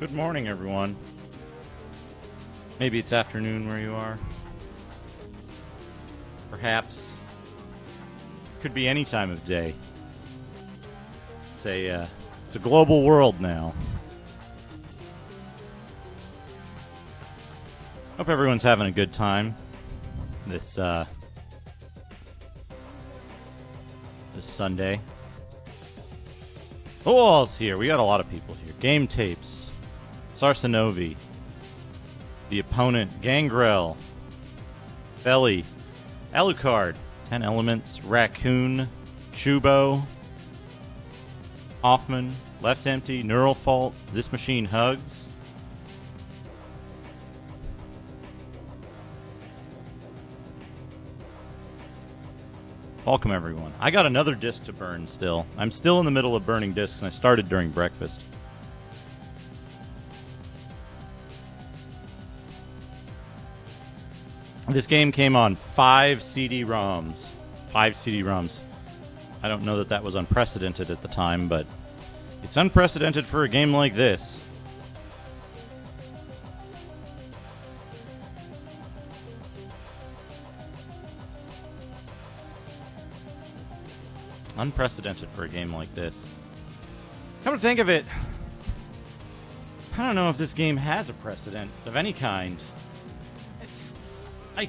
Good morning, everyone. Maybe it's afternoon where you are. Perhaps. Could be any time of day. It's a global world now. Hope everyone's having a good time this Sunday. Who all's here? We got a lot of people here. Game Tapes, Sarsanovi, The Opponent, Gangrel, Belly, Alucard, 10 Elements, Raccoon, Shubo, Hoffman, Left Empty, Neural Fault, This Machine Hugs. Welcome, everyone. I got another disc to burn still. I'm still in the middle of burning discs, and I started during breakfast. This game came on 5 CD-ROMs. 5 CD-ROMs. I don't know that that was unprecedented at the time, but it's unprecedented for a game like this. Unprecedented for a game like this. Come to think of it, I don't know if this game has a precedent of any kind. I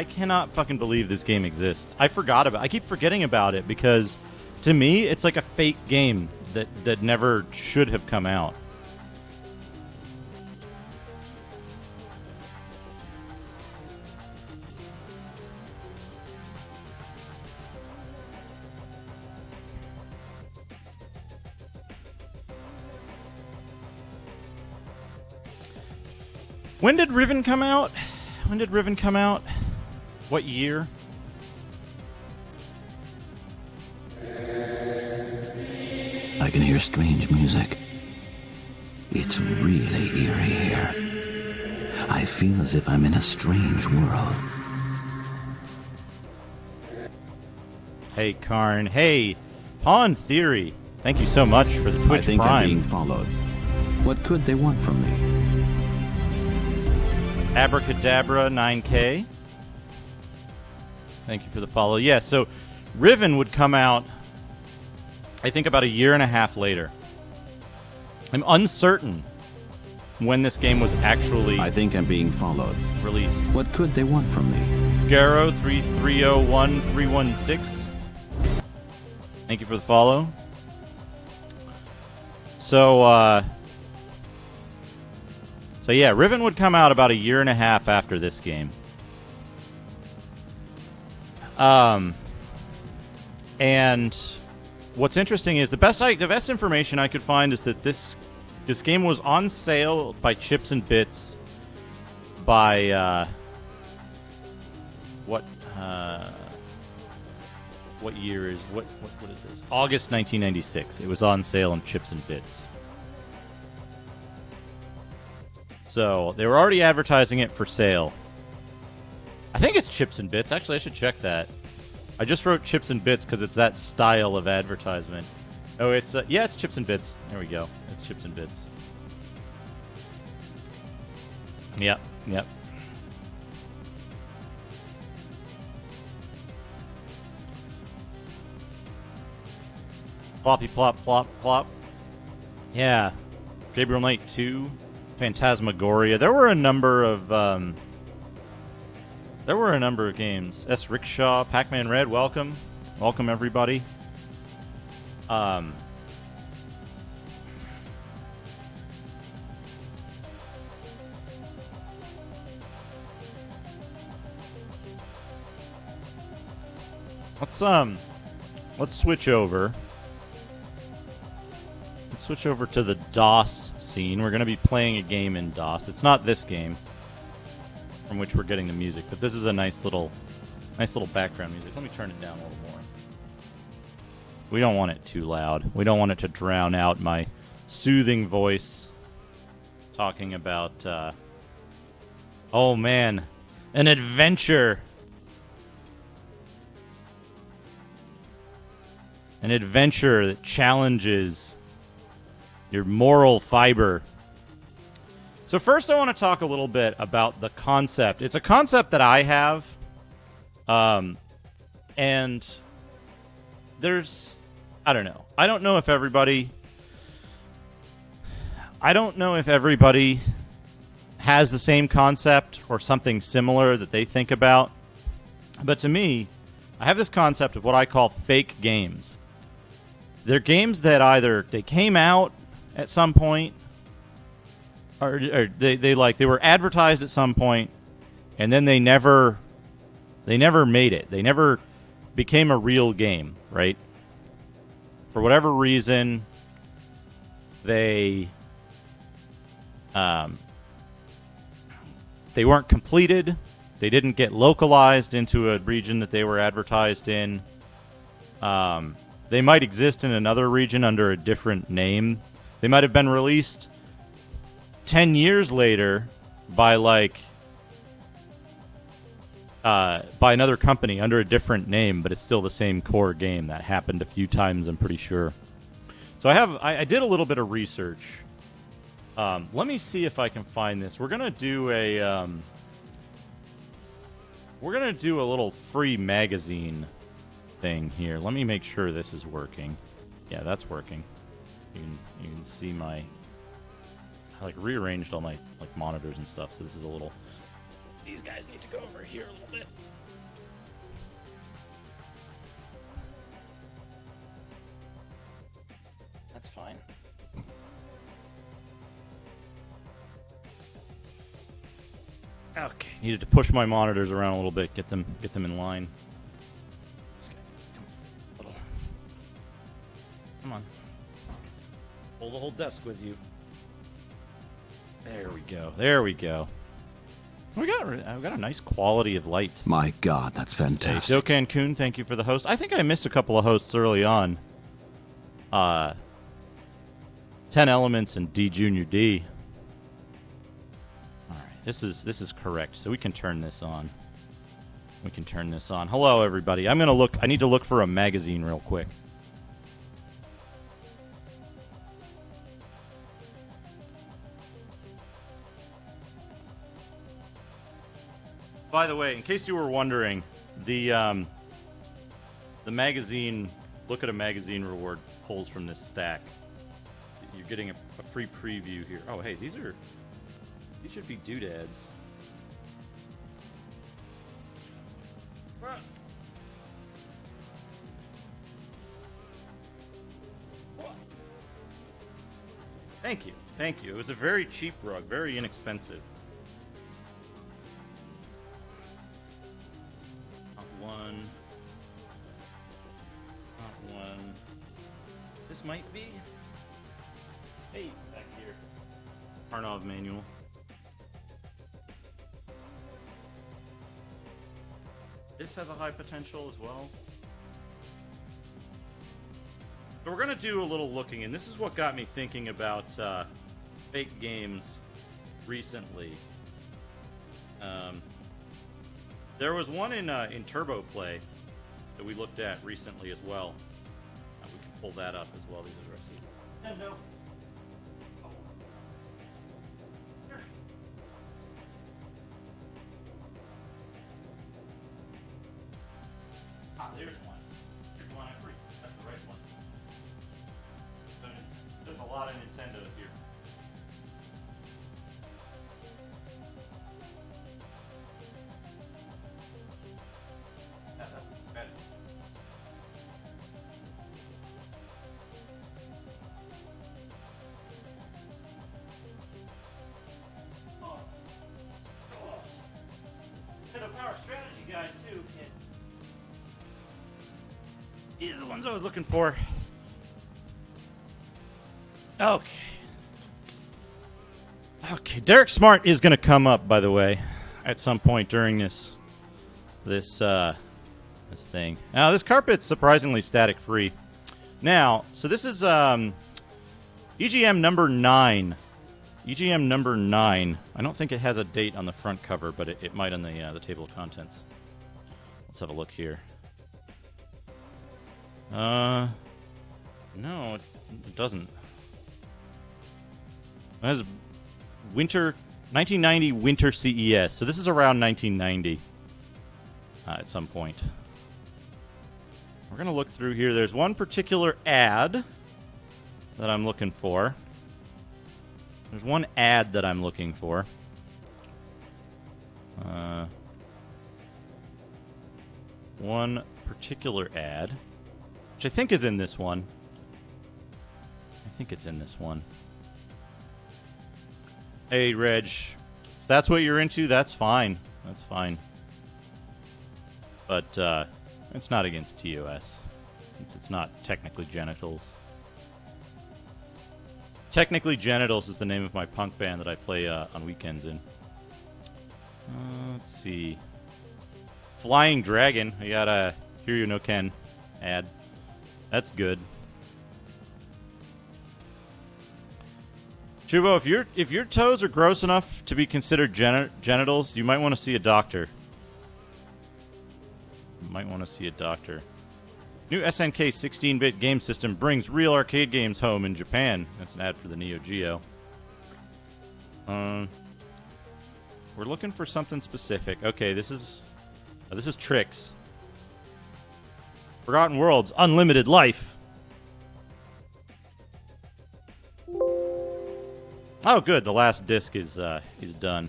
cannot fucking believe this game exists. I keep forgetting about it because, to me, it's like a fake game that never should have come out. When did Riven come out? What year? I can hear strange music. It's really eerie here. I feel as if I'm in a strange world. Hey, Karn. Hey, Pawn Theory. Thank you so much for the Twitch Prime. I think I'm being followed. What could they want from me? Abracadabra 9K. Thank you for the follow. Yeah, so Riven would come out, I think, about a year and a half later. I'm uncertain when this game was actually I think I'm being followed. Released. What could they want from me? Garo 3301316. Thank you for the follow. So yeah, Riven would come out about a year and a half after this game. And what's interesting is the best information I could find is that this game was on sale by Chips and Bits by what year is what is this? August 1996. It was on sale in Chips and Bits. So, they were already advertising it for sale. I think it's Chips and Bits. Actually, I should check that. I just wrote Chips and Bits because it's that style of advertisement. Oh, it's... yeah, it's Chips and Bits. There we go. It's Chips and Bits. Yep. Ploppy plop, plop, plop. Yeah. Gabriel Knight 2... Phantasmagoria. There were a number of games. S. Rickshaw, Pac-Man Red. Welcome everybody. Let's switch over. Switch over to the DOS scene. We're going to be playing a game in DOS. It's not this game from which we're getting the music, but this is a nice little background music. Let me turn it down a little more. We don't want it too loud. We don't want it to drown out my soothing voice talking about oh man, an adventure. An adventure that challenges your moral fiber So first I want to talk a little bit about the concept. It's a concept that I have, and there's, I don't know. I don't know if everybody has the same concept or something similar that they think about. But to me, I have this concept of what I call fake games. They're games that either they came out at some point, or they were advertised at some point, and then they never made it. They never became a real game, right? For whatever reason, they weren't completed. They didn't get localized into a region that they were advertised in. They might exist in another region under a different name. They might have been released 10 years later by another company under a different name, but it's still the same core game. That happened a few times, I'm pretty sure. So I did a little bit of research. Let me see if I can find this. We're gonna do a little free magazine thing here. Let me make sure this is working. Yeah, that's working. You can see I rearranged all my monitors and stuff, so this is a little. These guys need to go over here a little bit. That's fine. Okay, needed to push my monitors around a little bit, get them in line. Come on. Hold the whole desk with you. There we go. There we go. We got a nice quality of light. My God, that's fantastic. Hey, Dokan Kun, thank you for the host. I think I missed a couple of hosts early on. 10 Elements and D Junior D. All right, this is correct. So we can turn this on. Hello, everybody. I need to look for a magazine real quick. By the way, in case you were wondering, the magazine, look at a magazine reward pulls from this stack. You're getting a free preview here. Oh, hey, these should be doodads. Thank you. It was a very cheap rug, very inexpensive. Not one. This might be. Hey, back here. Karnov manual. This has a high potential as well. So we're going to do a little looking, and this is what got me thinking about fake games recently. There was one in Turbo Play that we looked at recently as well. We can pull that up as well. These are Nintendo. There's one. Here's one I free. That's the right one. So there's a lot of Nintendos here. Power strategy guide too. These are the ones I was looking for. Okay, Derek Smart is going to come up, by the way, at some point during this thing. Now, this carpet's surprisingly static free. Now, so this is EGM number 9. EGM number 9. I don't think it has a date on the front cover, but it might on the table of contents. Let's have a look here. No, it doesn't. It has 1990 Winter CES. So this is around 1990 at some point. We're going to look through here. There's one particular ad that I'm looking for. There's one ad that I'm looking for. One particular ad, which I think is in this one. I think it's in this one. Hey, Reg, if that's what you're into, that's fine. That's fine. But it's not against TOS, since it's not technically genitals. Technically Genitals is the name of my punk band that I play on weekends in. Let's see. Flying Dragon. I got a Hiryu no Ken ad. That's good. Chubo, if your toes are gross enough to be considered genitals, you might want to see a doctor. You might want to see a doctor. New SNK 16-bit game system brings real arcade games home in Japan. That's an ad for the Neo Geo. We're looking for something specific. Okay, this is Tricks. Forgotten Worlds, Unlimited Life. Oh, good. The last disc is done.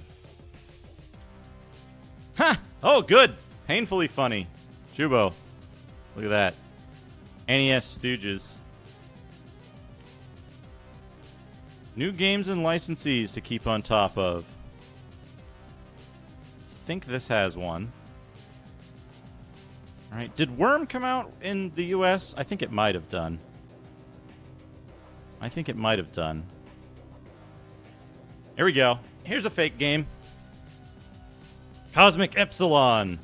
Ha! Oh, good. Painfully funny. Chubo, look at that. NES Stooges. New games and licensees to keep on top of. I think this has one. All right. Did Worm come out in the US? I think it might have done. Here we go. Here's a fake game. Cosmic Epsilon.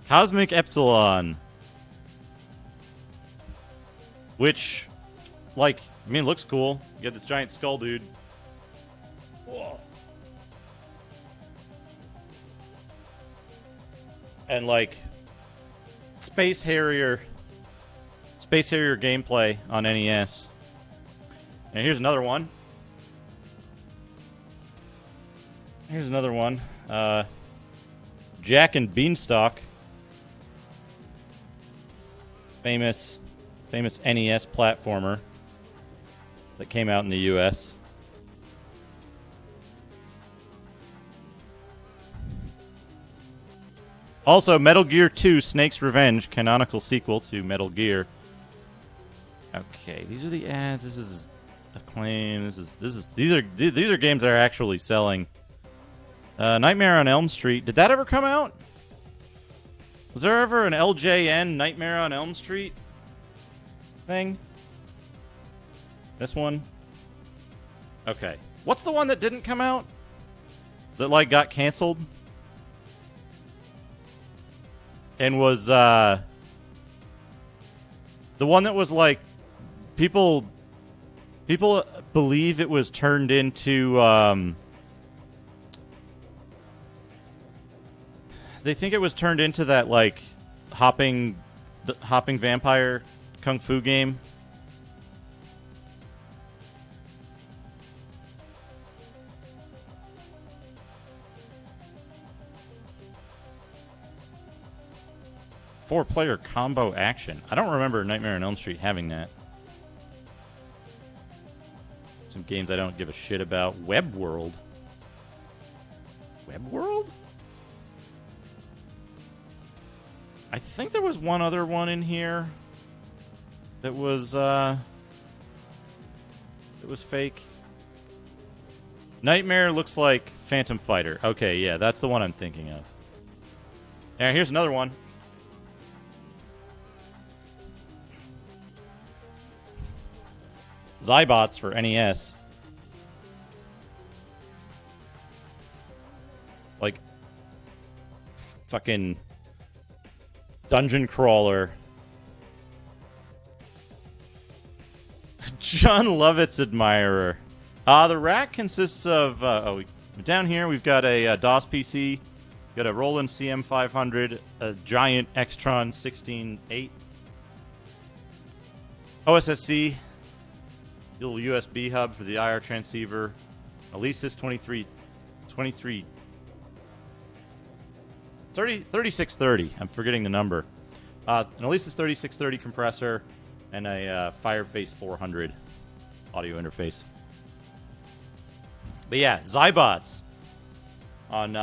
Cosmic Epsilon. Which, like, I mean, looks cool. You got this giant skull dude. Whoa. And, like, Space Harrier gameplay on NES. And here's another one. Jack and Beanstalk. Famous NES platformer that came out in the US. Also, Metal Gear 2 Snake's Revenge, canonical sequel to Metal Gear. Okay, these are the ads. This is Acclaim. These are games that are actually selling. Nightmare on Elm Street. Did that ever come out? Was there ever an LJN Nightmare on Elm Street thing? This one? Okay. What's the one that didn't come out? That, like, got canceled? And was, the one that was, like, people believe it was turned into, they think it was turned into that, like, hopping vampire kung fu game. Four-player combo action. I don't remember Nightmare on Elm Street having that. Some games I don't give a shit about. Web World. Web World? I think there was one other one in here that was fake. Nightmare looks like Phantom Fighter. Okay, yeah, that's the one I'm thinking of. Now, here's another one. Zybots for NES. Like, fucking dungeon crawler. John Lovett's admirer. The rack consists of... down here we've got a DOS PC. Got a Roland CM500. A giant Extron 16.8. OSSC. Little USB hub for the IR transceiver. Alesis 3630. I'm forgetting the number. An Alesis 3630 compressor and a Fireface 400 audio interface. But yeah, Zybots on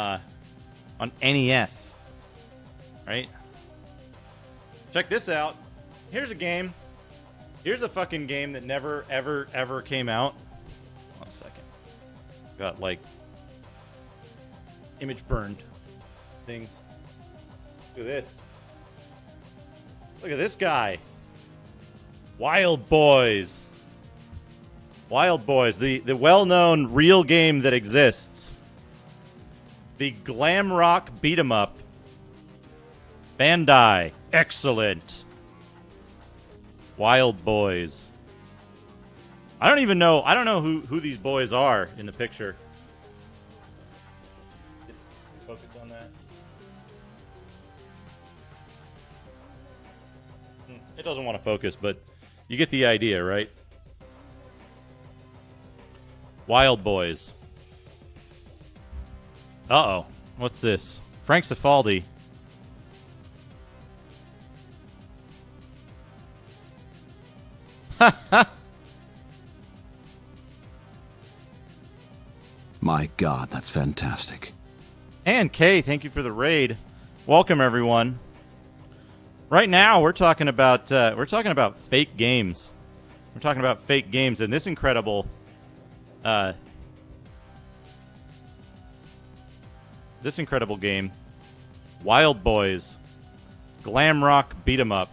NES, right? Check this out. Here's a game. Here's a fucking game that never, ever, ever came out. Hold on a second. Got, like, image burned things. Look at this. Look at this guy. Wild Boys. Wild Boys, the well-known real game that exists. The glam rock beat-em-up. Bandai. Excellent. Wild Boys. I don't even know. I don't know who these boys are in the picture. Focus on that. It doesn't want to focus, but you get the idea, right? Wild Boys. Uh-oh. What's this? Frank Cifaldi. My God, that's fantastic. And Kay, thank you for the raid. Welcome, everyone. Right now, we're talking about fake games. We're talking about fake games, and this incredible game, Wild Boys, glam rock beat 'em up,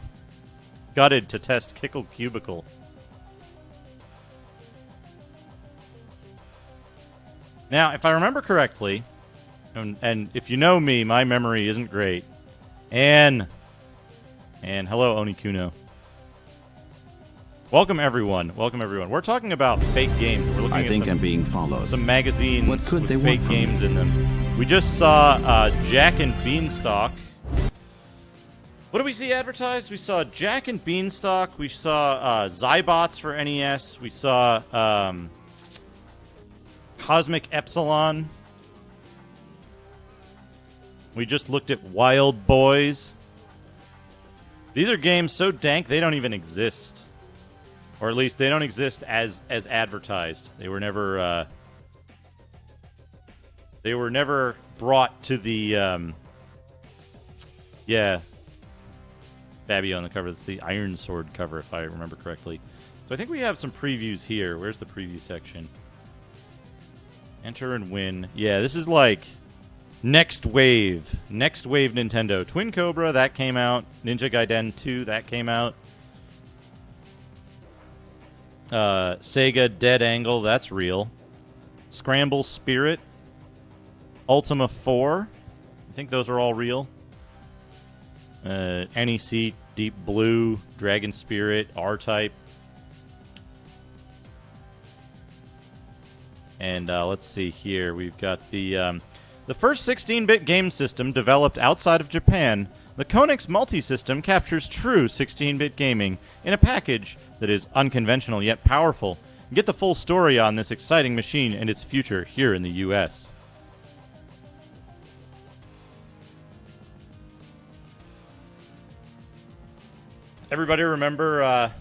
gutted to test Kickle Cubicle. Now, if I remember correctly, and if you know me, my memory isn't great. And hello, Onikuno. Welcome everyone. We're talking about fake games. We're looking at I'm being followed. Some magazines What could with they fake want from games me? in them. We just saw Jack and Beanstalk. What did we see advertised? We saw Jack and Beanstalk. We saw Zybots for NES. We saw Cosmic Epsilon. We just looked at Wild Boys. These are games so dank they don't even exist. Or at least they don't exist as advertised. They were never brought to the Babby on the cover. That's the Iron Sword cover, if I remember correctly. So I think we have some previews here. Where's the preview section? Enter and win. Yeah, this is like Next Wave Nintendo. Twin Cobra, that came out. Ninja Gaiden 2, that came out. Sega Dead Angle, that's real. Scramble Spirit. Ultima 4. I think those are all real. NEC Deep Blue, Dragon Spirit, R-Type. And let's see here. We've got the first 16-bit game system developed outside of Japan. The Konix multi-system captures true 16-bit gaming in a package that is unconventional yet powerful. Get the full story on this exciting machine and its future here in the U.S. Everybody remember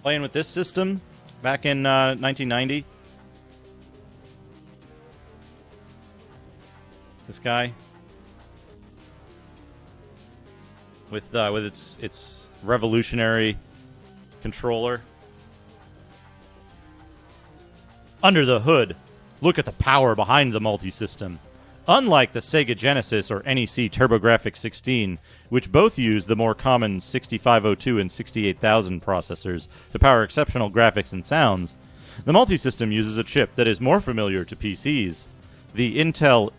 playing with this system back in 1990? This guy with its revolutionary controller. Under the hood, look at the power behind the multi-system. Unlike the Sega Genesis or NEC TurboGrafx 16, which both use the more common 6502 and 68000 processors to power exceptional graphics and sounds, the multi-system uses a chip that is more familiar to PCs. The Intel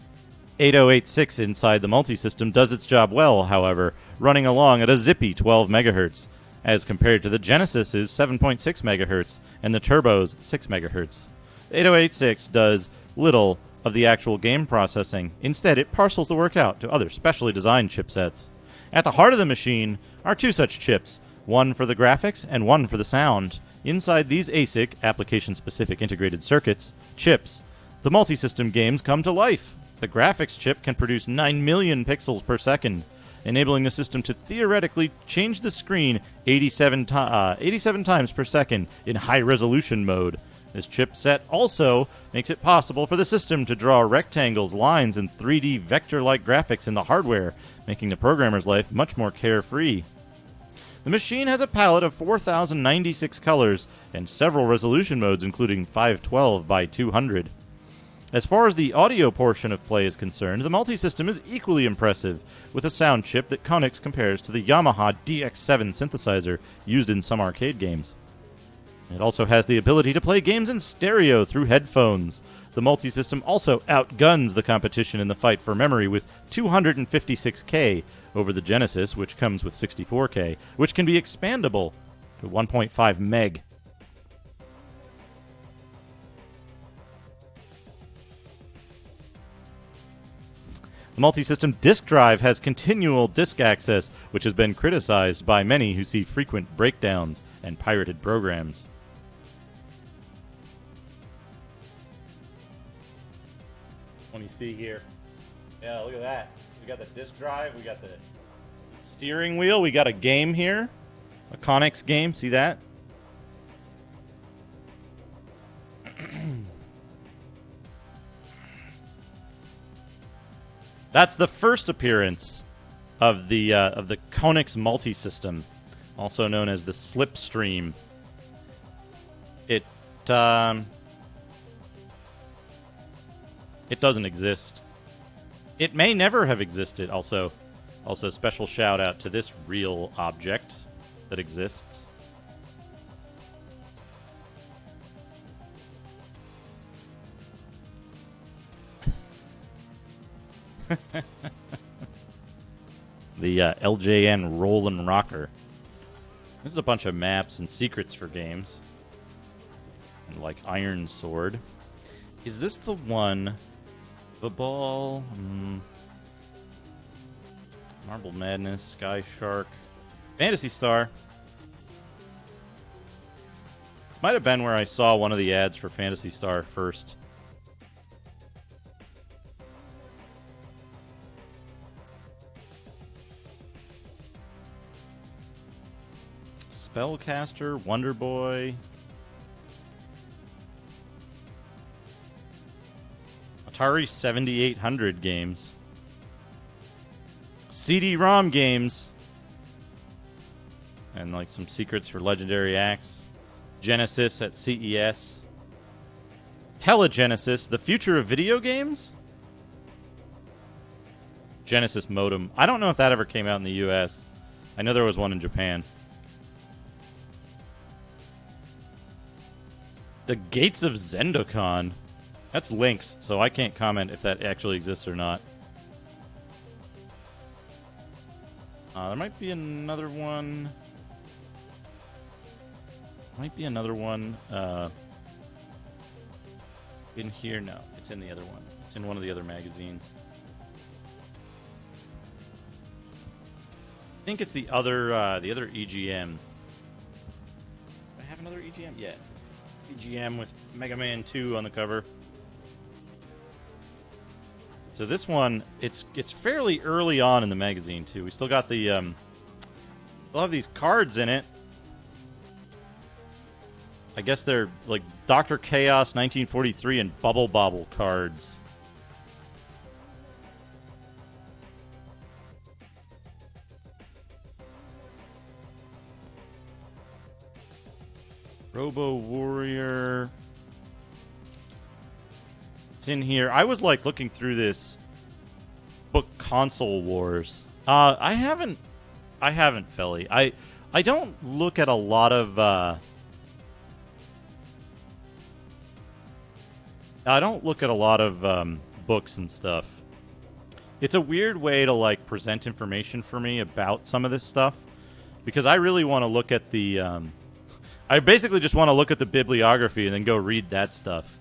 8086 inside the multi-system does its job well, however, running along at a zippy 12 MHz, as compared to the Genesis's 7.6 MHz and the Turbo's 6 MHz. The 8086 does little of the actual game processing. Instead, it parcels the work out to other specially designed chipsets. At the heart of the machine are two such chips, one for the graphics and one for the sound. Inside these ASIC, application-specific integrated circuits, chips, the multi-system games come to life. The graphics chip can produce 9 million pixels per second, enabling the system to theoretically change the screen 87 times per second in high-resolution mode. This chipset also makes it possible for the system to draw rectangles, lines, and 3D vector-like graphics in the hardware, making the programmer's life much more carefree. The machine has a palette of 4,096 colors and several resolution modes, including 512 by 200. As far as the audio portion of play is concerned, the multi-system is equally impressive, with a sound chip that Konix compares to the Yamaha DX7 synthesizer used in some arcade games. It also has the ability to play games in stereo through headphones. The multi-system also outguns the competition in the fight for memory with 256K over the Genesis, which comes with 64K, which can be expandable to 1.5 meg. The multi-system disk drive has continual disk access, which has been criticized by many who see frequent breakdowns and pirated programs. What do you see here? Yeah, look at that. We got the disk drive, we got the steering wheel, we got a game here. A Konix game, see that? That's the first appearance of the Konix multi-system, also known as the Slipstream. It doesn't exist. It may never have existed. Also special shout out to this real object that exists. The LJN Rollin' Rocker. This is a bunch of maps and secrets for games. And like Iron Sword. Is this the one? The Ball? Marble Madness, Sky Shark, Phantasy Star. This might have been where I saw one of the ads for Phantasy Star first. Spellcaster, Wonder Boy, Atari 7800 games, CD-ROM games, and like some secrets for Legendary Axe, Genesis at CES, Telegenesis, the future of video games, Genesis modem. I don't know if that ever came out in the US. I know there was one in Japan. The Gates of Zendokon. That's links, so I can't comment if that actually exists or not. There might be another one. In here? No, it's in the other one. It's in one of the other magazines. I think it's the other EGM. Do I have another EGM? Yeah. EGM with Mega Man 2 on the cover. So this one, it's fairly early on in the magazine too. We still got the still have these cards in it. I guess they're like Dr. Chaos 1943 and Bubble Bobble cards. Robo Warrior. It's in here. I was like looking through this book, Console Wars. I haven't, Felly. I don't look at a lot of books and stuff. It's a weird way to like present information for me about some of this stuff because I really want to look at the I basically just want to look at the bibliography and then go read that stuff.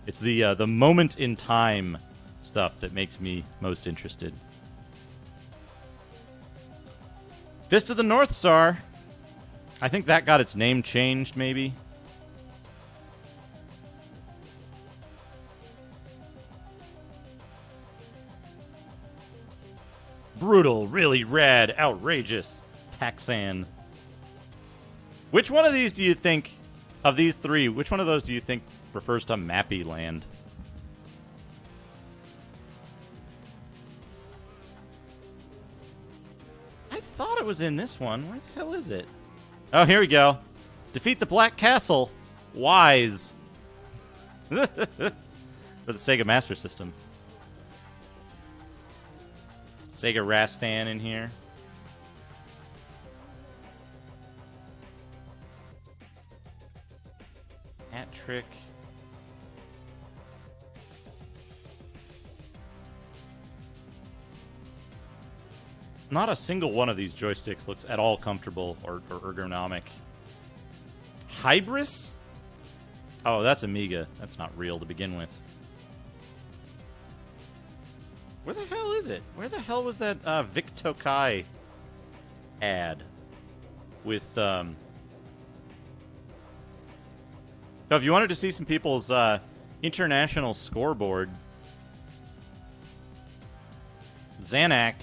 It's the moment in time stuff that makes me most interested. Fist of the North Star. I think that got its name changed, maybe. brutal, really rad, outrageous, Taxan. Which one of these do you think, of these three, which one of those do you think refers to Mappy Land? I thought it was in this one. Where the hell is it? Oh, here we go. Defeat the Black Castle. Wise. For the Sega Master System. Sega Rastan in here. Hat trick. Not a single one of these joysticks looks at all comfortable or ergonomic. Hybris? Oh, that's Amiga. That's not real to begin with. Where the hell is it? Where the hell was that Vic Tokai ad with So if you wanted to see some people's international scoreboard, Zanuck,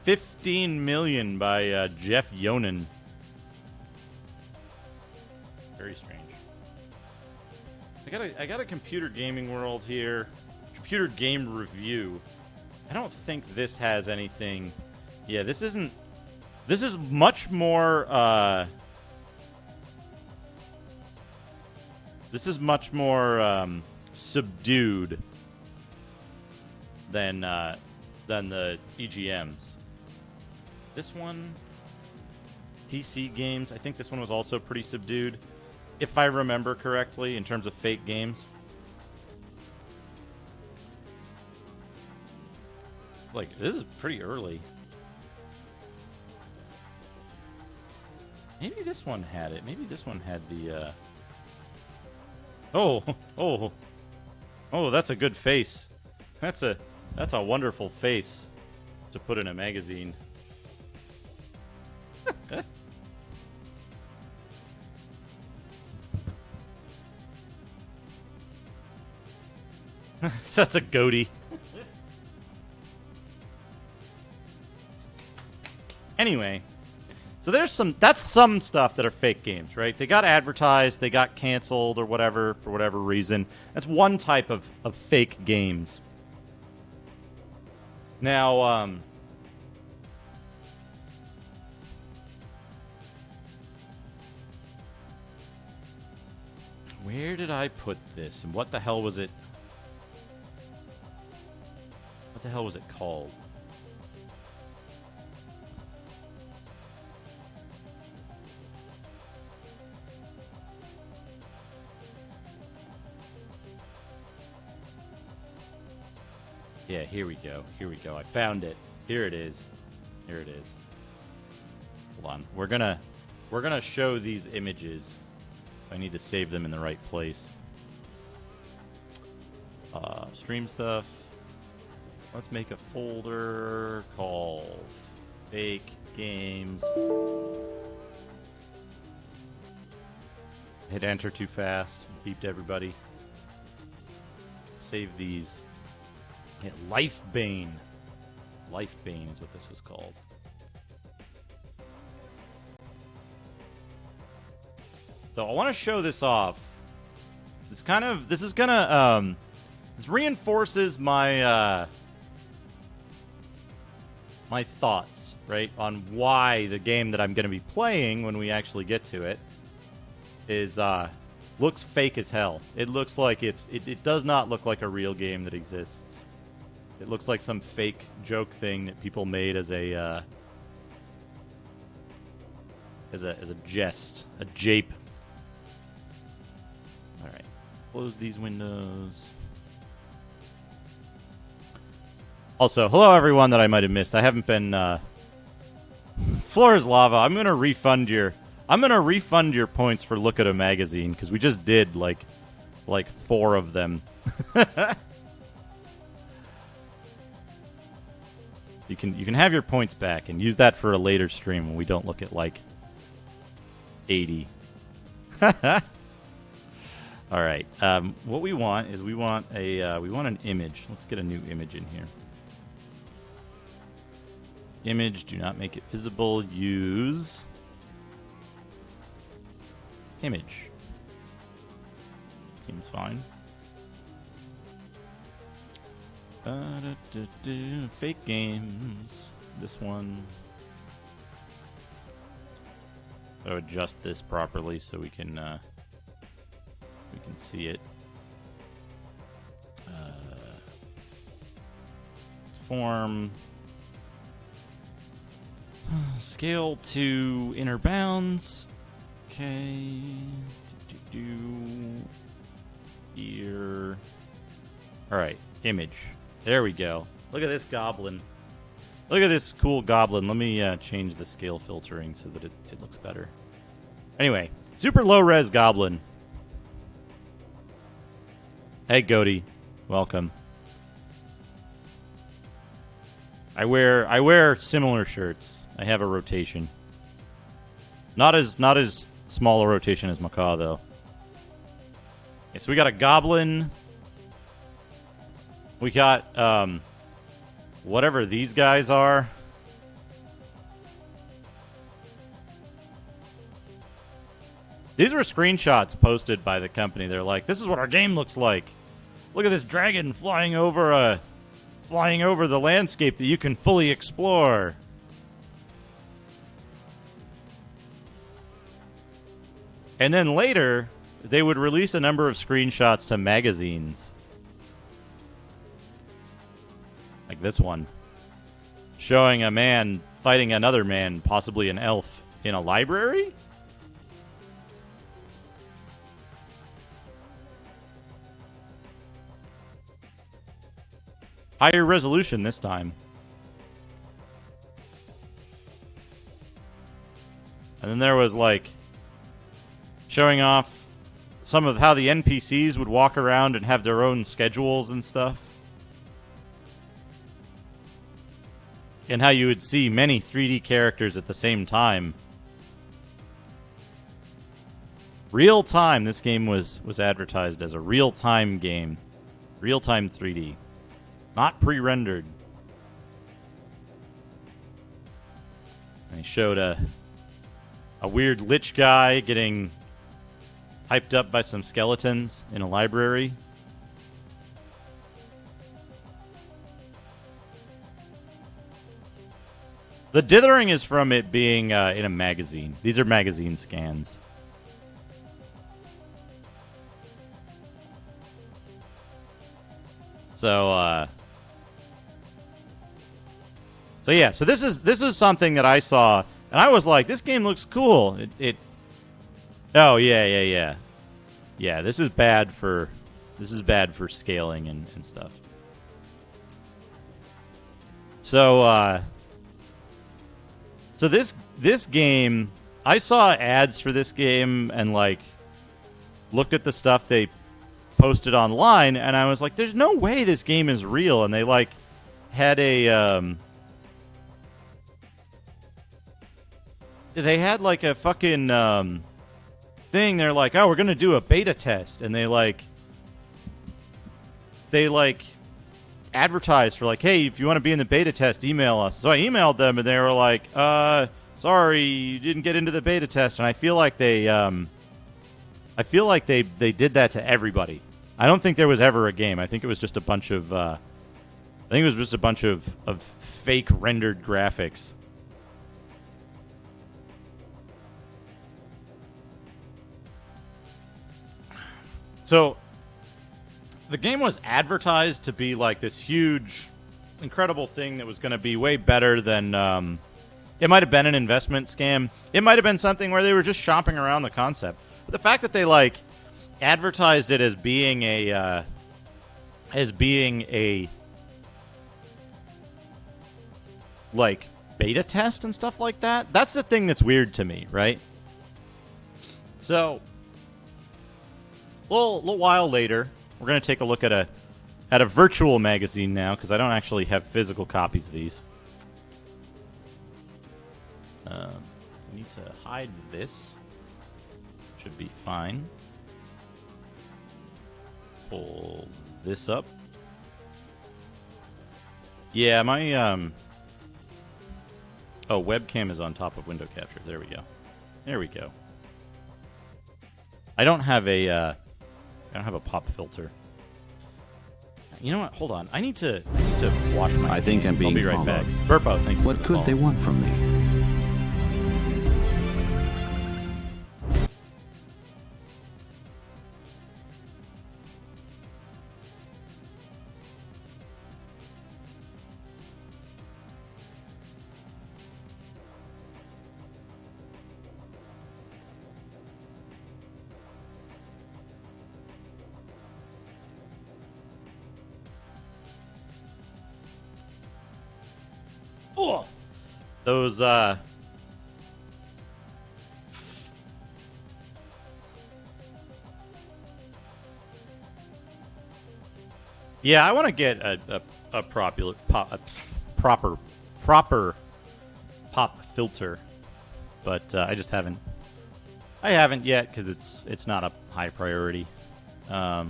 15 million by Jeff Yonan. Very strange. I got a Computer Gaming World here. Computer Game Review. I don't think this has anything. Yeah, this isn't. This is much more. This is much more subdued than the EGMs. This one, PC games. I think this one was also pretty subdued, if I remember correctly, in terms of fake games. Like, this is pretty early. Maybe this one had it. Maybe this one had the, Oh, that's a good face. That's a wonderful face to put in a magazine. That's a goatee. Anyway, so that's some stuff that are fake games, right? They got advertised, they got canceled or whatever for whatever reason. That's one type of fake games. Now, where did I put this? And what the hell was it? What the hell was it called? Yeah, here we go. Here we go. I found it. Here it is. Here it is. Hold on. We're gonna show these images. I need to save them in the right place. Stream stuff. Let's make a folder called Fake Games. Hit enter too fast. Beeped everybody. Save these. Yeah, Lifebane. Lifebane is what this was called. So I want to show this off. This reinforces my my thoughts, right, on why the game that I'm going to be playing when we actually get to it is looks fake as hell. It looks like it does not look like a real game that exists. It looks like some fake joke thing that people made as a jest, a jape. All right, close these windows. Also, hello everyone that I might have missed. I haven't been. Floor is lava. I'm gonna refund your points for Look at a Magazine because we just did like 4 of them. You can have your points back and use that for a later stream when we don't look at like 80. All right. What we want is we want an image. Let's get a new image in here. Image, do not make it visible. Use image. Seems fine. Fake games. This one. I'll adjust this properly so we can see it. Form. Scale to inner bounds. Okay. Here. Alright, image. There we go. Look at this goblin. Look at this cool goblin. Let me change the scale filtering so that it looks better. Anyway, super low res goblin. Hey, Goaty. Welcome. I wear similar shirts. I have a rotation. Not as small a rotation as Macaw, though. Okay, so we got a goblin. We got whatever these guys are. These were screenshots posted by the company. They're like, "This is what our game looks like. Look at this dragon flying over the landscape that you can fully explore." And then later, they would release a number of screenshots to magazines. Like this one. Showing a man fighting another man, possibly an elf, in a library? Higher resolution this time. And then there was like showing off some of how the NPCs would walk around and have their own schedules and stuff. And how you would see many 3D characters at the same time. Real time. This game was advertised as a real-time game. Real-time 3D. Not pre-rendered. And he showed a weird lich guy getting hyped up by some skeletons in a library. The dithering is from it being in a magazine. These are magazine scans. So yeah, so this is something that I saw, and I was like, this game looks cool. Oh yeah. Yeah, this is bad for scaling and stuff. So this game, I saw ads for this game and like looked at the stuff they posted online, and I was like, there's no way this game is real. And they like had a they had like a fucking thing. They're like, oh, we're gonna do a beta test, and they advertised for like, hey, if you want to be in the beta test, email us. So I emailed them, and they were like, sorry, you didn't get into the beta test. And I feel like they did that to everybody. I don't think there was ever a game. I think it was just a bunch of fake rendered graphics. So the game was advertised to be like this huge, incredible thing that was going to be way better than it might have been an investment scam. It might have been something where they were just shopping around the concept. But the fact that they like advertised it as being a like beta test and stuff like that, that's the thing that's weird to me, right? So a little while later, we're going to take a look at a virtual magazine now, because I don't actually have physical copies of these. I need to hide this. Should be fine. Pull this up. Yeah, my Oh, webcam is on top of window capture. There we go. There we go. I don't have a pop filter. You know what? Hold on. I need to wash my. I think I'm being I'll be right followed. back. Burpo, thank you. What could they want from me? Oh, those yeah, I want to get a proper pop filter, but I just haven't. I haven't yet because it's not a high priority. What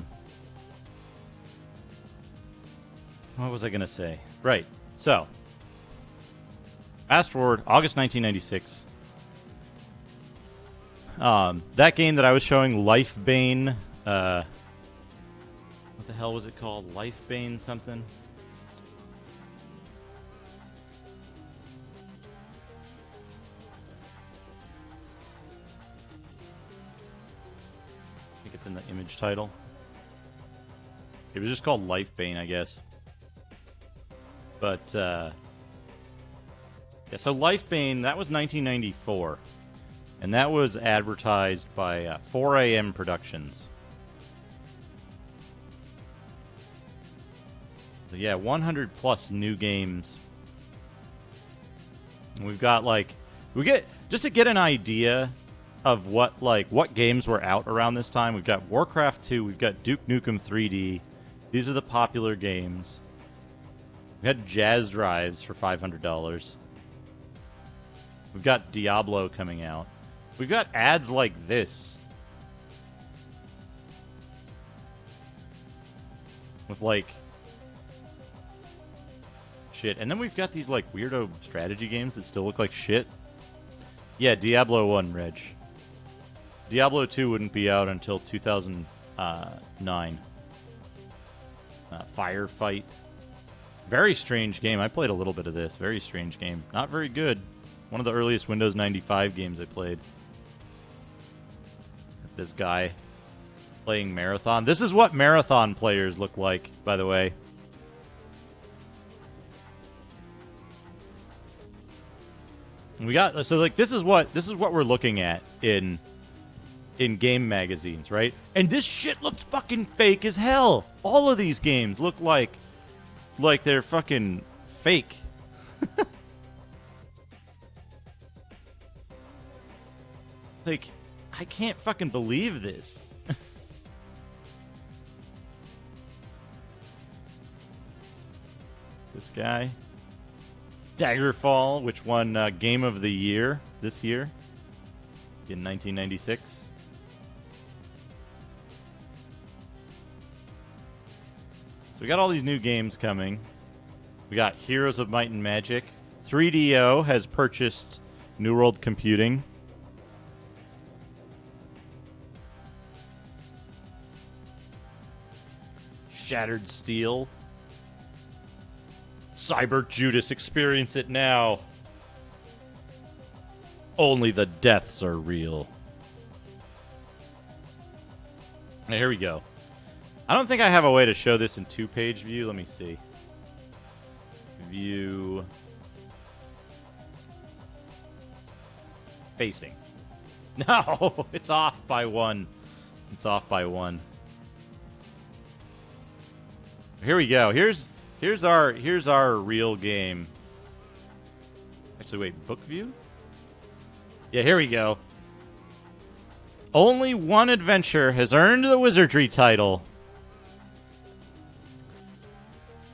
was I gonna say? Right. So, fast forward, August 1996. That game that I was showing, Lifebane. What the hell was it called? Lifebane something? I think it's in the image title. It was just called Lifebane, I guess. But, yeah, so Lifebane, that was 1994. And that was advertised by 4 a.m. Productions. So yeah, 100 plus new games. And we've got just to get an idea of what games were out around this time. We've got Warcraft 2, we've got Duke Nukem 3D. These are the popular games. We had Jazz Drives for $500. We've got Diablo coming out. We've got ads like this. With shit. And then we've got these weirdo strategy games that still look like shit. Yeah, Diablo 1, Reg. Diablo 2 wouldn't be out until 2009. Firefight. Very strange game. I played a little bit of this. Very strange game. Not very good. One of the earliest Windows 95 games I played. This guy playing Marathon. This is what Marathon players look like, by the way. We got this is what we're looking at in game magazines, right? And this shit looks fucking fake as hell. All of these games look like they're fucking fake. I can't fucking believe this. This guy. Daggerfall, which won Game of the Year this year in 1996. So we got all these new games coming. We got Heroes of Might and Magic. 3DO has purchased New World Computing. Shattered Steel. Cyber Judas, experience it now. Only the deaths are real. Now, here we go. I don't think I have a way to show this in two-page view. Let me see. View. Facing. No, it's off by one. It's off by one. Here we go. Here's our real game. Actually, wait, book view? Yeah, here we go. Only one adventure has earned the Wizardry title.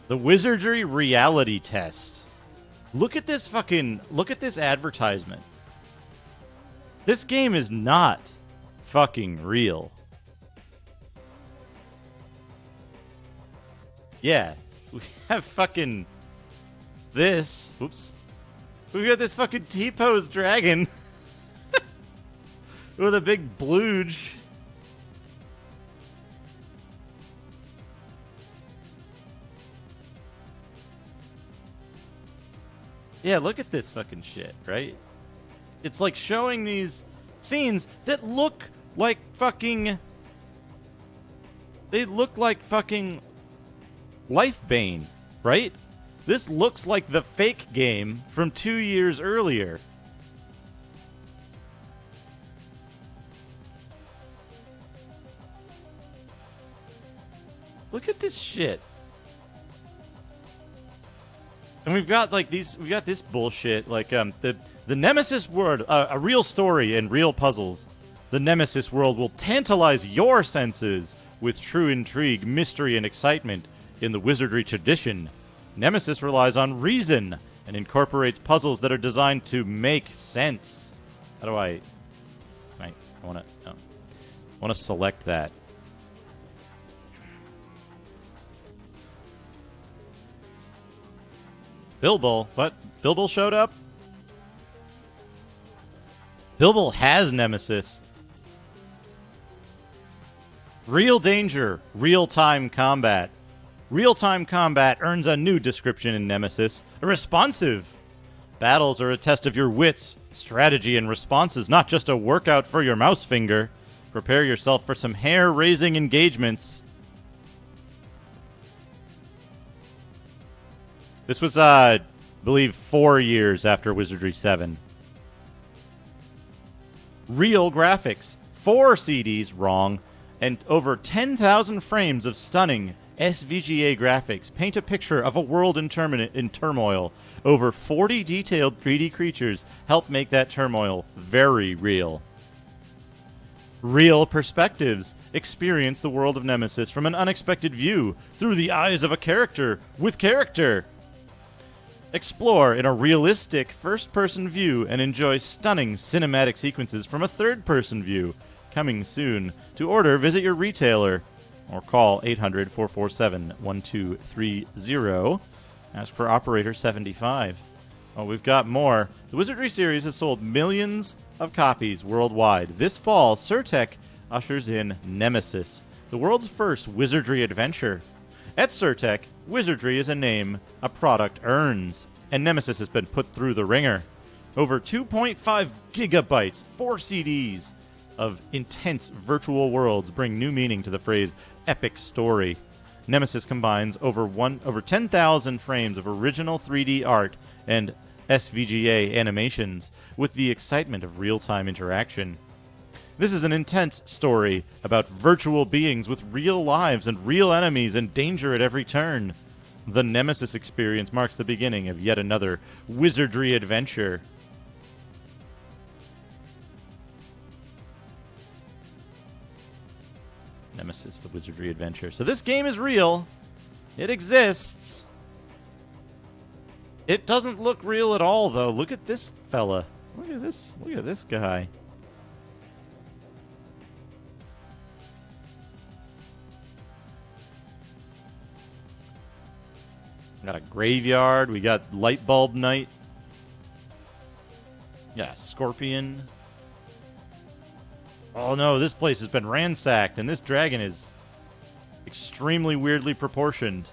The Wizardry reality test. Look at this advertisement. This game is not fucking real. Yeah. We have fucking this. Oops. We got this fucking T-pose dragon with a big blooge. Yeah, look at this fucking shit, right? It's like showing these scenes that look like fucking... They look like fucking Lifebane, right? This looks like the fake game from 2 years earlier. Look at this shit. And we've got like these, we got this bullshit, like the Nemesis world, a real story and real puzzles. The Nemesis world will tantalize your senses with true intrigue, mystery, and excitement in the Wizardry tradition. Nemesis relies on reason and incorporates puzzles that are designed to make sense. How do I want to select that. Bilbo. What? Bilbo showed up? Bilbo has Nemesis. Real danger. Real-time combat. Real-time combat earns a new description in Nemesis. Responsive. Battles are a test of your wits, strategy, and responses, not just a workout for your mouse finger. Prepare yourself for some hair-raising engagements. This was, I believe, 4 years after Wizardry 7. Real graphics. 4 CDs, wrong, and over 10,000 frames of stunning SVGA graphics paint a picture of a world in turmoil. Over 40 detailed 3D creatures help make that turmoil very real. Real perspectives. Experience the world of Nemesis from an unexpected view, through the eyes of a character with character. Explore in a realistic first-person view and enjoy stunning cinematic sequences from a third-person view. Coming soon. To order, visit your retailer or call 800-447-1230. Ask for Operator 75. Oh, we've got more. The Wizardry series has sold millions of copies worldwide. This fall, Surtech ushers in Nemesis, the world's first Wizardry adventure. At Surtech, Wizardry is a name a product earns, and Nemesis has been put through the ringer. Over 2.5 gigabytes, 4 CDs of intense virtual worlds bring new meaning to the phrase epic story. Nemesis combines over 10,000 frames of original 3D art and SVGA animations with the excitement of real-time interaction. This is an intense story about virtual beings with real lives and real enemies and danger at every turn. The Nemesis experience marks the beginning of yet another Wizardry adventure. Nemesis, the Wizardry adventure. So this game is real. It exists. It doesn't look real at all, though. Look at this fella. Look at this. Look at this guy. Got a graveyard. We got light bulb night. Yeah, scorpion. Oh no, this place has been ransacked, and this dragon is extremely weirdly proportioned.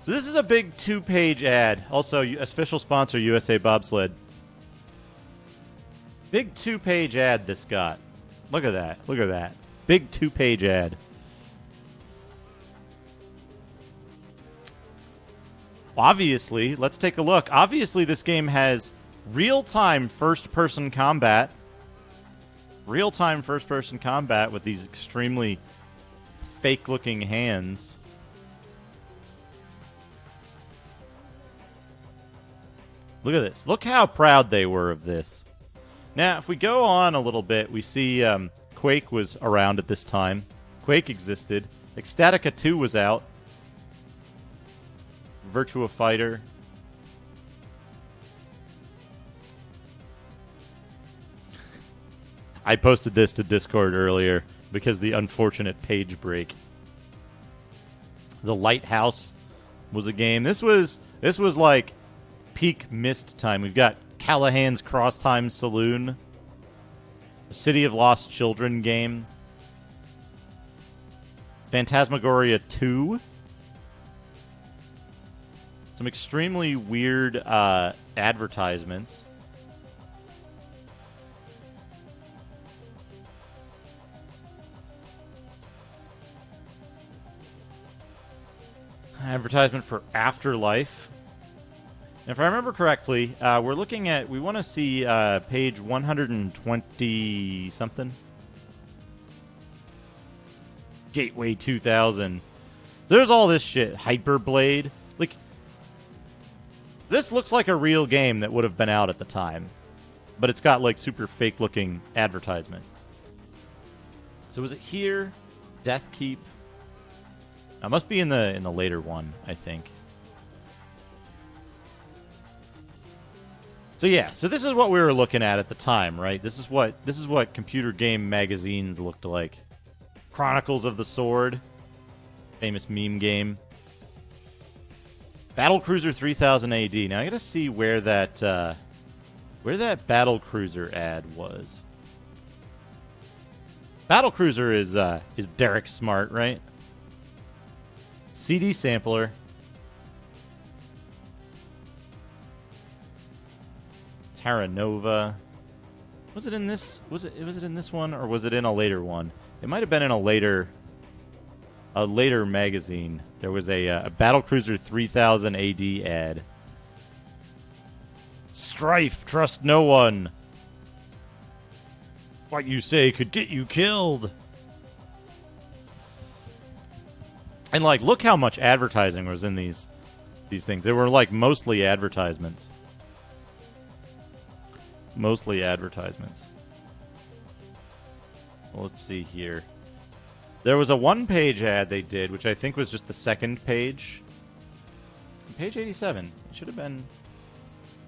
So this is a big 2-page ad. Also, official sponsor, USA Bobsled. Big 2-page ad this got. Look at that. Look at that. Big 2-page ad. Obviously, let's take a look. Obviously, this game has real-time first-person combat. Real-time first-person combat with these extremely fake-looking hands. Look at this. Look how proud they were of this. Now, if we go on a little bit, we see Quake was around at this time. Quake existed. Ecstatica 2 was out. Virtua Fighter. I posted this to Discord earlier because the unfortunate page break. The Lighthouse was a game. This was like peak Myst time. We've got Callahan's Cross Time Saloon, the City of Lost Children game, Phantasmagoria 2, some extremely weird advertisements. Advertisement for Afterlife. And if I remember correctly, we're looking at, we want to see page 120 something. Gateway 2000. So there's all this shit. Hyperblade. Like, this looks like a real game that would have been out at the time. But it's got, like, super fake-looking advertisement. So was it here? Death Keep? It must be in the later one, I think. So yeah, so this is what we were looking at the time, right? This is what computer game magazines looked like. Chronicles of the Sword, famous meme game. Battlecruiser 3000 AD. Now I gotta see where that Battlecruiser ad was. Battlecruiser is Derek Smart, right? CD sampler. Terra Nova. Was it in this? Was it in this one, or was it in a later one? It might have been in a later magazine. There was a Battlecruiser 3000 AD ad. Strife, trust no one. What you say could get you killed. And, like, look how much advertising was in these things. They were, like, mostly advertisements. Mostly advertisements. Well, let's see here. There was a one-page ad they did, which I think was just the second page. Page 87. It should have been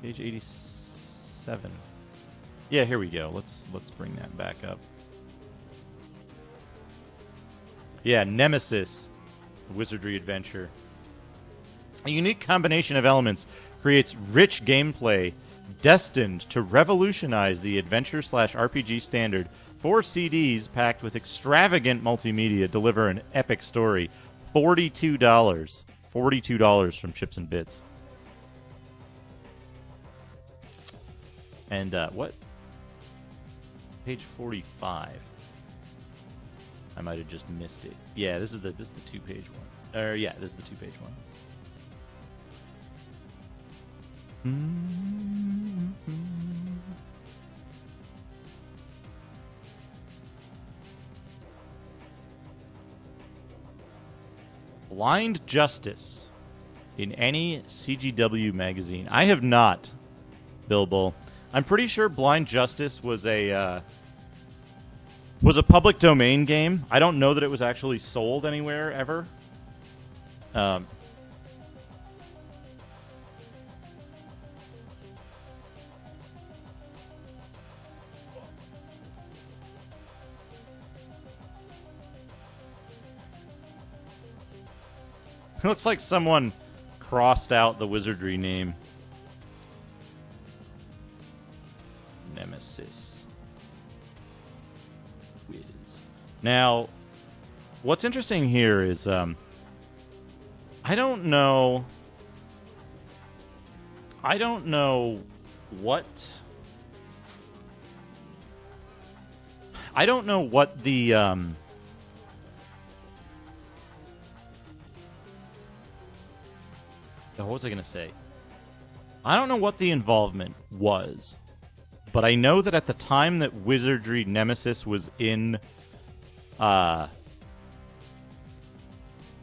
page 87. Yeah, here we go. Let's bring that back up. Yeah, Nemesis. Wizardry adventure. A unique combination of elements creates rich gameplay destined to revolutionize the adventure/RPG standard. 4 CDs packed with extravagant multimedia deliver an epic story. $42. $42 from Chips and Bits. And what? Page 45. I might have just missed it. Yeah, this is the 2-page one. Yeah, this is the 2-page one. Blind Justice in any CGW magazine. I have not, Bilbo. I'm pretty sure Blind Justice was a public domain game. I don't know that it was actually sold anywhere ever. It looks like someone crossed out the Wizardry name. Nemesis. Wiz. Now, what's interesting here is, I don't know what... I don't know what the, what was I going to say? I don't know what the involvement was, but I know that at the time that Wizardry Nemesis was in, that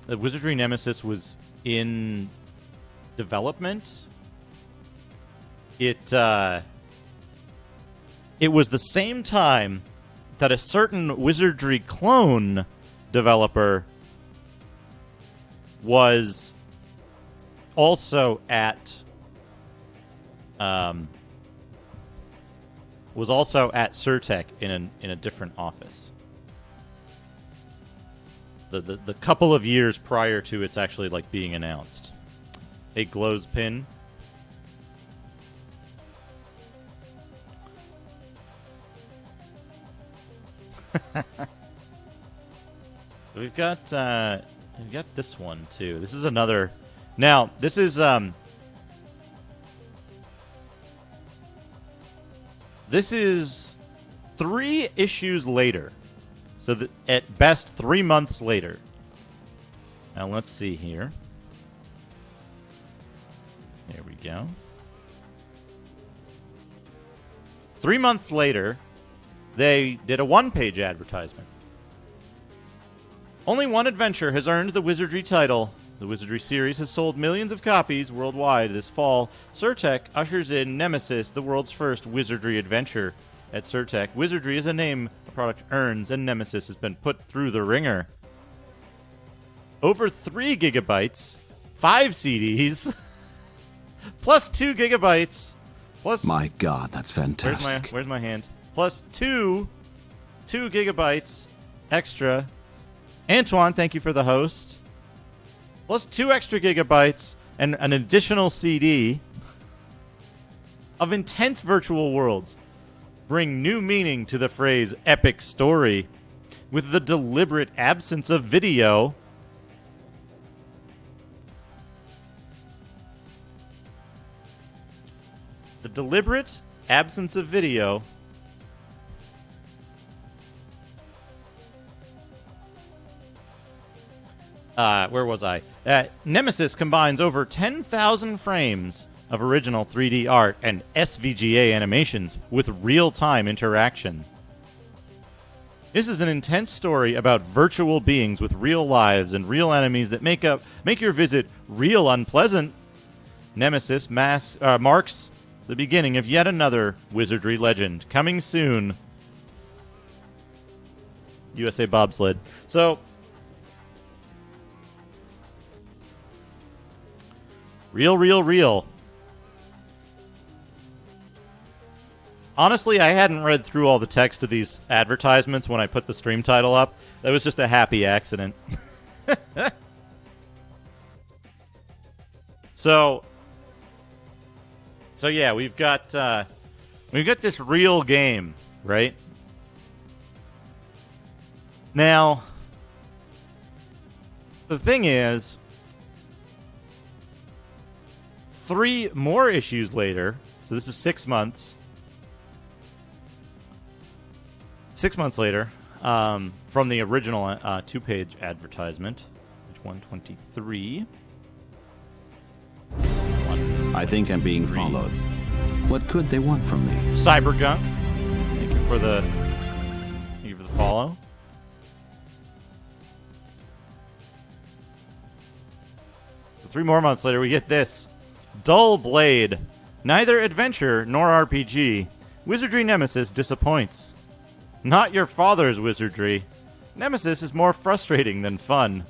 Wizardry Nemesis was in development, it was the same time that a certain Wizardry clone developer was also at Surtech in a different office. the couple of years prior to it's actually like being announced. A glows pin. We've got this one too. This is another. Now this is 3 issues later. So at best 3 months later. Now let's see here. There we go. 3 months later, they did a 1-page advertisement. Only one adventure has earned the Wizardry title. The Wizardry series has sold millions of copies worldwide this fall. Surtech ushers in Nemesis, the world's first Wizardry adventure. At Surtech, Wizardry is a name a product earns, and Nemesis has been put through the ringer. Over 3 gigabytes, 5 CDs, plus 2 gigabytes, plus... My God, that's fantastic. Where's my hand? Plus 2 gigabytes extra. Antoine, thank you for the host. Plus 2 extra gigabytes and an additional CD of intense virtual worlds. Bring new meaning to the phrase epic story with the deliberate absence of video. The deliberate absence of video where was I? Nemesis combines over 10,000 frames of original 3D art and SVGA animations with real-time interaction. This is an intense story about virtual beings with real lives and real enemies that make your visit real unpleasant. Nemesis marks the beginning of yet another Wizardry legend. Coming soon. USA Bobsled. So... Real. Honestly, I hadn't read through all the text of these advertisements when I put the stream title up. That was just a happy accident. So yeah, we've got this real game, right? Now, the thing is, 3 more issues later, so this is 6 months. 6 months later, from the original 2-page advertisement, page 123. I think I'm being followed. What could they want from me? Cybergunk, thank you for the follow. So 3 more months later, we get this. Dull Blade. Neither adventure nor RPG. Wizardry Nemesis disappoints. Not your father's Wizardry. Nemesis is more frustrating than fun.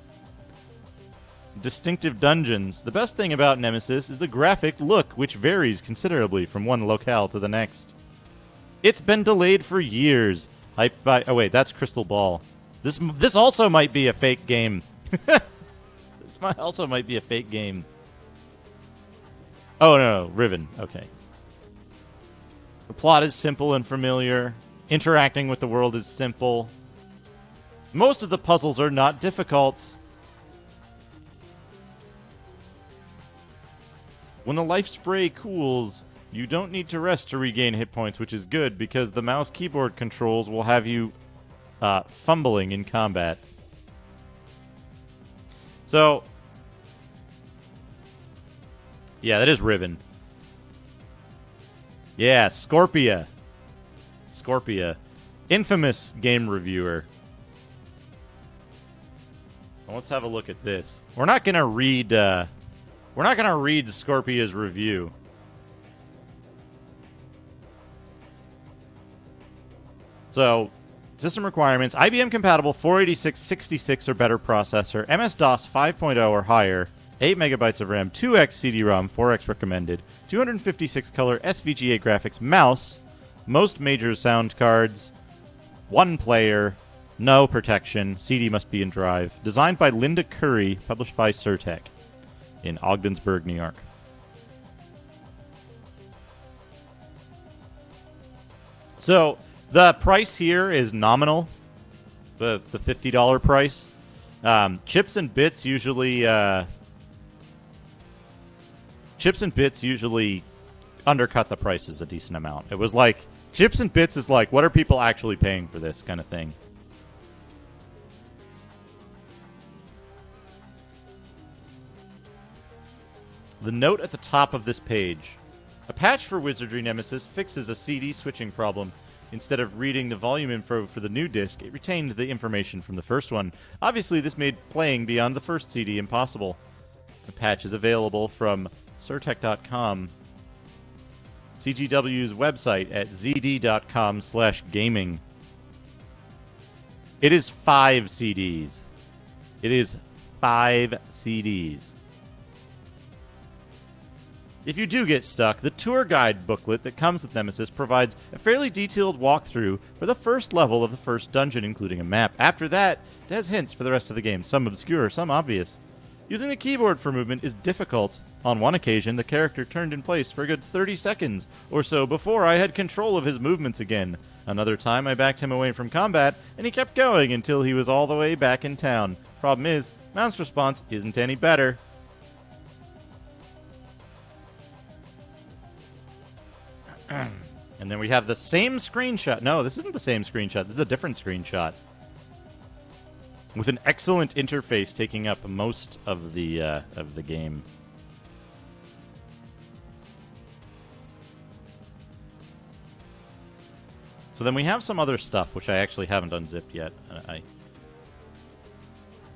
Distinctive dungeons. The best thing about Nemesis is the graphic look, which varies considerably from one locale to the next. It's been delayed for years. Oh wait, that's Crystal Ball. This also might be a fake game. This also might be a fake game. Oh, no, Riven. Okay. The plot is simple and familiar. Interacting with the world is simple. Most of the puzzles are not difficult. When the life spray cools, you don't need to rest to regain hit points, which is good because the mouse keyboard controls will have you fumbling in combat. So... yeah, that is Riven. Yeah, Scorpia. Infamous game reviewer. Well, let's have a look at this. We're not gonna read Scorpia's review. So, system requirements: IBM compatible 486-66 or better processor, MS-DOS 5.0 or higher. 8 megabytes of RAM, 2x CD-ROM, 4x recommended, 256 color SVGA graphics, mouse, most major sound cards, 1 player, No protection. CD must be in drive. Designed by Linda Curry, published by Surtec in Ogdensburg, New York. So the price here is nominal, the $50 price. Chips and bits usually undercut the prices a decent amount. It was like chips and bits is like, what are people actually paying for this kind of thing? The note at the top of this page. A patch for Wizardry Nemesis fixes a CD switching problem. Instead of reading the volume info for the new disc, it retained the information from the first one. Obviously, this made playing beyond the first CD impossible. The patch is available from Surtec.com, CGW's website at zd.com/gaming. It is 5 CDs. It is 5 CDs. If you do get stuck, the tour guide booklet that comes with Nemesis provides a fairly detailed walkthrough for the first level of the first dungeon, including a map. After that, it has hints for the rest of the game, some obscure, some obvious. Using the keyboard for movement is difficult. On one occasion, the character turned in place for a good 30 seconds or so before I had control of his movements again. Another time, I backed him away from combat, and he kept going until he was all the way back in town. Problem is, mouse response isn't any better. And then we have the same screenshot. No, this isn't the same screenshot. This is a different screenshot. With an excellent interface taking up most of the game. So then we have some other stuff, which I actually haven't unzipped yet.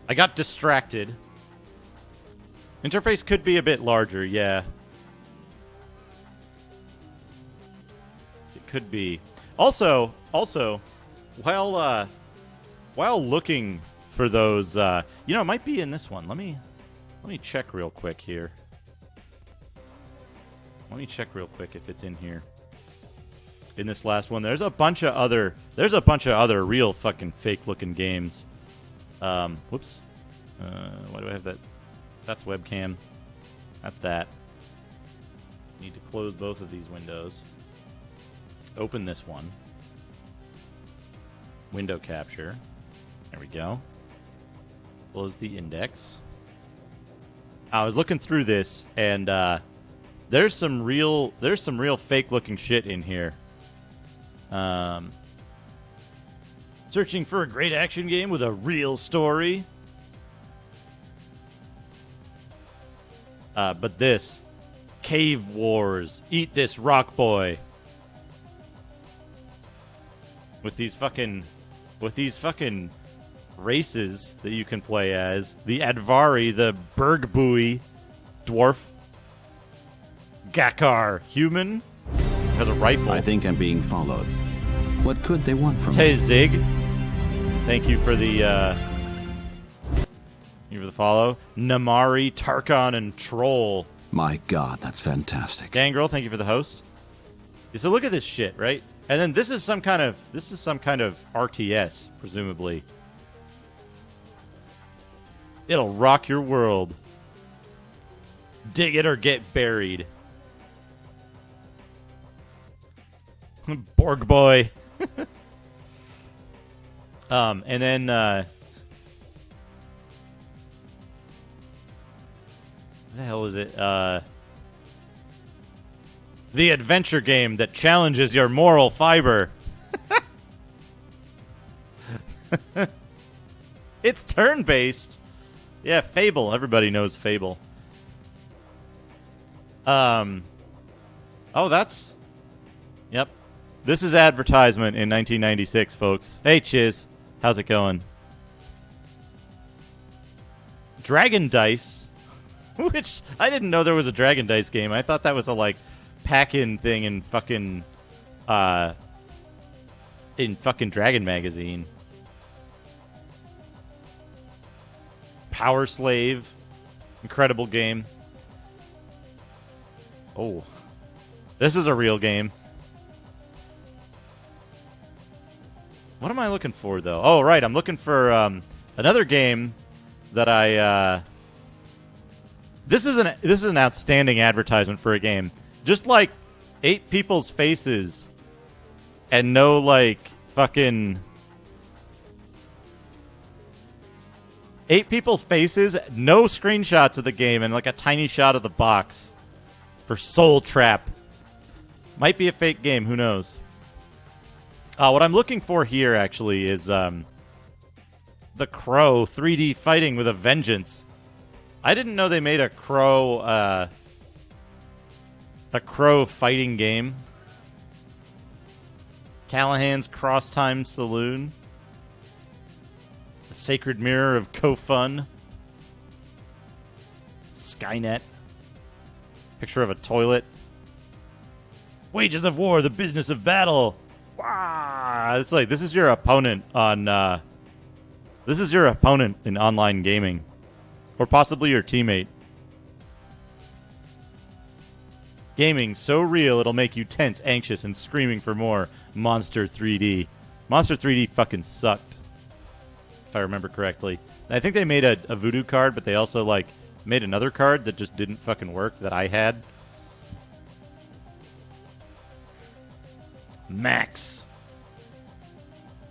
I got distracted. Interface could be a bit larger, yeah. Could be. Also, while looking for those, it might be in this one. Let me check real quick here. Let me check real quick if it's in here. In this last one, there's a bunch of other real fucking fake looking games. Whoops. Why do I have that? That's webcam. That's that. Need to close both of these windows. Open this one. Window capture. There we go. Close the index. I was looking through this, and there's some real fake looking shit in here. Searching for a great action game with a real story. But this Cave Wars. Eat this, Rock Boy. With these fucking races that you can play as. The Advari, the Bergbui dwarf. Gakar, human, has a rifle. I think I'm being followed. What could they want from me? Tezig, thank you for the follow. Namari, Tarkon, and Troll. My God, that's fantastic. Gangrel, thank you for the host. So look at this shit, right? And then this is some kind of RTS, presumably. It'll rock your world. Dig it or get buried. Borg boy. And then what the hell is it? The adventure game that challenges your moral fiber. It's turn-based. Yeah, Fable. Everybody knows Fable. Oh, that's... Yep. This is advertisement in 1996, folks. Hey, Chiz. How's it going? Dragon Dice. Which, I didn't know there was a Dragon Dice game. I thought that was a, pack-in thing in fucking Dragon Magazine. Power Slave. Incredible game. Oh. This is a real game. What am I looking for, though? Oh, right. I'm looking for another game that I... This is an outstanding advertisement for a game. Just, like, 8 people's faces and no, like, fucking... 8 people's faces, no screenshots of the game, and, like, a tiny shot of the box for Soul Trap. Might be a fake game. Who knows? What I'm looking for here, actually, is The Crow 3D Fighting with a Vengeance. I didn't know they made a Crow fighting game. Callahan's Cross Time Saloon. The Sacred Mirror of Kofun. Skynet. Picture of a toilet. Wages of War, the Business of Battle. Wow. It's like, this is your opponent on, this is your opponent in online gaming. Or possibly your teammate. Gaming so real it'll make you tense, anxious, and screaming for more. Monster 3D. Monster 3D fucking sucked. If I remember correctly. I think they made a voodoo card, but they also, like, made another card that just didn't fucking work that I had. Max.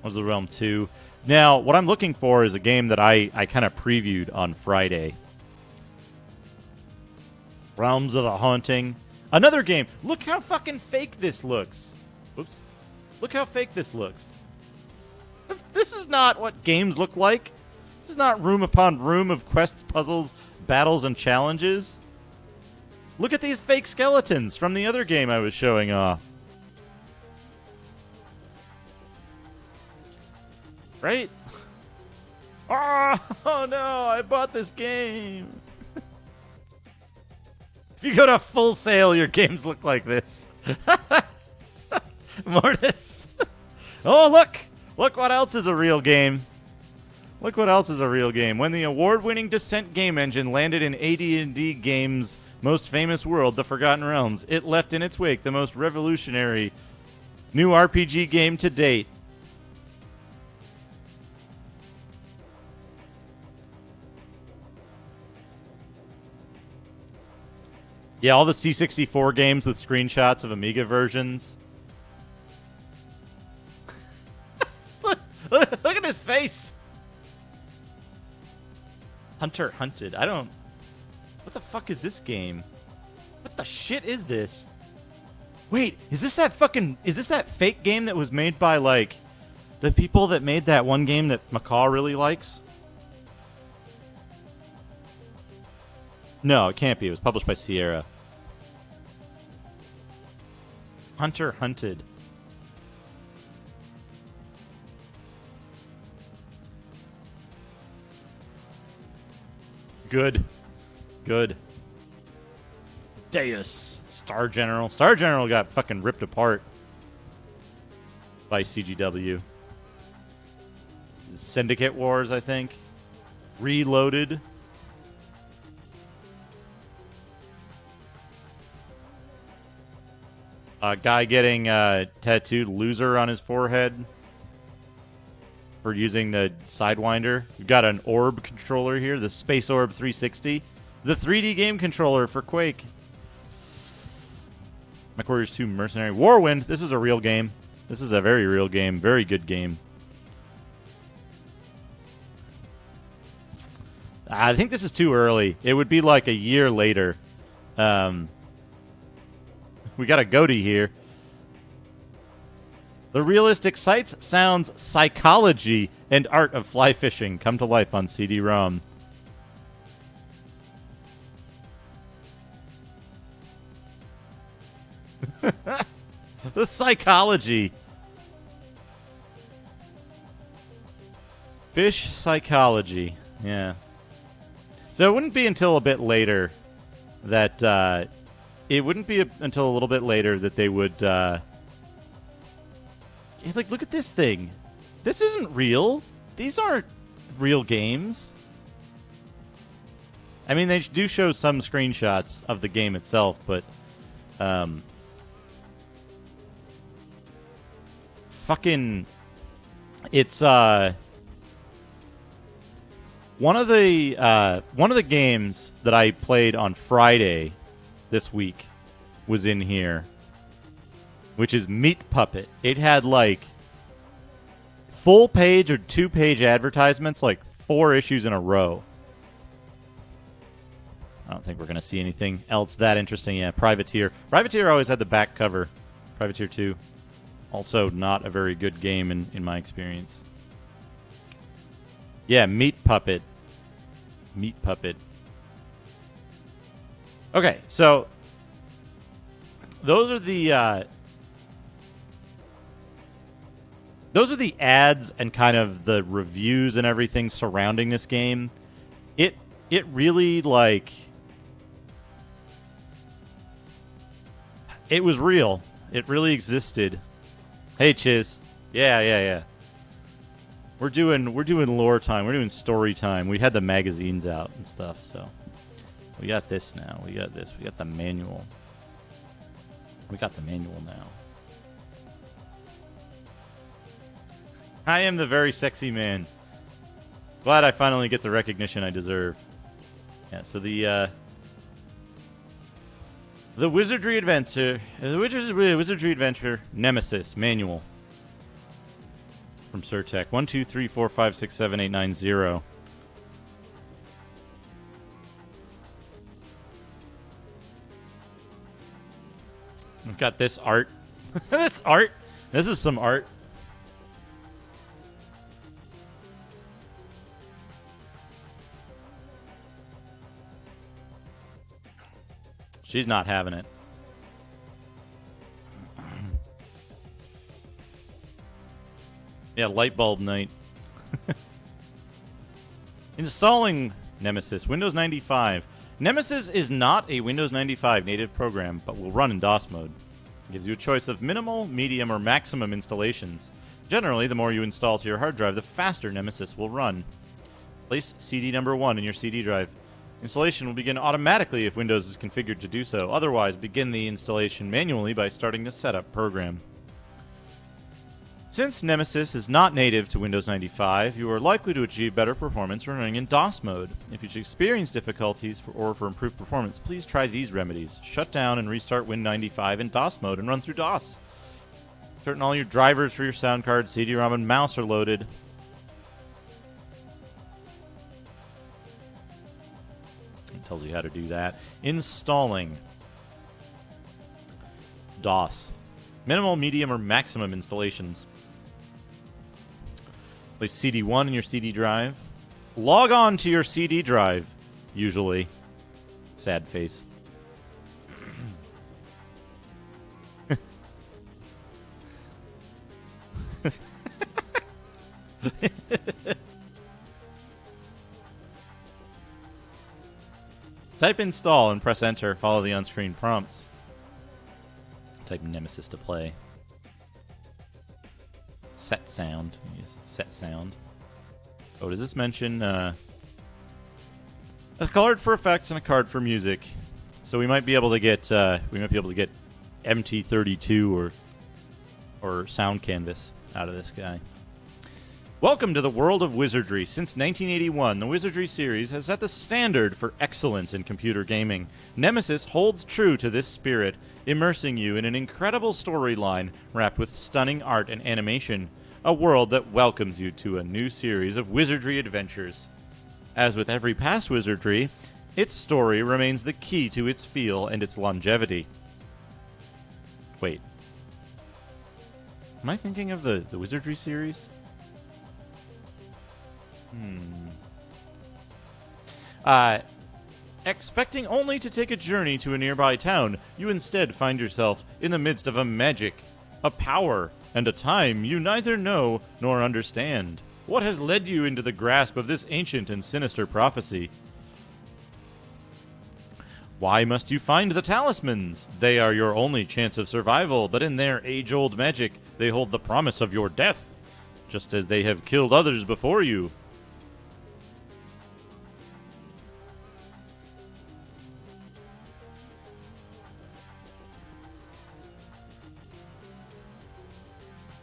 Was the Realm 2. Now, what I'm looking for is a game that I kind of previewed on Friday. Realms of the Haunting. Another game. Look how fucking fake this looks. Oops. Look how fake this looks. This is not what games look like. This is not room upon room of quests, puzzles, battles, and challenges. Look at these fake skeletons from the other game I was showing off. Right? Oh no, I bought this game. If you go to Full Sail, your games look like this. Mortis. Oh, look. Look what else is a real game. Look what else is a real game. When the award-winning Descent game engine landed in AD&D Games' most famous world, The Forgotten Realms, it left in its wake the most revolutionary new RPG game to date. Yeah, all the C64 games with screenshots of Amiga versions. look at his face. Hunter Hunted. I don't... What the fuck is this game? What the shit is this? Wait, is this that fake game that was made by, like, the people that made that one game that Macaw really likes? No, it can't be. It was published by Sierra. Hunter Hunted. Good. Good. Deus. Star General. Star General got fucking ripped apart by CGW. Syndicate Wars, I think. Reloaded. A guy getting tattooed loser on his forehead for using the Sidewinder. We've got an orb controller here, the Space Orb 360. The 3D game controller for Quake. MechWarriors 2 Mercenary. Warwind, this is a real game. This is a very real game. Very good game. I think this is too early. It would be like a year later. We got a goatee here. The realistic sights, sounds, psychology, and art of fly fishing come to life on CD-ROM. The psychology. Fish psychology. Yeah. So it wouldn't be until a bit later that... It wouldn't be until a little bit later that they would... It's like, look at this thing. This isn't real. These aren't real games. I mean, they do show some screenshots of the game itself, but... fucking... It's one of the games that I played on Friday this week was in here, which is Meat Puppet. It had like full page or 2-page advertisements, like 4 issues in a row. I don't think we're going to see anything else that interesting. Yeah, Privateer. Privateer always had the back cover. Privateer 2. Also not a very good game in my experience. Yeah, Meat Puppet. Meat Puppet. Okay, so those are the ads and kind of the reviews and everything surrounding this game. It really, like, it was real. It really existed. Hey, Chiz. Yeah. We're doing lore time. We're doing story time. We had the magazines out and stuff, so we got this now. We got this. We got the manual. We got the manual now. I am the very sexy man. Glad I finally get the recognition I deserve. Yeah, so the Wizardry Adventure, Wizardry Adventure Nemesis manual from Surtech 1 2 3 4 5 6 7 8 9 0. We've got this art. This art. This is some art. She's not having it. Yeah, light bulb night. Installing Nemesis, Windows 95. Nemesis is not a Windows 95 native program, but will run in DOS mode. It gives you a choice of minimal, medium, or maximum installations. Generally, the more you install to your hard drive, the faster Nemesis will run. Place CD number 1 in your CD drive. Installation will begin automatically if Windows is configured to do so. Otherwise, begin the installation manually by starting the setup program. Since Nemesis is not native to Windows 95, you are likely to achieve better performance running in DOS mode. If you experience difficulties or for improved performance, please try these remedies. Shut down and restart Win95 in DOS mode and run through DOS. Certain all your drivers for your sound card, CD-ROM, and mouse are loaded. Tells you how to do that. Installing DOS. Minimal, medium, or maximum installations. Place CD1 in your CD drive. Log on to your CD drive, usually. Sad face. Type install and press enter. Follow the on-screen prompts. Type Nemesis to play. Set sound. Use set sound. Oh, does this mention a card for effects and a card for music? So we might be able to get MT32 or Sound Canvas out of this guy. Welcome to the world of Wizardry. Since 1981, the Wizardry series has set the standard for excellence in computer gaming. Nemesis holds true to this spirit, immersing you in an incredible storyline wrapped with stunning art and animation, a world that welcomes you to a new series of Wizardry adventures. As with every past Wizardry, its story remains the key to its feel and its longevity. Wait. Am I thinking of the Wizardry series? Expecting only to take a journey to a nearby town, you instead find yourself in the midst of a magic, a power, and a time you neither know nor understand. What has led you into the grasp of this ancient and sinister prophecy? Why must you find the talismans? They are your only chance of survival, but in their age-old magic, they hold the promise of your death, just as they have killed others before you.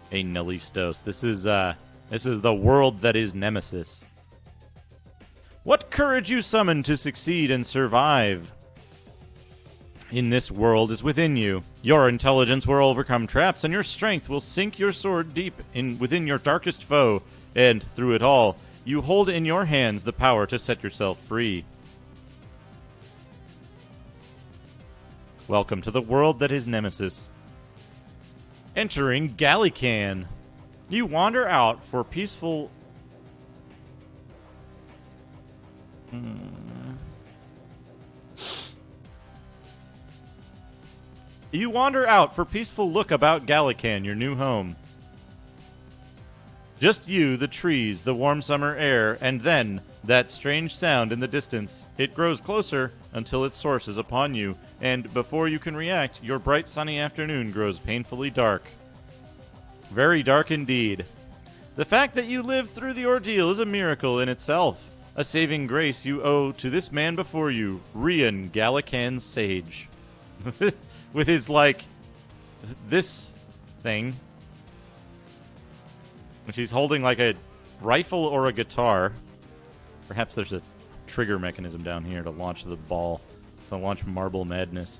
Hey, Nellistos. This is This is the world that is Nemesis. What courage you summon to succeed and survive in this world is within you. Your intelligence will overcome traps, and your strength will sink your sword deep within your darkest foe. And through it all, you hold in your hands the power to set yourself free. Welcome to the world that is Nemesis. Entering Gallican. You wander out for peaceful... You wander out for peaceful look about Gallican, your new home. Just you, the trees, the warm summer air, and then that strange sound in the distance. It grows closer until its source is upon you, and before you can react, your bright sunny afternoon grows painfully dark. Very dark indeed. The fact that you lived through the ordeal is a miracle in itself. A saving grace you owe to this man before you, Rian Gallican's sage. With his, this thing, which he's holding like a rifle or a guitar. Perhaps there's a trigger mechanism down here to launch the ball, to launch Marble Madness.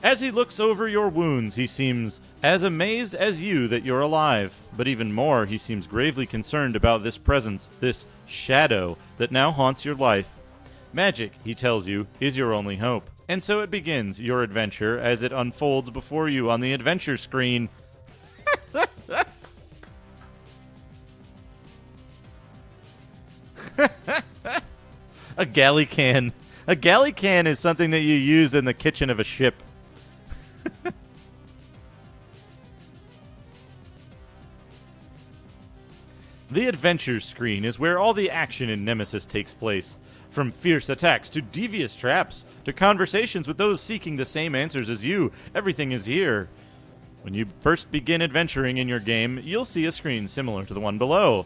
As he looks over your wounds, he seems as amazed as you that you're alive. But even more, he seems gravely concerned about this presence, this shadow that now haunts your life. Magic, he tells you, is your only hope. And so it begins, your adventure, as it unfolds before you on the adventure screen. A galley can. A galley can is something that you use in the kitchen of a ship. The adventure screen is where all the action in Nemesis takes place. From fierce attacks to devious traps to conversations with those seeking the same answers as you, everything is here. When you first begin adventuring in your game, you'll see a screen similar to the one below.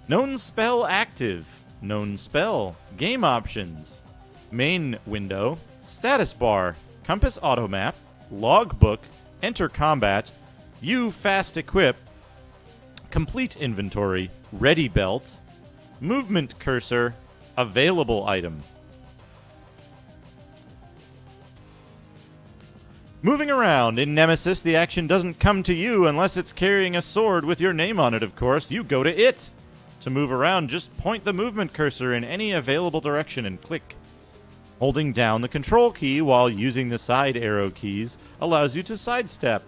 Known spell active. Known spell. Game options. Main window. Status bar. Compass automap. Logbook. Enter combat. You fast equip. Complete inventory. Ready belt. Movement cursor. Available item. Moving around in Nemesis, the action doesn't come to you unless it's carrying a sword with your name on it, of course. You go to it. To move around, just point the movement cursor in any available direction and click. Holding down the control key while using the side arrow keys allows you to sidestep.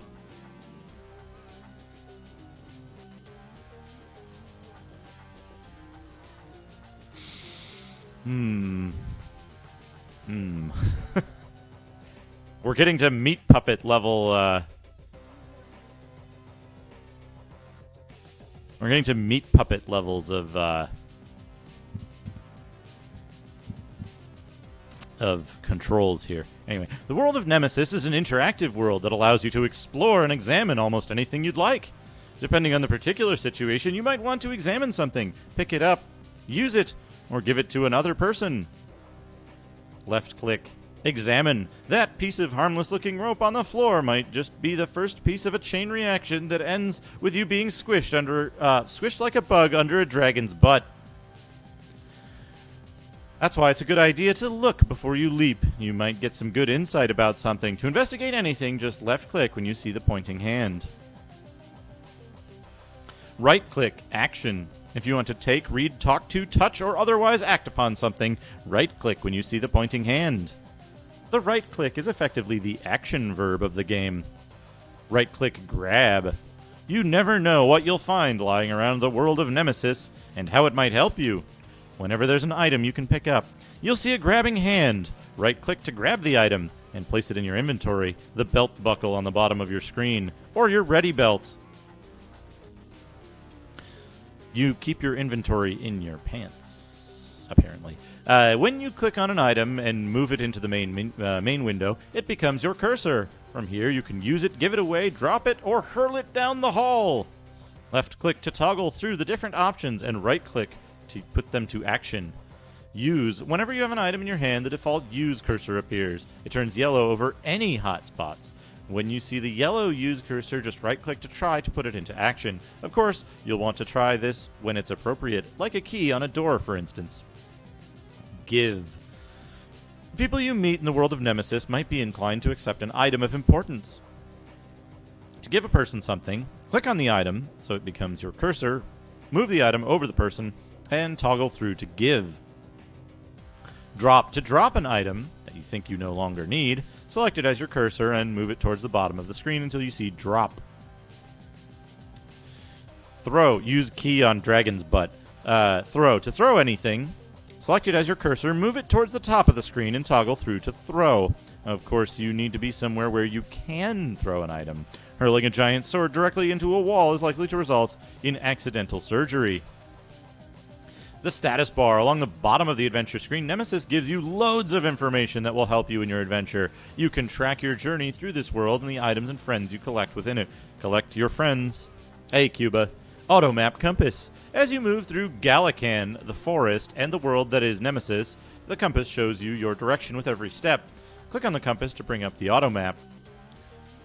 We're getting to meat puppet level, we're getting to meat puppet levels of controls here. Anyway, the world of Nemesis is an interactive world that allows you to explore and examine almost anything you'd like. Depending on the particular situation, you might want to examine something, pick it up, use it, or give it to another person. Left click. Examine. That piece of harmless-looking rope on the floor might just be the first piece of a chain reaction that ends with you being squished like a bug under a dragon's butt. That's why it's a good idea to look before you leap. You might get some good insight about something. To investigate anything, just left-click when you see the pointing hand. Right-click. Action. If you want to take, read, talk to, touch, or otherwise act upon something, right-click when you see the pointing hand. The right-click is effectively the action verb of the game. Right-click grab. You never know what you'll find lying around the world of Nemesis and how it might help you. Whenever there's an item you can pick up, you'll see a grabbing hand. Right-click to grab the item and place it in your inventory, the belt buckle on the bottom of your screen, or your ready belt. You keep your inventory in your pants, apparently. When you click on an item and move it into the main window, it becomes your cursor. From here, you can use it, give it away, drop it, or hurl it down the hall. Left-click to toggle through the different options, and right-click to put them to action. Use. Whenever you have an item in your hand, the default Use cursor appears. It turns yellow over any hotspots. When you see the yellow use cursor, just right-click to try to put it into action. Of course, you'll want to try this when it's appropriate, like a key on a door, for instance. Give. People you meet in the world of Nemesis might be inclined to accept an item of importance. To give a person something, click on the item so it becomes your cursor, move the item over the person, and toggle through to give. Drop. To drop an item that you think you no longer need, select it as your cursor and move it towards the bottom of the screen until you see drop. Throw. Use key on dragon's butt. Throw. To throw anything, select it as your cursor, move it towards the top of the screen, and toggle through to throw. Of course, you need to be somewhere where you can throw an item. Hurling a giant sword directly into a wall is likely to result in accidental surgery. The status bar. Along the bottom of the adventure screen, Nemesis gives you loads of information that will help you in your adventure. You can track your journey through this world and the items and friends you collect within it. Collect your friends. Hey, Cuba. Auto map compass. As you move through Galakan, the forest, and the world that is Nemesis, the compass shows you your direction with every step. Click on the compass to bring up the auto map.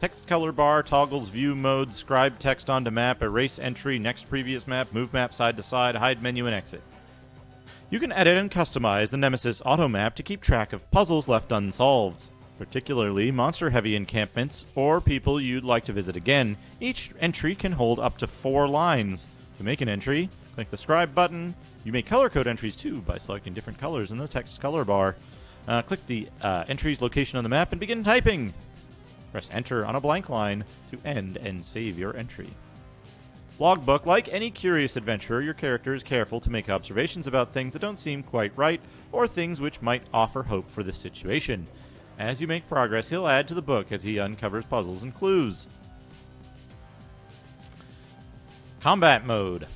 Text color bar toggles view mode, scribe text onto map, erase entry, next previous map, move map side to side, hide menu, and exit. You can edit and customize the Nemesis auto map to keep track of puzzles left unsolved, particularly monster-heavy encampments or people you'd like to visit again. Each entry can hold up to 4 lines. To make an entry, click the scribe button. You may color code entries too by selecting different colors in the text color bar. Click the entry's location on the map and begin typing. Press enter on a blank line to end and save your entry. Logbook. Like any curious adventurer, your character is careful to make observations about things that don't seem quite right or things which might offer hope for the situation. As you make progress, he'll add to the book as he uncovers puzzles and clues. Combat mode.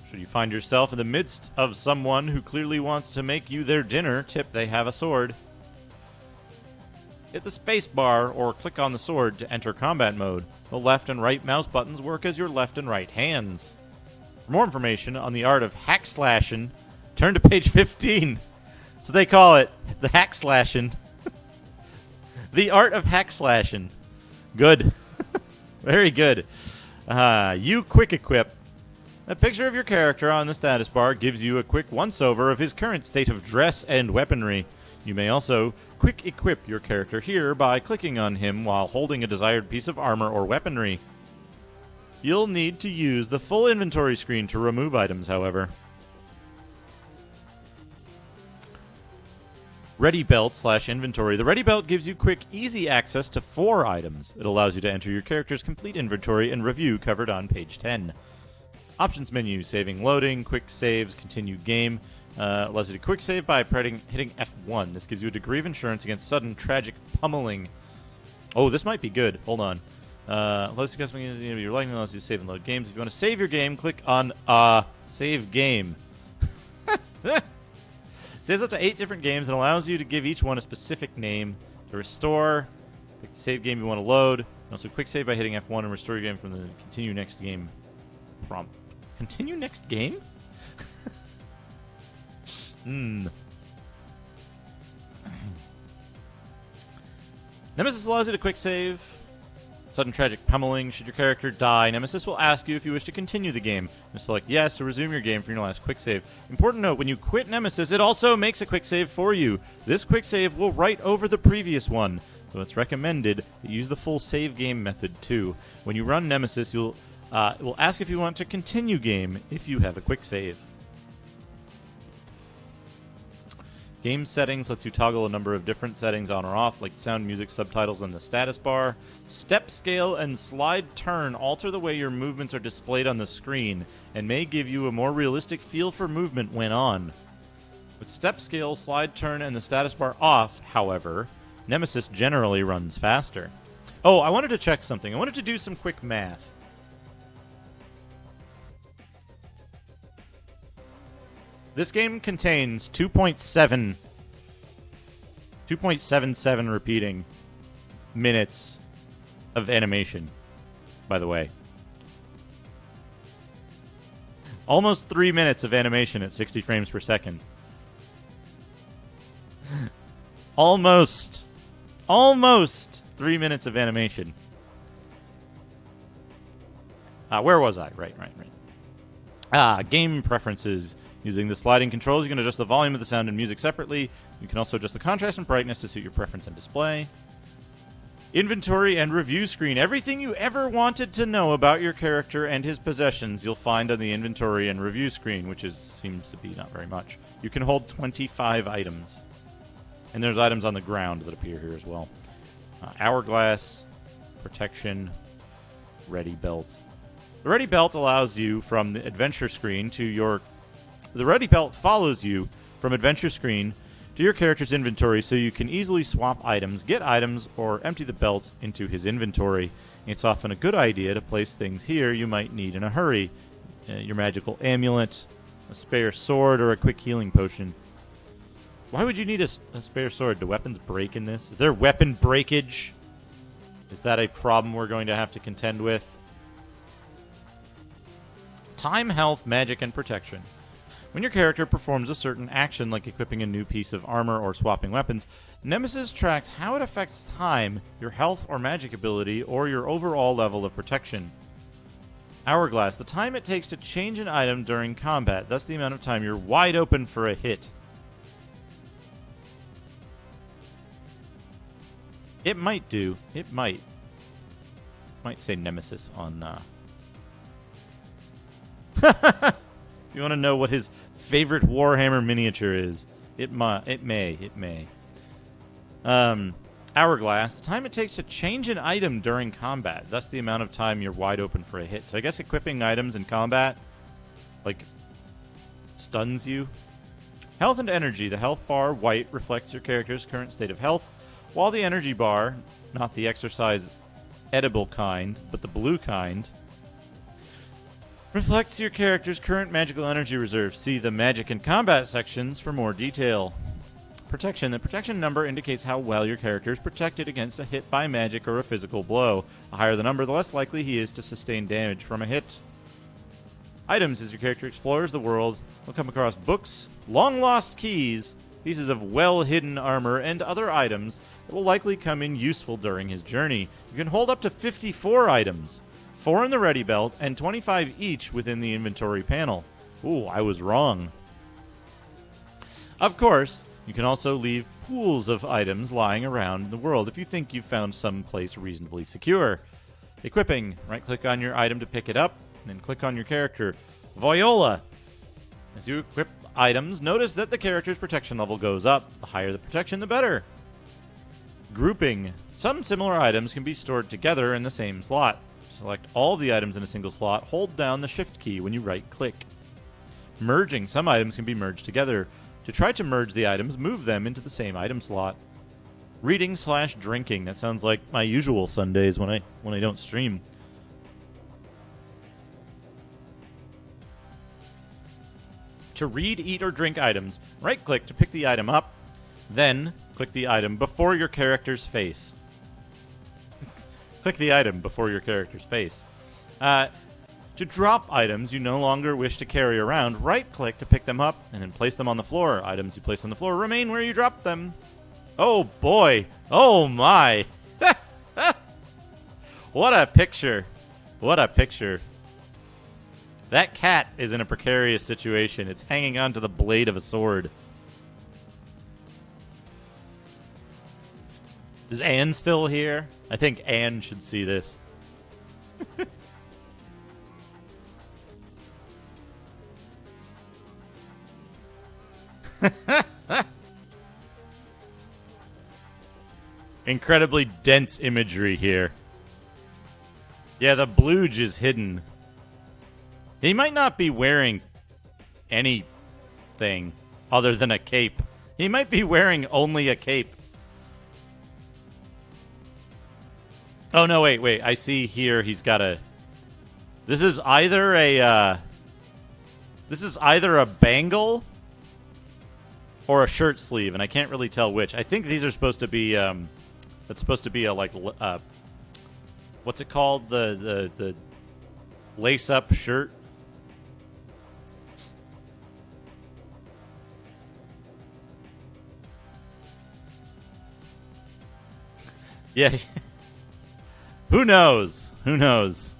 Should you find yourself in the midst of someone who clearly wants to make you their dinner, tip they have a sword. Hit the space bar or click on the sword to enter combat mode. The left and right mouse buttons work as your left and right hands. For more information on the art of hack slashing, turn to page 15. So they call it the hack slashing. The art of hack slashing. Good. Very good. You quick equip. A picture of your character on the status bar gives you a quick once-over of his current state of dress and weaponry. You may also quick equip your character here by clicking on him while holding a desired piece of armor or weaponry. You'll need to use the full inventory screen to remove items, however. Ready Belt / inventory. The Ready Belt gives you quick, easy access to 4 items. It allows you to enter your character's complete inventory and review covered on page 10. Options menu, saving, loading, quick saves, continue game. Allows you to quick save by hitting F1. This gives you a degree of insurance against sudden tragic pummeling. Oh, this might be good. Hold on. Allows you to your liking, allows you to save and load games. If you want to save your game, click on Save Game. Saves up to 8 different games and allows you to give each one a specific name. To restore, pick the save game you want to load. Also, quick save by hitting F1 and restore your game from the continue next game prompt. Continue next game? Nemesis allows you to quick save. Sudden tragic pummeling. Should your character die, Nemesis will ask you if you wish to continue the game. You select yes to resume your game for your last quick save. Important note, when you quit Nemesis, it also makes a quick save for you. This quick save will write over the previous one, so it's recommended that you use the full save game method too. When you run Nemesis, it will ask if you want to continue game if you have a quick save. Game settings lets you toggle a number of different settings on or off, like sound, music, subtitles, and the status bar. Step scale and slide turn alter the way your movements are displayed on the screen and may give you a more realistic feel for movement when on. With step scale, slide turn, and the status bar off, however, Nemesis generally runs faster. Oh, I wanted to check something. I wanted to do some quick math. This game contains 2.77 repeating minutes of animation, by the way. Almost 3 minutes of animation at 60 frames per second. Almost Almost 3 minutes of animation. Where was I? Right. Game preferences. Using the sliding controls, you can adjust the volume of the sound and music separately. You can also adjust the contrast and brightness to suit your preference and display. Inventory and review screen. Everything you ever wanted to know about your character and his possessions, you'll find on the inventory and review screen, which seems to be not very much. You can hold 25 items. And there's items on the ground that appear here as well. Hourglass, protection, ready belt. The ready belt allows you from the adventure screen to your... The ready belt follows you from adventure screen to your character's inventory so you can easily swap items, get items, or empty the belt into his inventory. It's often a good idea to place things here you might need in a hurry. Your magical amulet, a spare sword, or a quick healing potion. Why would you need a spare sword? Do weapons break in this? Is there weapon breakage? Is that a problem we're going to have to contend with? Time, health, magic, and protection. When your character performs a certain action, like equipping a new piece of armor or swapping weapons, Nemesis tracks how it affects time, your health or magic ability, or your overall level of protection. Hourglass. The time it takes to change an item during combat. That's the amount of time you're wide open for a hit. It might do. It might. Might say Nemesis on... You want to know what his favorite Warhammer miniature is? It may. Hourglass. The time it takes to change an item during combat. That's the amount of time you're wide open for a hit. So I guess equipping items in combat, like, stuns you. Health and energy. The health bar, white, reflects your character's current state of health, while the energy bar, not the exercise edible kind, but the blue kind, reflects your character's current magical energy reserve. See the magic and combat sections for more detail. Protection. The protection number indicates how well your character is protected against a hit by magic or a physical blow. The higher the number, the less likely he is to sustain damage from a hit. Items. As your character explores the world, will come across books, long-lost keys, pieces of well-hidden armor, and other items that will likely come in useful during his journey. You can hold up to 54 items. 4 in the ready belt, and 25 each within the inventory panel. Ooh, I was wrong. Of course, you can also leave pools of items lying around the world if you think you've found some place reasonably secure. Equipping. Right-click on your item to pick it up, and then click on your character. Viola. As you equip items, notice that the character's protection level goes up. The higher the protection, the better. Grouping. Some similar items can be stored together in the same slot. Select all the items in a single slot. Hold down the Shift key when you right-click. Merging. Some items can be merged together. To try to merge the items, move them into the same item slot. Reading/drinking. That sounds like my usual Sundays when I don't stream. To read, eat, or drink items, right-click to pick the item up, then click the item before your character's face. Click the item before your character's face. To drop items you no longer wish to carry around, right-click to pick them up and then place them on the floor. Items you place on the floor remain where you dropped them. Oh, boy. Oh, my. What a picture. What a picture. That cat is in a precarious situation. It's hanging onto the blade of a sword. Is Anne still here? I think Anne should see this. Incredibly dense imagery here. Yeah, the blooge is hidden. He might not be wearing anything other than a cape. He might be wearing only a cape. Oh, no, wait. I see here he's got a... This is either a bangle or a shirt sleeve, and I can't really tell which. I think these are supposed to be, that's supposed to be a, like, what's it called? The lace-up shirt? Yeah. Who knows? Who knows?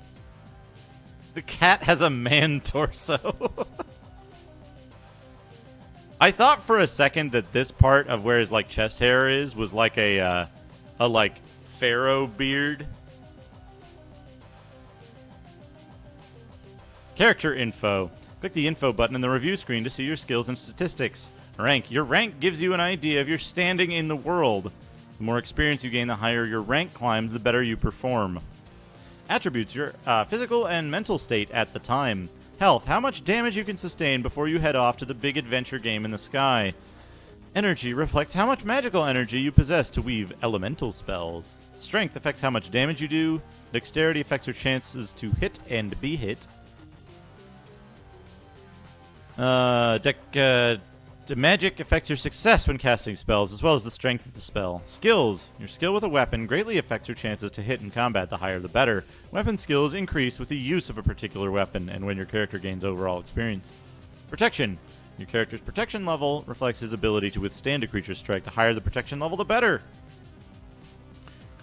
The cat has a man torso. I thought for a second that this part of where his like chest hair is was like a like pharaoh beard. Character info. Click the info button in the review screen to see your skills and statistics. Rank. Your rank gives you an idea of your standing in the world. The more experience you gain, the higher your rank climbs, the better you perform. Attributes. Your physical and mental state at the time. Health. How much damage you can sustain before you head off to the big adventure game in the sky. Energy reflects how much magical energy you possess to weave elemental spells. Strength affects how much damage you do. Dexterity affects your chances to hit and be hit. Magic affects your success when casting spells, as well as the strength of the spell. Skills. Your skill with a weapon greatly affects your chances to hit in combat, the higher the better. Weapon skills increase with the use of a particular weapon, and when your character gains overall experience. Protection. Your character's protection level reflects his ability to withstand a creature's strike. The higher the protection level, the better.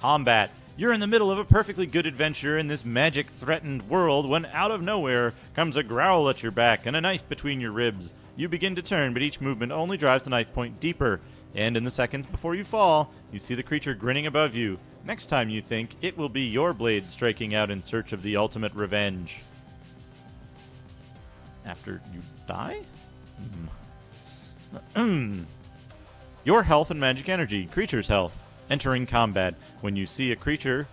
Combat. You're in the middle of a perfectly good adventure in this magic-threatened world when out of nowhere comes a growl at your back and a knife between your ribs. You begin to turn, but each movement only drives the knife point deeper. And in the seconds before you fall, you see the creature grinning above you. Next time you think, it will be your blade striking out in search of the ultimate revenge. After you die? Your health and magic energy. Creature's health. Entering combat. When you see the creature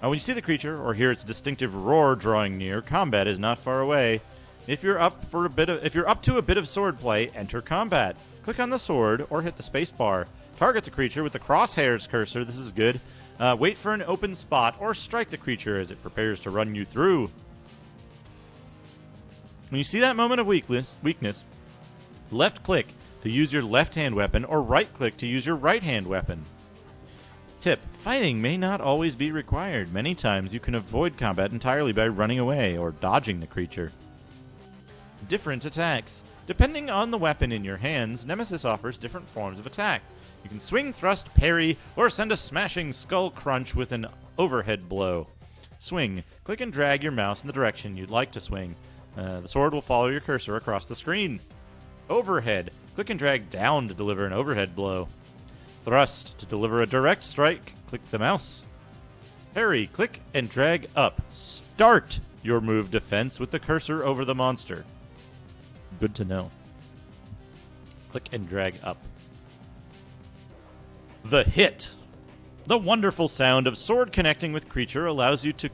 or hear its distinctive roar drawing near, combat is not far away. If you're up to a bit of swordplay, enter combat. Click on the sword or hit the space bar. Target the creature with the crosshairs cursor. This is good. Wait for an open spot or strike the creature as it prepares to run you through. When you see that moment of weakness, left click to use your left hand weapon or right click to use your right hand weapon. Tip. Fighting may not always be required. Many times you can avoid combat entirely by running away or dodging the creature. Different attacks. Depending on the weapon in your hands, Nemesis offers different forms of attack. You can swing, thrust, parry, or send a smashing skull crunch with an overhead blow. Swing. Click and drag your mouse in the direction you'd like to swing. The sword will follow your cursor across the screen. Overhead. Click and drag down to deliver an overhead blow. Thrust. To deliver a direct strike, click the mouse. Parry. Click and drag up. Start your move defense with the cursor over the monster. Good to know. Click and drag up. The hit. The wonderful sound of sword connecting with creature allows you to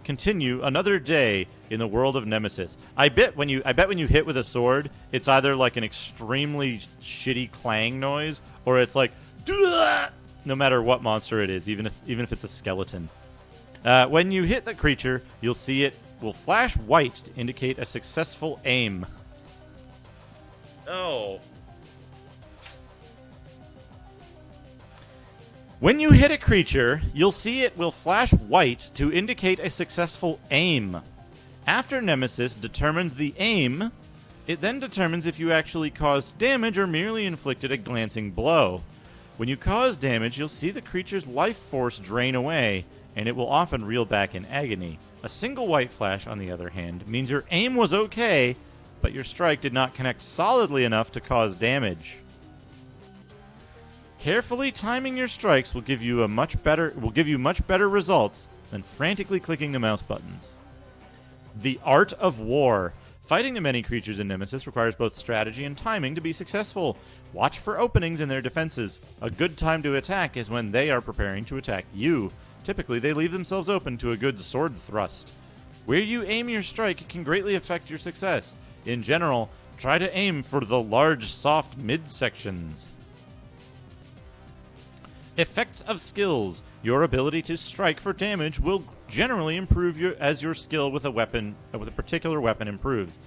continue another day in the world of Nemesis. I bet when you hit with a sword, it's either like an extremely shitty clang noise, or it's like, no matter what monster it is, even if it's a skeleton. When you hit the creature, you'll see it will flash white to indicate a successful aim. Oh. When you hit a creature, you'll see it will flash white to indicate a successful aim. After Nemesis determines the aim, it then determines if you actually caused damage or merely inflicted a glancing blow. When you cause damage, you'll see the creature's life force drain away, and it will often reel back in agony. A single white flash, on the other hand, means your aim was okay, but your strike did not connect solidly enough to cause damage. Carefully timing your strikes will give you much better results than frantically clicking the mouse buttons. The Art of War. Fighting the many creatures in Nemesis requires both strategy and timing to be successful. Watch for openings in their defenses. A good time to attack is when they are preparing to attack you. Typically, they leave themselves open to a good sword thrust. Where you aim your strike can greatly affect your success. In general, try to aim for the large, soft midsections. Effects of skills. Your ability to strike for damage will generally improve as your skill with a particular weapon improves.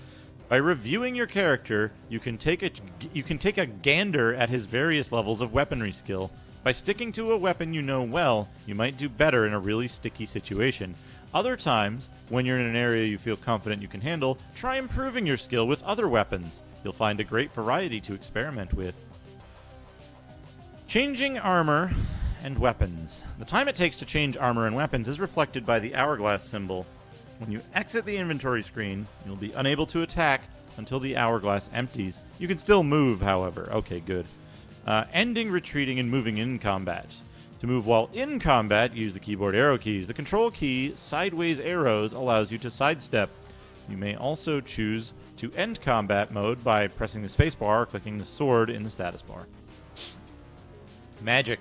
By reviewing your character, you can take a gander at his various levels of weaponry skill. By sticking to a weapon you know well, you might do better in a really sticky situation. Other times, when you're in an area you feel confident you can handle, try improving your skill with other weapons. You'll find a great variety to experiment with. Changing armor and weapons. The time it takes to change armor and weapons is reflected by the hourglass symbol. When you exit the inventory screen, you'll be unable to attack until the hourglass empties. You can still move, however. Okay, good. Ending, retreating, and moving in combat. To move while in combat, use the keyboard arrow keys. The control key, sideways arrows, allows you to sidestep. You may also choose to end combat mode by pressing the spacebar or clicking the sword in the status bar. Magic.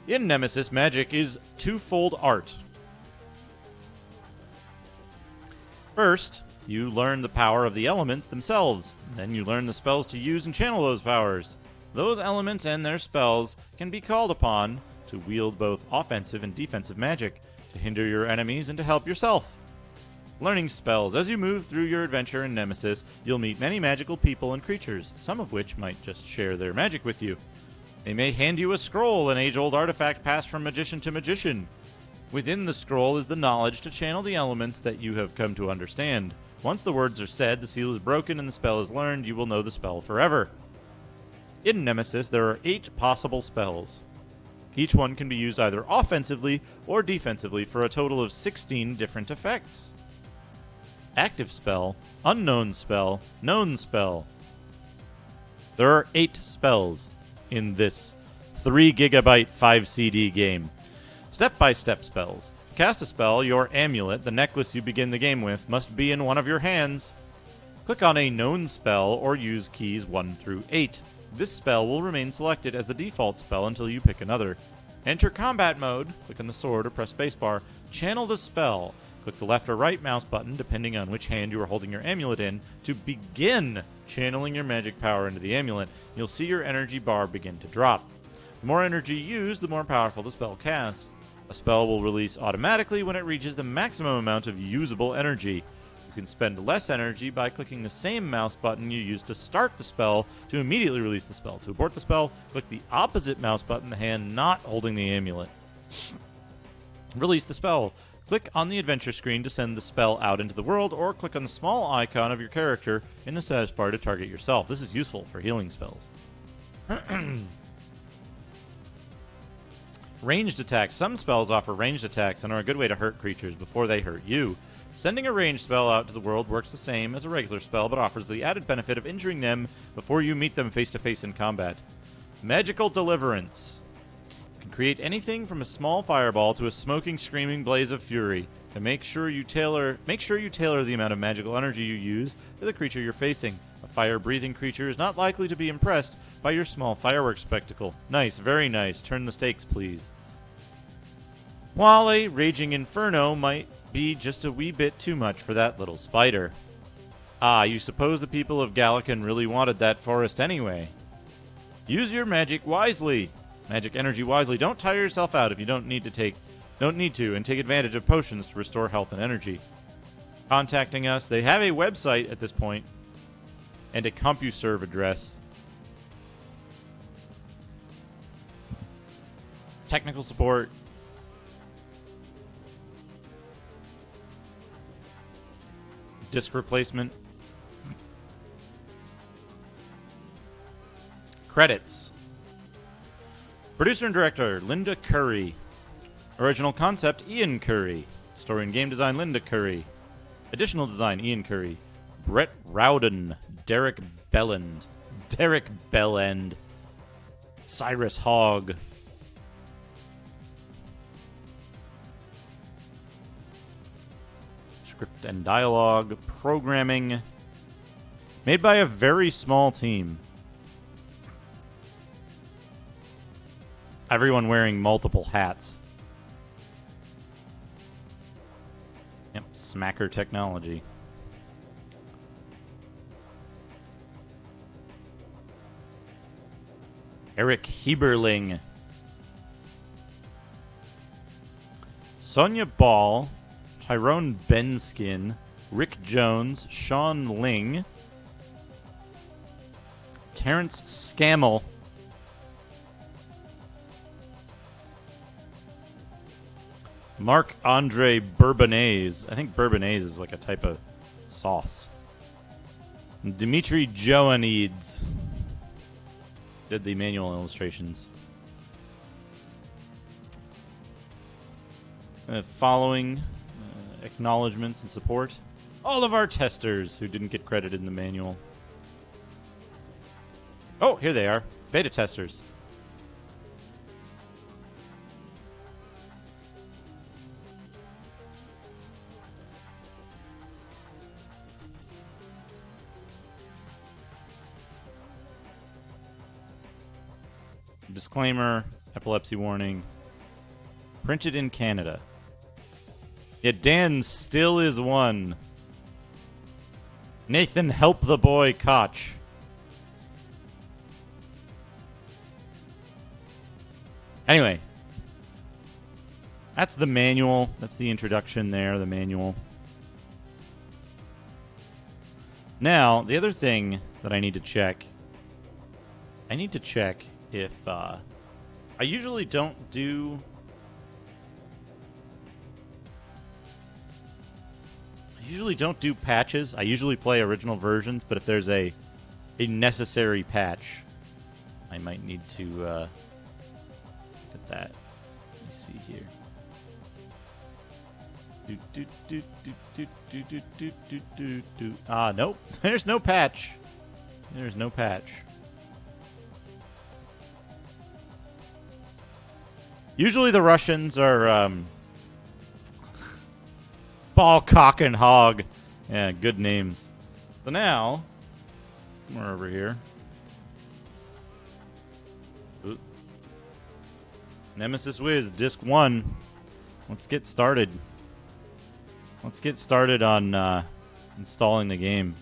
In Nemesis, magic is twofold art. First, you learn the power of the elements themselves. Then you learn the spells to use and channel those powers. Those elements and their spells can be called upon to wield both offensive and defensive magic, to hinder your enemies and to help yourself. Learning spells. As you move through your adventure in Nemesis, you'll meet many magical people and creatures, some of which might just share their magic with you. They may hand you a scroll, an age-old artifact passed from magician to magician. Within the scroll is the knowledge to channel the elements that you have come to understand. Once the words are said, the seal is broken, and the spell is learned, you will know the spell forever. In Nemesis, there are 8 possible spells. Each one can be used either offensively or defensively for a total of 16 different effects. Active spell, unknown spell, known spell. There are 8 spells in this 3 GB 5 CD game. Step-by-step spells. To cast a spell, your amulet, the necklace you begin the game with, must be in one of your hands. Click on a known spell or use keys 1 through 8. This spell will remain selected as the default spell until you pick another. Enter combat mode, click on the sword or press spacebar. Channel the spell. Click the left or right mouse button, depending on which hand you are holding your amulet in, to begin channeling your magic power into the amulet. You'll see your energy bar begin to drop. The more energy used, the more powerful the spell cast. A spell will release automatically when it reaches the maximum amount of usable energy. You can spend less energy by clicking the same mouse button you used to start the spell to immediately release the spell. To abort the spell, click the opposite mouse button, the hand not holding the amulet. Release the spell. Click on the adventure screen to send the spell out into the world, or click on the small icon of your character in the status bar to target yourself. This is useful for healing spells. Ranged attacks. Some spells offer ranged attacks and are a good way to hurt creatures before they hurt you. Sending a ranged spell out to the world works the same as a regular spell, but offers the added benefit of injuring them before you meet them face-to-face in combat. Magical Deliverance. You can create anything from a small fireball to a smoking, screaming blaze of fury. And make sure you tailor the amount of magical energy you use to the creature you're facing. A fire-breathing creature is not likely to be impressed by your small fireworks spectacle. Nice, very nice. Turn the stakes, please. While a raging inferno might be just a wee bit too much for that little spider. Ah, you suppose the people of Gallican really wanted that forest anyway. Use your magic wisely. Magic energy wisely. Don't tire yourself out if you don't need to, and take advantage of potions to restore health and energy. Contacting us. They have a website at this point and a CompuServe address. Technical support. Disc replacement. Credits. Producer and director, Linda Curry. Original concept, Ian Curry. Story and game design, Linda Curry. Additional design, Ian Curry. Brett Rowden. Derek Bellend. Cyrus Hogg. Script and dialogue. Programming. Made by a very small team. Everyone wearing multiple hats. Yep, Smacker Technology. Eric Heberling. Sonia Ball. Tyrone Benskin. Rick Jones. Sean Ling. Terrence Scammell. Marc-Andre Bourbonnaise. I think Bourbonnaise is like a type of sauce. Dimitri Joannides did the manual illustrations. following acknowledgments and support. All of our testers who didn't get credited in the manual. Oh, here they are. Beta testers. Disclaimer, epilepsy warning. Printed in Canada. Yet Dan still is one. Nathan, help the boy Koch. Anyway. That's the manual. That's the introduction there, the manual. Now, the other thing that I need to check. I need to check if I usually don't do patches. I usually play original versions, but if there's a necessary patch, I might need to look at that. Let me see here. Nope. There's no patch. There's no patch. Usually the Russians are ball, cock, and hog. Yeah, good names. So now, we're over here. Ooh. Nemesis Wiz, Disc 1. Let's get started. Let's get started on installing the game.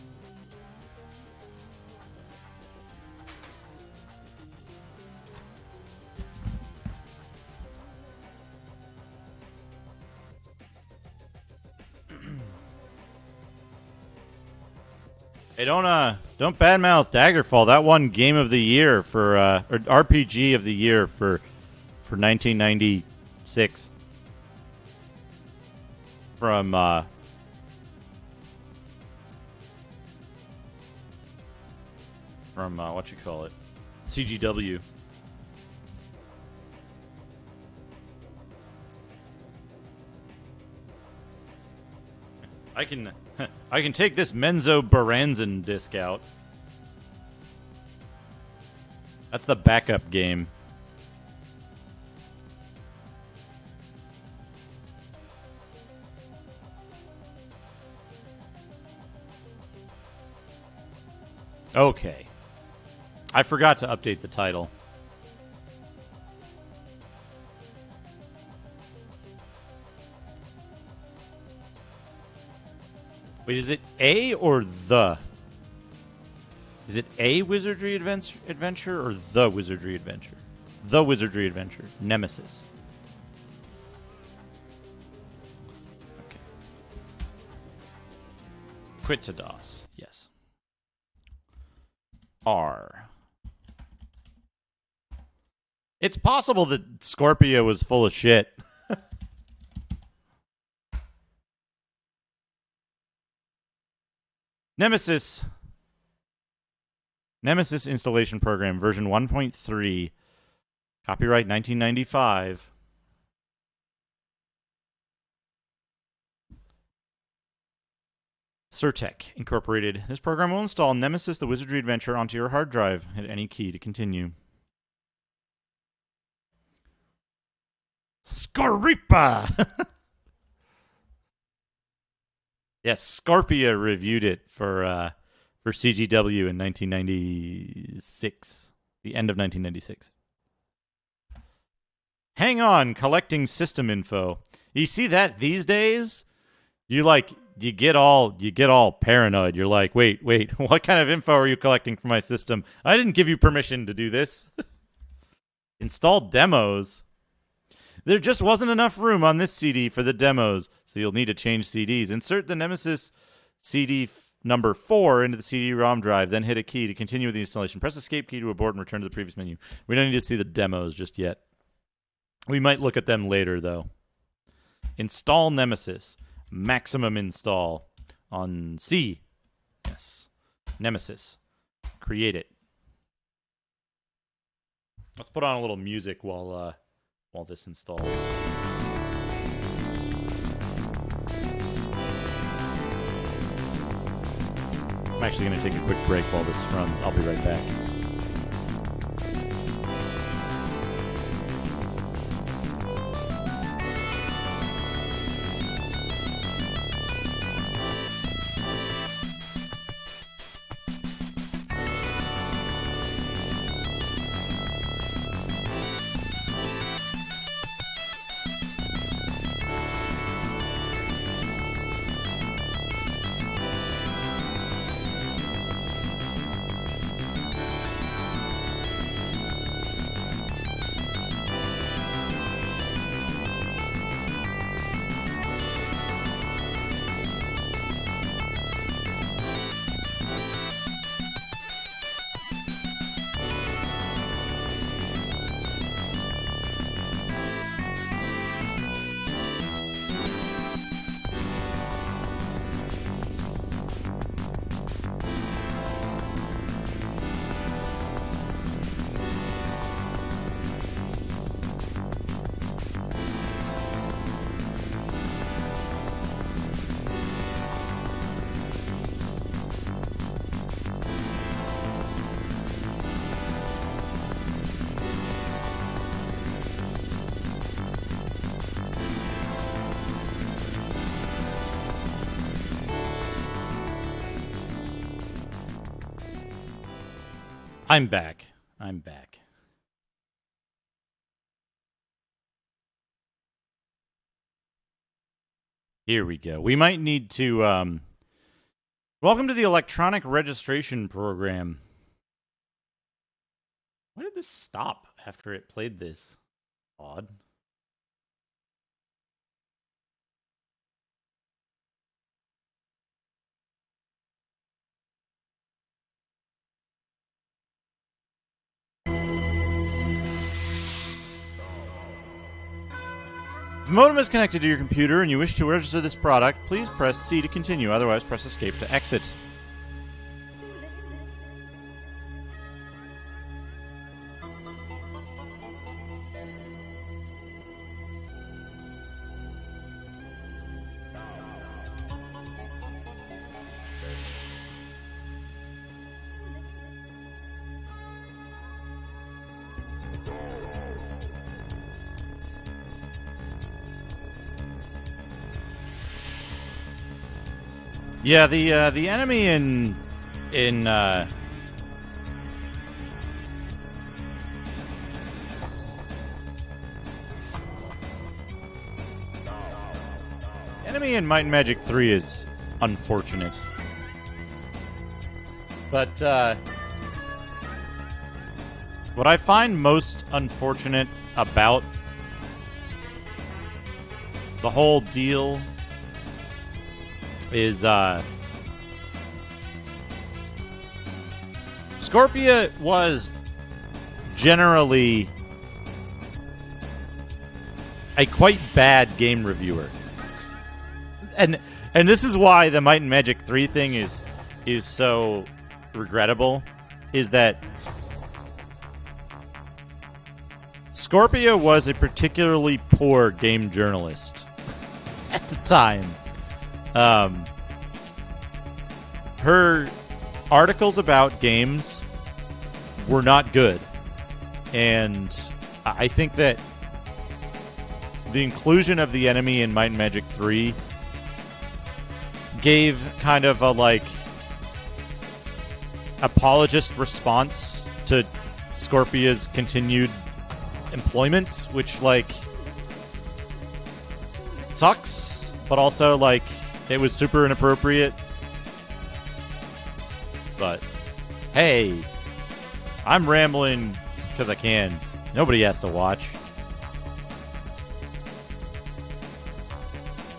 Hey, don't badmouth Daggerfall. That won Game of the Year for or RPG of the Year for 1996 from what you call it, CGW. I can take this Menzo Baranzan disc out. That's the backup game. Okay. I forgot to update the title. Wait, is it A or the? Is it A Wizardry Adventure or the Wizardry Adventure? The Wizardry Adventure. Nemesis. Okay. Quit to DOS. Yes. R. It's possible that Scorpio was full of shit. Nemesis installation program version 1.3, copyright 1995. Surtech Incorporated. This program will install Nemesis the Wizardry Adventure onto your hard drive. Hit any key to continue. Scoripa! Yes, Scorpia reviewed it for CGW in 1996, the end of 1996. Hang on, collecting system info. You see that these days? You get all paranoid. You're like, wait, what kind of info are you collecting for my system? I didn't give you permission to do this. Install demos. There just wasn't enough room on this CD for the demos, so you'll need to change CDs. Insert the Nemesis CD number 4 into the CD-ROM drive, then hit a key to continue with the installation. Press escape key to abort and return to the previous menu. We don't need to see the demos just yet. We might look at them later, though. Install Nemesis. Maximum install on C. Yes. Nemesis. Create it. Let's put on a little music while this installs. I'm actually going to take a quick break while this runs. I'll be right back. I'm back. Here we go. We might need to, welcome to the electronic registration program. Why did this stop after it played this? Odd. If the modem is connected to your computer and you wish to register this product, please press C to continue. Otherwise, press Escape to exit. Yeah, the enemy in enemy in Might and Magic 3 is unfortunate. But what I find most unfortunate about the whole deal is Scorpia was generally a quite bad game reviewer. And this is why the Might and Magic 3 thing is so regrettable, is that Scorpia was a particularly poor game journalist at the time. Her articles about games were not good. And I think that the inclusion of the enemy in Might and Magic 3 gave kind of a, like, apologist response to Scorpia's continued employment, which, like, sucks, but also, like, it was super inappropriate. But, hey, I'm rambling because I can. Nobody has to watch.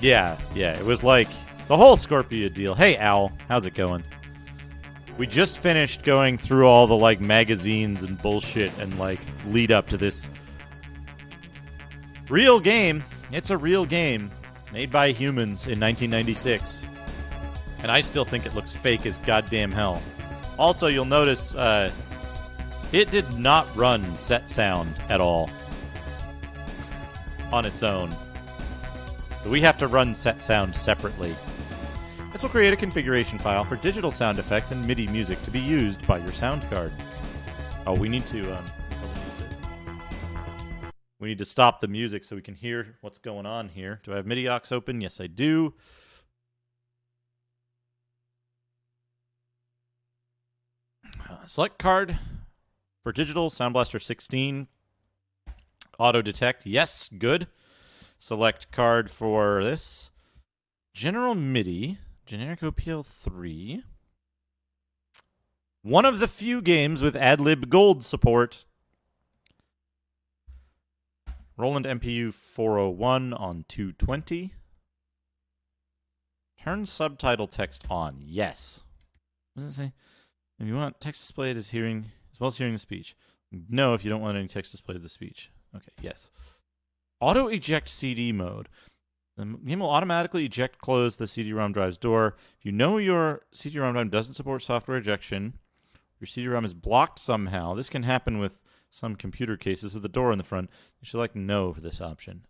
Yeah, it was like the whole Scorpia deal. Hey, Al, how's it going? We just finished going through all the, like, magazines and bullshit and, like, lead up to this real game. It's a real game made by humans in 1996. And I still think it looks fake as goddamn hell. Also, you'll notice it did not run set sound at all on its own. We have to run set sound separately. This will create a configuration file for digital sound effects and MIDI music to be used by your sound card. Oh, we need to stop the music so we can hear what's going on here. Do I have MIDI aux open? Yes, I do. Select card for digital Sound Blaster 16. Auto detect. Yes, good. Select card for this. General MIDI. Generic OPL 3. One of the few games with AdLib Gold support. Roland MPU 401 on 220. Turn subtitle text on. Yes. What does it say? If you want text displayed as well as hearing the speech. No, if you don't want any text displayed of the speech. Okay, yes. Auto eject CD mode. The game will automatically eject close the CD-ROM drive's door. If you know your CD-ROM drive doesn't support software ejection, your CD-ROM is blocked somehow. This can happen with some computer cases with a door in the front. You should like no for this option.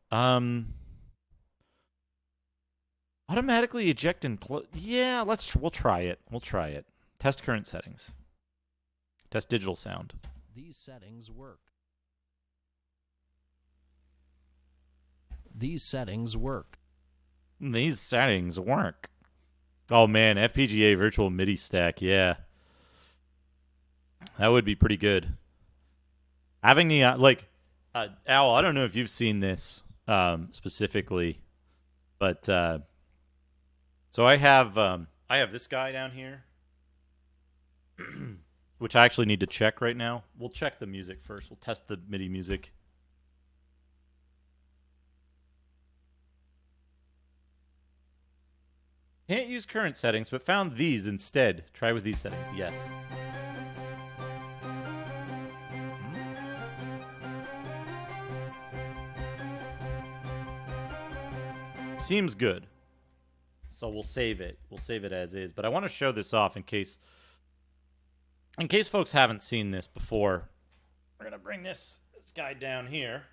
Automatically eject and close. Yeah, we'll try it. We'll try it. Test current settings. Test digital sound. These settings work. These settings work. These settings work. Oh man, FPGA virtual MIDI stack, yeah. That would be pretty good. Having the, Al, I don't know if you've seen this specifically, but, so I have this guy down here, which I actually need to check right now. We'll check the music first. We'll test the MIDI music. Can't use current settings, but found these instead. Try with these settings. Yes. Seems good. So we'll save it. We'll save it as is. But I want to show this off in case folks haven't seen this before. We're going to bring this guy down here.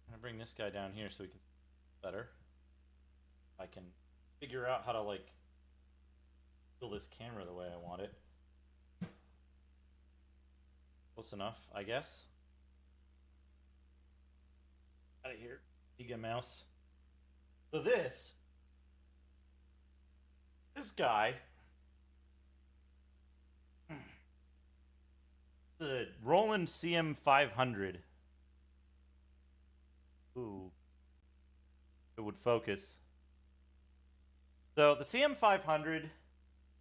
I'm going to bring this guy down here so we can see better. I can figure out how to, like, fill this camera the way I want it. Close enough, I guess. Out of here, Giga Mouse. So this guy, the Roland CM500. Ooh, it would focus. So the CM500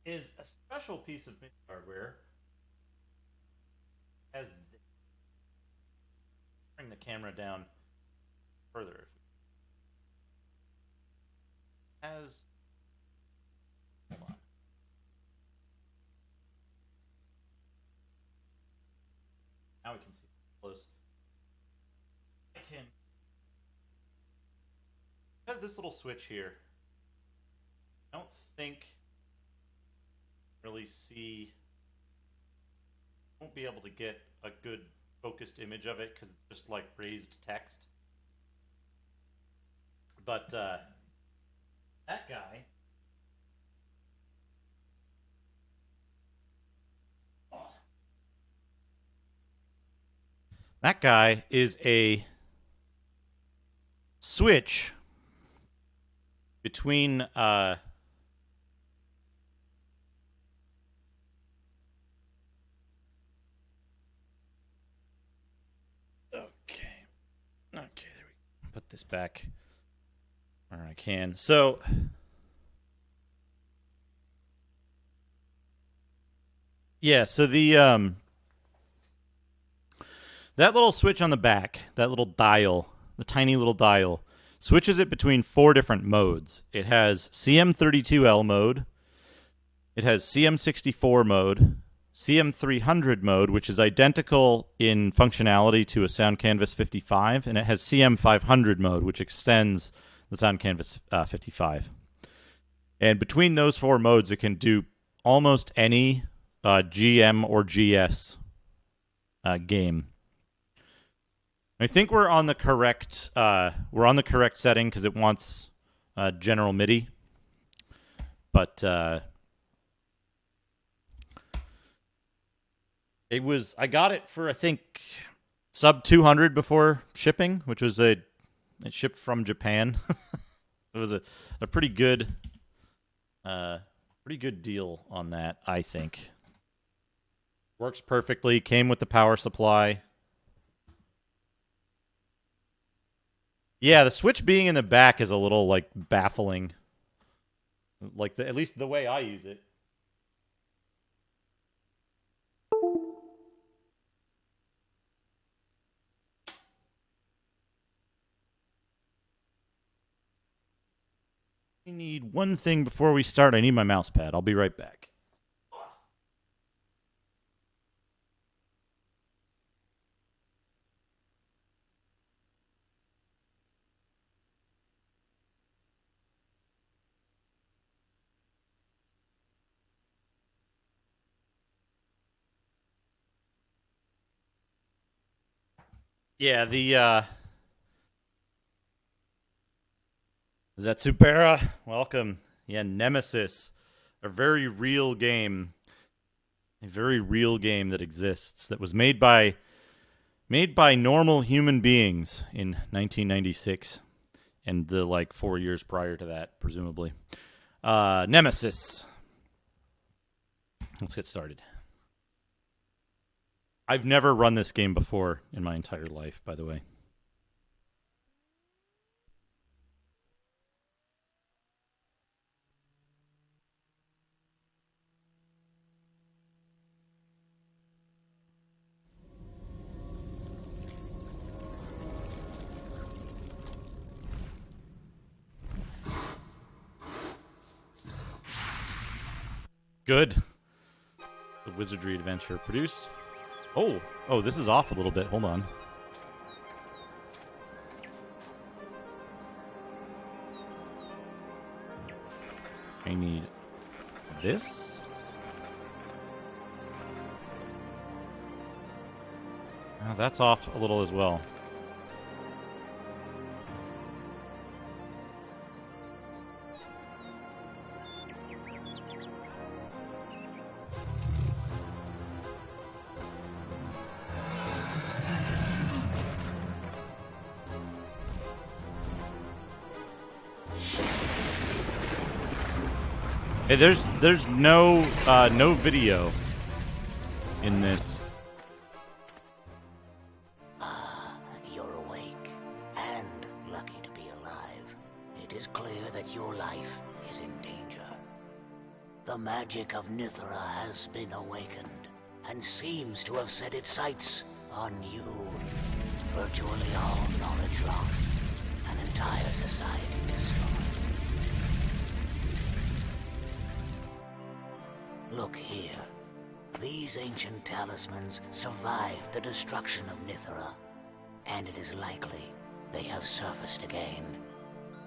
is a special piece of MIDI hardware. Bring the camera down further. Hold on. Now we can see close. It has this little switch here. I don't think really won't be able to get a good focused image of it because it's just like raised text. But that guy, that guy is a switch between Okay, there we go. Put this back where I can. So, yeah, so the that little switch on the back, that little dial, the tiny little dial, switches it between 4 different modes. It has CM32L mode, it has CM64 mode, CM300 mode, which is identical in functionality to a Sound Canvas 55, and it has CM500 mode, which extends the Sound Canvas 55. And between those 4 modes, it can do almost any GM or GS game. I think we're on the correct setting because it wants general MIDI. But I got it for, I think, sub 200 before shipping, which was it shipped from Japan. It was a pretty good deal on that, I think. Works perfectly, came with the power supply. Yeah, the Switch being in the back is a little like baffling. Like at least the way I use it. I need one thing before we start. I need my mouse pad. I'll be right back. Yeah, the Zetsubera, welcome. Yeah, Nemesis, a very real game. A very real game that exists, that was made by normal human beings in 1996 and the like 4 years prior to that, presumably. Nemesis. Let's get started. I've never run this game before in my entire life, by the way. Good. The Wizardry adventure produced. Oh, this is off a little bit. Hold on. I need this. Oh, that's off a little as well. Hey, there's no video in this. You're awake and lucky to be alive. It is clear that your life is in danger. The magic of Nithra has been awakened and seems to have set its sights on you. Virtually all knowledge lost, an entire society destroyed. Look here. These ancient talismans survived the destruction of Nithra, and it is likely they have surfaced again.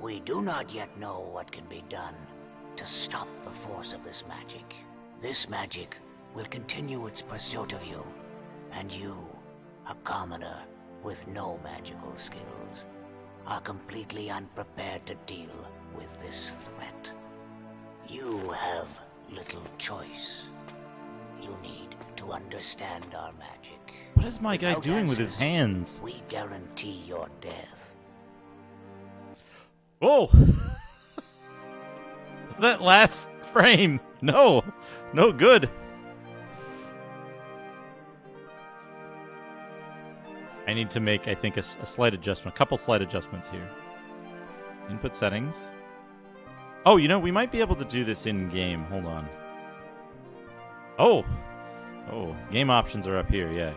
We do not yet know what can be done to stop the force of this magic. This magic will continue its pursuit of you, and you, a commoner with no magical skills, are completely unprepared to deal with this threat. You have little choice. You need to understand our magic. What is my guy Without doing with his answers, hands? We guarantee your death. Oh! That last frame. No good. I need to make, I think, a slight adjustment. A couple slight adjustments here. Input settings. Oh, we might be able to do this in-game. Hold on. Oh, game options are up here, yeah.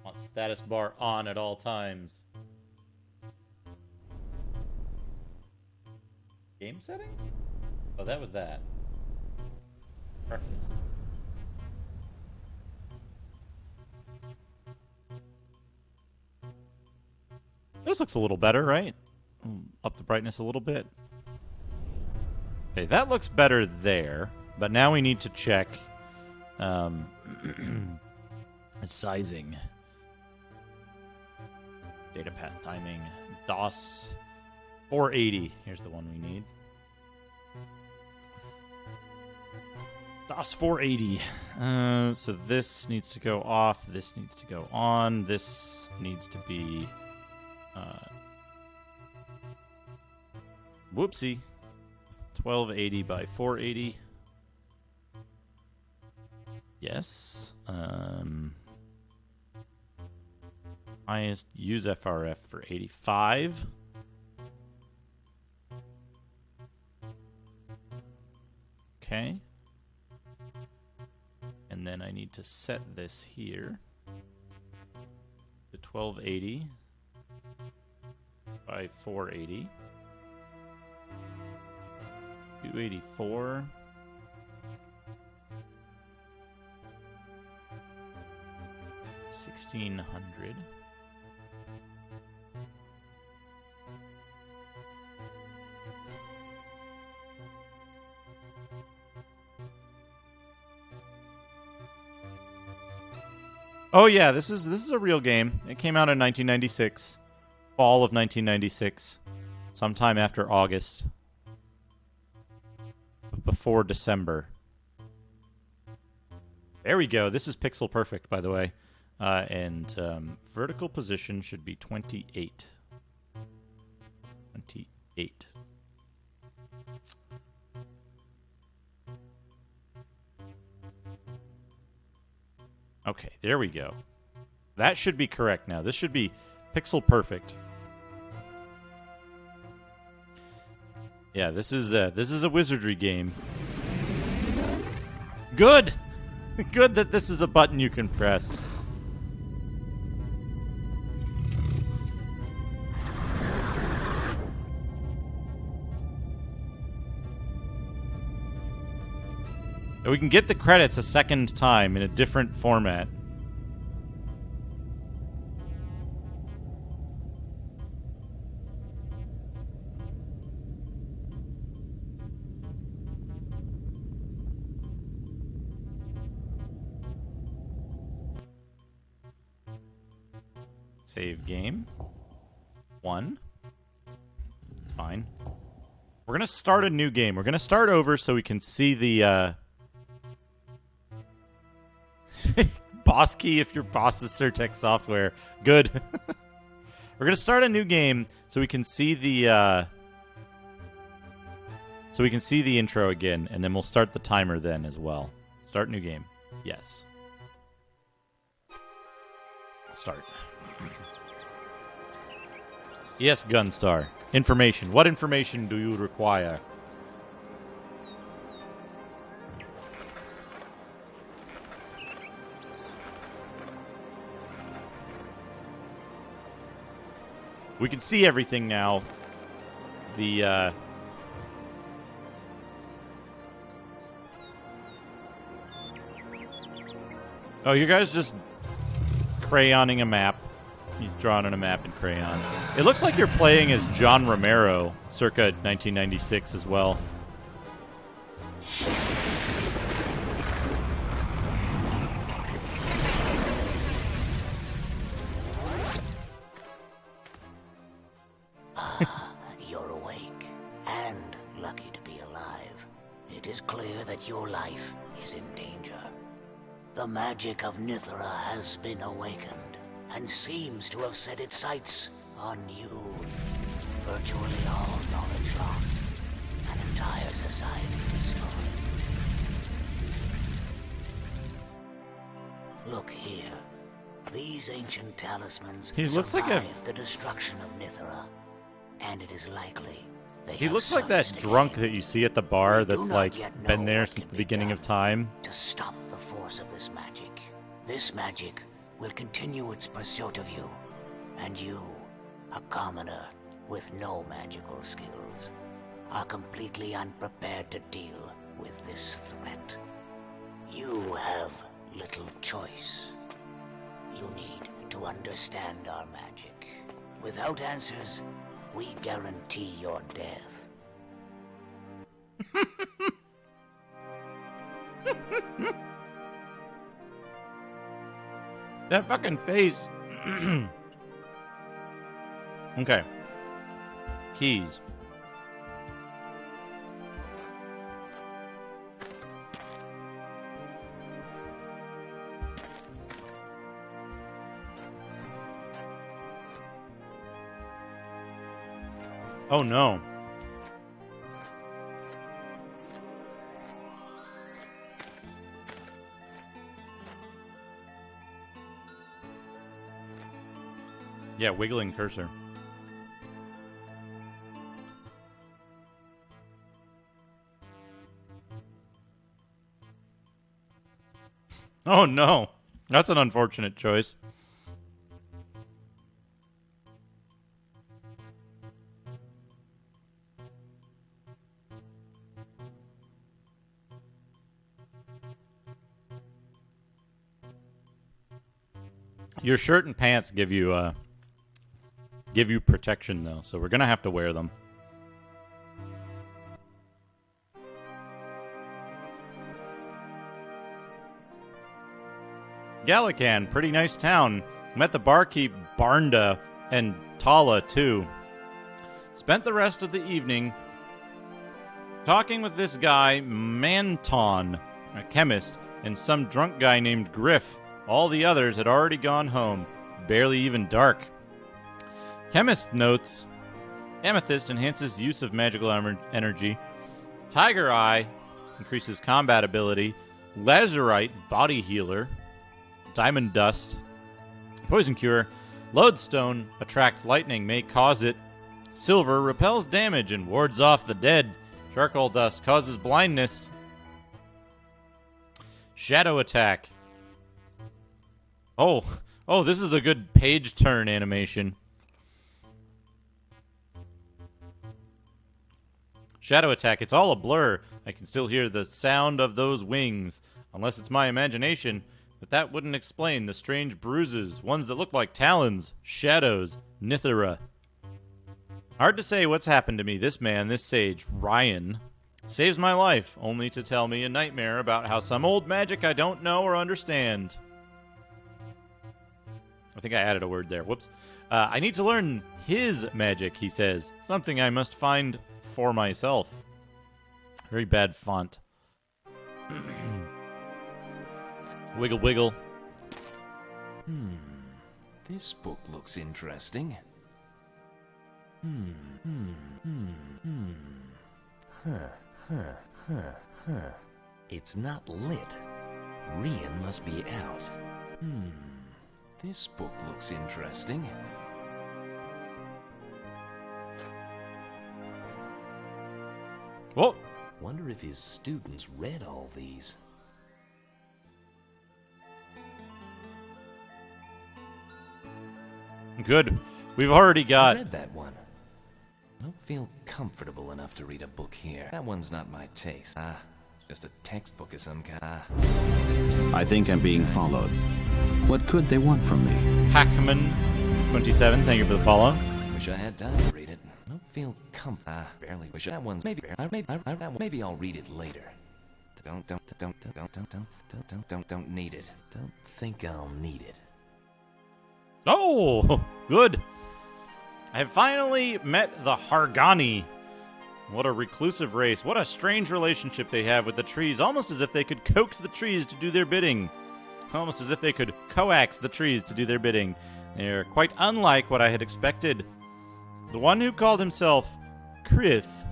Want status bar on at all times. Game settings? Oh, that was that. Preferences. This looks a little better, right? Up the brightness a little bit. Okay, that looks better there. But now we need to check sizing. Data path timing. DOS 480. Here's the one we need. DOS 480. So this needs to go off. This needs to go on. This needs to be... whoopsie. 1280 by 480. Yes. I use FRF for 85. Okay. And then I need to set this here to 1280 by 480. 284. 1600. Oh yeah, this is a real game. It came out in 1996, fall of 1996, sometime after August, before December. There we go. This is pixel perfect, by the way. And vertical position should be 28. 28. Okay, there we go. That should be correct now. This should be pixel perfect. Yeah, this is a Wizardry game. Good! Good that this is a button you can press. And we can get the credits a second time in a different format. Save game. 1. It's fine. We're going to start a new game. We're going to start over so we can see the... boss key if your boss is Surtech Software. Good. We're going to start a new game so we can see the... so we can see the intro again, and then we'll start the timer then as well. Start new game. Yes. Start. Yes, Gunstar. Information. What information do you require? We can see everything now. The, Oh, you guys just crayoning a map. He's drawing on a map in crayon. It looks like you're playing as John Romero, circa 1996 as well. You're awake and lucky to be alive. It is clear that your life is in danger. The magic of Nithra has been awakened and seems to have set its sights on you. Virtually all knowledge lost, an entire society destroyed. Look here. These ancient talismans survived the destruction of Nithra, and it is likely they He have looks like that surfaced drunk again. that you see at the bar We that's do like not yet been know there what since can the be beginning done of time. to stop the force of this magic. This magic will continue its pursuit of you, and you, a commoner with no magical skills, are completely unprepared to deal with this threat. You have little choice. You need to understand our magic. Without answers, we guarantee your death. That fucking face. Okay. Keys. Oh no. Yeah, wiggling cursor. Oh no. That's an unfortunate choice. Your shirt and pants give you protection though, so we're gonna have to wear them. Gallican, pretty nice town. Met the barkeep Barnda and Tala too. Spent the rest of the evening talking with this guy Manton, a chemist, and some drunk guy named Griff. All the others had already gone home, barely even dark. Chemist notes, Amethyst enhances use of magical energy. Tiger Eye increases combat ability. Lazurite, body healer. Diamond Dust, Poison Cure. Lodestone attracts lightning, may cause it. Silver repels damage and wards off the dead. Charcoal Dust causes blindness. Shadow Attack. Oh, this is a good page turn animation. Shadow Attack, it's all a blur. I can still hear the sound of those wings, unless it's my imagination. But that wouldn't explain the strange bruises, ones that look like talons, shadows, Nithera. Hard to say what's happened to me. This man, this sage, Ryan, saves my life, only to tell me a nightmare about how some old magic I don't know or understand. I think I added a word there. Whoops. I need to learn his magic, he says. Something I must find for myself. Very bad font. Wiggle, wiggle. This book looks interesting. It's not lit. Rian must be out. This book looks interesting. Whoa. Wonder if his students read all these. Good. We've already got... I read that one. I don't feel comfortable enough to read a book here. That one's not my taste. Just a textbook of some kind. I think I'm being followed. What could they want from me? Hackman 27, thank you for the follow. Wish I had time to read it. I don't feel barely wish that one's maybe I'll read it later. Don't need it. Don't think I'll need it. Oh, good. I have finally met the Hargani. What a reclusive race. What a strange relationship they have with the trees. Almost as if they could coax the trees to do their bidding. Almost as if they could coax the trees to do their bidding. They're quite unlike what I had expected. The one who called himself Krith.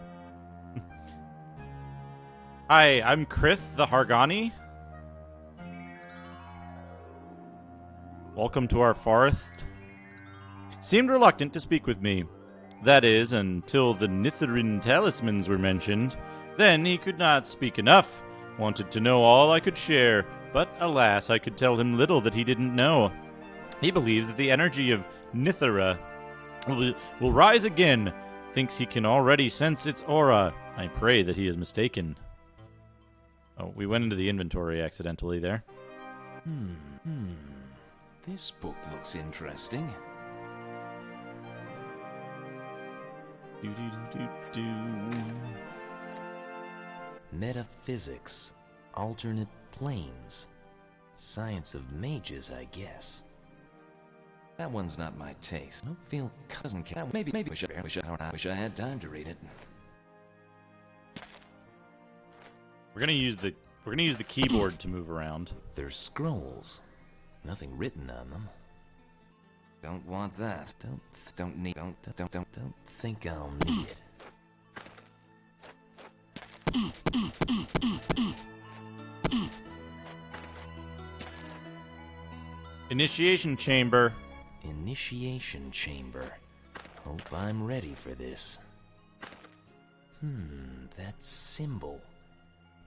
Hi, I'm Krith the Hargani. Welcome to our forest. Seemed reluctant to speak with me. That is, until the Nitherin talismans were mentioned. Then he could not speak enough. Wanted to know all I could share, but alas, I could tell him little that he didn't know. He believes that the energy of Nithera will rise again. Thinks he can already sense its aura. I pray that he is mistaken. Oh, we went into the inventory accidentally there. This book looks interesting. Metaphysics, alternate planes, science of mages, I guess. That one's not my taste. I don't feel cousin cat. Maybe wish I had time to read it. We're gonna use the keyboard to move around. They're scrolls. Nothing written on them. Don't want that. Don't think I'll need it. Initiation chamber. Initiation chamber. Hope I'm ready for this. That symbol.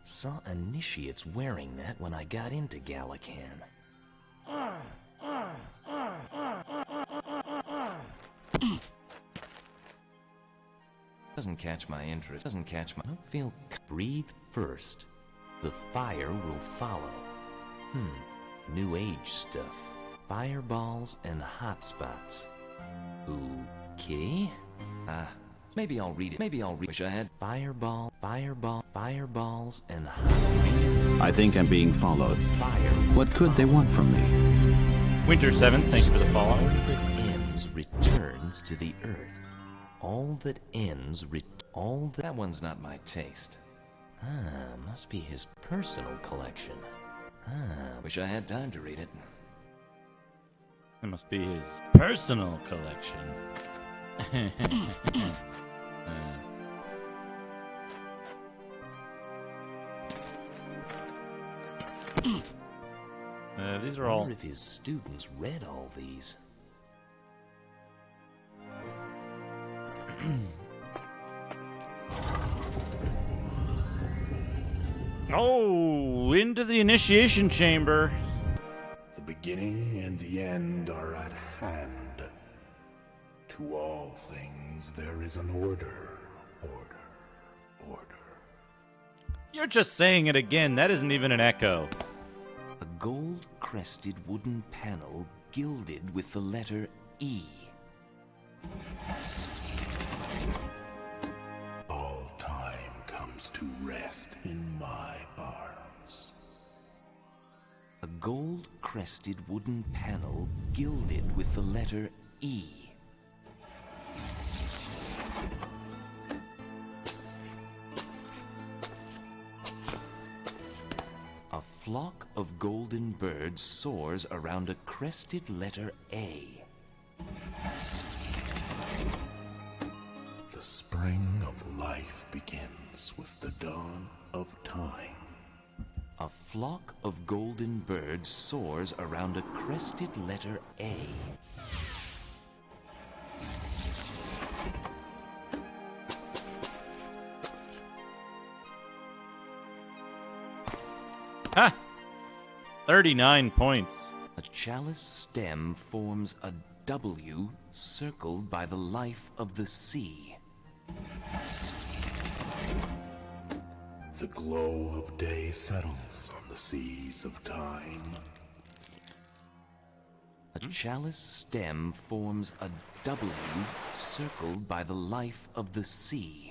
Saw initiates wearing that when I got into Galakan. Doesn't catch my interest. Doesn't catch my... I don't feel... Breathe first. The fire will follow. New age stuff. Fireballs and hotspots. Okay. Maybe I'll read it. Wish I had fireballs and I think I'm being followed. fire. What could they want from me? Winter 7th, thank you for the follow. All that ends returns to the earth. All that ends that one's not my taste. Must be his personal collection. Wish I had time to read it. It must be his personal collection. These are I all... wonder if his students read all these. Oh, into the initiation chamber. The beginning and the end are at hand. To all things there is an order. Order. You're just saying it again. That isn't even an echo. A gold-crested wooden panel gilded with the letter E. All time comes to rest in my arms. A gold-crested wooden panel gilded with the letter E. A flock of golden birds soars around a crested letter A. The spring of life begins with the dawn of time. A flock of golden birds soars around a crested letter A. Ha! 39 points. A chalice stem forms a W circled by the life of the sea. The glow of day settles on the seas of time. A chalice stem forms a W circled by the life of the sea.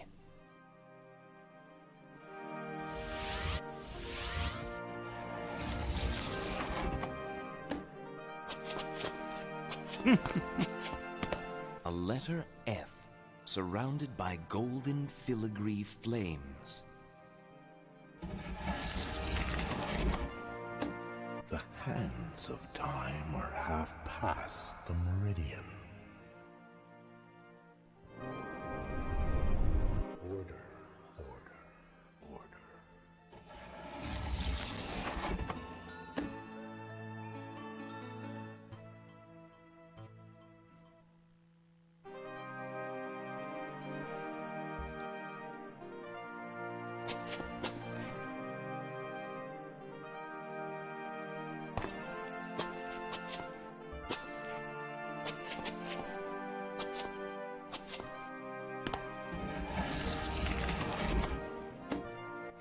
A letter F surrounded by golden filigree flames. The hands of time are half past the meridian. Order.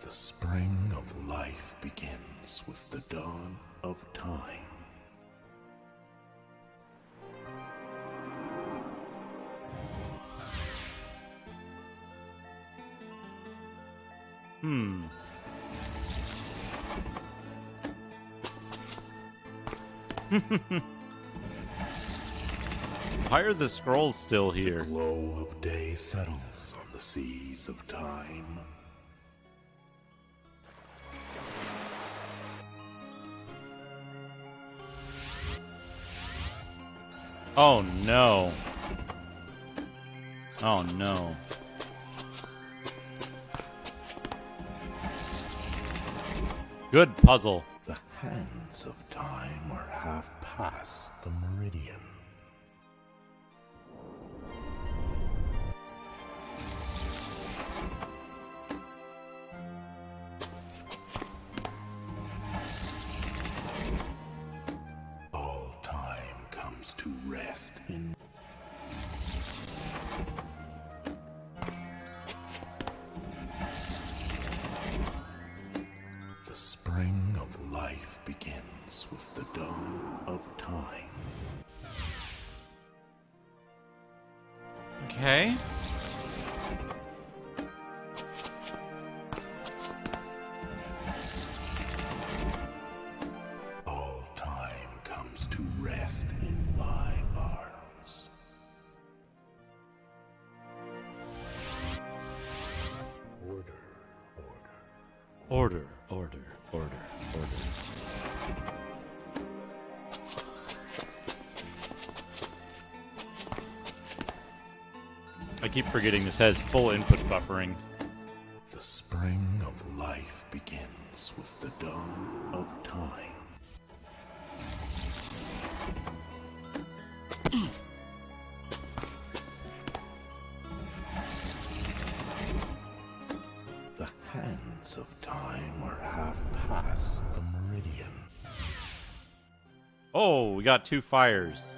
The spring of life begins with the dawn of time. Why are the scrolls still here? The glow of day settles on the seas of time. Oh no. Oh no. Good puzzle. The hands of time are half past the meridian. All time comes to rest in the spring of life begins with the dawn of time. Okay. All time comes to rest in my arms. Order, order. Order, order, order. I keep forgetting this has full input buffering. The spring of life begins with the dawn of time. The hands of time are half past the meridian. Oh, we got 2 fires.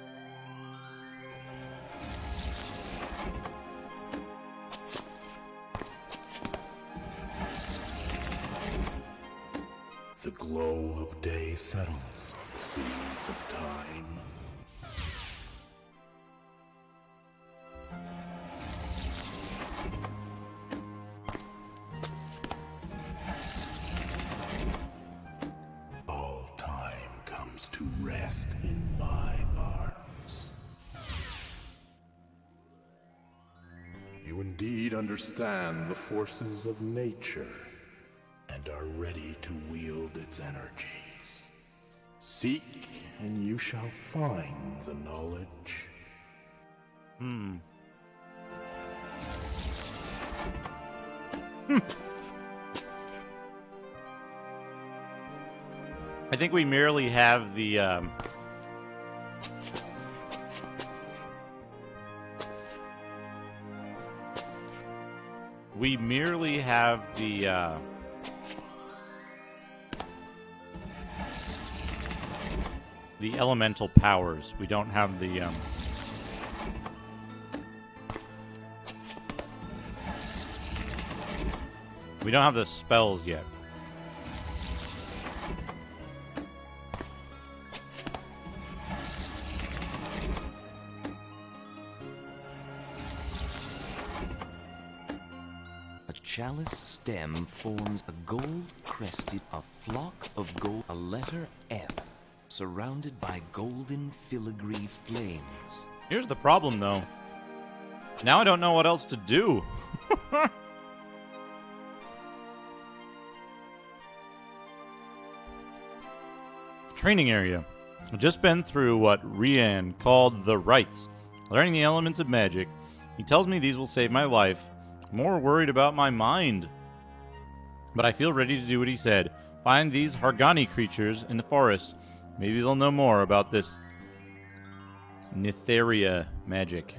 The glow of day settles on the seas of time. All time comes to rest in my arms. You indeed understand the forces of nature and are ready to wield its energies. Seek, and you shall find the knowledge. I think we merely have the the elemental powers. We don't have the we don't have the spells yet. A chalice stem forms a gold-crested, a flock of gold, a letter F, surrounded by golden filigree flames. Here's the problem, though. Now I don't know what else to do. Training area. I've just been through what Rian called the rites, learning the elements of magic. He tells me these will save my life. I'm more worried about my mind. But I feel ready to do what he said. Find these Hargani creatures in the forest. Maybe they'll know more about this Nitheria magic.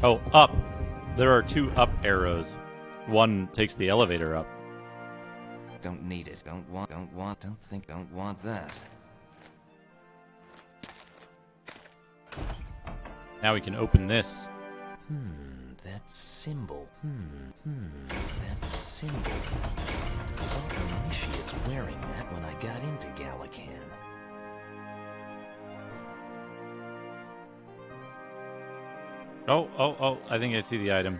Oh, up. There are 2 up arrows. One takes the elevator up. Don't need it. Don't want that. Now we can open this. That symbol. That symbol. Some initiates wearing that when I got into Galakan. Oh, I think I see the item.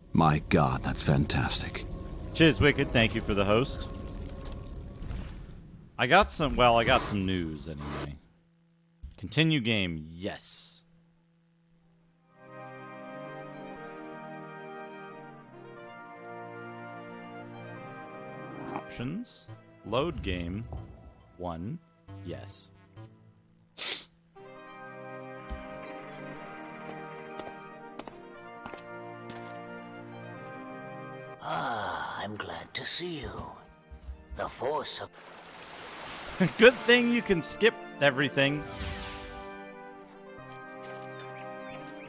My God, that's fantastic. Chiswicked, thank you for the host. I got some news anyway. Continue game, yes. Options. Load game. 1. Yes. I'm glad to see you. The force of... Good thing you can skip everything.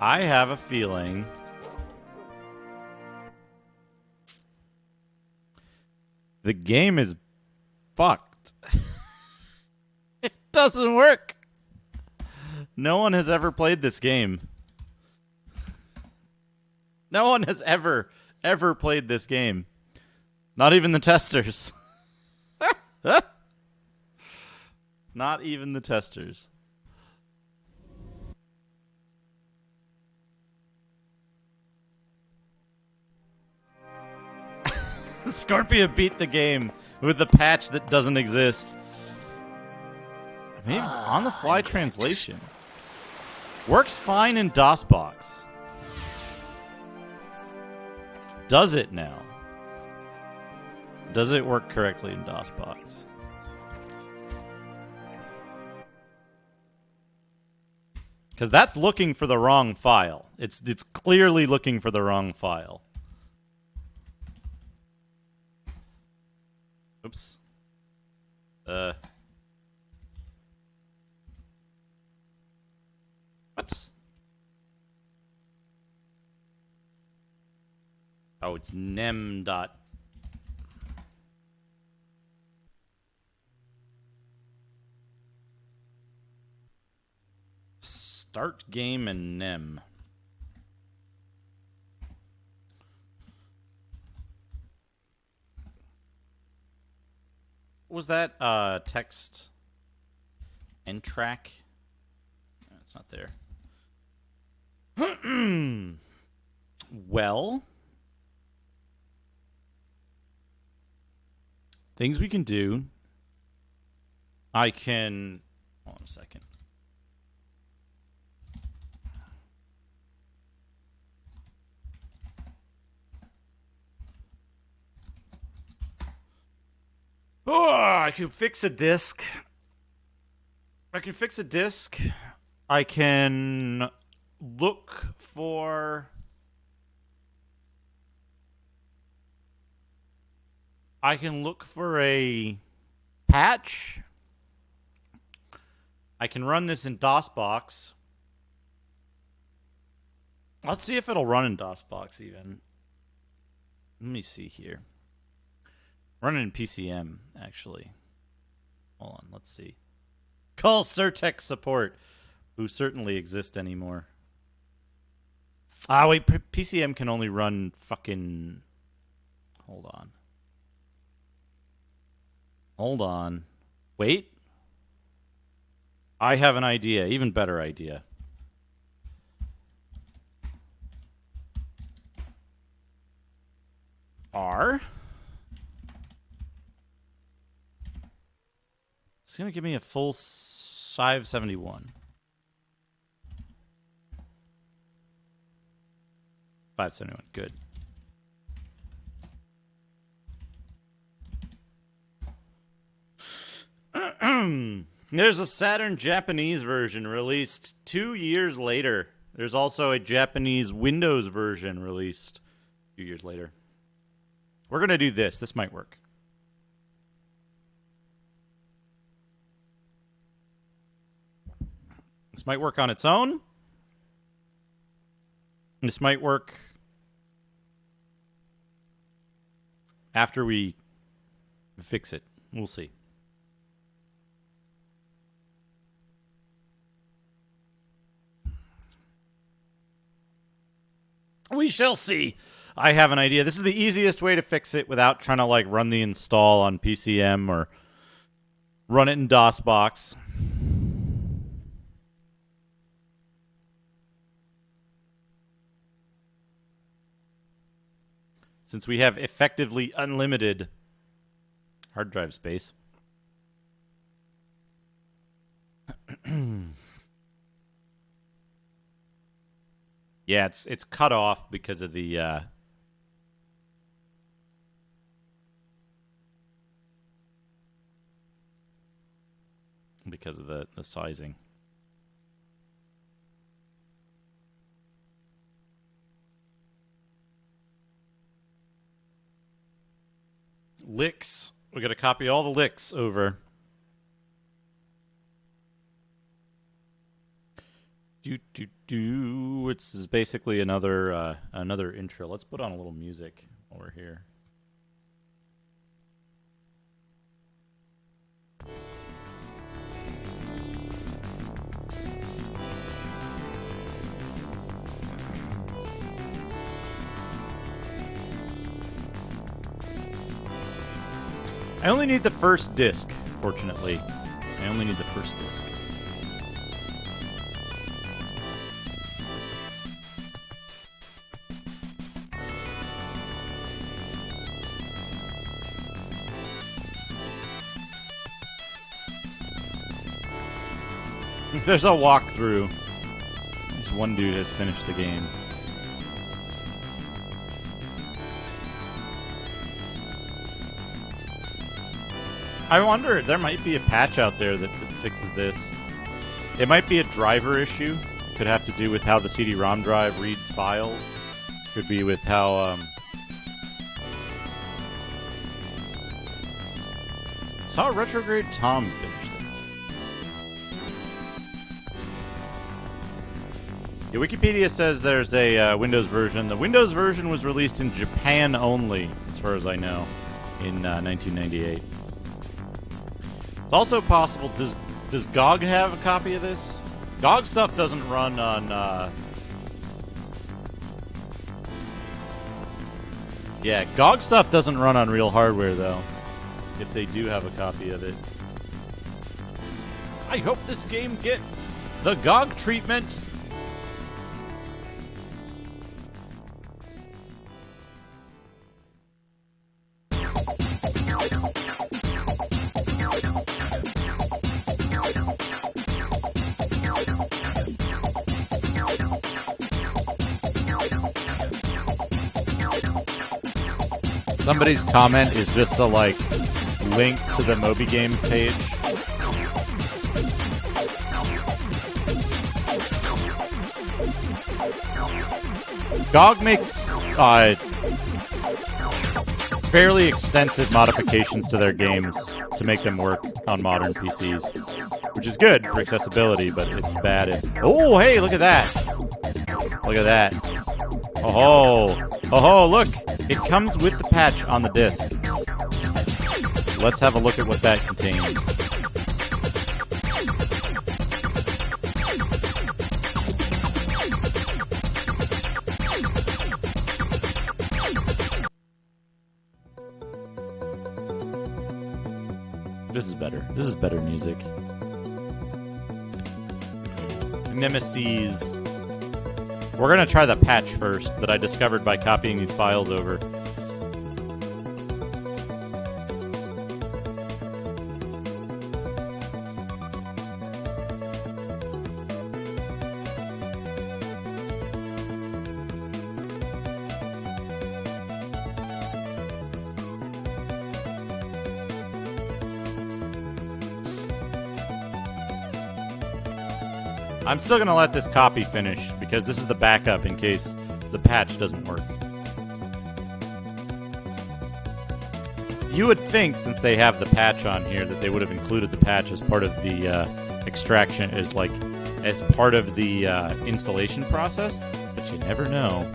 I have a feeling... the game is fucked. It doesn't work. No one has ever played this game. No one has ever played this game. Not even the testers. Not even the testers. Scorpio beat the game with the patch that doesn't exist. I mean, on-the-fly translation. Works fine in DOSBox. Does it now? Does it work correctly in DOSBox? Because that's looking for the wrong file. It's clearly looking for the wrong file. Oops. What? Oh, it's nem dot. Start game and nem. What was that? Text and track? No, it's not there. Well, things we can do. I can... hold on a second. Oh, I can fix a disk. I can fix a disk. I can look for... I can look for a patch. I can run this in DOSBox. Let's see if it'll run in DOSBox even. Let me see here. Run it in PCM, actually. Hold on, let's see. Call Certec support, who certainly exist anymore. Ah, wait, PCM can only run fucking... hold on. Hold on. Wait. I have an idea, even better idea. R. It's going to give me a full 571. 571, good. There's a Saturn Japanese version released 2 years later. There's also a Japanese Windows version released 2 years later. We're going to do this. This might work. This might work on its own. This might work after we fix it. We'll see. We shall see. I have an idea. This is the easiest way to fix it without trying to like run the install on PCM or run it in DOSBox. since we have effectively unlimited hard drive space. Yeah, it's cut off because of the sizing. Licks. We got to copy all the licks over. It's basically another intro. Let's put on a little music while we're here. I only need the first disc, fortunately. I only need the first disc. There's a walkthrough. Just one dude has finished the game. I wonder, there might be a patch out there that fixes this. It might be a driver issue. Could have to do with how the CD-ROM drive reads files. Could be with how, saw Retrograde Tom finish this. Yeah, Wikipedia says there's a Windows version. The Windows version was released in Japan only, as far as I know, in 1998. It's also possible, does GOG have a copy of this? GOG stuff doesn't run on, yeah, GOG stuff doesn't run on real hardware, though, if they do have a copy of it. I hope this game get the GOG treatment. Somebody's comment is just a, like, link to the Moby Games page. GOG makes fairly extensive modifications to their games to make them work on modern PCs, which is good for accessibility, but it's bad if... Oh, hey, look at that! Look at that. Oh, look! It comes with the patch on the disc. Let's have a look at what that contains. This is better. This is better music. Nemesis. We're going to try the patch first that I discovered by copying these files over. I'm still going to let this copy finish, because this is the backup in case the patch doesn't work. You would think, since they have the patch on here, that they would have included the patch as part of the extraction, as part of the installation process, but you never know.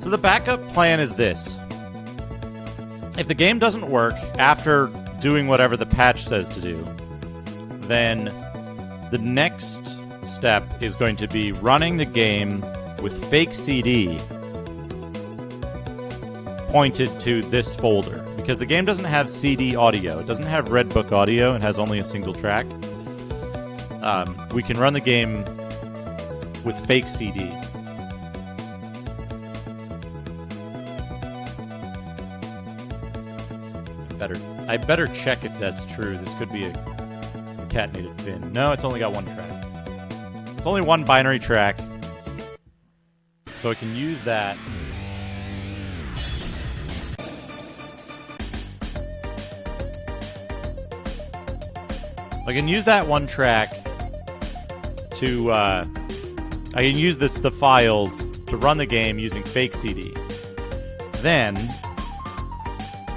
So the backup plan is this. If the game doesn't work after doing whatever the patch says to do, then the next step is going to be running the game with fake CD pointed to this folder. Because the game doesn't have CD audio. It doesn't have Red Book audio. It has only a single track. we can run the game with fake CD. I better check if that's true. This could be a cat-native pin. No, it's only got one track. It's only one binary track. So I can use that. I can use that one track to, I can use the files to run the game using fake CD. Then,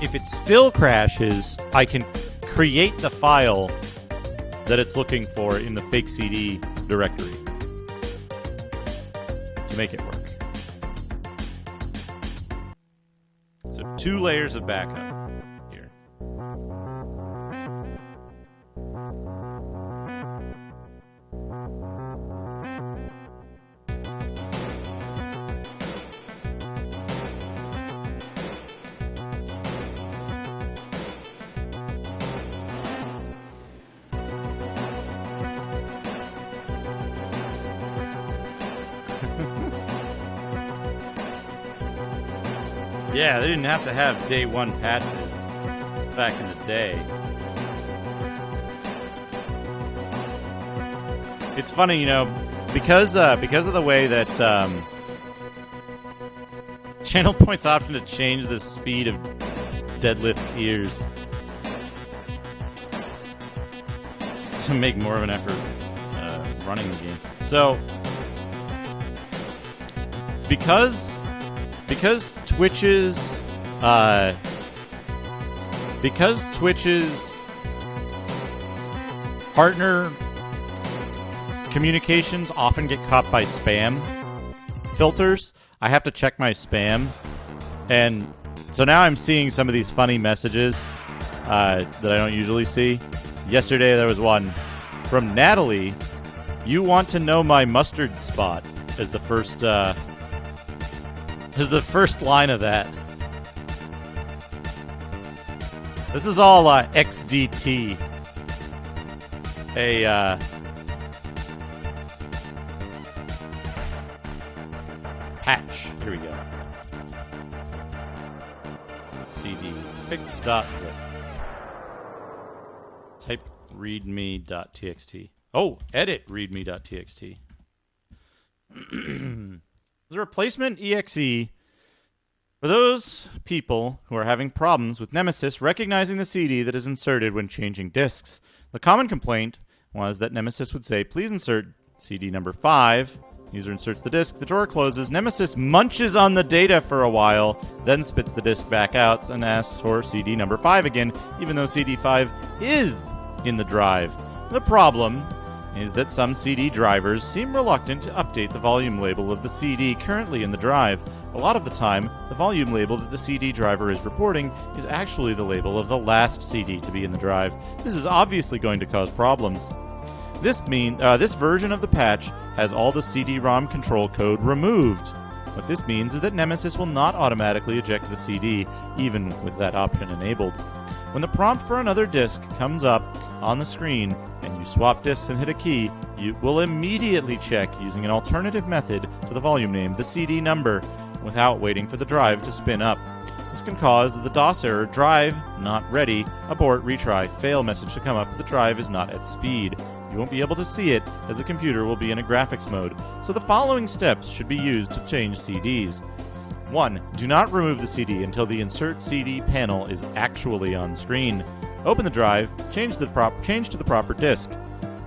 if it still crashes, I can create the file that it's looking for in the fake CD directory to make it work. So 2 layers of backup here. Yeah, they didn't have to have day 1 patches back in the day. It's funny, you know, because of the way that channel points option to change the speed of Deadlift's ears to make more of an effort running the game. So, because Twitch's partner communications often get caught by spam filters, I have to check my spam, and so now I'm seeing some of these funny messages that I don't usually see. Yesterday there was one from Natalie. "You want to know my mustard spot" as the first line of that. This is all XDT. A patch. Here we go. CD fix.zip. Type readme.txt. Oh, edit readme.txt. The replacement exe for those people who are having problems with Nemesis recognizing the CD that is inserted when changing disks. The common complaint was that Nemesis would say, "Please insert CD number 5. User inserts the disk, the drawer closes, Nemesis munches on the data for a while, then spits the disk back out and asks for CD number 5 again, even though CD 5 is in the drive. The problem is that some CD drivers seem reluctant to update the volume label of the CD currently in the drive. A lot of the time, the volume label that the CD driver is reporting is actually the label of the last CD to be in the drive. This is obviously going to cause problems. This version of the patch has all the CD-ROM control code removed. What this means is that Nemesis will not automatically eject the CD, even with that option enabled. When the prompt for another disk comes up on the screen and you swap disks and hit a key, you will immediately check using an alternative method to the volume name, the CD number, without waiting for the drive to spin up. This can cause the DOS error "drive not ready, abort, retry, fail" message to come up if the drive is not at speed. You won't be able to see it as the computer will be in a graphics mode, so the following steps should be used to change CDs. 1. Do not remove the CD until the Insert CD panel is actually on screen. Open the drive, change to the proper disk.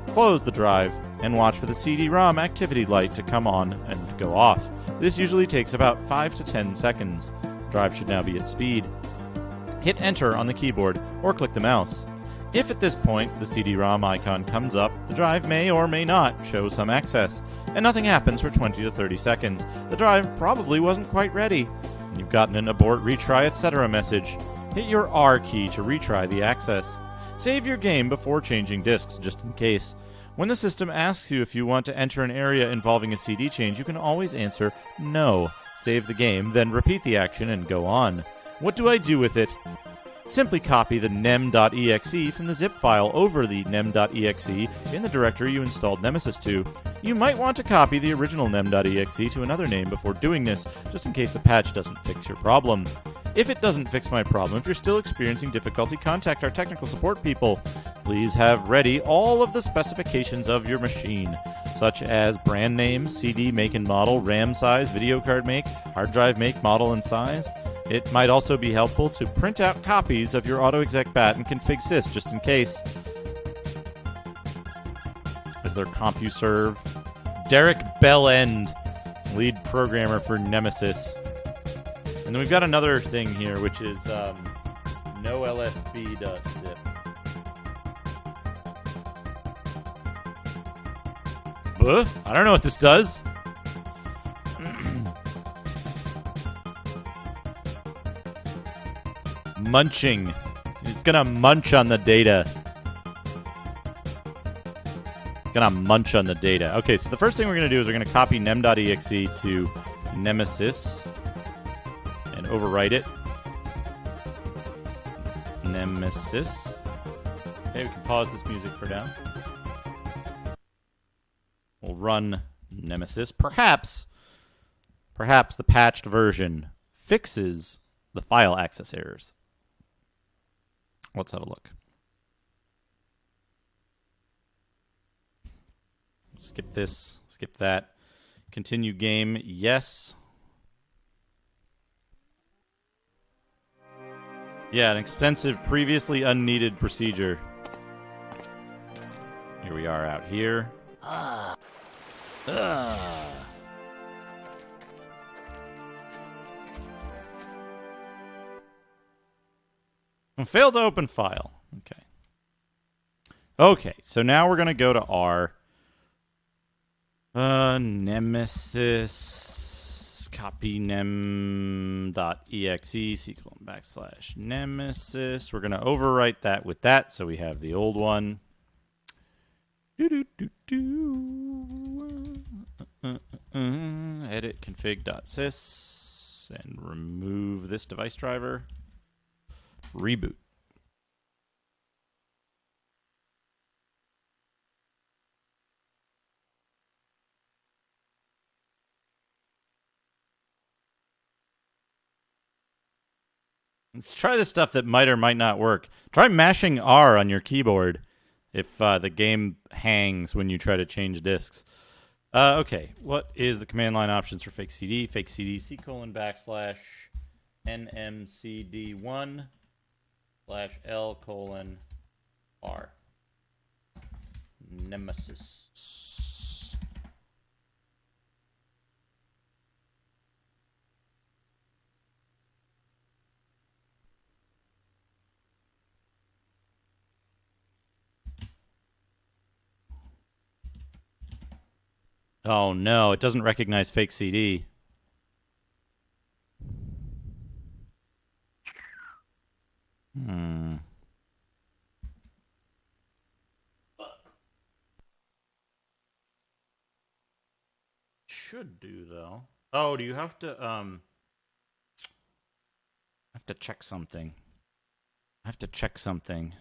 Close the drive, and watch for the CD-ROM activity light to come on and go off. This usually takes about 5 to 10 seconds. The drive should now be at speed. Hit Enter on the keyboard, or click the mouse. If at this point the CD-ROM icon comes up, the drive may or may not show some access, and nothing happens for 20 to 30 seconds. The drive probably wasn't quite ready, and you've gotten an abort, retry, etc. message. Hit your R key to retry the access. Save your game before changing disks, just in case. When the system asks you if you want to enter an area involving a CD change, you can always answer no. Save the game, then repeat the action and go on. What do I do with it? simply copy the nem.exe from the zip file over the nem.exe in the directory you installed Nemesis to. You might want to copy the original nem.exe to another name before doing this, just in case the patch doesn't fix your problem. If it doesn't fix my problem, if you're still experiencing difficulty, contact our technical support people. Please have ready all of the specifications of your machine, such as brand name, CD make and model, RAM size, video card make, hard drive make, model, and size. It might also be helpful to print out copies of your AutoExec BAT and config sys just in case. Is there CompuServe? Derek Bellend, lead programmer for Nemesis. And then we've got another thing here, which is nolsb.zip. I don't know what this does. Munching. It's gonna munch on the data. Gonna munch on the data. Okay, so the first thing we're gonna do is we're gonna copy nem.exe to Nemesis and overwrite it. Nemesis. Okay, we can pause this music for now. We'll run Nemesis. Perhaps the patched version fixes the file access errors. Let's have a look. Skip this, skip that. Continue game, yes. Yeah, an extensive, previously unneeded procedure. Here we are out here. Failed to open file. Okay. Okay, so now we're going to go to our Nemesis copy nem.exe // Nemesis. We're going to overwrite that with that, so we have the old one. Edit config.sys and remove this device driver. Reboot. Let's try the stuff that might or might not work. Try mashing R on your keyboard if the game hangs when you try to change disks. Okay, what is the command line options for fake CD? Fake CD c:/nmcd1/L:/R. Nemesis. Oh no, it doesn't recognize fake CD. Should do though. Oh, do you have to check something? I have to check something.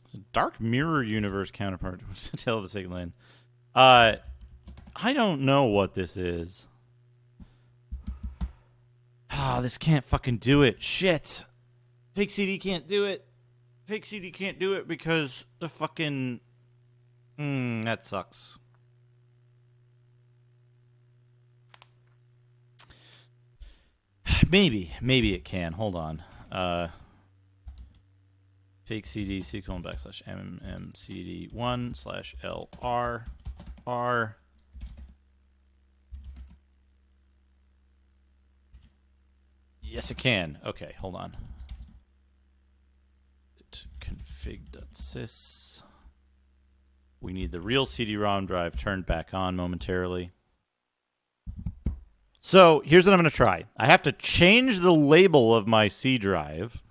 It's a Dark Mirror Universe counterpart. What's the tale of the Sacred Land? I don't know what this is. Ah, this can't fucking do it. Shit. Fake CD can't do it. Fake CD can't do it because the fucking... that sucks. Maybe it can. Hold on. Fake CD c:/mmcd1/LR. Yes, it can. Okay, hold on. Config.sys. We need the real CD-ROM drive turned back on momentarily. So here's what I'm going to try. I have to change the label of my C drive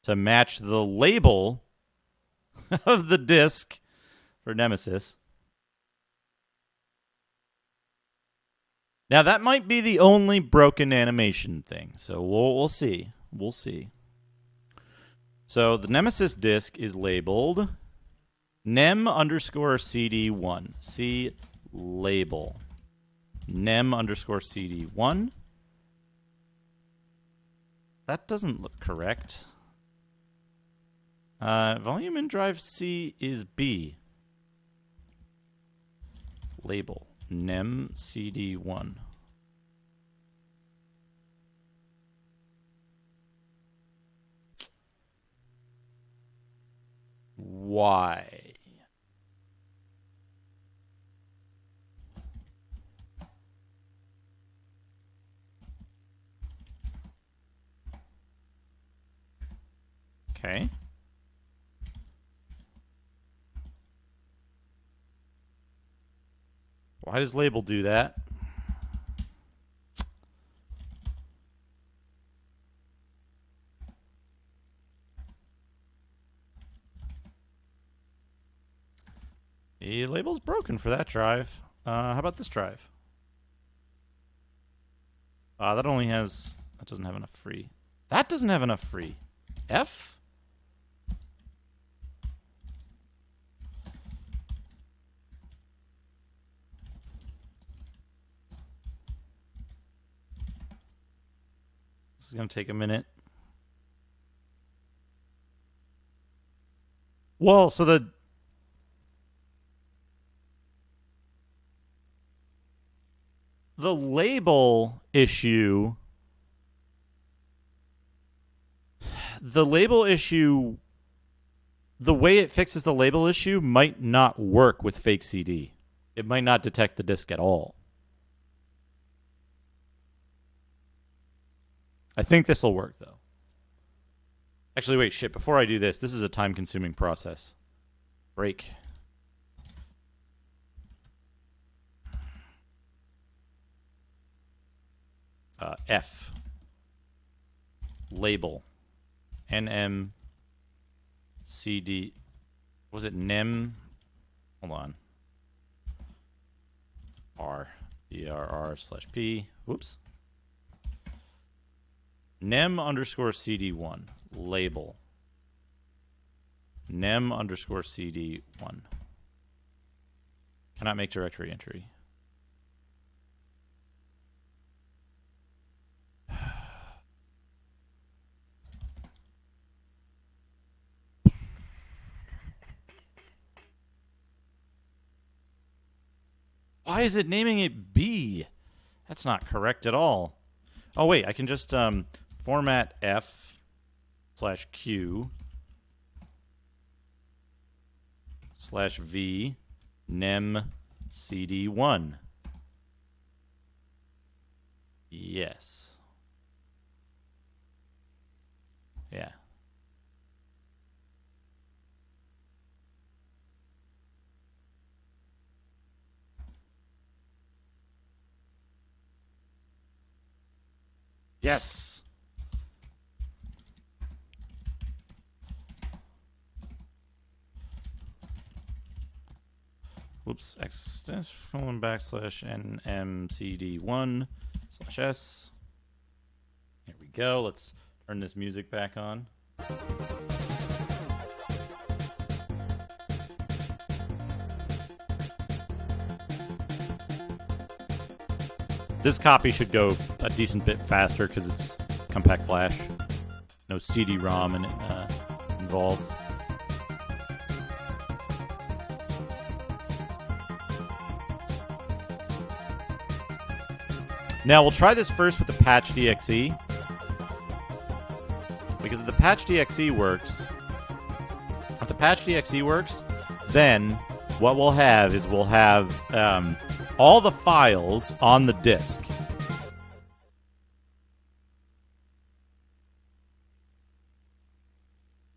to match the label of the disk for Nemesis. Now, that might be the only broken animation thing, so we'll see. We'll see. So the Nemesis disc is labeled Nem_CD1. See label. Nem_CD1. That doesn't look correct. Volume in drive C is B. Label. Nem_CD1. Why? Okay. Why does label do that? The label's broken for that drive. How about this drive? That only has... That doesn't have enough free. That doesn't have enough free. F? This is going to take a minute. Well, so the label issue, the way it fixes the label issue might not work with fake CD. It might not detect the disc at all. I think this will work, though. Actually, wait, shit. Before I do this, this is a time-consuming process. Break. F. Label. NM. CD. Was it NEM? Hold on. R. DRR/P. Whoops. Nem_CD1. Label. Nem_CD1. Cannot make directory entry. Why is it naming it B? That's not correct at all. Oh, wait, I can just format F/Q /V Nem_CD1. Yes. Yeah. Yes. Whoops. /NMCD1/S. Here we go. Let's turn this music back on. This copy should go a decent bit faster because it's compact flash. No CD-ROM involved. Now, we'll try this first with the patch.exe. Because if the patch.exe works, then what we'll have is we'll have all the files on the disk.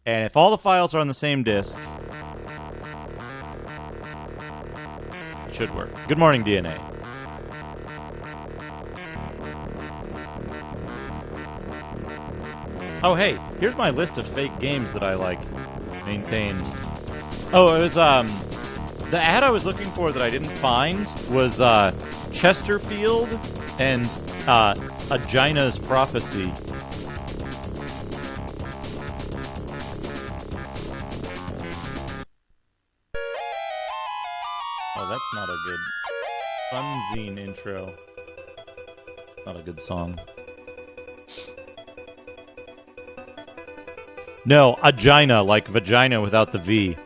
And if all the files are on the same disk, it should work. Good morning, DNA. Oh, hey, here's my list of fake games that I, maintained. Oh, it was, the ad I was looking for that I didn't find was, Chesterfield And Agina's Prophecy. Oh, that's not a good Funzine intro. Not a good song. No, Agina, like vagina without the V.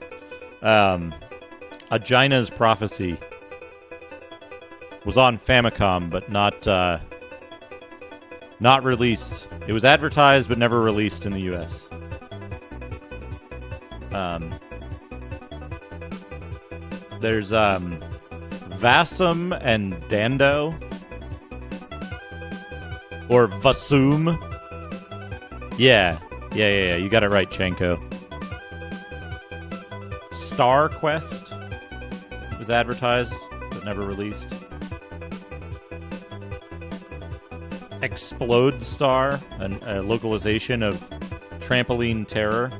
Agina's Prophecy was on Famicom, but not released. It was advertised, but never released in the U.S. There's Vasum and Dando, or Vasum. Yeah. You got it right, Chenko. Star Quest was advertised, but never released. Explode Star, a localization of Trampoline Terror.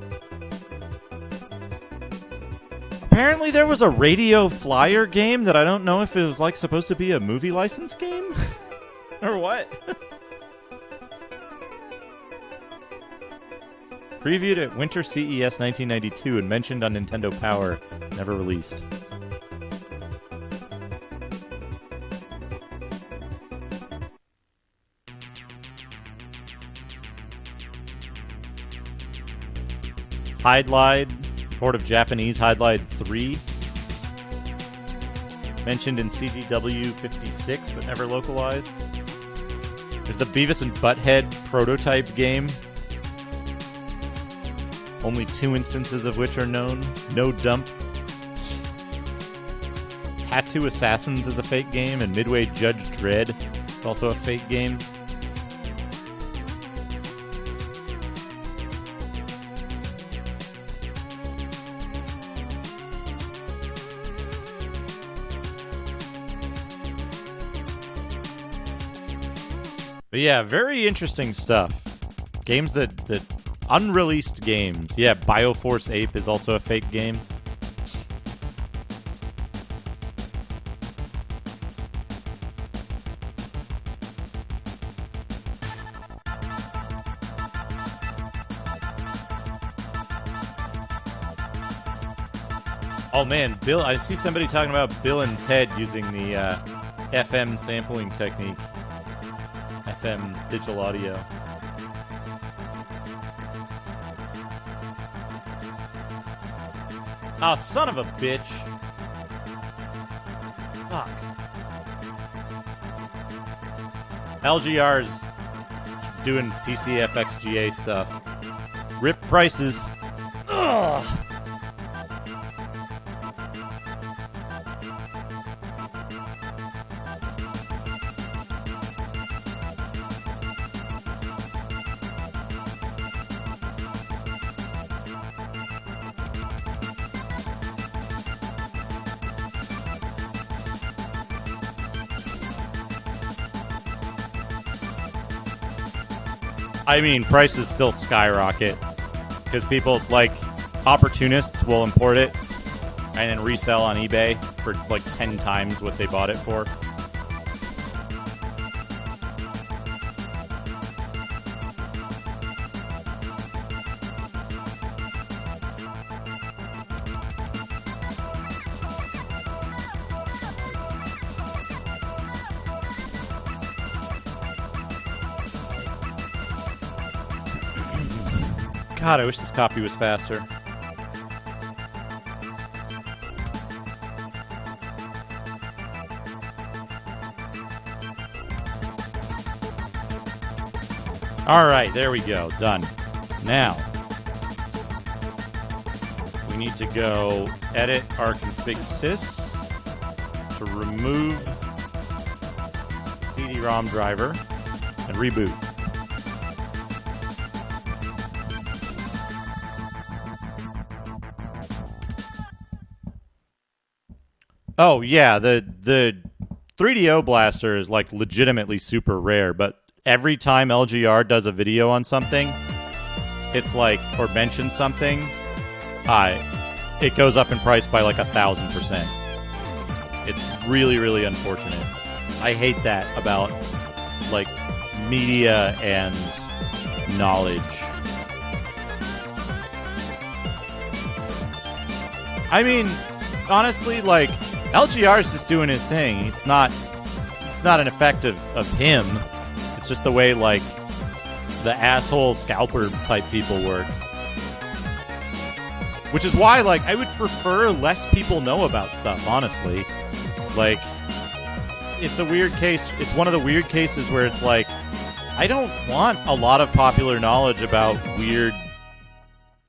Apparently there was a Radio Flyer game that I don't know if it was like supposed to be a movie license game or what. Previewed at Winter CES 1992 and mentioned on Nintendo Power, never released. Hydlide, Port of Japanese Hydlide 3. Mentioned in CGW 56, but never localized. There's the Beavis and Butthead prototype game. Only 2 instances of which are known. No Dump. Tattoo Assassins is a fake game, and Midway Judge Dredd is also a fake game. But yeah, very interesting stuff. Games that unreleased games. Yeah, Bioforce Ape is also a fake game. Oh man, Bill, I see somebody talking about Bill and Ted using the FM sampling technique. FM digital audio. Oh, son of a bitch. Fuck. LGR's doing PCFXGA stuff. Rip prices. Ugh. I mean, prices still skyrocket because people, like, opportunists will import it and then resell on eBay for like 10 times what they bought it for. God, I wish this copy was faster. Alright, there we go. Done. Now, we need to go edit our config sys to remove CD-ROM driver and reboot. Oh, yeah, the 3DO Blaster is, like, legitimately super rare, but every time LGR does a video on something, it's like, or mentions something, it goes up in price by, like, 1,000%. It's really, really unfortunate. I hate that about like media and knowledge. I mean, honestly, like LGR is just doing his thing. It's not an effect of him. It's just the way like the asshole scalper type people work. Which is why, like, I would prefer less people know about stuff, honestly. Like, it's a weird case. It's one of the weird cases where it's like, I don't want a lot of popular knowledge about weird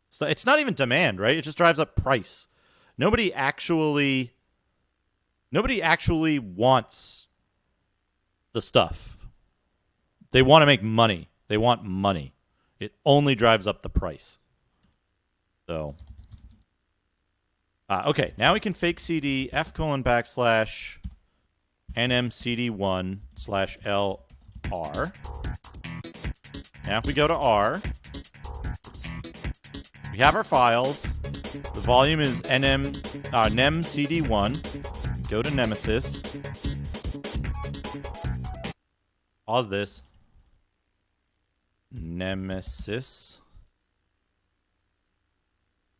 stuff. It's not even demand, right? It just drives up price. Nobody actually wants the stuff. They want to make money. They want money. It only drives up the price. So, okay, now we can fake CD f:/NMCD1/LR. Now if we go to R, we have our files. The volume is NemCD1. Go to Nemesis. Pause this. Nemesis.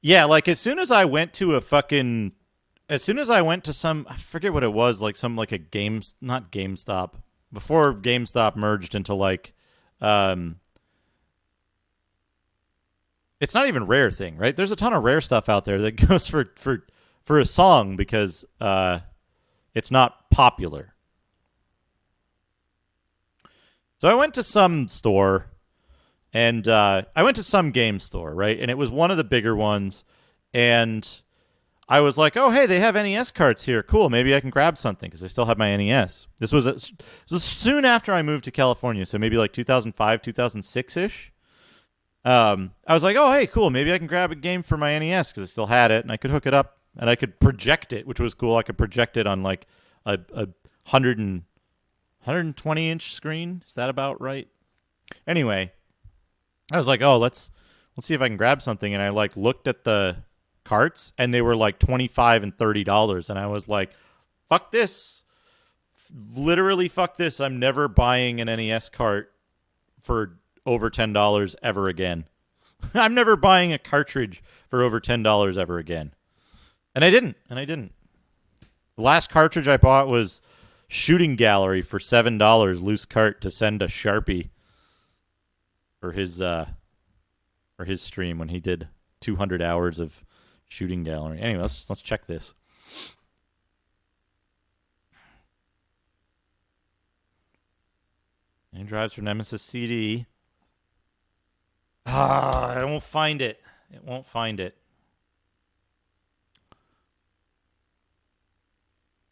Yeah, like as soon as I went to some, I forget what it was, like some like a not GameStop, before GameStop merged into like, it's not even Rare Thing, right? There's a ton of Rare stuff out there that goes for a song because it's not popular. So I went to some store, and I went to some game store, right? And it was one of the bigger ones, and I was like, oh, hey, they have NES carts here. Cool, maybe I can grab something because I still have my NES. This was soon after I moved to California, so maybe like 2005, 2006-ish. I was like, oh, hey, cool, maybe I can grab a game for my NES because I still had it, and I could hook it up, and I could project it, which was cool. I could project it on like a 120-inch screen. Is that about right? Anyway, I was like, oh, let's see if I can grab something, and I like looked at the carts, and they were like $25 and $30, and I was like, fuck this. Literally, fuck this. I'm never buying an NES cart for over $10 ever again. I'm never buying a cartridge for over $10 ever again. And I didn't. The last cartridge I bought was Shooting Gallery for $7 loose cart to send a Sharpie for his stream when he did 200 hours of Shooting Gallery. Anyway, let's check this. And drives for Nemesis CD. I won't find it. It won't find it.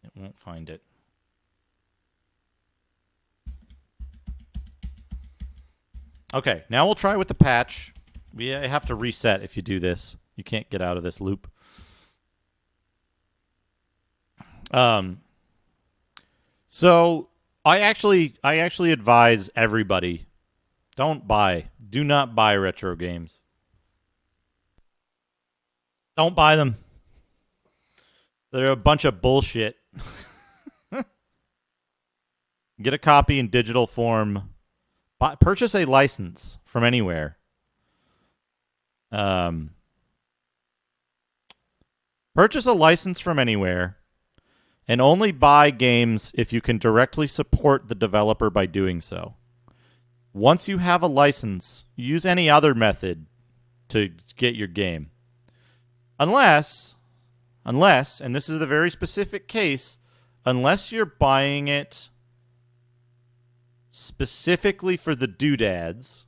It won't find it. Okay, now we'll try with the patch. We have to reset if you do this. You can't get out of this loop. So I actually advise everybody, do not buy retro games. Don't buy them. They're a bunch of bullshit. Get a copy in digital form. Purchase a license from anywhere. Purchase a license from anywhere, and only buy games if you can directly support the developer by doing so. Once you have a license, use any other method to get your game. Unless, and this is a very specific case, unless you're buying it specifically for the doodads,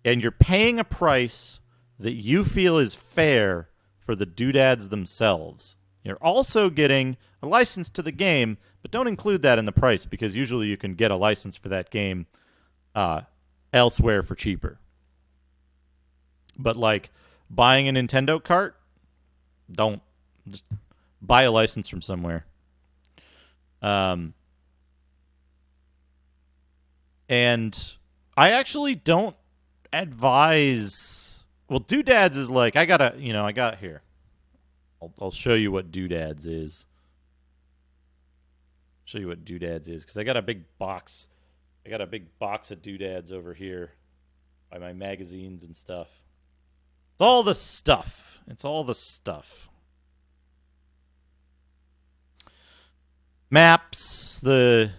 and you're paying a price that you feel is fair for the doodads themselves. You're also getting a license to the game, but don't include that in the price because usually you can get a license for that game elsewhere for cheaper. But like buying a Nintendo cart, don't. Just buy a license from somewhere. And I actually don't advise. Well, doodads is like I got here. I'll show you what doodads is. Show you what doodads is because I got a big box I got a big box of doodads over here by my magazines and stuff. It's all the stuff. It's all the stuff. Maps, I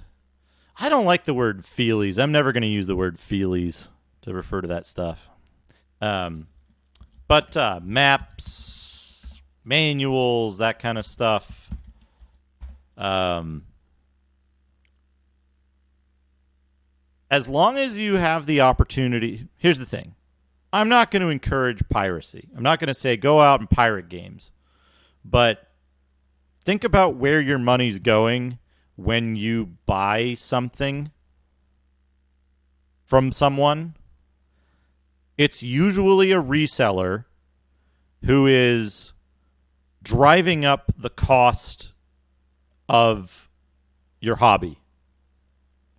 don't like the word feelies. I'm never going to use the word feelies to refer to that stuff. But maps, manuals, that kind of stuff. As long as you have the opportunity, here's the thing. I'm not going to encourage piracy. I'm not going to say go out and pirate games. But think about where your money's going when you buy something from someone. It's usually a reseller who is driving up the cost of your hobby,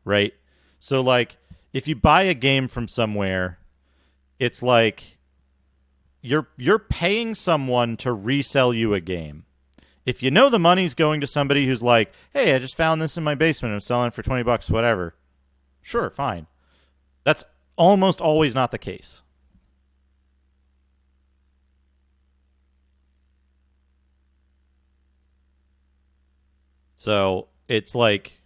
right? So, like, if you buy a game from somewhere, it's like you're paying someone to resell you a game. If you know the money's going to somebody who's like, hey, I just found this in my basement, I'm selling it for $20, whatever. Sure, fine. That's almost always not the case. So it's like,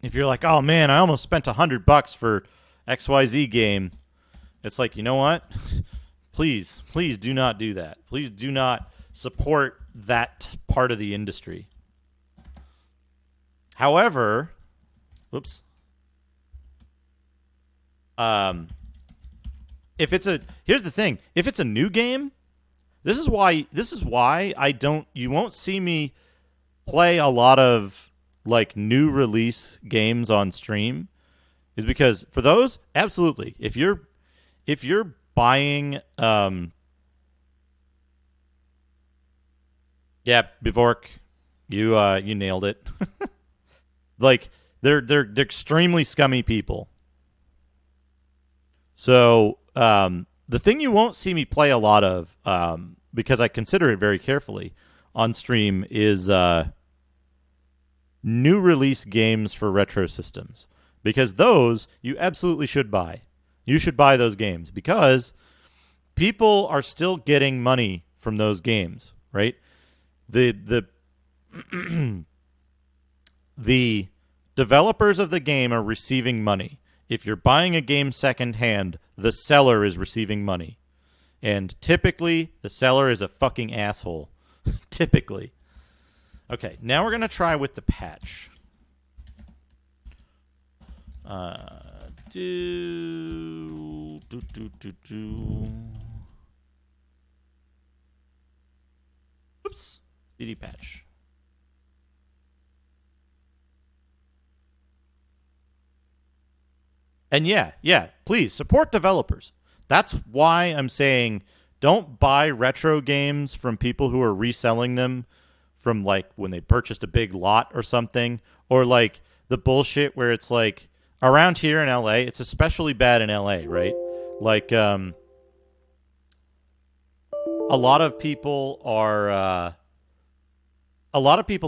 if you're like, oh man, I almost spent $100 for XYZ game. It's like, you know what? Please do not do that. Please do not support that part of the industry. However, whoops. Here's the thing. If it's a new game, this is why you won't see me play a lot of like new release games on stream, is because for those, absolutely. If you're buying yeah, Bivork, you nailed it. Like they're extremely scummy people. So the thing you won't see me play a lot of, because I consider it very carefully on stream, is new release games for retro systems, because those you absolutely should buy. You should buy those games because people are still getting money from those games, right? The the developers of the game are receiving money. If you're buying a game secondhand, the seller is receiving money. And typically, the seller is a fucking asshole. Typically. Okay, now we're going to try with the patch. Oops. CD patch. And yeah, please support developers. That's why I'm saying don't buy retro games from people who are reselling them from like when they purchased a big lot or something, or like the bullshit where it's like around here in LA, it's especially bad in LA, right? Like a lot of people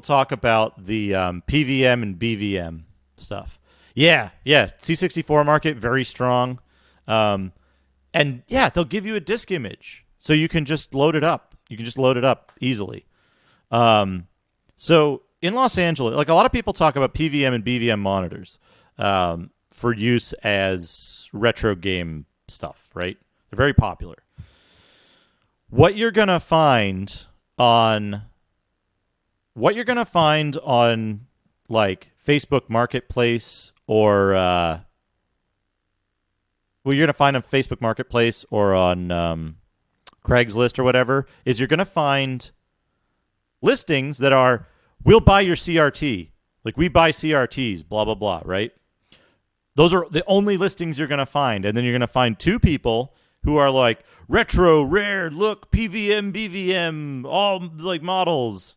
talk about the PVM and BVM stuff. Yeah, C64 market, very strong. And yeah, they'll give you a disk image, so you can just load it up. You can just load it up easily. So in Los Angeles, like a lot of people talk about PVM and BVM monitors for use as retro game stuff, right? They're very popular. What you're gonna find on like Facebook Marketplace or you're gonna find on Facebook Marketplace or on Craigslist or whatever, is you're gonna find listings that are, we'll buy your CRT, like we buy CRTs, blah blah blah, right? Those are the only listings you're gonna find, and then you're gonna find two people who are like retro, rare, look, PVM, BVM, all like models,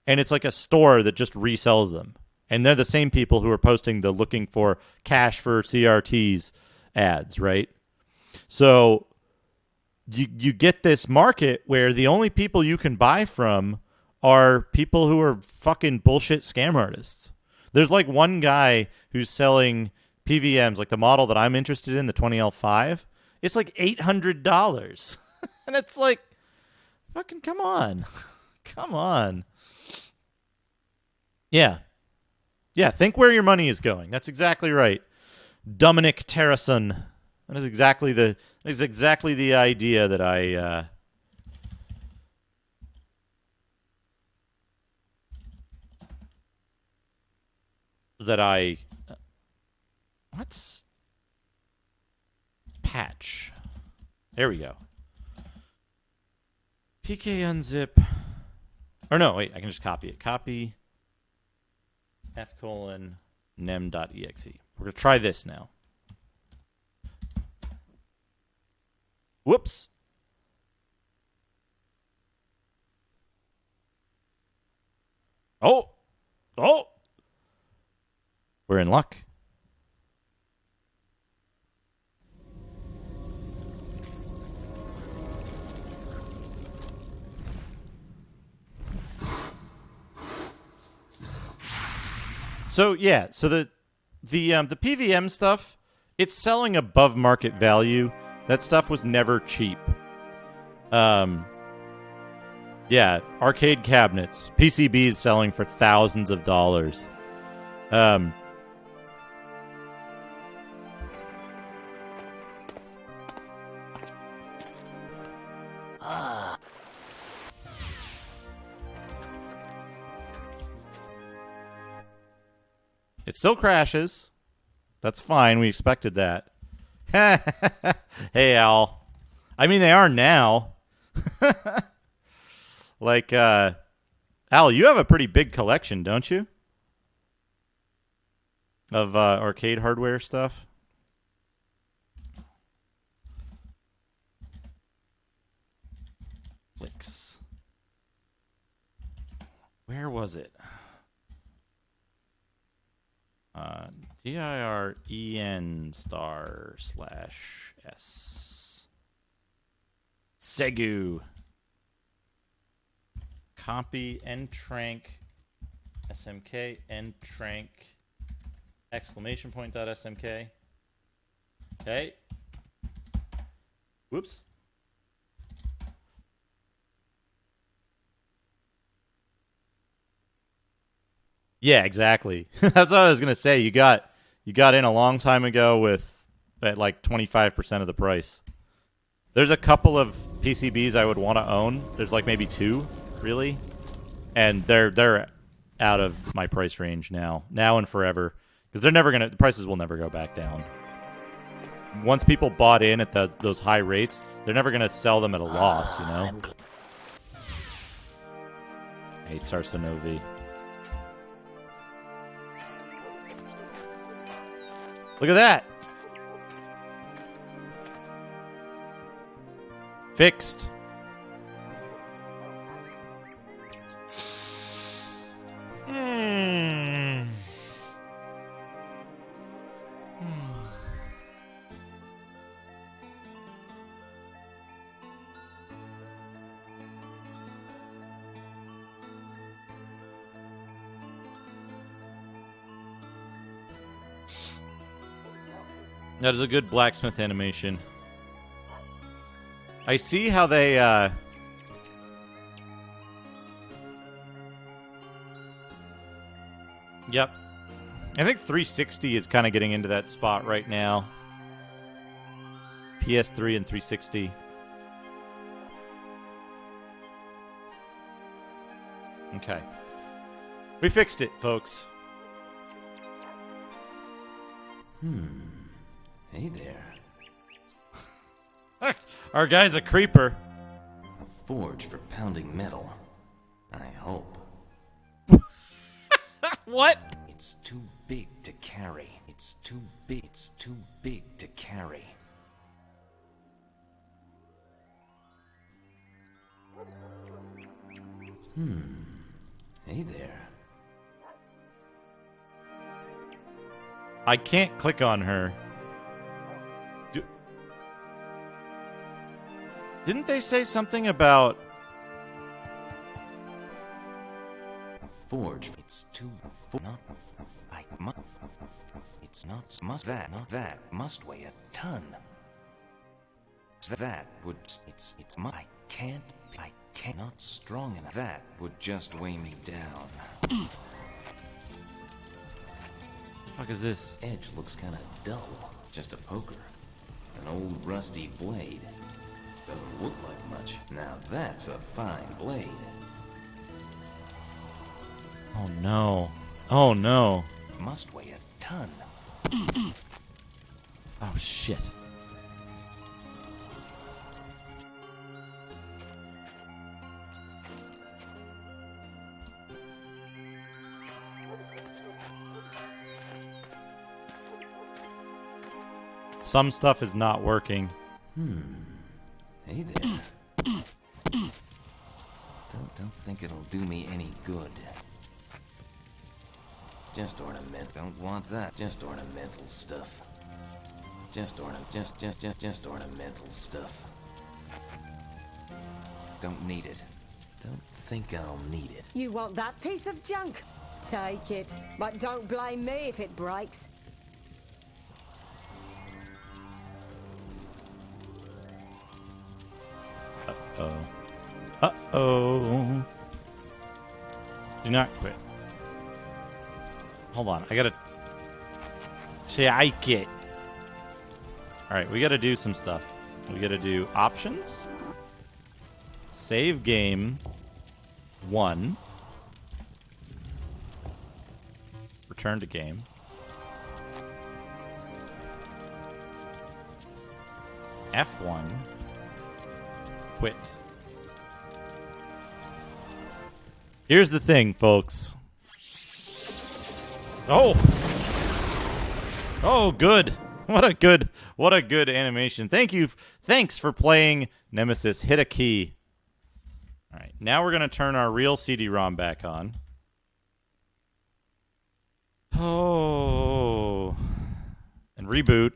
and it's like a store that just resells them. And they're the same people who are posting the looking for cash for CRTs ads, right? So you get this market where the only people you can buy from are people who are fucking bullshit scam artists. There's like one guy who's selling PVMs, like the model that I'm interested in, the 20L5, it's like $800. And it's like, fucking come on. Come on. Yeah. Yeah, think where your money is going. That's exactly right. Dominic Terrason. That is exactly the idea that I what's patch? There we go. PK unzip. Or no, wait, I can just copy it. Copy f:nem.exe. We're going to try this now. Whoops. Oh. Oh. We're in luck. So yeah, so the PVM stuff, it's selling above market value. That stuff was never cheap. Yeah, arcade cabinets, PCBs selling for thousands of dollars. It still crashes. That's fine. We expected that. Hey, Al. I mean, they are now. Like, Al, you have a pretty big collection, don't you? Of arcade hardware stuff. Flicks. Where was it? DIREN*/S. Segu. Copy ntrank smk ntrank !.smk. Okay. Whoops. Yeah, exactly. That's what I was gonna say. You got in a long time ago at like 25% of the price. There's a couple of PCBs I would want to own. There's like maybe 2, really, and they're out of my price range now and forever, because the prices will never go back down. Once people bought in at those high rates, they're never gonna sell them at a loss, you know. Hey, Sarsanovi. Look at that. Fixed. That is a good blacksmith animation. I see how they, Yep. I think 360 is kind of getting into that spot right now. PS3 and 360. Okay. We fixed it, folks. Hey there. Our guy's a creeper. A forge for pounding metal. I hope. What? It's too big to carry. It's too big. It's too big to carry. Hey there. I can't click on her. Didn't they say something about... A forge. It's too not I must. It's not not that must weigh a ton. That would it's I cannot strong enough. That would just weigh me down. The fuck is this? Edge looks kind of dull. Just a poker. An old rusty blade. Doesn't look like much. Now that's a fine blade. Oh no. Oh no. Must weigh a ton. Oh shit. Some stuff is not working. Hey there. Don't think it'll do me any good. Just ornament. Don't want that. Just ornamental stuff. Just ornamental stuff. Don't need it. Don't think I'll need it. You want that piece of junk? Take it, but don't blame me if it breaks. Uh-oh. Do not quit. Hold on. I gotta take it. Alright, we gotta do some stuff. We gotta do options. Save game 1. Return to game. F1. Quit. Here's the thing, folks. Oh. Oh, good. What a good animation. Thanks for playing Nemesis. Hit a key. All right, now we're going to turn our real CD-ROM back on. Oh. And reboot.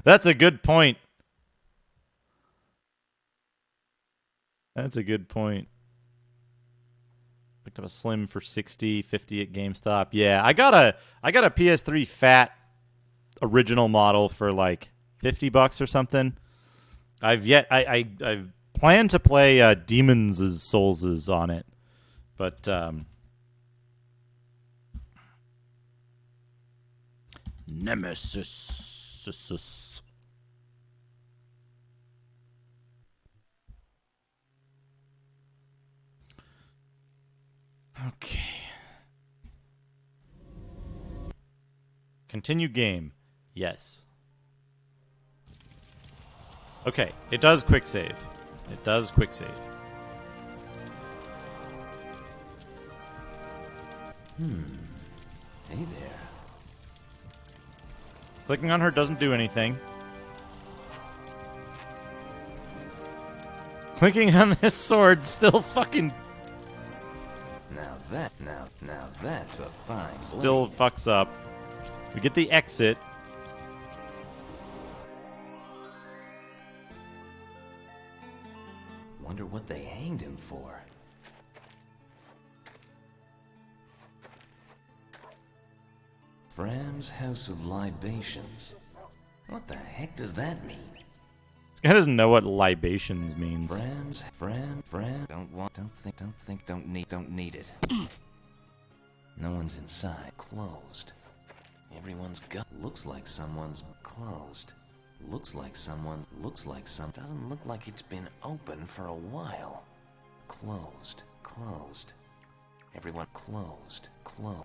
That's a good point. That's a good point. Picked up a Slim for 60, 50 at GameStop. Yeah, I got a PS3 Fat original model for like $50 or something. I've planned to play Demon's Souls on it, but Nemesis. Okay. Continue game. Yes. Okay, it does quick save. It does quick save. Hey there. Clicking on her doesn't do anything. Clicking on this sword still fucking Now that's a fine still blade. fucks up. We get the exit. Wonder what they hanged him for. Fram's House of Libations. What the heck does that mean? This guy doesn't know what libations means. Fram. Don't need it. No one's inside. Closed. Everyone's got. Looks like someone's closed. Doesn't look like it's been open for a while. Closed. Everyone closed.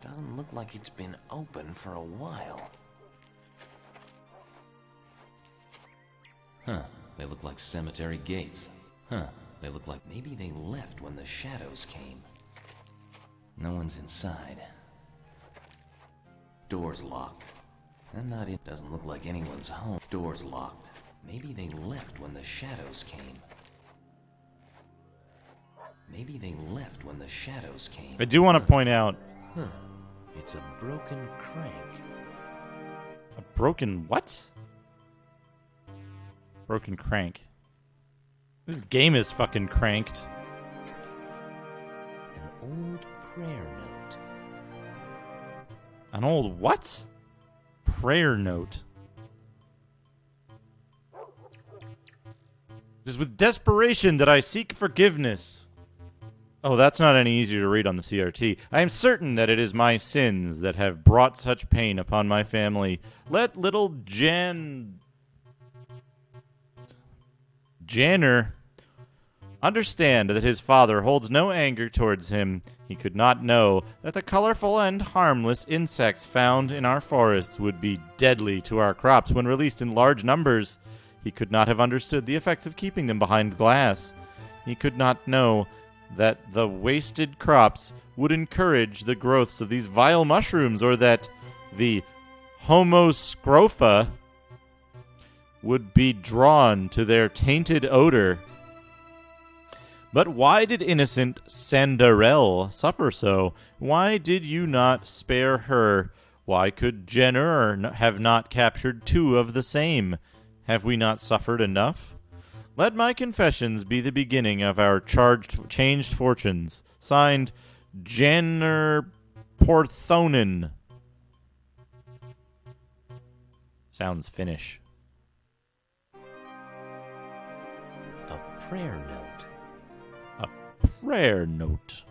Doesn't look like it's been open for a while. Huh. They look like cemetery gates. Huh. They look like maybe they left when the shadows came. No one's inside. Door's locked. I'm not in. Doesn't look like anyone's home. Door's locked. Maybe they left when the shadows came. Maybe they left when the shadows came. I do want to point out... Huh. It's a broken crank. A broken what? Broken crank. This game is fucking cranked. An old prayer note. An old what? Prayer note. It is with desperation that I seek forgiveness. Oh, that's not any easier to read on the CRT. I am certain that it is my sins that have brought such pain upon my family. Let little Janner understand that his father holds no anger towards him. He could not know that the colorful and harmless insects found in our forests would be deadly to our crops when released in large numbers. He could not have understood the effects of keeping them behind glass. He could not know that the wasted crops would encourage the growths of these vile mushrooms, or that the Homo scrofa would be drawn to their tainted odor. But why did innocent Sandarelle suffer so? Why did you not spare her? Why could Jenner have not captured two of the same? Have we not suffered enough? Let my confessions be the beginning of our changed fortunes. Signed, Jenner Porthonen. Sounds Finnish. A prayer note. A prayer note.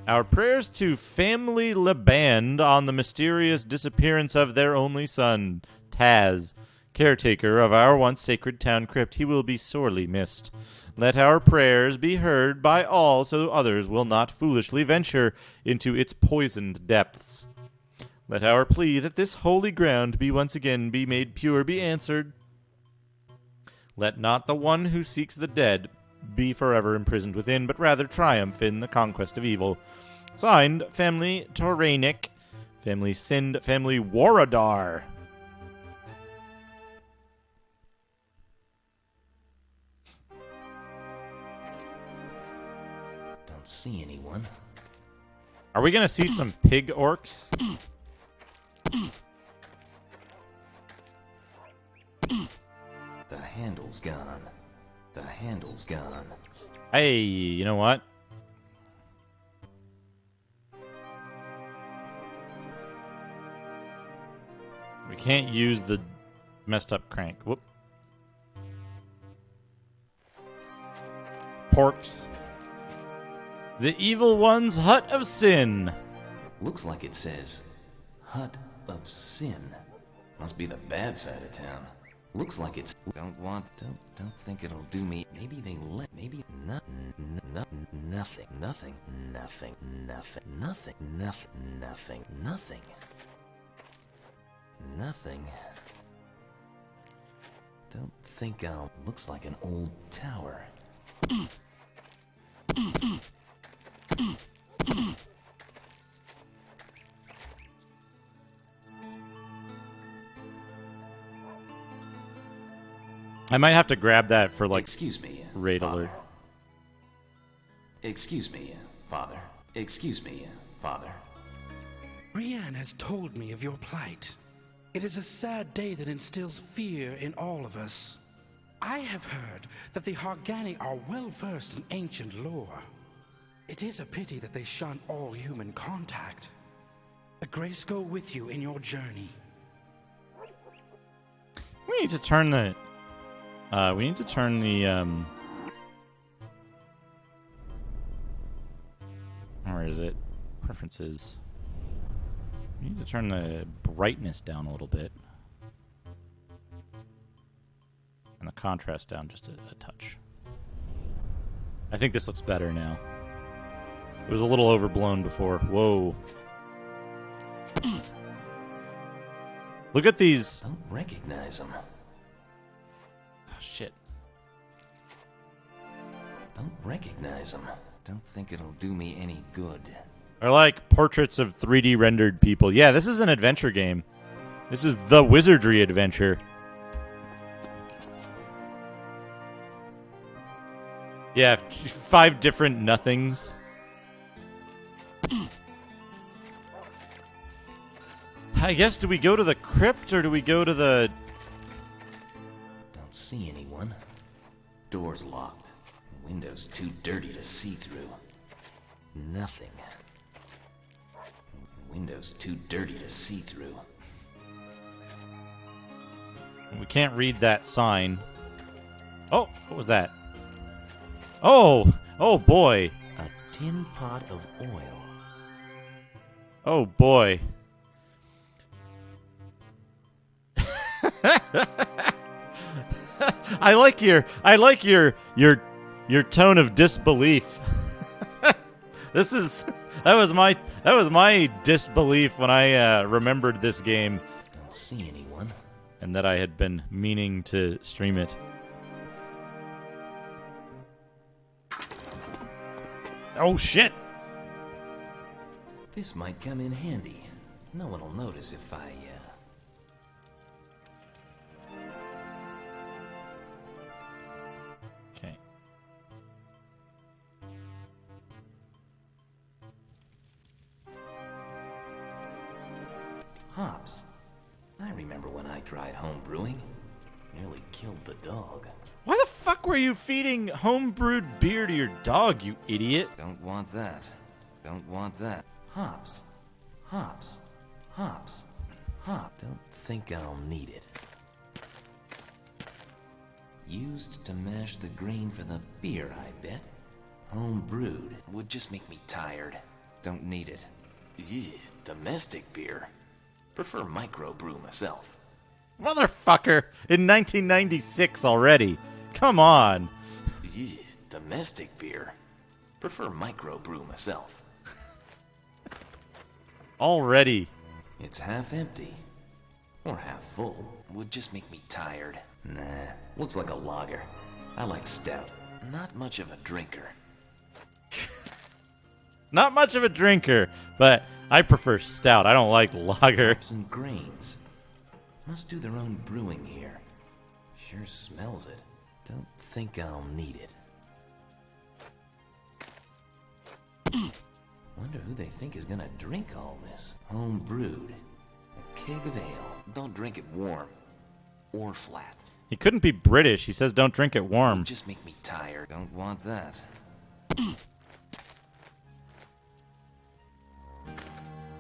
Our prayers to family Leband on the mysterious disappearance of their only son, Taz, caretaker of our once sacred town crypt. He will be sorely missed. Let our prayers be heard by all, so others will not foolishly venture into its poisoned depths. Let our plea that this holy ground be once again be made pure be answered. Let not the one who seeks the dead be forever imprisoned within, but rather triumph in the conquest of evil. Signed, Family Toranic, Family Sind, Family Waradar. See anyone? Are we gonna see some pig orcs? The handle's gone. The handle's gone. Hey, you know what? We can't use the messed up crank. Whoop. Porks. The evil one's hut of sin. Looks like it says hut of sin. Must be the bad side of town. Looks like it's don't think it'll do me. Maybe they let nothing. Don't think I'll. Looks like an old tower. I might have to grab that for like Excuse me, raid Father. alert. Excuse me, Father. Excuse me, Father. Brienne has told me of your plight. It is a sad day that instills fear in all of us. I have heard that the Hargani are well versed in ancient lore. It is a pity that they shun all human contact. The grace go with you in your journey. We need to turn the where is it? Preferences. We need to turn the brightness down a little bit. And the contrast down just a touch. I think this looks better now. It was a little overblown before. Whoa. Look at these. Don't recognize them. Oh, shit. Don't recognize them. Don't think it'll do me any good. They're like portraits of 3D rendered people. Yeah, this is an adventure game. This is the Wizardry adventure. Yeah, 5 different nothings. I guess, do we go to the crypt or do we go to the... Don't see anyone. Door's locked. Window's too dirty to see through. Nothing. Window's too dirty to see through. We can't read that sign. Oh, what was that? Oh! Oh, boy. A tin pot of oil. Oh, boy. I like your tone of disbelief. That was my disbelief when I remembered this game. Don't see anyone. And that I had been meaning to stream it. Oh shit! This might come in handy. No one will notice if I, Okay. Hops. I remember when I tried home brewing. Nearly killed the dog. Why the fuck were you feeding homebrewed beer to your dog, you idiot? Don't want that. Don't want that. Hops. Hops. Hops. Hop. Don't think I'll need it. Used to mash the grain for the beer, I bet. Home brewed. Would just make me tired. Don't need it. Eesh, domestic beer. Prefer microbrew myself. Motherfucker! In 1996 already. Come on. Eesh, domestic beer. Prefer microbrew myself. Already. It's half empty. Or half full. Would just make me tired. Nah, looks like a lager. I like stout. Not much of a drinker. Not much of a drinker, but I prefer stout. I don't like lager. Hops and grains. Must do their own brewing here. Sure smells it. Don't think I'll need it. Wonder who they think is gonna drink all this. Home brewed. A keg of ale. Don't drink it warm. Or flat. He couldn't be British. He says don't drink it warm. Just make me tired. Don't want that.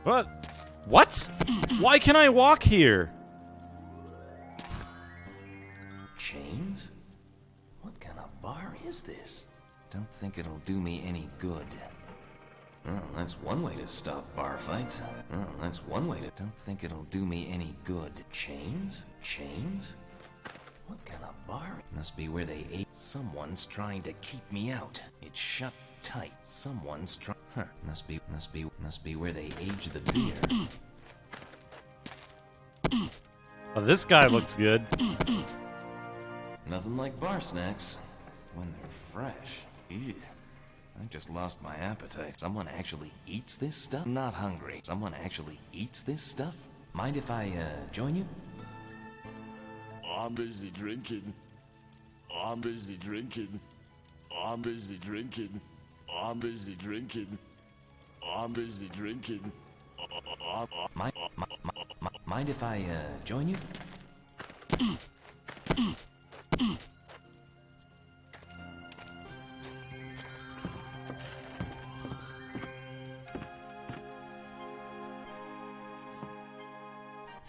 What? What? Why can I walk here? Chains? What kind of bar is this? Don't think it'll do me any good. Well, that's one way to stop bar fights. Well, that's one way to... Don't think it'll do me any good. Chains? Chains? What kind of bar? Must be where they ate. Someone's trying to keep me out. It's shut tight. Someone's trying... Huh. Must be where they age the beer. Oh, this guy looks good. Nothing like bar snacks when they're fresh. Ew. I just lost my appetite. Someone actually eats this stuff? I'm not hungry. Someone actually eats this stuff? Mind if I, join you? I'm busy drinking. I'm busy drinking. I'm busy drinking. I'm busy drinking. I'm busy drinking. Mind if I, join you?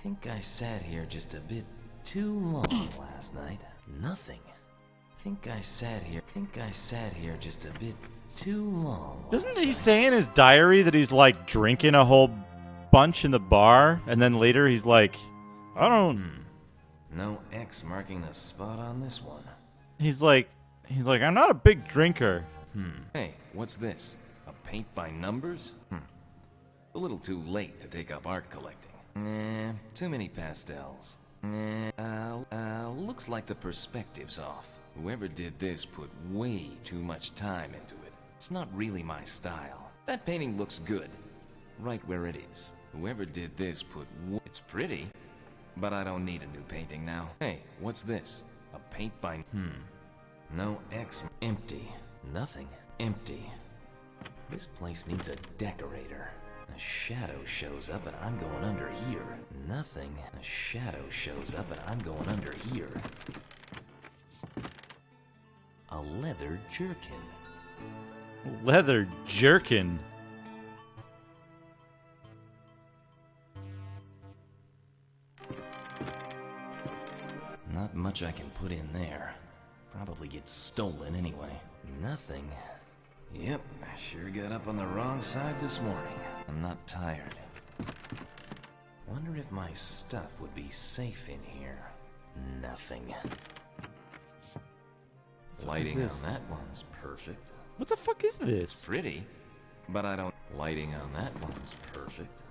Think I sat here just a bit too long last night. Nothing. Think I sat here just a bit too long. Doesn't he say in his diary that he's like drinking a whole bunch in the bar, and then later he's like, I don't... No X marking the spot on this one. He's like, I'm not a big drinker. Hey, what's this? A paint by numbers? A little too late to take up art collecting. Nah, too many pastels. Looks like the perspective's off. Whoever did this put way too much time into it. It's not really my style. That painting looks good. Right where it is. Whoever did this put it's pretty, but I don't need a new painting now. Hey, what's this? A paint by... No X. Empty. Nothing. Empty. This place needs a decorator. A shadow shows up and I'm going under here. Nothing. A shadow shows up and I'm going under here. A leather jerkin. Leather jerkin. Not much I can put in there. Probably gets stolen anyway. Nothing. Yep, I sure got up on the wrong side this morning. I'm not tired. Wonder if my stuff would be safe in here. Nothing. Lighting on that one's perfect. What the fuck is It's this? pretty, but I don't... Lighting on that one's perfect.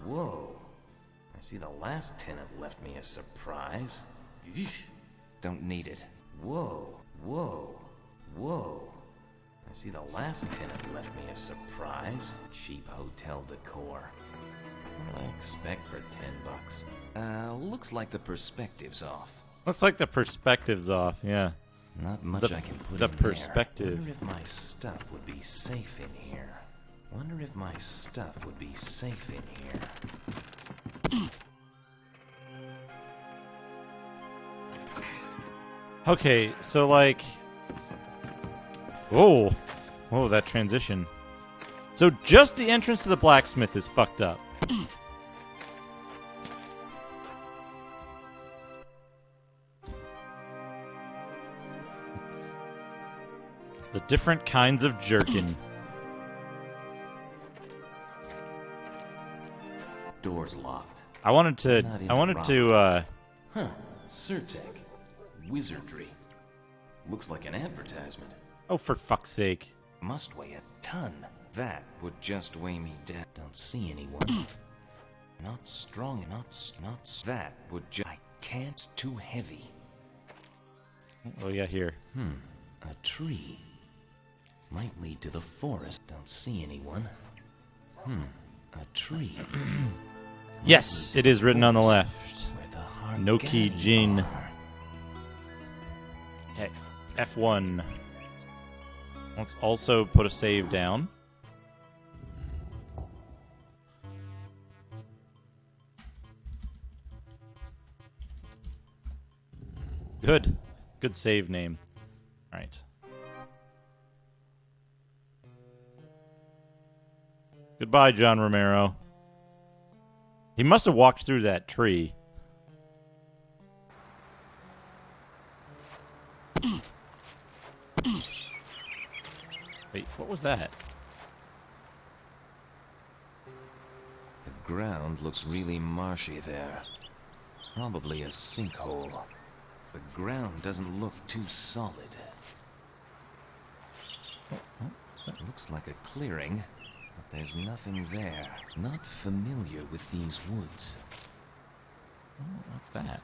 Whoa. I see the last tenant left me a surprise. Eesh. Don't need it. Whoa, whoa, whoa. I see the last tenant left me a surprise. Cheap hotel decor. What do I expect for $10? Looks like the perspective's off. Looks like the perspective's off, yeah. Not much I can put the in perspective. There. Wonder if my stuff would be safe in here. Wonder if my stuff would be safe in here. Okay, so like... Whoa. Whoa, that transition. So just the entrance to the blacksmith is fucked up. The different kinds of jerkin. Door's locked. I wanted to... Huh. Surtech. Wizardry. Looks like an advertisement. Oh, for fuck's sake. Must weigh a ton. That would just weigh me down. Don't see anyone. Not strong, not... That would just... I can't. It's too heavy. What do we got here? A tree. Might lead to the forest. Don't see anyone. A tree. Yes, it is written on the left. Where the Noki Hargani Jin. are. Okay, F1. Let's also put a save down. Good. Good save name. All right. Goodbye, John Romero. He must have walked through that tree. Wait, what was that? The ground looks really marshy there. Probably a sinkhole. The ground doesn't look too solid. Looks like a clearing, but there's nothing there. Not familiar with these woods. Oh, what's that?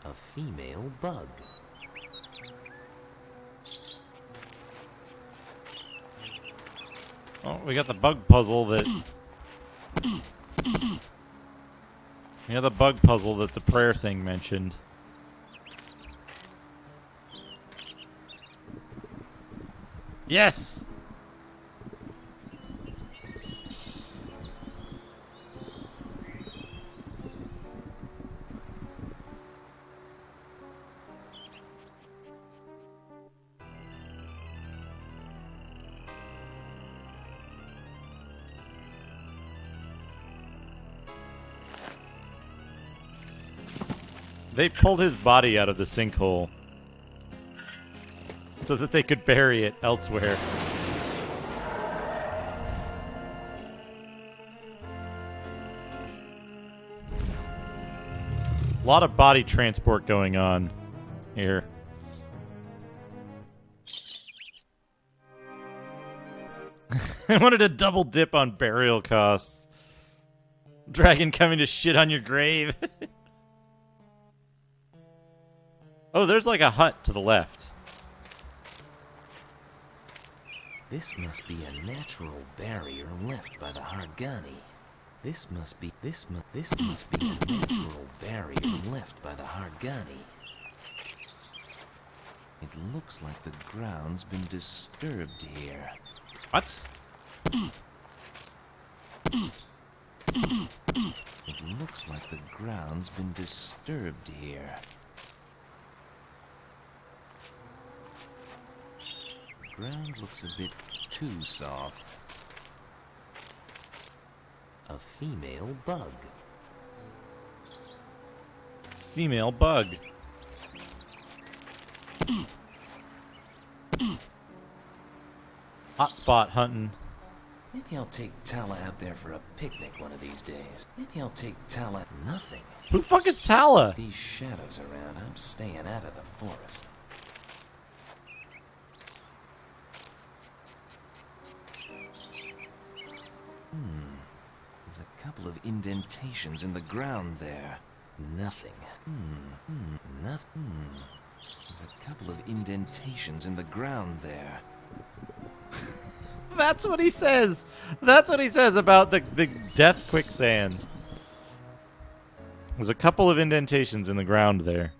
A female bug. Oh, we got the bug puzzle that... We got the bug puzzle that the prayer thing mentioned. Yes! They pulled his body out of the sinkhole so that they could bury it elsewhere. A lot of body transport going on here. I wanted to double dip on burial costs. Dragon coming to shit on your grave. Oh, there's like a hut to the left. This must be a natural barrier left by the Hargani. This must be a natural barrier left by the Hargani. It looks like the ground's been disturbed here. What? It looks like the ground's been disturbed here. The ground looks a bit too soft. A female bug. Female bug. Hotspot hunting. Maybe I'll take Tala out there for a picnic one of these days. Maybe I'll take Tala. Nothing. Who the fuck is Tala? These shadows around, I'm staying out of the forest. There's a couple of indentations in the ground there. Nothing. Nothing. There's a couple of indentations in the ground there. That's what he says. That's what he says about the death quicksand. There's a couple of indentations in the ground there.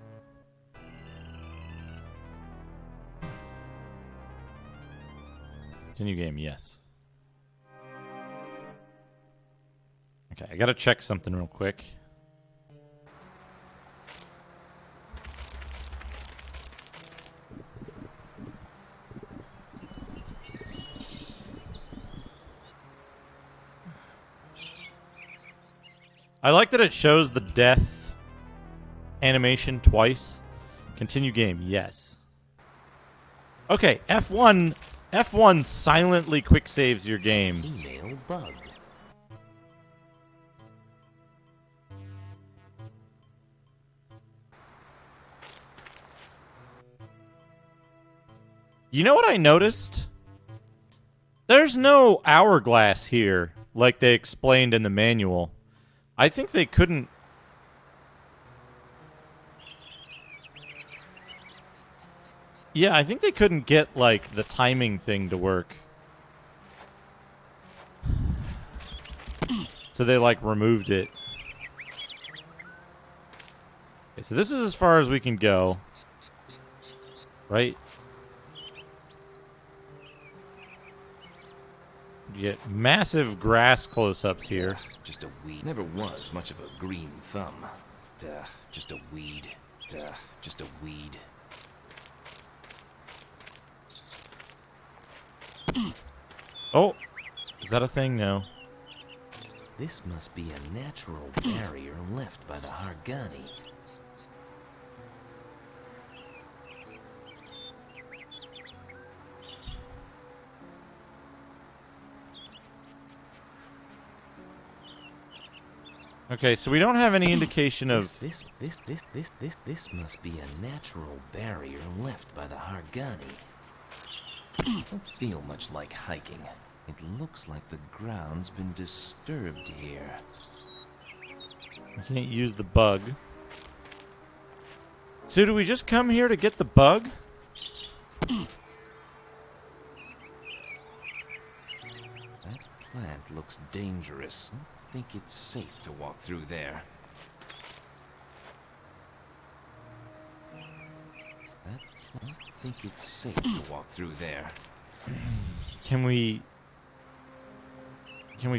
Continue game, yes. Okay, I gotta check something real quick. I like that it shows the death animation twice. Continue game, yes. Okay, F1 silently quick saves your game. Female bug. You know what I noticed? There's no hourglass here, like they explained in the manual. I think they couldn't... Yeah, I think they couldn't get, like, the timing thing to work. So they, like, removed it. Okay, so this is as far as we can go. Right? You get massive grass close-ups here. Just a weed. Never was much of a green thumb. Just a weed. Just a weed. Oh! Is that a thing? No. This must be a natural barrier left by the Hargani. Okay, so we don't have any indication of... This must be a natural barrier left by the Hargani. Don't feel much like hiking. It looks like the ground's been disturbed here. We can't use the bug. So do we just come here to get the bug? That plant looks dangerous. I think it's safe to walk through there. I think it's safe to walk through there. Can we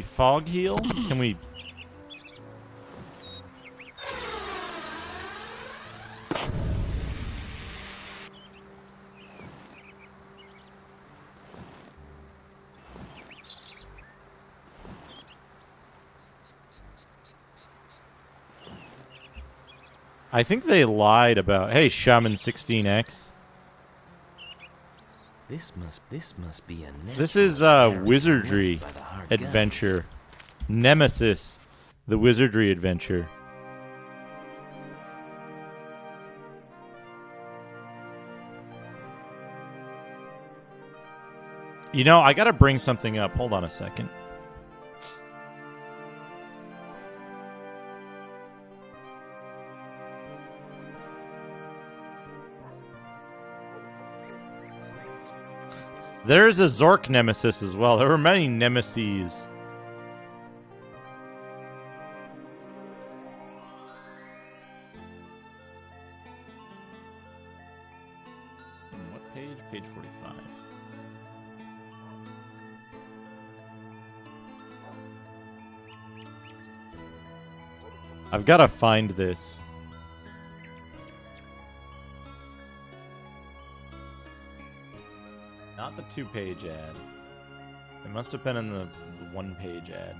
fog heal? Can we... I think they lied about... Hey, Shaman 16X. This must be a This is Wizardry adventure. Nemesis, the Wizardry adventure. You know, I gotta bring something up. Hold on a second. There's a Zork Nemesis as well. There were many Nemesis. page? Page 45. I've got to find this. Not the 2-page ad. It must have been in the 1-page ad.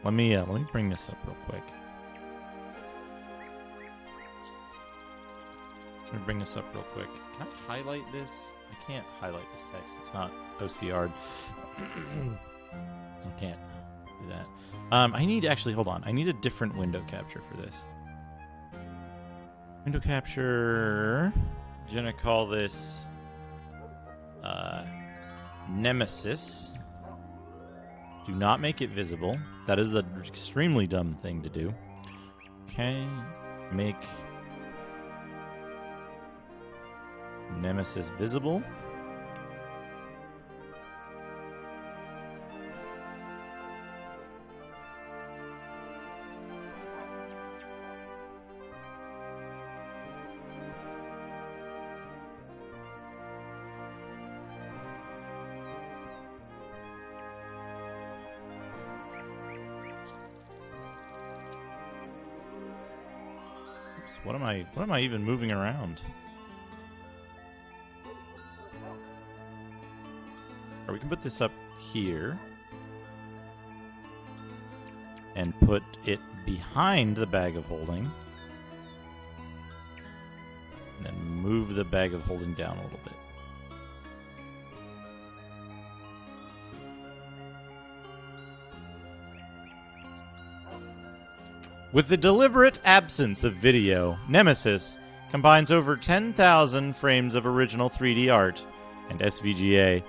Let me bring this up real quick. Let me bring this up real quick. Can I highlight this? I can't highlight this text. It's not OCR'd. I can't do that. I need, actually, hold on. I need a different window capture for this. Window capture. I'm going to call this Nemesis. Do not make it visible. That is an extremely dumb thing to do. Okay. Make Nemesis visible. What am I even moving around? Or we can put this up here and put it behind the bag of holding. And then move the bag of holding down a little bit. With the deliberate absence of video, Nemesis combines over 10,000 frames of original 3D art and SVGA.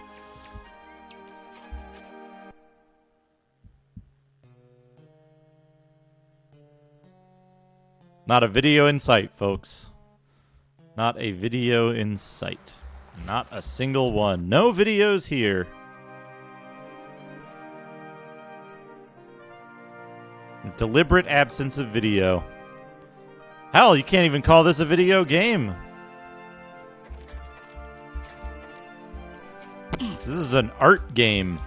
Not a video in sight, folks. Not a video in sight. Not a single one. No videos here. Deliberate absence of video. Hell, you can't even call this a video game. This is an art game.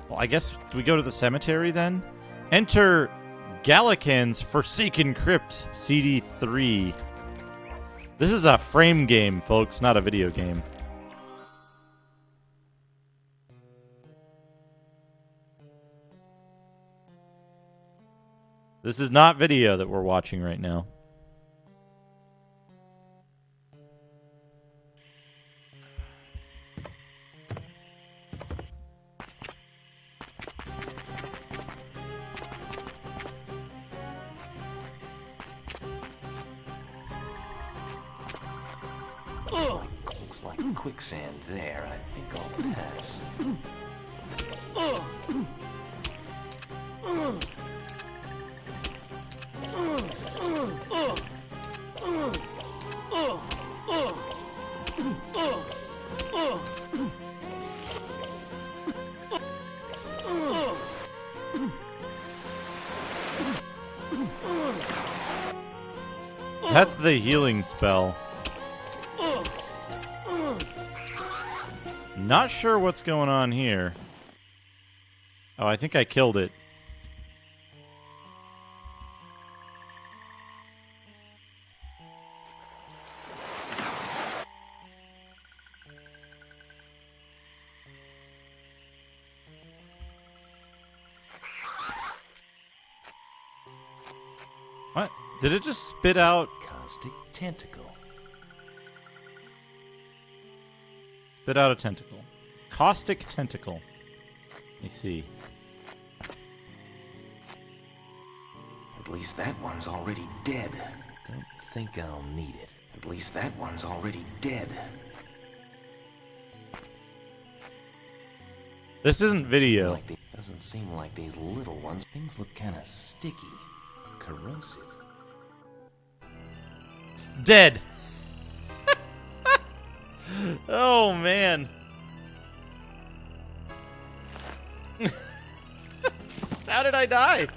Well, I guess, do we go to the cemetery then? Enter Gallican's Forsaken Crypt CD3. This is a frame game, folks, not a video game. This is not video that we're watching right now. Looks like quicksand there. I think I'll pass. That's the healing spell. Not sure what's going on here. Oh, I think I killed it. What? Did it just spit out? Caustic tentacle. Spit out a tentacle. Caustic tentacle. Let me see. At least that one's already dead. Don't think I'll need it. At least that one's already dead. This isn't video. Doesn't seem like these little ones. Things look kind of sticky. Corrosive. Dead. Oh, man. How did I die?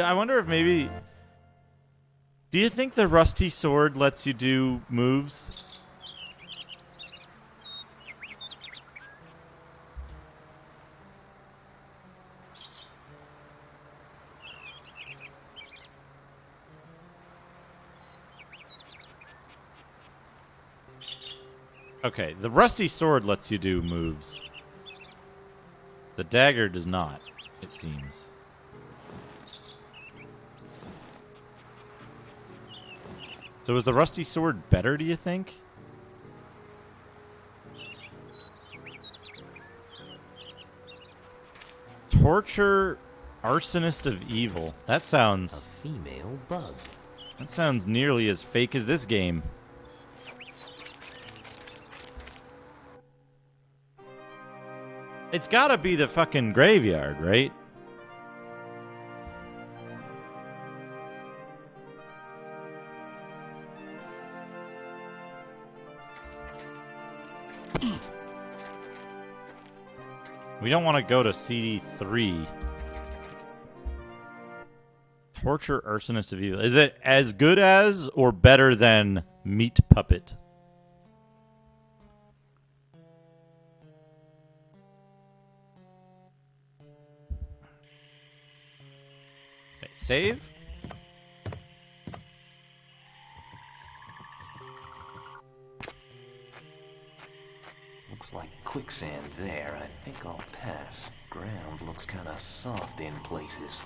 I wonder if maybe... Do you think the rusty sword lets you do moves? Okay, the rusty sword lets you do moves. The dagger does not, it seems. So is the rusty sword better, do you think? Torture Arsonist of Evil. That sounds... A female bug. That sounds nearly as fake as this game. It's gotta be the fucking graveyard, right? We don't want to go to CD3. Torture Arsonist of Evil. Is it as good as or better than Meat Puppet? Okay, save. Looks like quicksand there. I think I'll pass. Ground looks kinda soft in places.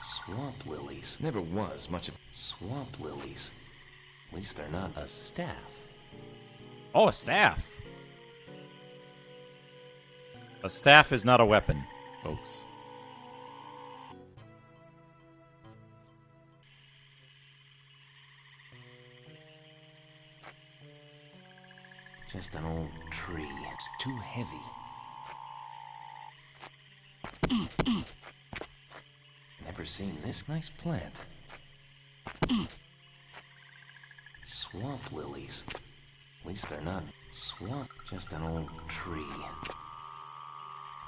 Swamp lilies. Never was much of swamp lilies. At least they're not a staff. Oh, a staff. A staff is not a weapon, folks. Just an old tree. It's too heavy. Never seen this nice plant. Swamp lilies. At least they're not swamp. Just an old tree.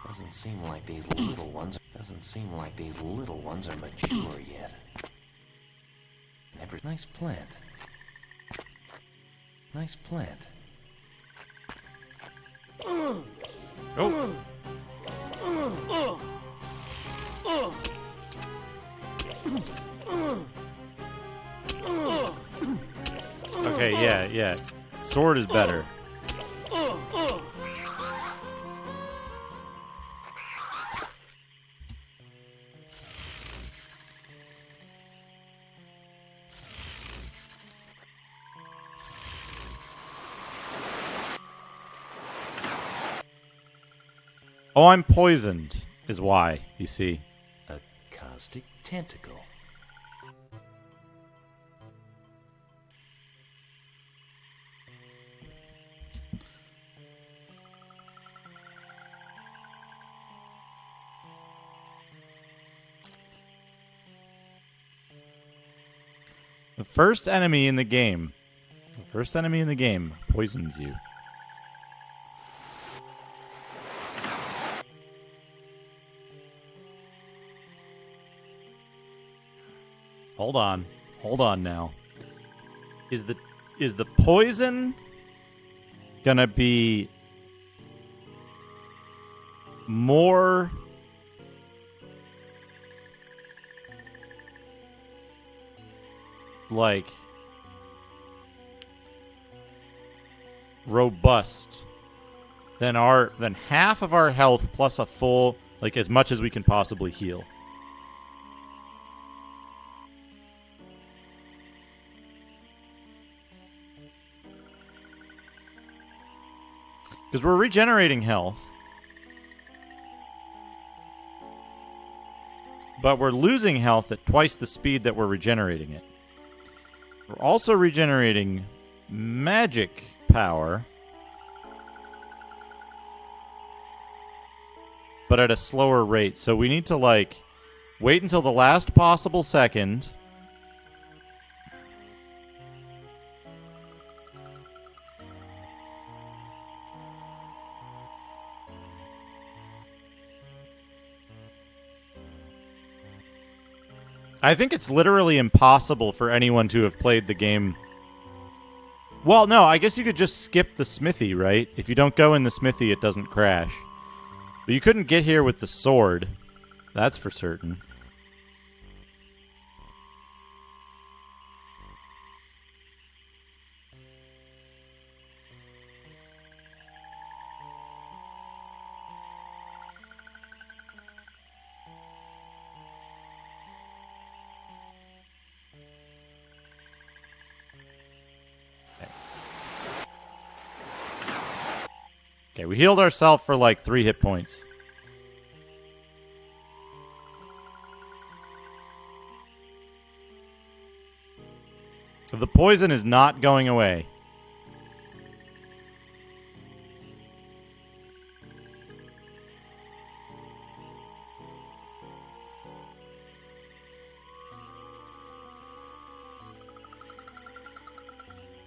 Doesn't seem like these little ones. Doesn't seem like these little ones are mature yet. Never. Nice plant. Nice plant. Oh. Okay, yeah. Sword is better. Oh, I'm poisoned, is why, you see. A caustic tentacle. The first enemy in the game. The first enemy in the game poisons you. Hold on. Hold on now. Is the poison gonna be more like robust than half of our health plus a full, like as much as we can possibly heal? Because we're regenerating health, but we're losing health at twice the speed that we're regenerating it. We're also regenerating magic power, but at a slower rate. So we need to, like, wait until the last possible second I think it's literally impossible for anyone to have played the game. Well, no, I guess you could just skip the smithy, right? If you don't go in the smithy, it doesn't crash. But you couldn't get here with the sword. That's for certain. Okay, we healed ourselves for like 3 hit points. The poison is not going away.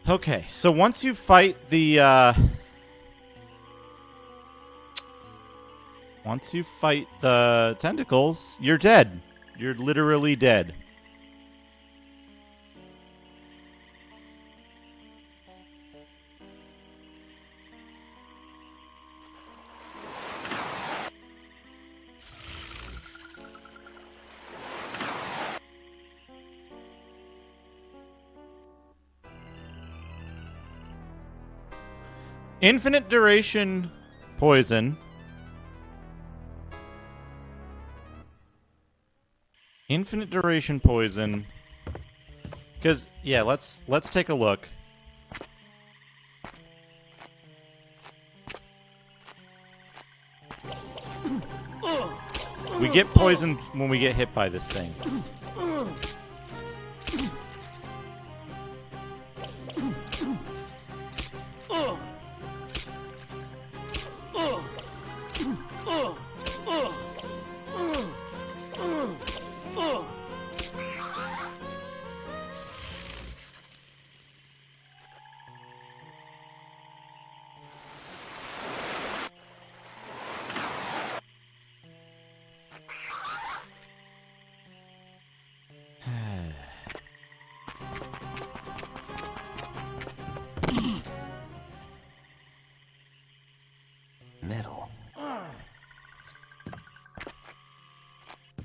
Okay, so once you fight the, once you fight the tentacles, you're dead. You're literally dead. Infinite duration poison. Infinite duration poison. Because, yeah, let's take a look. We get poisoned when we get hit by this thing. Metal.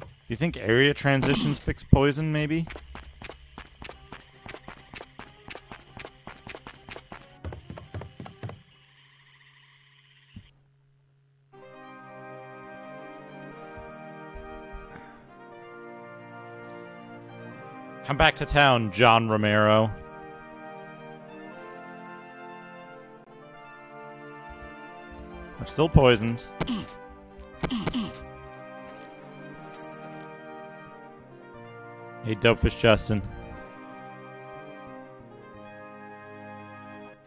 Do you think area transitions fix poison, maybe? Come back to town, John Romero. We're still poisoned. Hey, Dopefish Justin.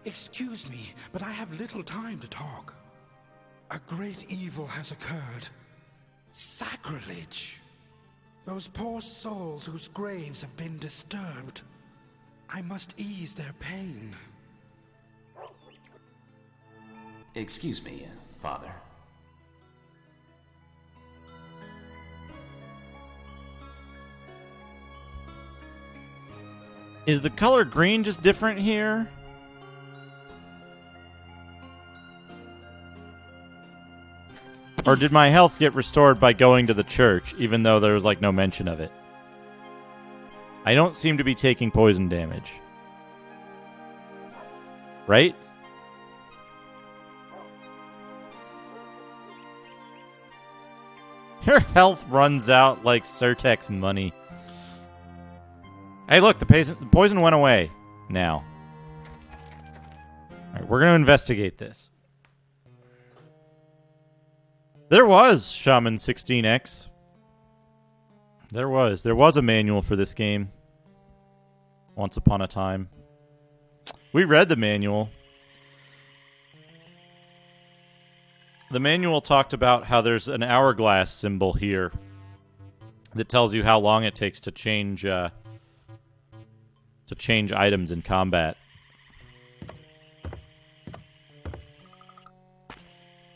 Excuse me, but I have little time to talk. A great evil has occurred. Sacrilege. Those poor souls whose graves have been disturbed. I must ease their pain. Excuse me, Father. Is the color green just different here? Or did my health get restored by going to the church, even though there was, like, no mention of it? I don't seem to be taking poison damage. Right? Your health runs out like Surtek's money. Hey, look, the poison went away now. All right, we're going to investigate this. There was Shaman 16X. There was a manual for this game. Once upon a time. We read the manual. The manual talked about how there's an hourglass symbol here that tells you how long it takes to change items in combat.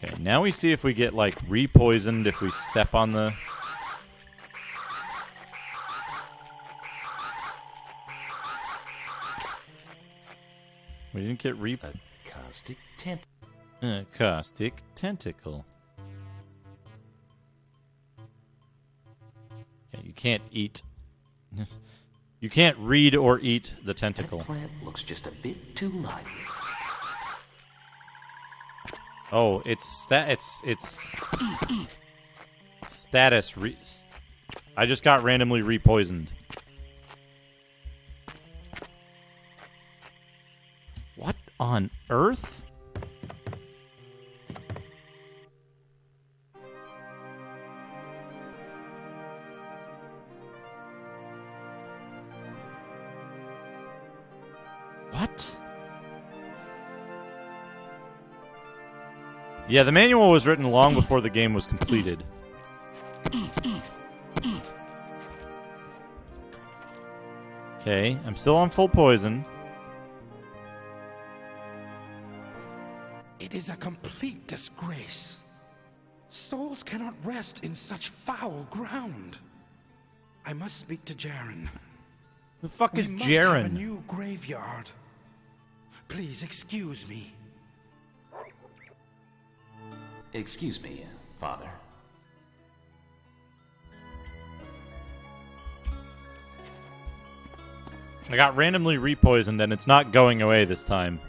Okay, now we see if we get, like, re-poisoned if we step on the... We didn't get A caustic tent. caustic tentacle. Yeah, you can't eat. You can't read or eat the tentacle. That plant looks just a bit too lively. Oh, it's status. I just got randomly repoisoned. What on earth? What? Yeah, the manual was written long before the game was completed. Okay, I'm still on full poison. It is a complete disgrace. Souls cannot rest in such foul ground. I must speak to Jaren. The fuck is We must have a Jaren? new graveyard. Please excuse me. Excuse me, Father. I got randomly repoisoned and it's not going away this time.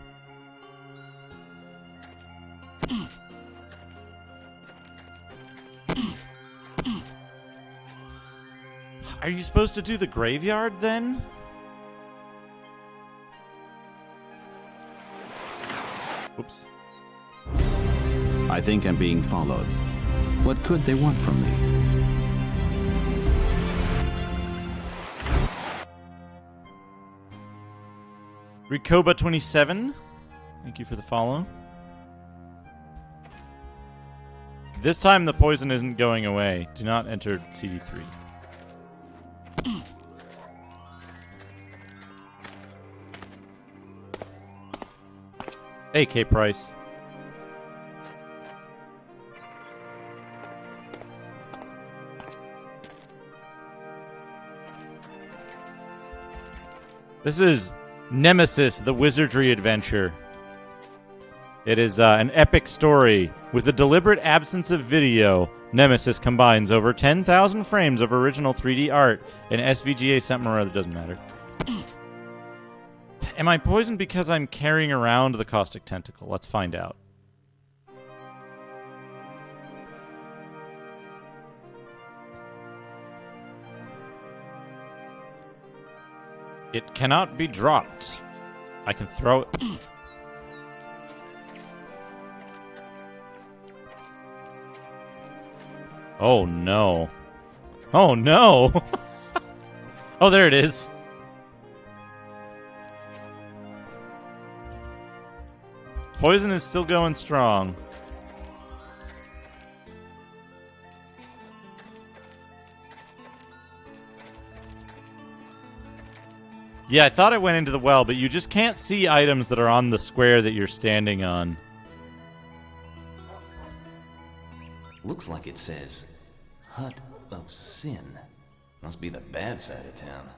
Are you supposed to do the graveyard then? Oops. I think I'm being followed. What could they want from me? Rikoba27, thank you for the follow. This time the poison isn't going away. Do not enter CD3. Hey, K Price. This is Nemesis, the Wizardry adventure. It is an epic story. With a deliberate absence of video, Nemesis combines over 10,000 frames of original 3D art and SVGA something or other, doesn't matter. Am I poisoned because I'm carrying around the caustic tentacle? Let's find out. It cannot be dropped. I can throw it. Oh no. Oh no. Oh, there it is. Poison is still going strong. Yeah, I thought it went into the well, but you just can't see items that are on the square that you're standing on. Looks like it says Hut of Sin. Must be the bad side of town.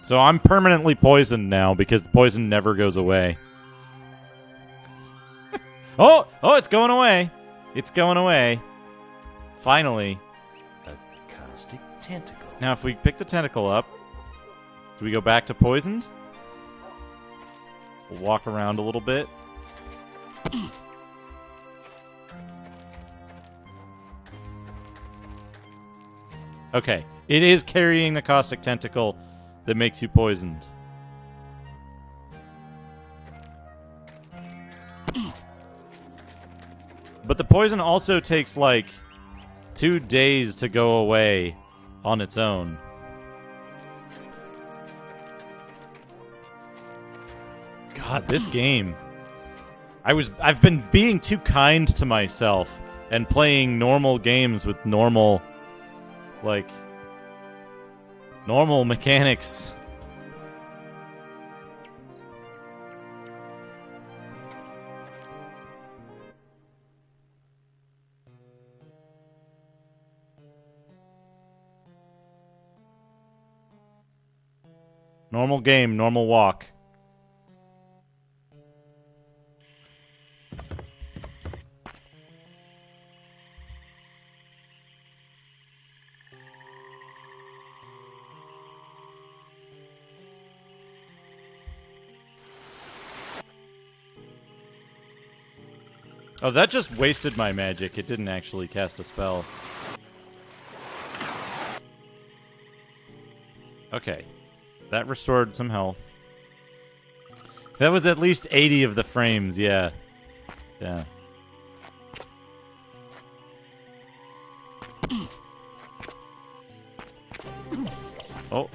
So I'm permanently poisoned now because the poison never goes away. Oh, it's going away. It's going away. Finally. A caustic tentacle. Now, if we pick the tentacle up, do we go back to poisoned? We'll walk around a little bit. Okay. It is carrying the caustic tentacle that makes you poisoned. But the poison also takes, like, 2 days to go away on its own. God, this game. I've been being too kind to myself and playing normal games with normal mechanics. Normal game, normal walk. Oh, that just wasted my magic. It didn't actually cast a spell. Okay. That restored some health. That was at least 80 of the frames, yeah. Yeah. Oh.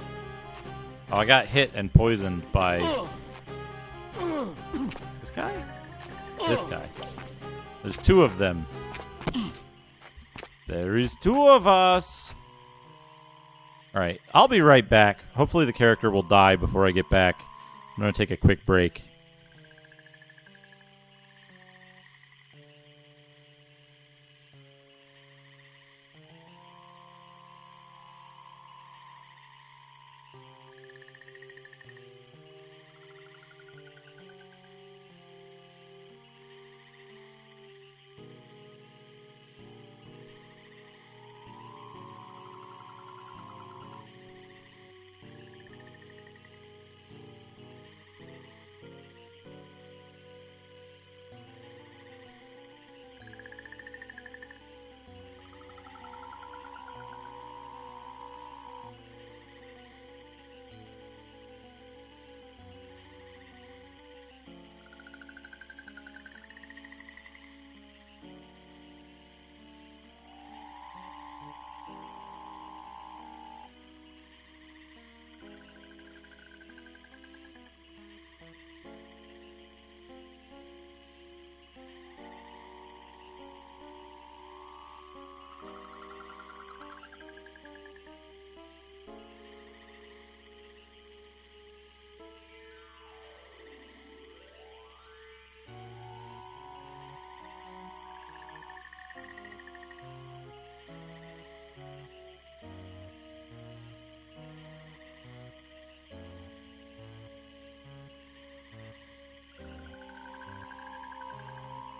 Oh, I got hit and poisoned by... This guy? This guy. There's two of them. There is two of us. Alright, I'll be right back. Hopefully the character will die before I get back. I'm going to take a quick break.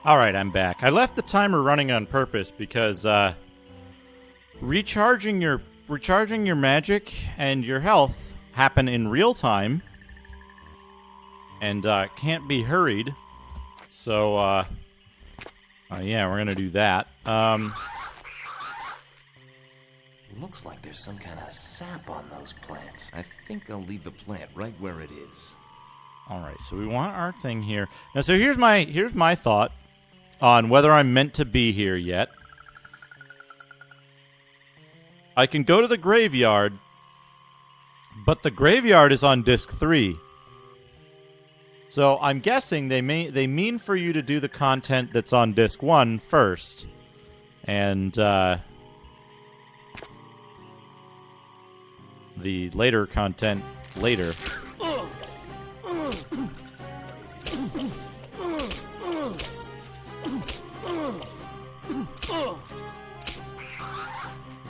All right, I'm back. I left the timer running on purpose because recharging your magic and your health happen in real time and can't be hurried. So yeah, we're gonna do that. Looks like there's some kind of sap on those plants. I think I'll leave the plant right where it is. All right, so we want our thing here. Now, so here's my thought on whether I'm meant to be here yet. I can go to the graveyard, but the graveyard is on disc 3. So I'm guessing they mean for you to do the content that's on disc 1 first. And the later content later.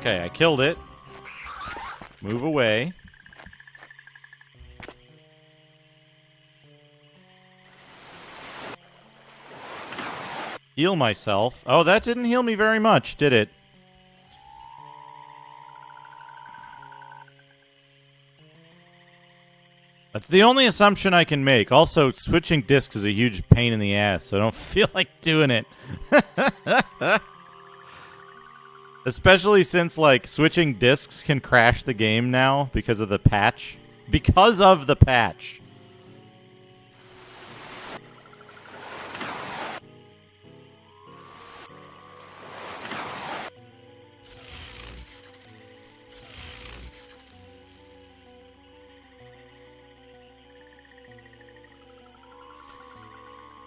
Okay, I killed it. Move away. Heal myself. Oh, that didn't heal me very much, did it? That's the only assumption I can make. Also, switching discs is a huge pain in the ass, so I don't feel like doing it. Especially since, like, switching discs can crash the game now because of the patch. Because of the patch.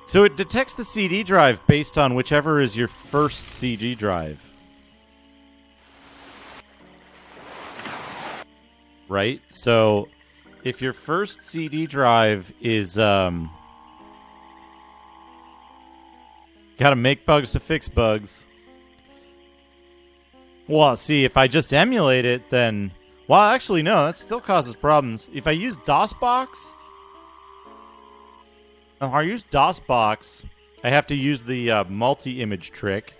So it detects the CD drive based on whichever is your first CD drive. Right? So if your first CD drive is gotta make bugs to fix bugs. Well, see, if I just emulate it, then Well, actually, no. That still causes problems. If I use DOSBox... If I use DOSBox, I have to use the multi-image trick.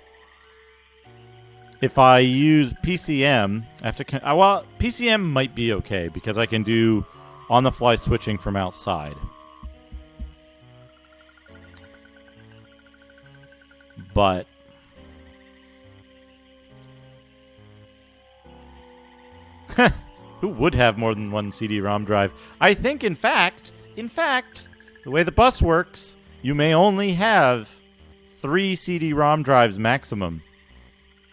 If I use PCM, I have to... well, PCM might be okay, because I can do on-the-fly switching from outside. But... who would have more than one CD-ROM drive? I think, in fact, the way the bus works, you may only have 3 CD-ROM drives maximum.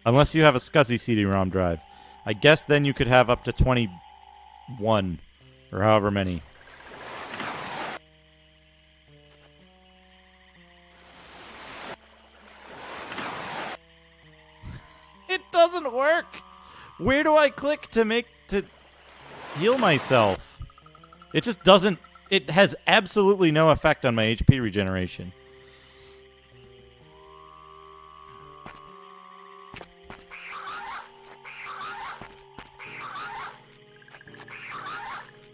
Unless you have a SCSI CD-ROM drive. I guess then you could have up to 21, or however many. It doesn't work! Where do I click to heal myself? It just doesn't... It has absolutely no effect on my HP regeneration.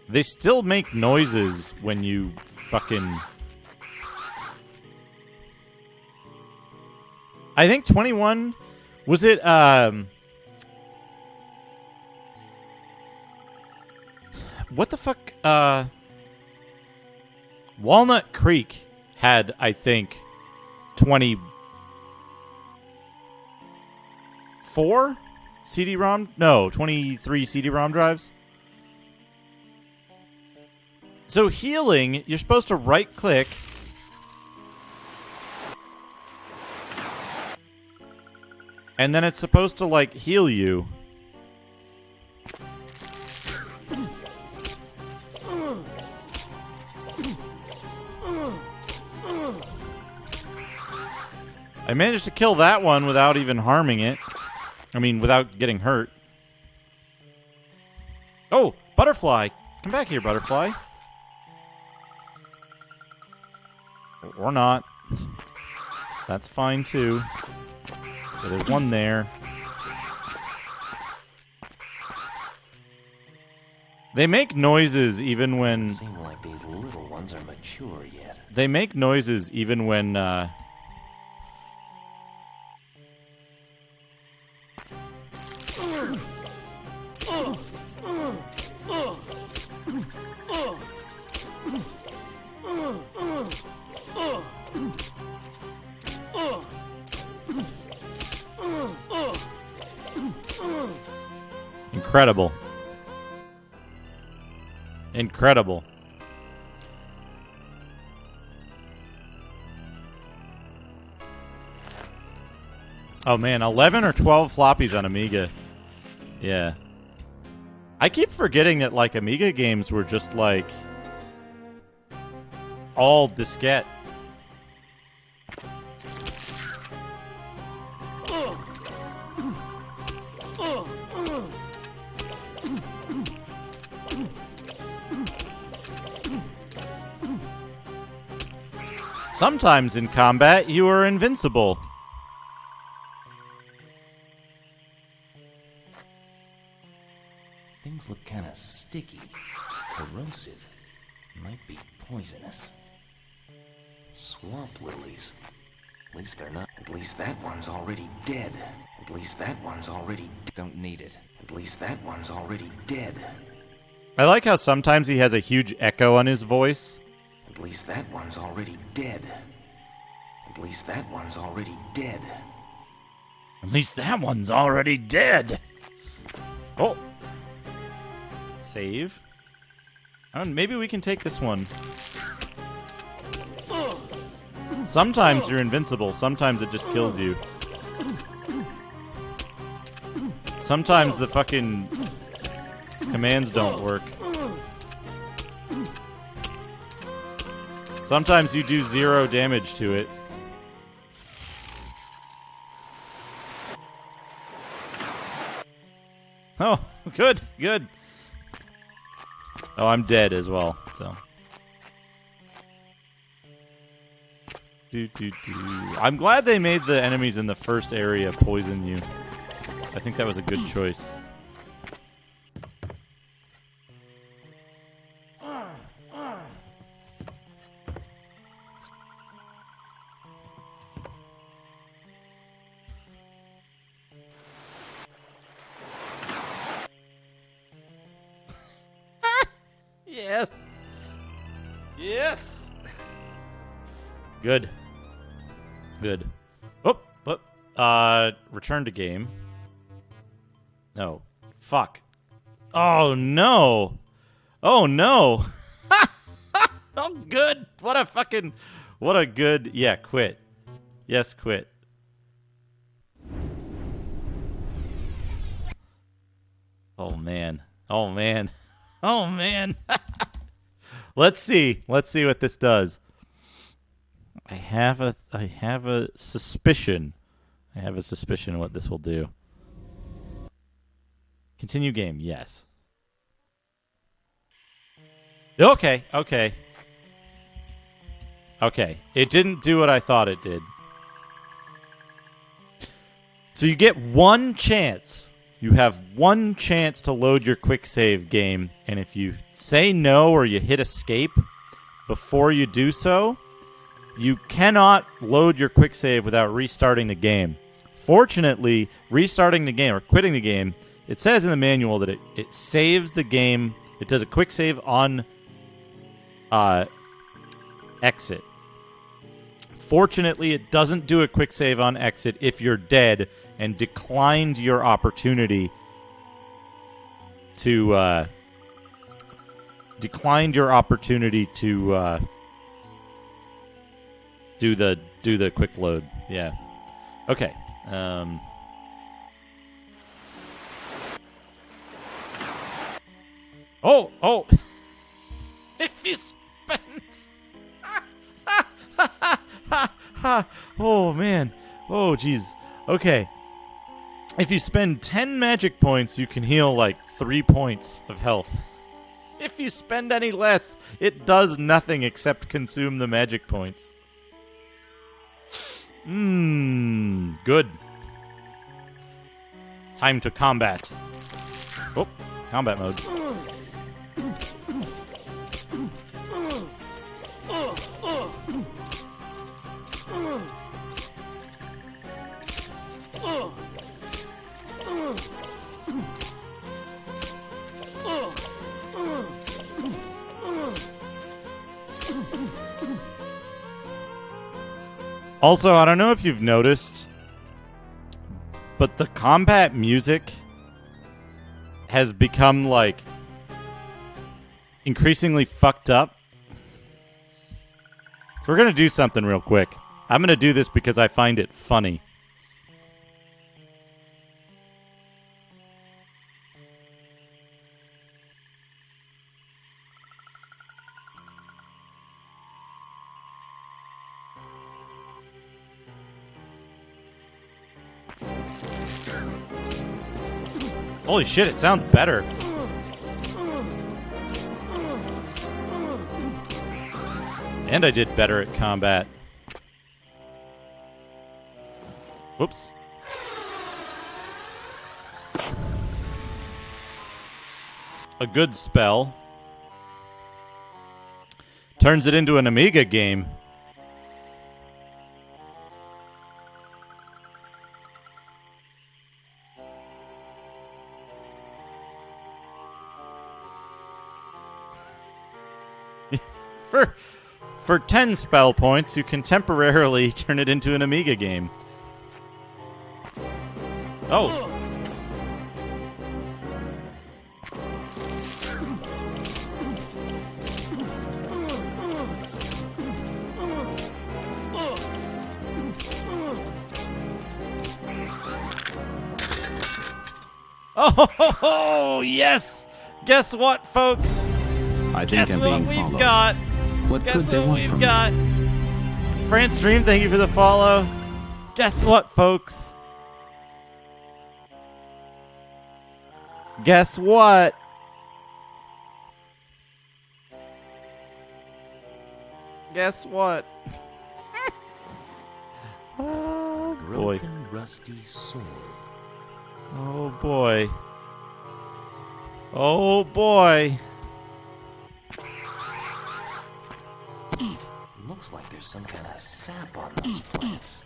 They still make noises when you fucking... I think 21... Was it, what the fuck? Walnut Creek had, I think, 24 CD-ROM? No, 23 CD-ROM drives. So healing, you're supposed to right-click. And then it's supposed to, like, heal you. I managed to kill that one without even harming it. I mean, without getting hurt. Oh, butterfly. Come back here, butterfly. Or not. That's fine, too. So there's one there. They make noises even when... Doesn't seem like these little ones are mature yet. They make noises even when, Incredible. Incredible. Oh man, 11 or 12 floppies on Amiga. Yeah. I keep forgetting that, like, Amiga games were just, like, all diskette. Sometimes in combat, you are invincible. Things look kind of sticky, corrosive, might be poisonous. Swamp lilies. At least they're not. At least that one's already dead. At least that one's already... Don't need it. At least that one's already dead. I like how sometimes he has a huge echo on his voice. At least that one's already dead. At least that one's already dead. At least that one's already dead. Oh. Save. Maybe we can take this one. Sometimes you're invincible. Sometimes it just kills you. Sometimes the fucking commands don't work. Sometimes you do 0 damage to it. Oh, good, good. Oh, I'm dead as well, so. I'm glad they made the enemies in the first area poison you. I think that was a good choice. Yes. Yes. Good. Good. Oh, return to game. No. Fuck. Oh, no. Oh, no. Oh, good. What a good, yeah, quit. Yes, quit. Oh, man. Oh, man. Oh, man. Let's see. Let's see what this does. I have a suspicion. I have a suspicion what this will do. Continue game, yes. Okay. It didn't do what I thought it did. So you get one chance. You have one chance to load your quick save game, and if you say no or you hit escape before you do so, you cannot load your quick save without restarting the game. Fortunately, restarting the game or quitting the game, it says in the manual that it saves the game. It does a quick save on exit. Fortunately, it doesn't do a quick save on exit if you're dead and declined your opportunity to do the quick load. Yeah. Okay. Oh. If you spend oh, man. Oh, jeez. Okay. If you spend 10 magic points, you can heal, 3 points of health. If you spend any less, it does nothing except consume the magic points. Good. Time to combat. Oh, combat mode. Also, I don't know if you've noticed, but the combat music has become, increasingly fucked up. So we're going to do something real quick. I'm going to do this because I find it funny. Holy shit, it sounds better. And I did better at combat. Whoops. A good spell. Turns it into an Amiga game. For 10 spell points, you can temporarily turn it into an Amiga game. Oh. Oh, yes! Guess what, folks? I think Guess I'm what being we've followed. got? What Guess could they what want we've from got? France Stream, thank you for the follow. Guess what, folks? Guess what? Guess what? Oh, boy. Broken rusty sword. Oh, boy. Oh, boy. Looks like there's some kind of sap on those plants.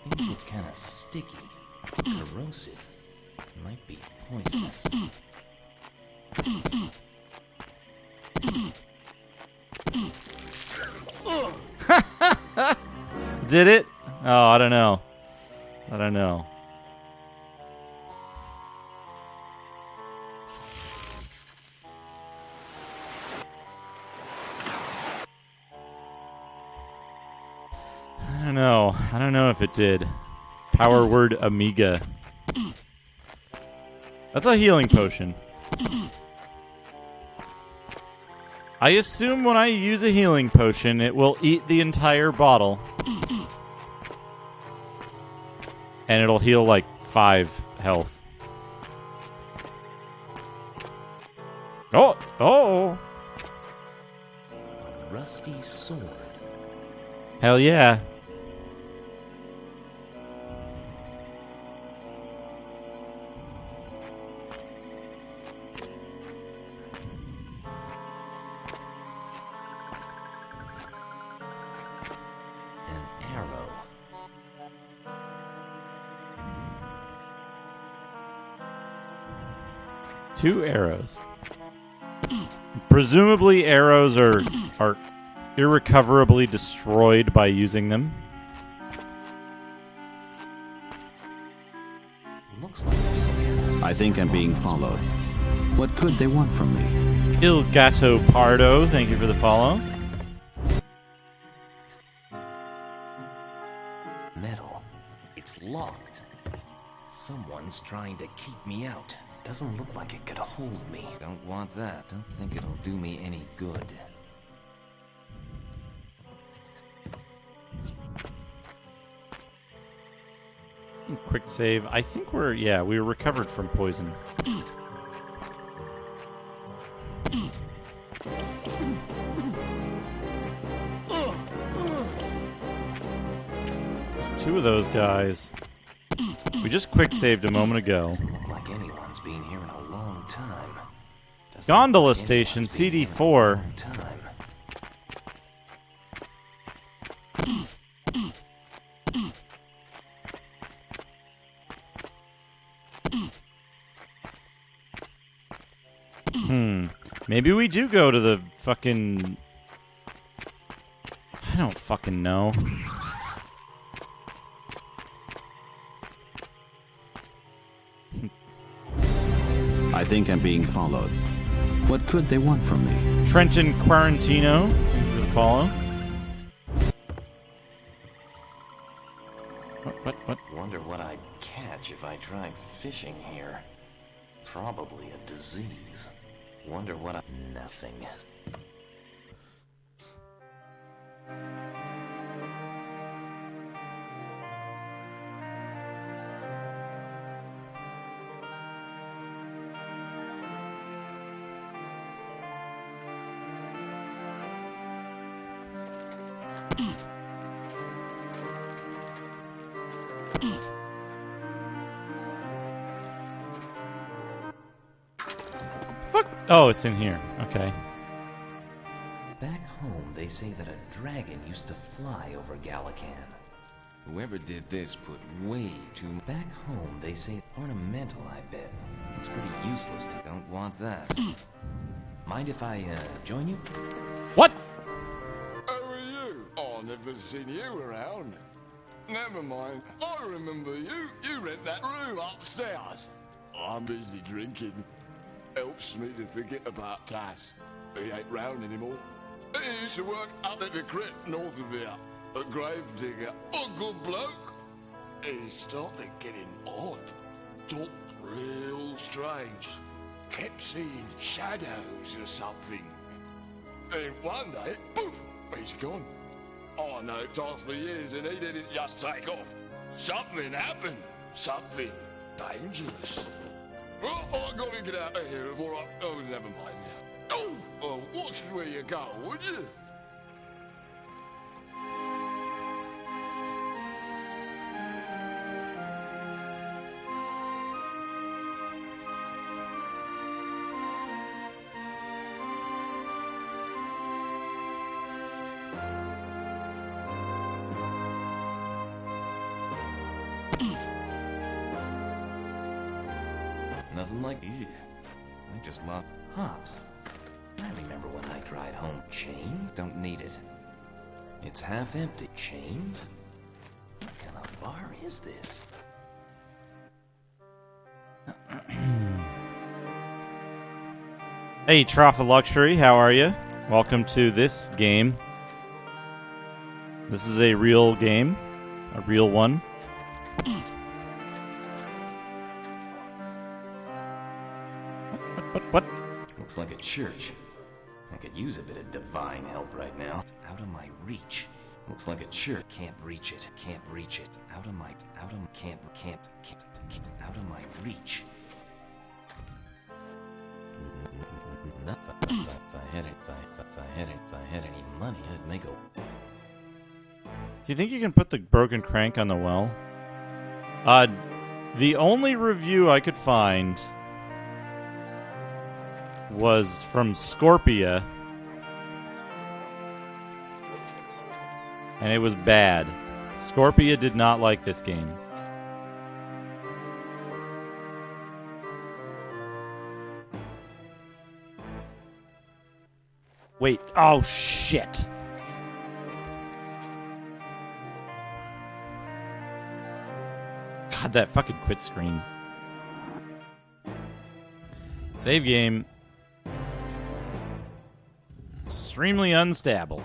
Things look kind of sticky, corrosive. Might be poisonous. Did it? Oh, I don't know. I don't know. I don't know. I don't know if it did. Power word Amiga. That's a healing potion. I assume when I use a healing potion, it will eat the entire bottle. And it'll heal like 5 health. Oh! Oh! A rusty sword. Hell yeah. An arrow. Two arrows. Presumably arrows are irrecoverably destroyed by using them. Looks like there's some kind of I think I'm being followed. What could they want from me? Il Gatto Pardo, thank you for the follow. metal. It's locked. Someone's trying to keep me out. Doesn't look like it could hold me. Don't want that. Don't think it'll do me any good. Quick save. I think we were recovered from poison. Two of those guys. We just quick saved a moment ago. Doesn't look like anyone's been here in a long time. Doesn't Gondola look like station, anyone's been here in a CD4. long time. Maybe we do go to the fucking... I don't fucking know. I think I'm being followed. What could they want from me? Trenton Quarantino, thank you for the follow. What? Wonder what I'd catch if I tried fishing here. Probably a disease. Wonder what I... Nothing. Fuck. Oh, it's in here. Okay. Back home, they say that a dragon used to fly over Galakan. Whoever did this put way too... Back home, they say ornamental, I bet. It's pretty useless to... Don't want that. Mind if I, join you? What? Who are you? Oh, never seen you around. Never mind. I remember you. You rent that room upstairs. I'm busy drinking. Helps me to forget about Tass. He ain't round anymore. He used to work up at the crypt north of here. A gravedigger. A good bloke. He started getting odd. Talked real strange. Kept seeing shadows or something. And one day, poof, he's gone. I know Toss for years and he didn't just take off. Something happened. Something dangerous. Well, I gotta get out of here before I... Oh, never mind. Oh, watch where you go, would you? Nothing like... Ew. I just lost... Hops. I remember when I tried home. Chains? Don't need it. It's half empty. Chains? bar is this? Hey, Trough of Luxury, how are you? Welcome to this game. This is a real game. A real one. What? Looks like a church. I could use a bit of divine help right now. Out of my reach. Looks like a church. Can't reach it. Can't reach it. Out of my reach. If I had any money, I'd make a... Do you think you can put the broken crank on the well? The only review I could find was from Scorpia, and it was bad. Scorpia did not like this game. Wait, oh shit. God, that fucking quit screen. Save game. Extremely unstable.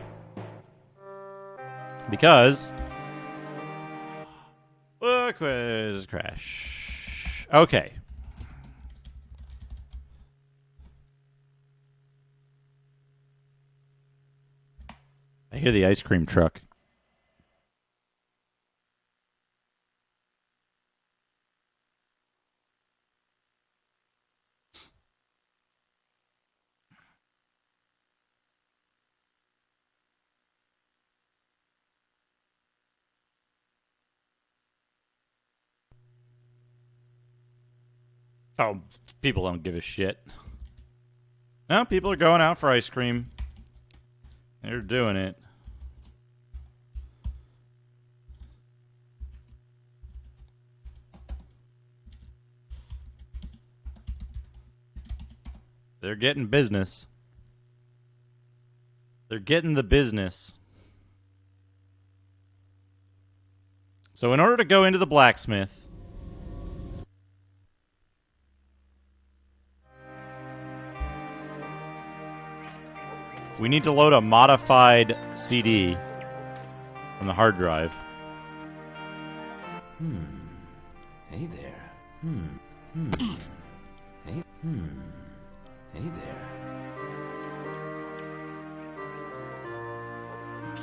Because... quiz crash. Okay. I hear the ice cream truck. Oh, people don't give a shit. No, people are going out for ice cream. They're doing it. They're getting business. They're getting the business. So in order to go into the blacksmith, we need to load a modified CD from the hard drive. Hey there. Hey there.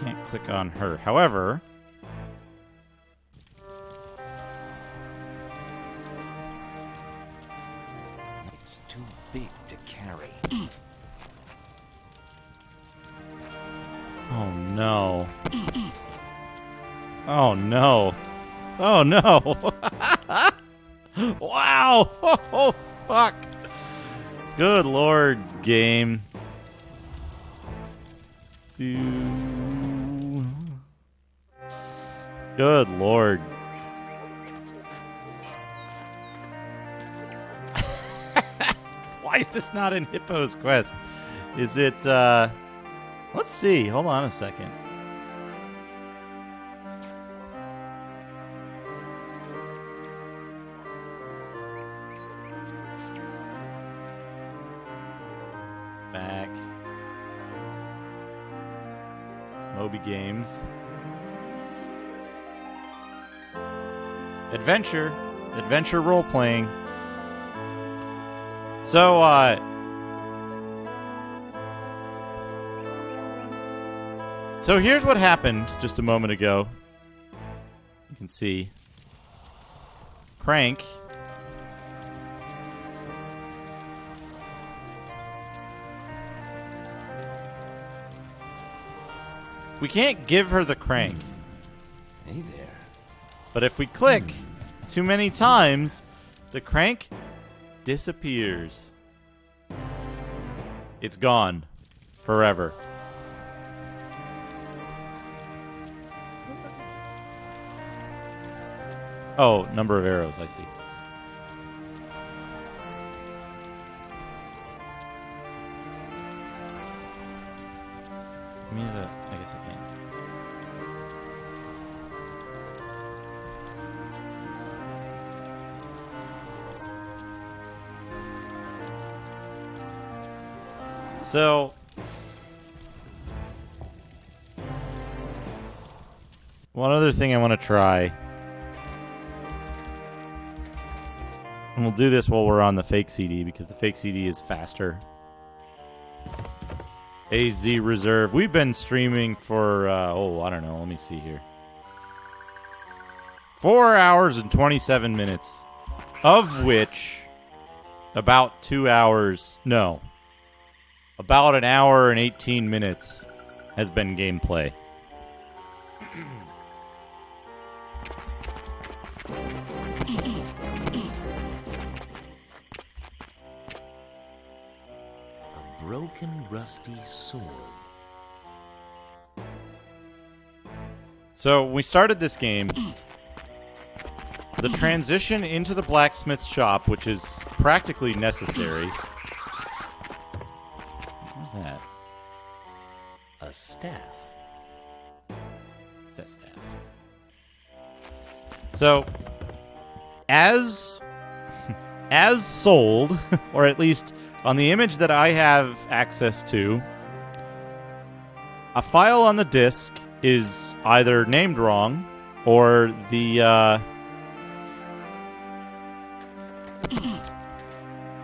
Can't click on her. However, it's too big to carry. oh no. Oh no. Oh no. Wow. Oh fuck. Good lord, game. Good lord. Why is this not in Hippo's quest? Is it, let's see. Hold on a second. Back. Moby Games. Adventure. Adventure role-playing. So, So here's what happened just a moment ago. You can see. Crank. We can't give her the crank. Hey there. But if we click too many times, the crank disappears. It's gone. Forever. Oh, number of arrows, I see. Give me the... I guess I can't. So, one other thing I want to try, and we'll do this while we're on the fake CD because the fake CD is faster. AZ Reserve. We've been streaming for, I don't know. Let me see here. 4 hours and 27 minutes, of which about 2 hours, no, about an hour and 18 minutes has been gameplay. Broken, rusty sword. So, when we started this game, the transition into the blacksmith shop, which is practically necessary. What's that? A staff. That staff. So, as sold, or at least on the image that I have access to, a file on the disk is either named wrong or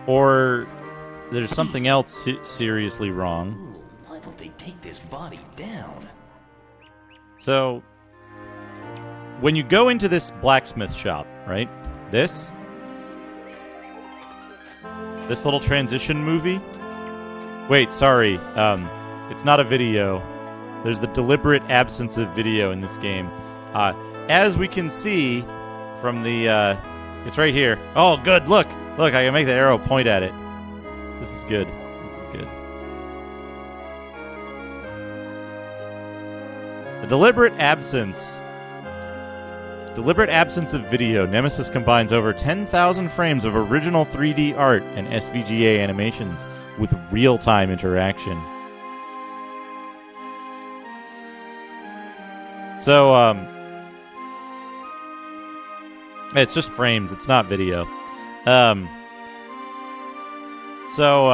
or there's something else seriously wrong. Ooh, why don't they take this body down? So, when you go into this blacksmith shop, right? This little transition movie. Wait, sorry. It's not a video. There's the deliberate absence of video in this game. As we can see from the... it's right here. Oh, good. Look. Look, I can make the arrow point at it. This is good. This is good. A deliberate absence. Deliberate absence of video. Nemesis combines over 10,000 frames of original 3D art and SVGA animations with real-time interaction. So, it's just frames. It's not video. So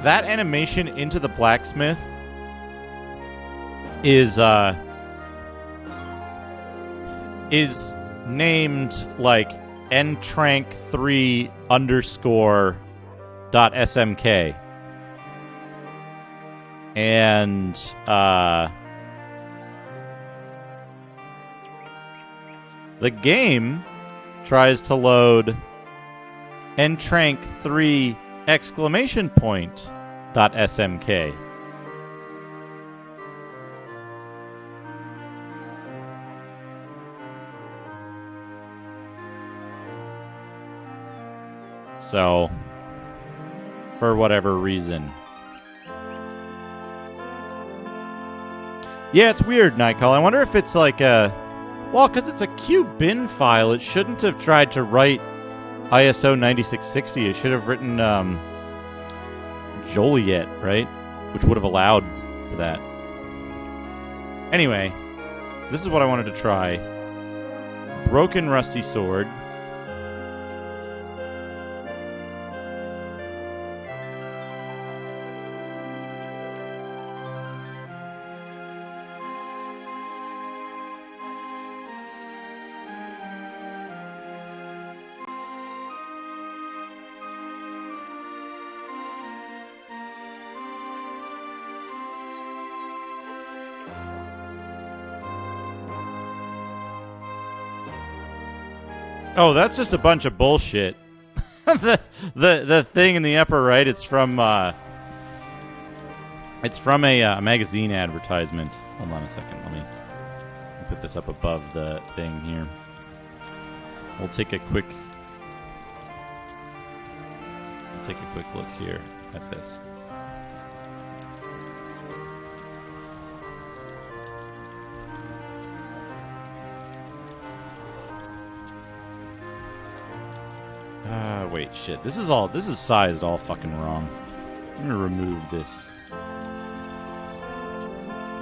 that animation into the blacksmith is named like ntrank3_.smk. And the game tries to load ntrank3!.smk. So, for whatever reason. Yeah, it's weird, Nightcall. I wonder if it's like a... Well, because it's a QBin file, it shouldn't have tried to write ISO 9660. It should have written Joliet, right? Which would have allowed for that. Anyway, this is what I wanted to try. Broken rusty sword. Oh, that's just a bunch of bullshit. the thing in the upper right, it's from a magazine advertisement. Hold on a second. Let me put this up above the thing here. We'll take a quick look here at this. Wait, shit. This is sized all fucking wrong. I'm gonna remove this.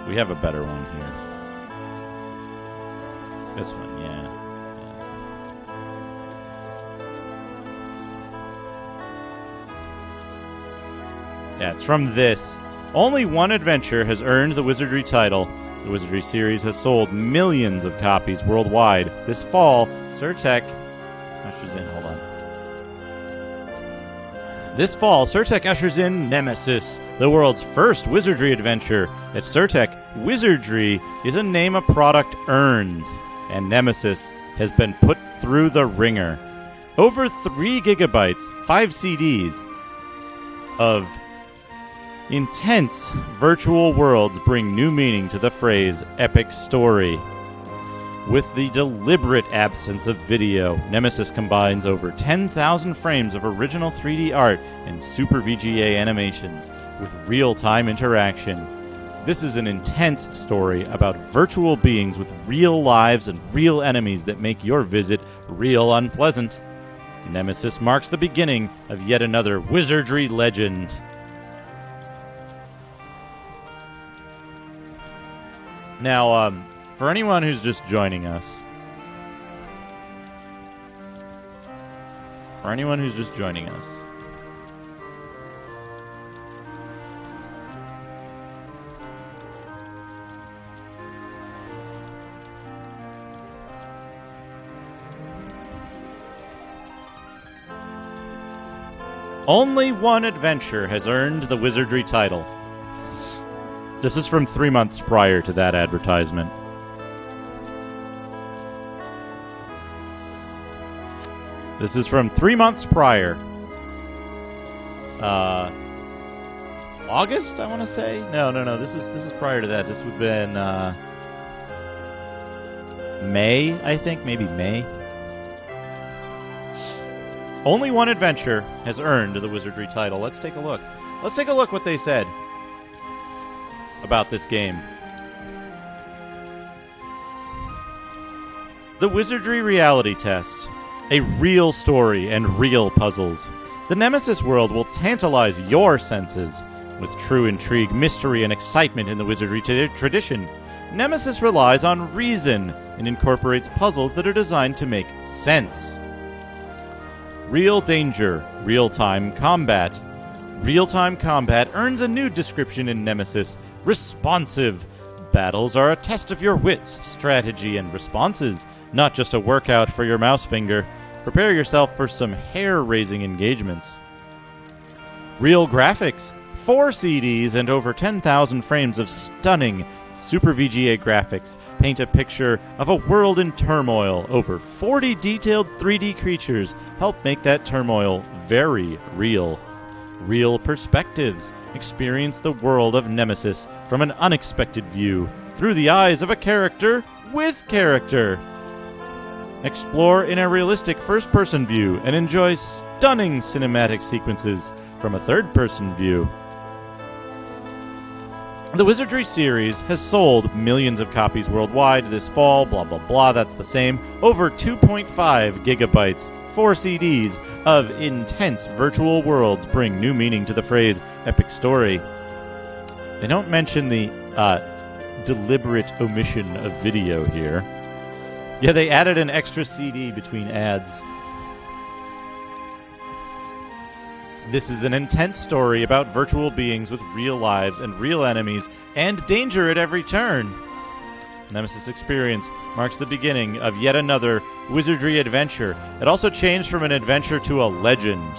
We have a better one here. This one, yeah. Yeah, it's from this. Only one adventure has earned the Wizardry title. The Wizardry series has sold millions of copies worldwide. This fall, Surtech ushers in. Hold on. This fall, Surtech ushers in Nemesis, the world's first Wizardry adventure. At Surtech, Wizardry is a name a product earns, and Nemesis has been put through the ringer. Over 3 gigabytes, 5 CDs of intense virtual worlds bring new meaning to the phrase epic story. With the deliberate absence of video, Nemesis combines over 10,000 frames of original 3D art and Super VGA animations with real-time interaction. This is an intense story about virtual beings with real lives and real enemies that make your visit real unpleasant. Nemesis marks the beginning of yet another Wizardry legend. Now, for anyone who's just joining us, only one adventure has earned the Wizardry title. This is from 3 months prior to that advertisement. This is from 3 months prior. August, I want to say? No. This is prior to that. This would have been May, I think. Maybe May. Only one adventure has earned the Wizardry title. Let's take a look. Let's take a look what they said about this game. The Wizardry Reality Test. A real story and real puzzles. The Nemesis world will tantalize your senses with true intrigue, mystery, and excitement in the Wizardry tradition. Nemesis relies on reason and incorporates puzzles that are designed to make sense. Real danger, real-time combat. Real-time combat earns a new description in Nemesis. Responsive. Battles are a test of your wits, strategy, and responses, not just a workout for your mouse finger. Prepare yourself for some hair-raising engagements. Real graphics. 4 CDs and over 10,000 frames of stunning Super VGA graphics paint a picture of a world in turmoil. Over 40 detailed 3D creatures help make that turmoil very real. Real perspectives. Experience the world of Nemesis from an unexpected view, through the eyes of a character with character. Explore in a realistic first-person view and enjoy stunning cinematic sequences from a third-person view. The Wizardry series has sold millions of copies worldwide this fall, blah, blah, blah, that's the same. Over 2.5 gigabytes, 4 CDs of intense virtual worlds bring new meaning to the phrase epic story. They don't mention the deliberate omission of video here. Yeah, they added an extra CD between ads. This is an intense story about virtual beings with real lives and real enemies and danger at every turn. Nemesis experience marks the beginning of yet another Wizardry adventure. It also changed from an adventure to a legend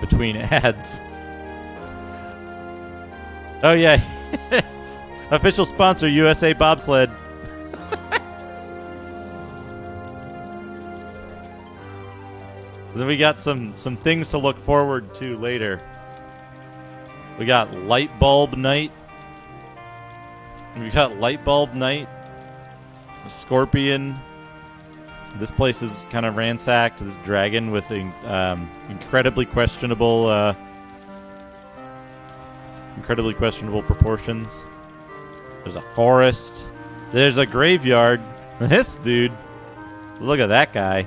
between ads. Oh, yeah. Official sponsor, USA Bobsled. Then we got some things to look forward to later. We got Light Bulb Night. We got Light Bulb Night. A scorpion. This place is kind of ransacked. This dragon with incredibly questionable proportions. There's a forest. There's a graveyard. This dude. Look at that guy.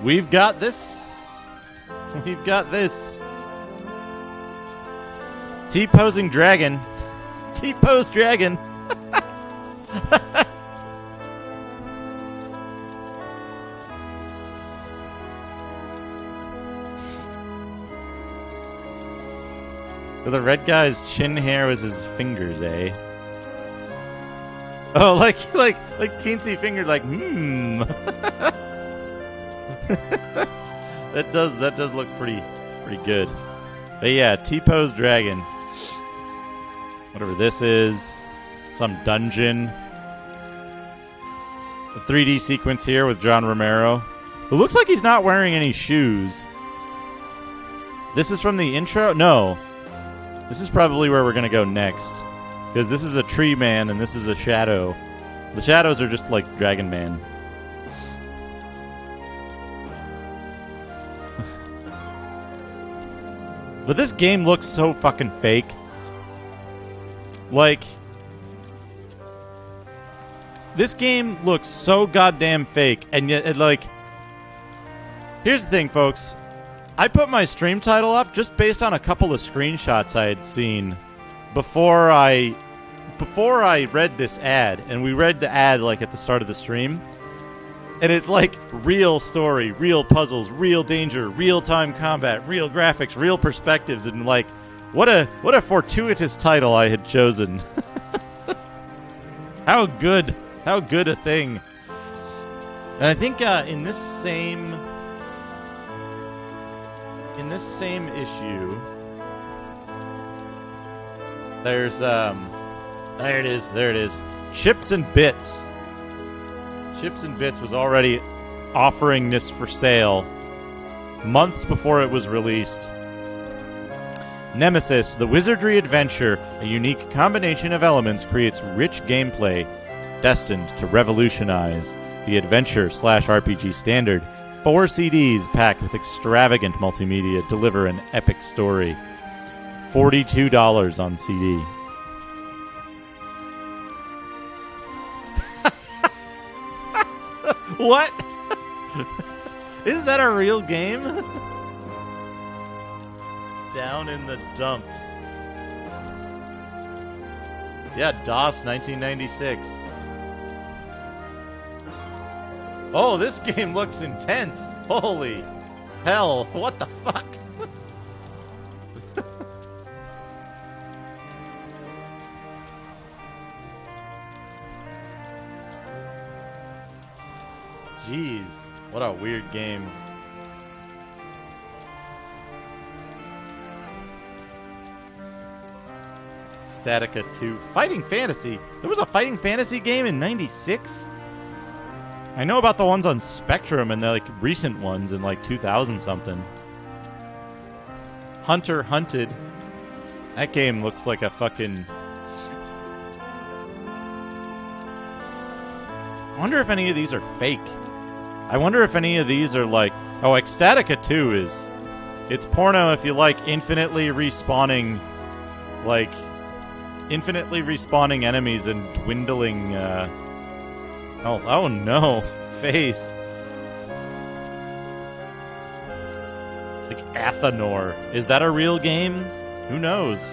We've got this. We've got this. T-posing dragon. T-pose dragon. The red guy's chin hair was his fingers, eh? Oh, like teensy finger, like that does look pretty good. But yeah, T-pose dragon. Whatever this is, some dungeon. A 3D sequence here with John Romero. It looks like he's not wearing any shoes. This is from the intro? No. This is probably where we're going to go next. Because this is a tree man and this is a shadow. The shadows are just like Dragon Man. But this game looks so fucking fake. Like, this game looks so goddamn fake, and yet, like, here's the thing, folks. I put my stream title up just based on a couple of screenshots I had seen before I read this ad, and we read the ad like at the start of the stream. And it's like real story, real puzzles, real danger, real-time combat, real graphics, real perspectives, and like, what a fortuitous title I had chosen. How good a thing. And I think in this same issue, there's there it is. Chips and Bits. Chips and Bits was already offering this for sale months before it was released. Nemesis, the Wizardry adventure, a unique combination of elements, creates rich gameplay destined to revolutionize the adventure/RPG standard. 4 CDs packed with extravagant multimedia deliver an epic story. $42 on CD. What? Is that a real game? Down in the dumps. Yeah, DOS 1996. Oh, this game looks intense. Holy hell, what the fuck? Jeez, what a weird game. Statica 2. Fighting Fantasy? There was a Fighting Fantasy game in 96? I know about the ones on Spectrum and the like recent ones in like 2000 something. Hunter Hunted. That game looks like a fucking... I wonder if any of these are fake. I wonder if any of these are like... Oh, Ecstatica 2 is... It's porno if you like infinitely respawning... Like... Infinitely respawning enemies and dwindling... Oh no. Face. Like Athanor. Is that a real game? Who knows?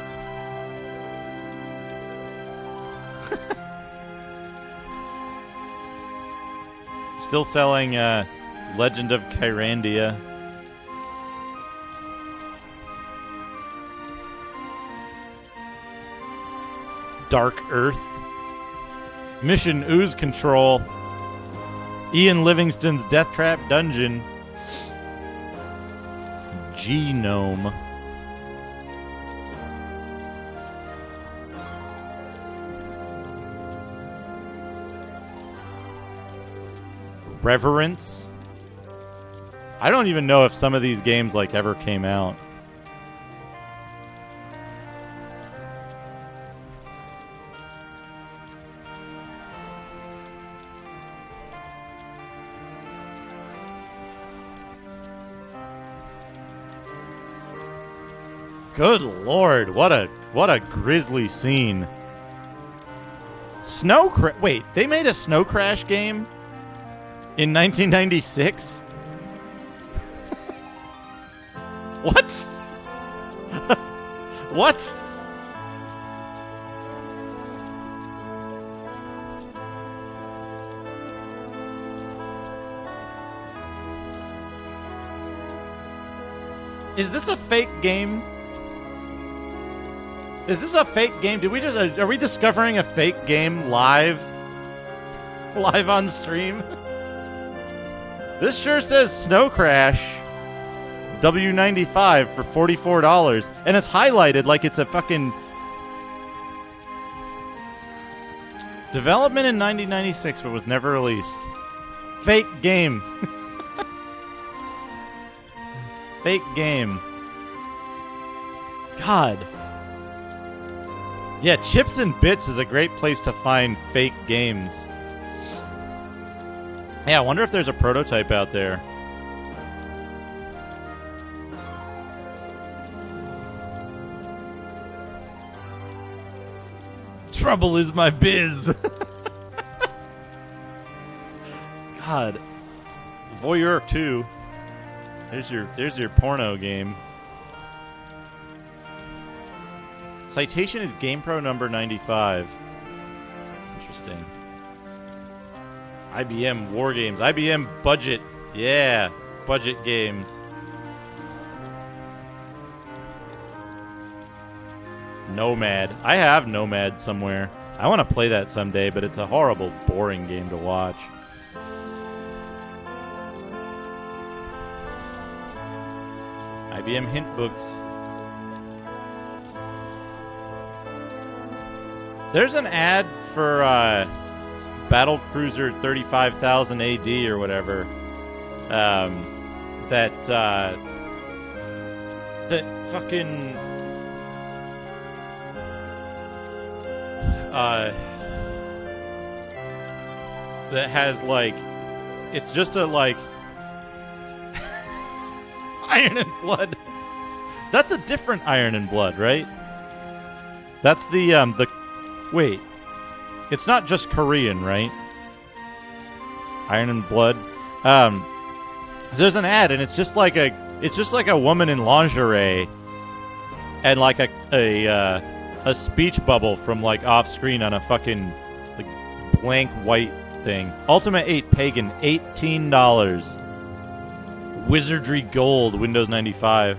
Still selling Legend of Kyrandia. Dark Earth. Mission Ooze Control. Ian Livingston's Death Trap Dungeon. Genome. Reverence. I don't even know if some of these games like ever came out. Good lord, what a grisly scene. Wait, they made a Snow Crash game in 1996? What? What? Is this a fake game? Is this a fake game? Did we just are we discovering a fake game live on stream? This sure says Snow Crash W95 for $44, and it's highlighted like it's a fucking development in 1996 but was never released. Fake game. Fake game. God. Yeah, Chips and Bits is a great place to find fake games. Yeah, I wonder if there's a prototype out there. Trouble is my biz. God. Voyeur 2. There's your porno game. Citation is GamePro number 95. Interesting. IBM War Games. IBM Budget. Yeah. Budget games. Nomad. I have Nomad somewhere. I want to play that someday, but it's a horrible, boring game to watch. IBM Hint Books. There's an ad for Battle Cruiser 35,000 AD or whatever. That fucking that has like, it's just a like Iron and Blood. That's a different Iron and Blood, right? That's the wait. It's not just Korean, right? Iron and Blood. There's an ad, and it's just like a woman in lingerie, and like a speech bubble from like off screen on a fucking like blank white thing. Ultimate 8 Pagan, $18. Wizardry Gold, Windows 95.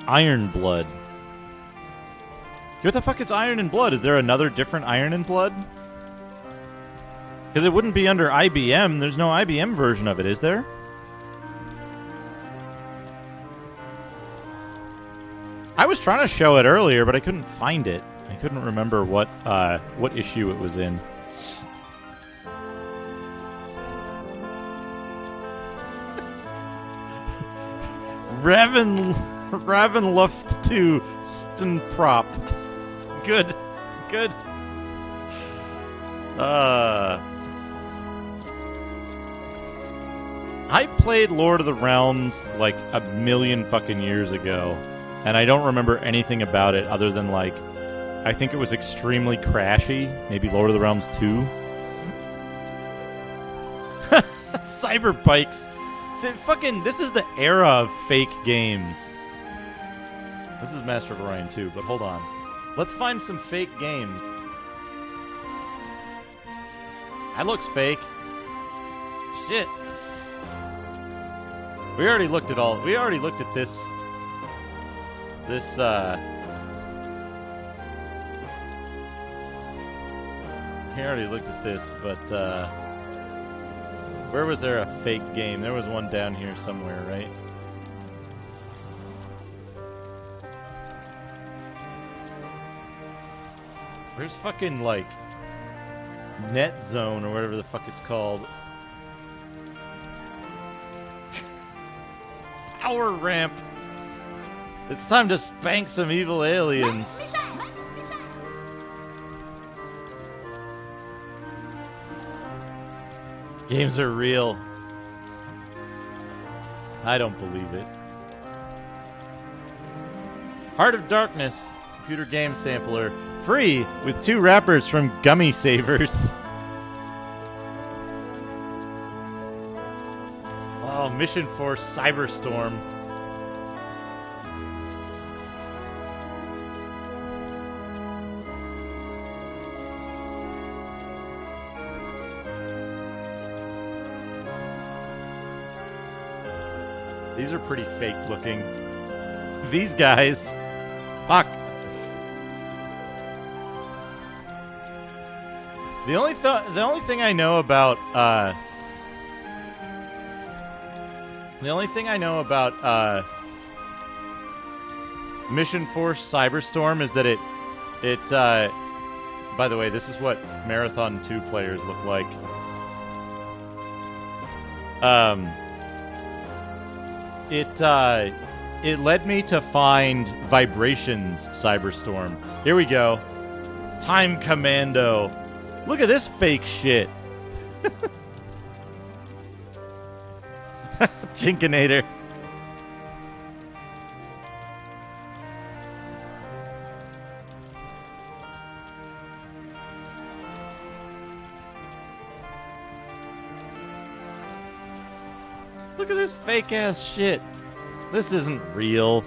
Iron Blood. What the fuck is Iron and Blood? Is there another different Iron and Blood? Because it wouldn't be under IBM. There's no IBM version of it, is there? I was trying to show it earlier, but I couldn't find it. I couldn't remember what issue it was in. Ravenloft 2 Stenprop. Good. Good. I played Lord of the Realms like a million fucking years ago, and I don't remember anything about it other than like, I think it was extremely crashy. Maybe Lord of the Realms 2. Cyberbikes. Fucking, this is the era of fake games. This is Master of Orion 2, but hold on. Let's find some fake games. That looks fake. Shit. We already looked at all. We already looked at this. We already looked at this, but where was there a fake game? There was one down here somewhere, right? Where's fucking, like, Net Zone or whatever the fuck it's called? Power Ramp! It's time to spank some evil aliens. Games are real. I don't believe it. Heart of Darkness, computer game sampler. Free with 2 wrappers from Gummy Savers. Oh, Mission Force Cyberstorm. These are pretty fake looking. These guys. Fuck. The only thing I know about Mission Force Cyberstorm is that it by the way, this is what Marathon 2 players look like. It led me to find Vibrations Cyberstorm. Here we go. Time Commando. Look at this fake shit. Chinkinator. Look at this fake ass shit. This isn't real.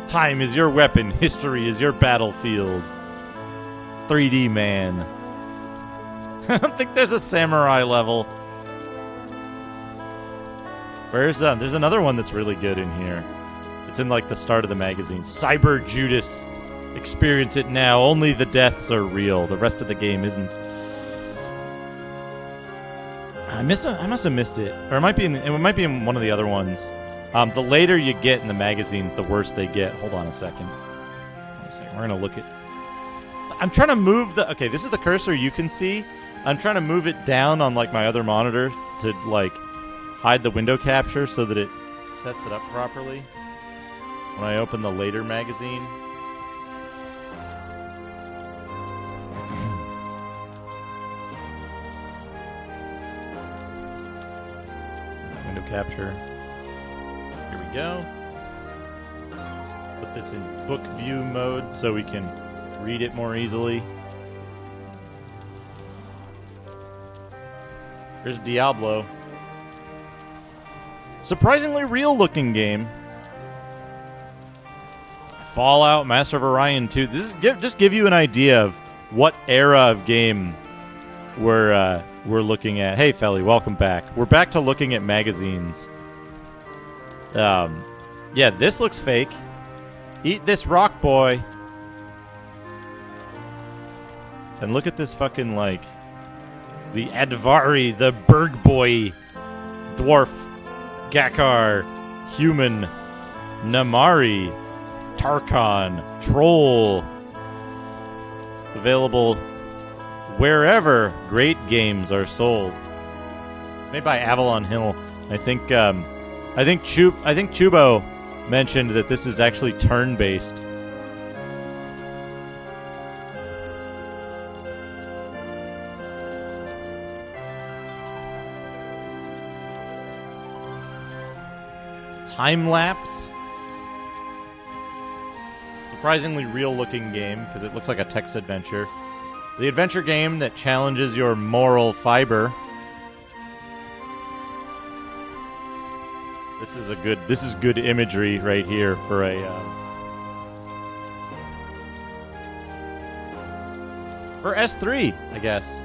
Time is your weapon. History is your battlefield. 3D man. I don't think there's a samurai level. There's another one that's really good in here. It's in like the start of the magazine. Cyber Judas. Experience it now. Only the deaths are real. The rest of the game isn't. I must have missed it. Or it might be in one of the other ones. The later you get in the magazines, the worse they get. Hold on a second. We're going to look at... I'm trying to move the... Okay, this is the cursor you can see. I'm trying to move it down on like my other monitor to like hide the window capture so that it sets it up properly when I open the later magazine. Window capture. Here we go. Put this in book view mode so we can read it more easily. Here's Diablo. Surprisingly real looking game. Fallout, Master of Orion 2. This is just give you an idea of what era of game we're looking at. Hey, Felly, welcome back. We're back to looking at magazines. Yeah, this looks fake. Eat this rock, boy. And look at this fucking, like, the Advari, the Berg boy, dwarf, Gakar, human, Namari, Tarkon, troll. Available wherever great games are sold. Made by Avalon Hill. I think Chubo mentioned that this is actually turn-based. Time-lapse. Surprisingly real-looking game, because it looks like a text adventure. The adventure game that challenges your moral fiber. This is good imagery right here for a for S3, I guess.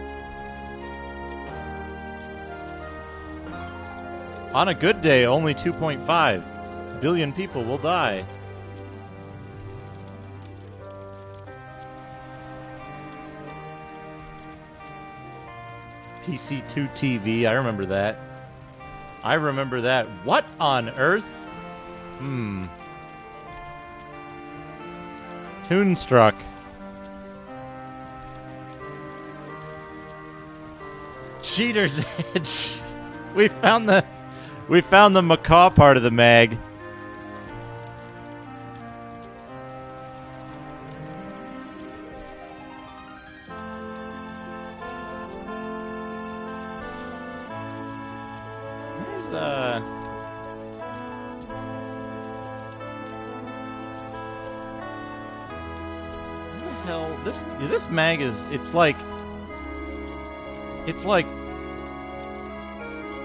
On a good day, only 2.5 billion people will die. PC2 TV, I remember that. What on earth? Toonstruck. Cheater's Edge. We found the macaw part of the mag. This mag is it's like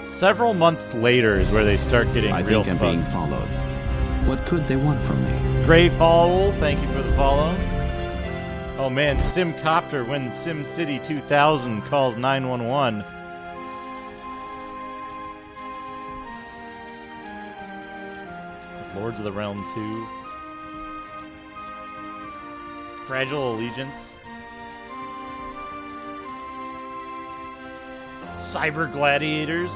several months later is where they start getting real fun. I think I'm being followed. What could they want from me? Gray Fowl, thank you for the follow. Oh man, Simcopter when SimCity 2000 calls 911. Lords of the Realm 2. Fragile Allegiance. Cyber Gladiators.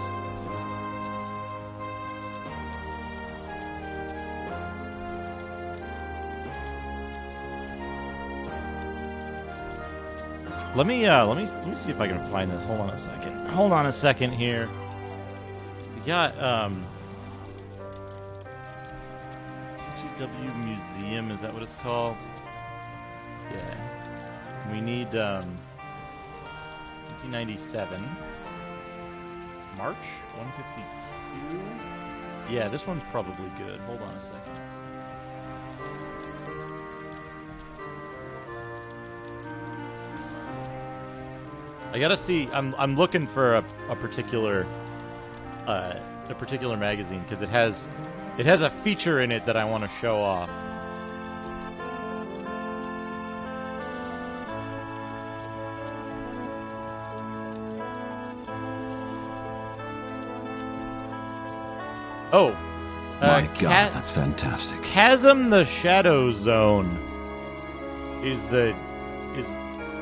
Let me see if I can find this. Hold on a second here. We got CGW Museum, is that what it's called? Yeah. We need 1997. March 152. Yeah, this one's probably good. Hold on a second. I gotta see. I'm looking for a particular magazine because it has a feature in it that I want to show off. Oh, my God, that's fantastic. Chasm the Shadow Zone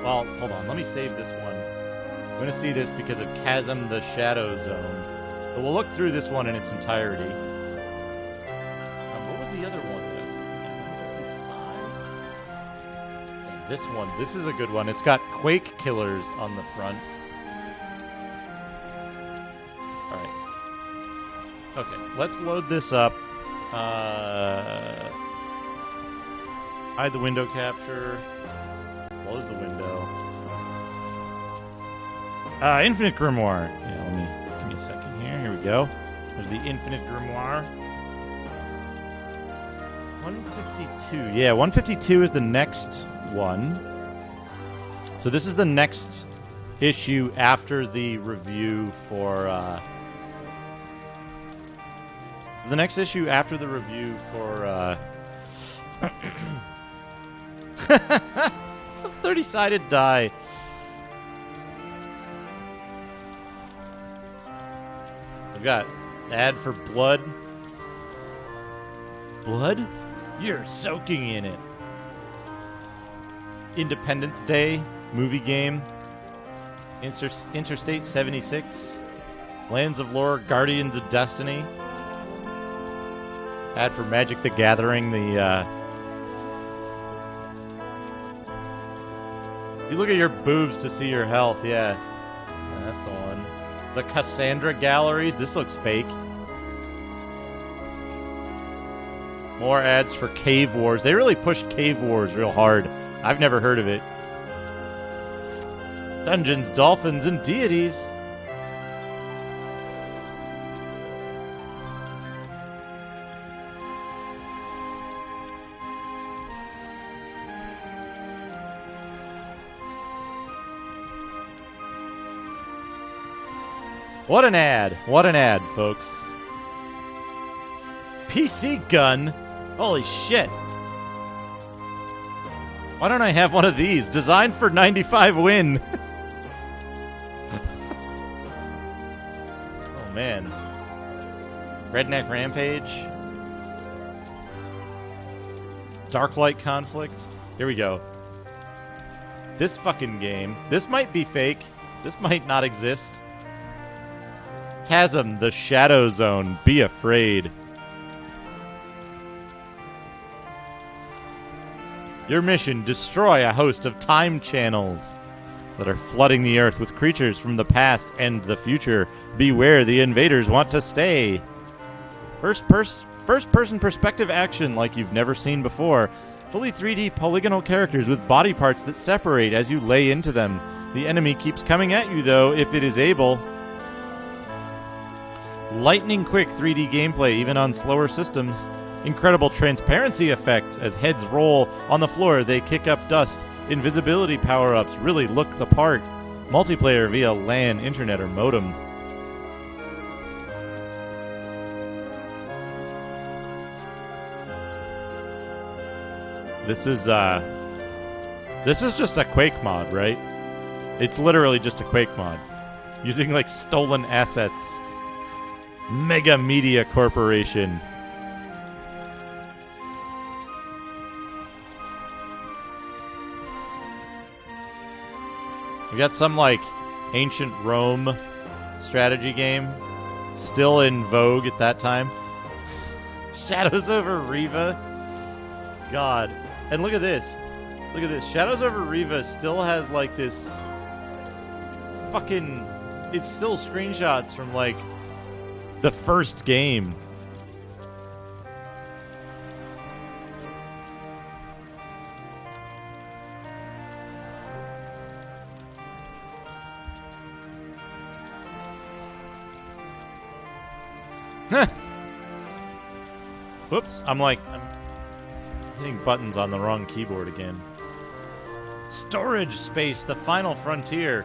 well, hold on. Let me save this one. I'm going to see this because of Chasm the Shadow Zone. But we'll look through this one in its entirety. What was the other one that I was looking at? 155. And this one. This is a good one. It's got Quake Killers on the front. Alright. Okay, let's load this up. Hide the window capture. Close the window. Infinite Grimoire. Yeah, give me a second here. Here we go. There's the Infinite Grimoire. 152. Yeah, 152 is the next one. So this is the next issue after the review for... the next issue after the review for... 30-sided die. I've got ad for Blood. Blood? You're soaking in it. Independence Day movie game. Interstate 76. Lands of Lore, Guardians of Destiny. Ad for Magic the Gathering, You look at your boobs to see your health, yeah. That's the one. The Cassandra Galleries, this looks fake. More ads for Cave Wars. They really pushed Cave Wars real hard. I've never heard of it. Dungeons, Dolphins, and Deities. What an ad. What an ad, folks. PC gun? Holy shit. Why don't I have one of these? Designed for 95 win. Oh, man. Redneck Rampage. Darklight Conflict. Here we go. This fucking game. This might be fake. This might not exist. Chasm, the Shadow Zone. Be afraid. Your mission, destroy a host of time channels that are flooding the earth with creatures from the past and the future. Beware, the invaders want to stay. First-person perspective action like you've never seen before. Fully 3D polygonal characters with body parts that separate as you lay into them. The enemy keeps coming at you, though, if it is able. Lightning quick 3D gameplay, even on slower systems. Incredible transparency effects as heads roll on the floor. They kick up dust. Invisibility power-ups really look the part. Multiplayer via LAN, internet, or modem. This is just a Quake mod, right? It's literally just a Quake mod. Using, like, stolen assets. Mega Media Corporation. We got some, like, ancient Rome strategy game. Still in vogue at that time. Shadows over Riva. God. And look at this. Look at this. Shadows over Riva still has, like, this fucking... It's still screenshots from, like, the first game. Whoops, I'm hitting buttons on the wrong keyboard again. Storage space, the final frontier.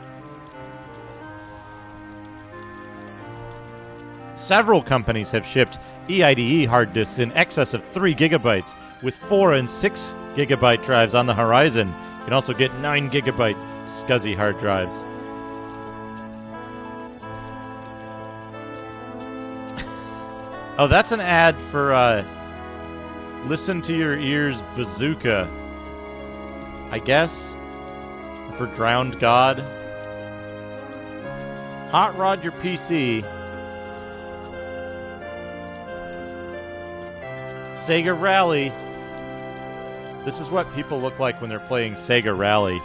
Several companies have shipped EIDE hard disks in excess of 3 gigabytes, with 4 and 6 gigabyte drives on the horizon. You can also get 9 gigabyte SCSI hard drives. Oh, that's an ad for Listen to Your Ears Bazooka. I guess. For Drowned God. Hot Rod Your PC. Sega Rally. This is what people look like when they're playing Sega Rally.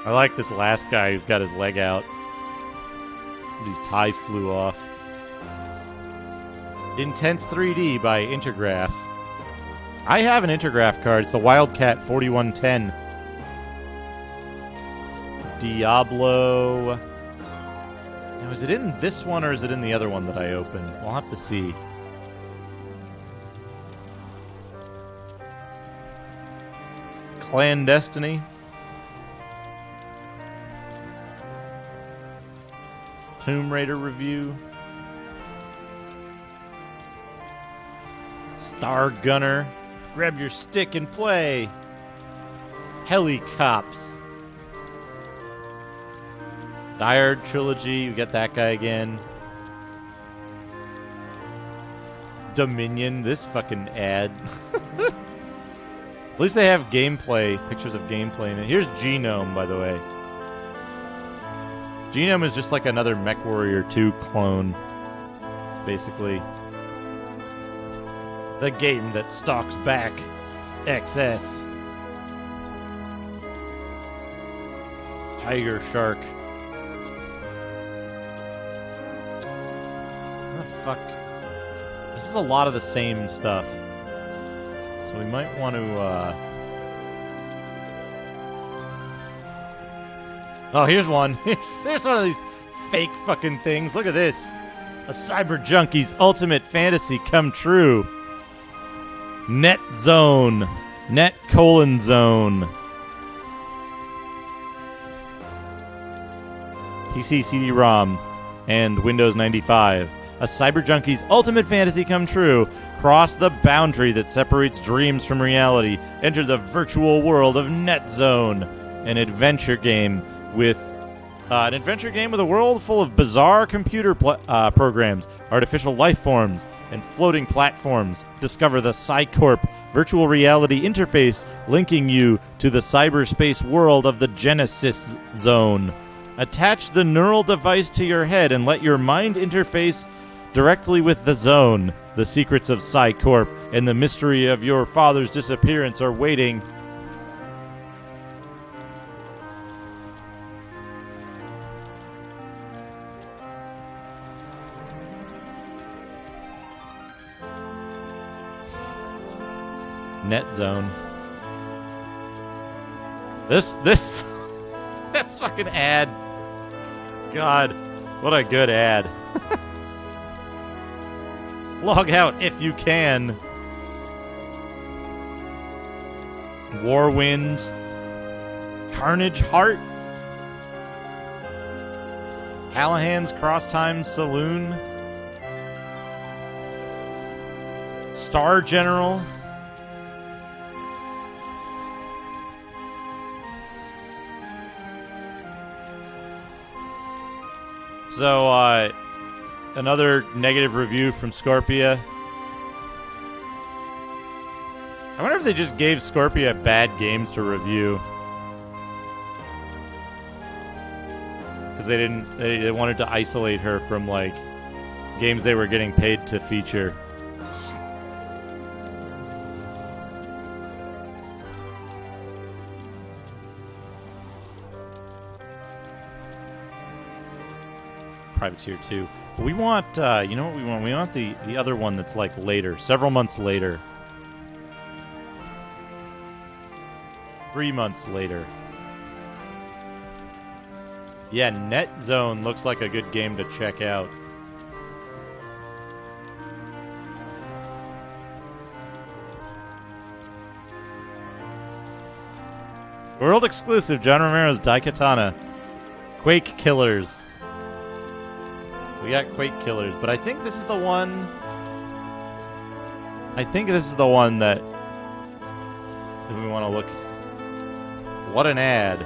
I like this last guy who's got his leg out. His tie flew off. Intense 3D by Intergraph. I have an Intergraph card. It's the Wildcat 4110. Diablo. Now, is it in this one or is it in the other one that I opened? We'll have to see. Clandestiny. Tomb Raider review. Star Gunner. Grab your stick and play. Helicops. Dyad Trilogy. We got that guy again. Dominion. This fucking ad. At least they have gameplay. Pictures of gameplay in it. Here's Genome, by the way. Genome is just like another MechWarrior 2 clone, basically. The game that stalks back XS. Tiger Shark. What the fuck? This is a lot of the same stuff. So we might want to, Oh, here's one. Here's one of these fake fucking things. Look at this. A cyber junkie's ultimate fantasy come true. Net Zone. Net:0. PC CD-ROM and Windows 95. A cyber junkie's ultimate fantasy come true. Cross the boundary that separates dreams from reality. Enter the virtual world of Net Zone, an adventure game with a world full of bizarre computer programs, artificial life forms, and floating platforms. Discover the PsyCorp virtual reality interface linking you to the cyberspace world of the Genesis Zone. Attach the neural device to your head and let your mind interface directly with the zone. The secrets of PsyCorp and the mystery of your father's disappearance are waiting. Net Zone. This fucking ad. God, what a good ad. Log out if you can. Warwind. Carnage Heart. Callahan's Cross Time Saloon. Star General. So, another negative review from Scorpia. I wonder if they just gave Scorpia bad games to review. Because they wanted to isolate her from, like, games they were getting paid to feature. Privateer 2. But we want, you know what we want? We want the other one that's, like, later. Several months later. 3 months later. Yeah, Net Zone looks like a good game to check out. World exclusive, John Romero's Daikatana. Quake Killers. We got Quake Killers, but I think this is the one... I think this is the one that we want to look... What an ad.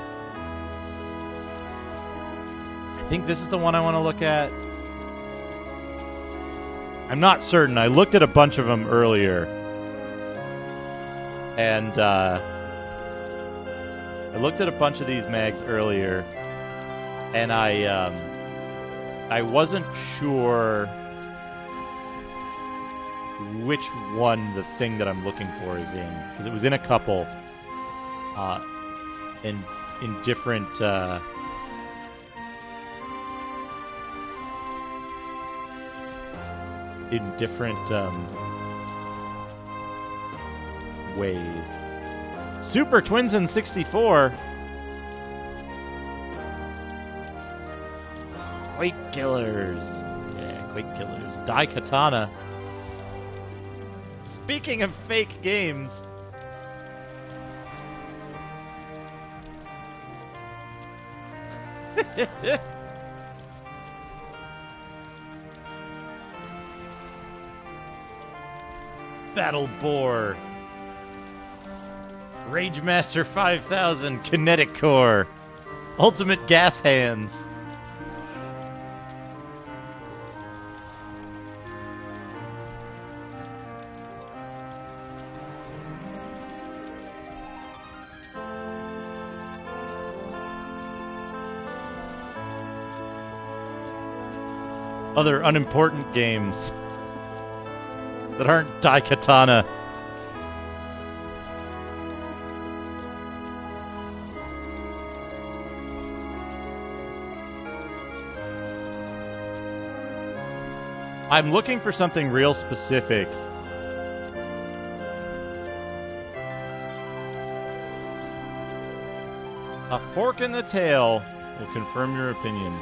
I think this is the one I want to look at. I'm not certain. I looked at a bunch of them earlier. And, I looked at a bunch of these mags earlier. And I wasn't sure which one the thing that I'm looking for is in. Because it was in a couple. In different ways. Super Twins in 64. Quake Killers. Yeah, Quake Killers. Daikatana. Speaking of fake games. Battle Boar. Ragemaster 5000. Kinetic Core. Ultimate Gas Hands. Other unimportant games that aren't Daikatana. I'm looking for something real specific. A fork in the tail will confirm your opinion.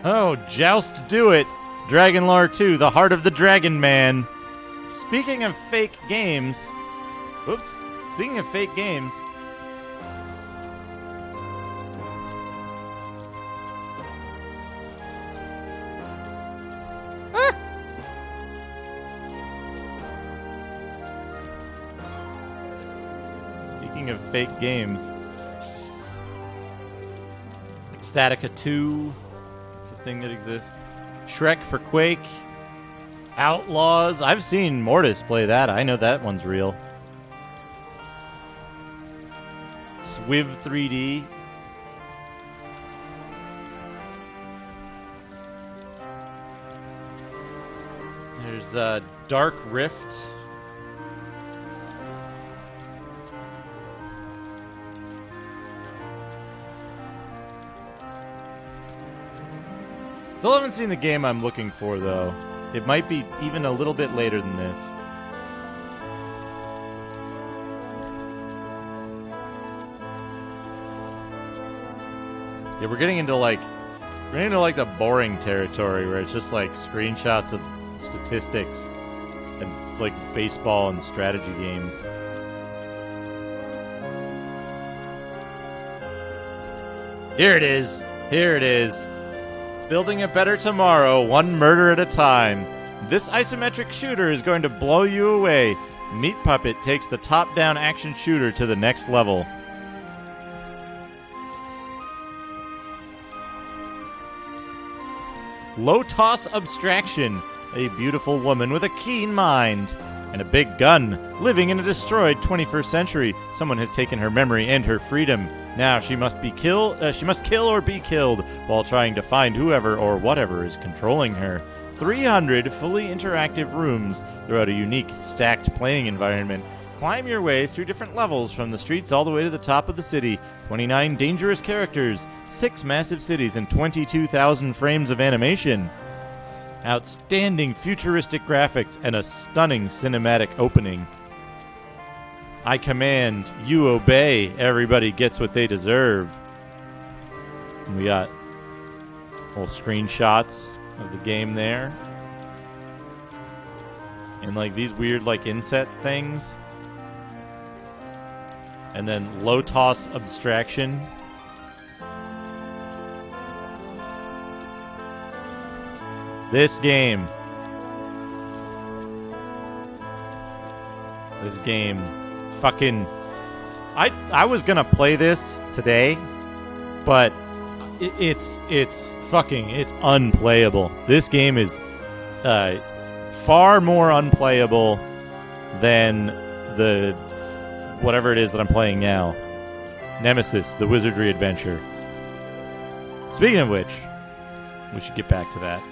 Oh, Joust Do It! Dragon Lore 2, The Heart of the Dragon Man. Speaking of fake games... Whoops. Speaking of fake games... Ah! Speaking of fake games... Statica 2... thing that exists. Shrek for Quake. Outlaws. I've seen Mortis play that. I know that one's real. Swiv 3D. There's Dark Rift. Still haven't seen the game I'm looking for, though. It might be even a little bit later than this. Yeah, we're getting into the boring territory where it's just like screenshots of statistics and like baseball and strategy games. Here it is. Here it is. Building a better tomorrow, one murder at a time. This isometric shooter is going to blow you away. Meat Puppet takes the top-down action shooter to the next level. Low-toss abstraction. A beautiful woman with a keen mind and a big gun, living in a destroyed 21st century. Someone has taken her memory and her freedom. Now she must kill or be killed while trying to find whoever or whatever is controlling her. 300 fully interactive rooms throughout a unique, stacked playing environment. Climb your way through different levels from the streets all the way to the top of the city. 29 dangerous characters, 6 massive cities, and 22,000 frames of animation. Outstanding futuristic graphics and a stunning cinematic opening. I command, you obey. Everybody gets what they deserve. And we got little screenshots of the game there. And like these weird like inset things. And then low toss abstraction. This game fucking I was gonna play this today, but it's unplayable. This game is far more unplayable than the whatever it is that I'm playing now. Nemesis, the Wizardry adventure. Speaking of which, we should get back to that.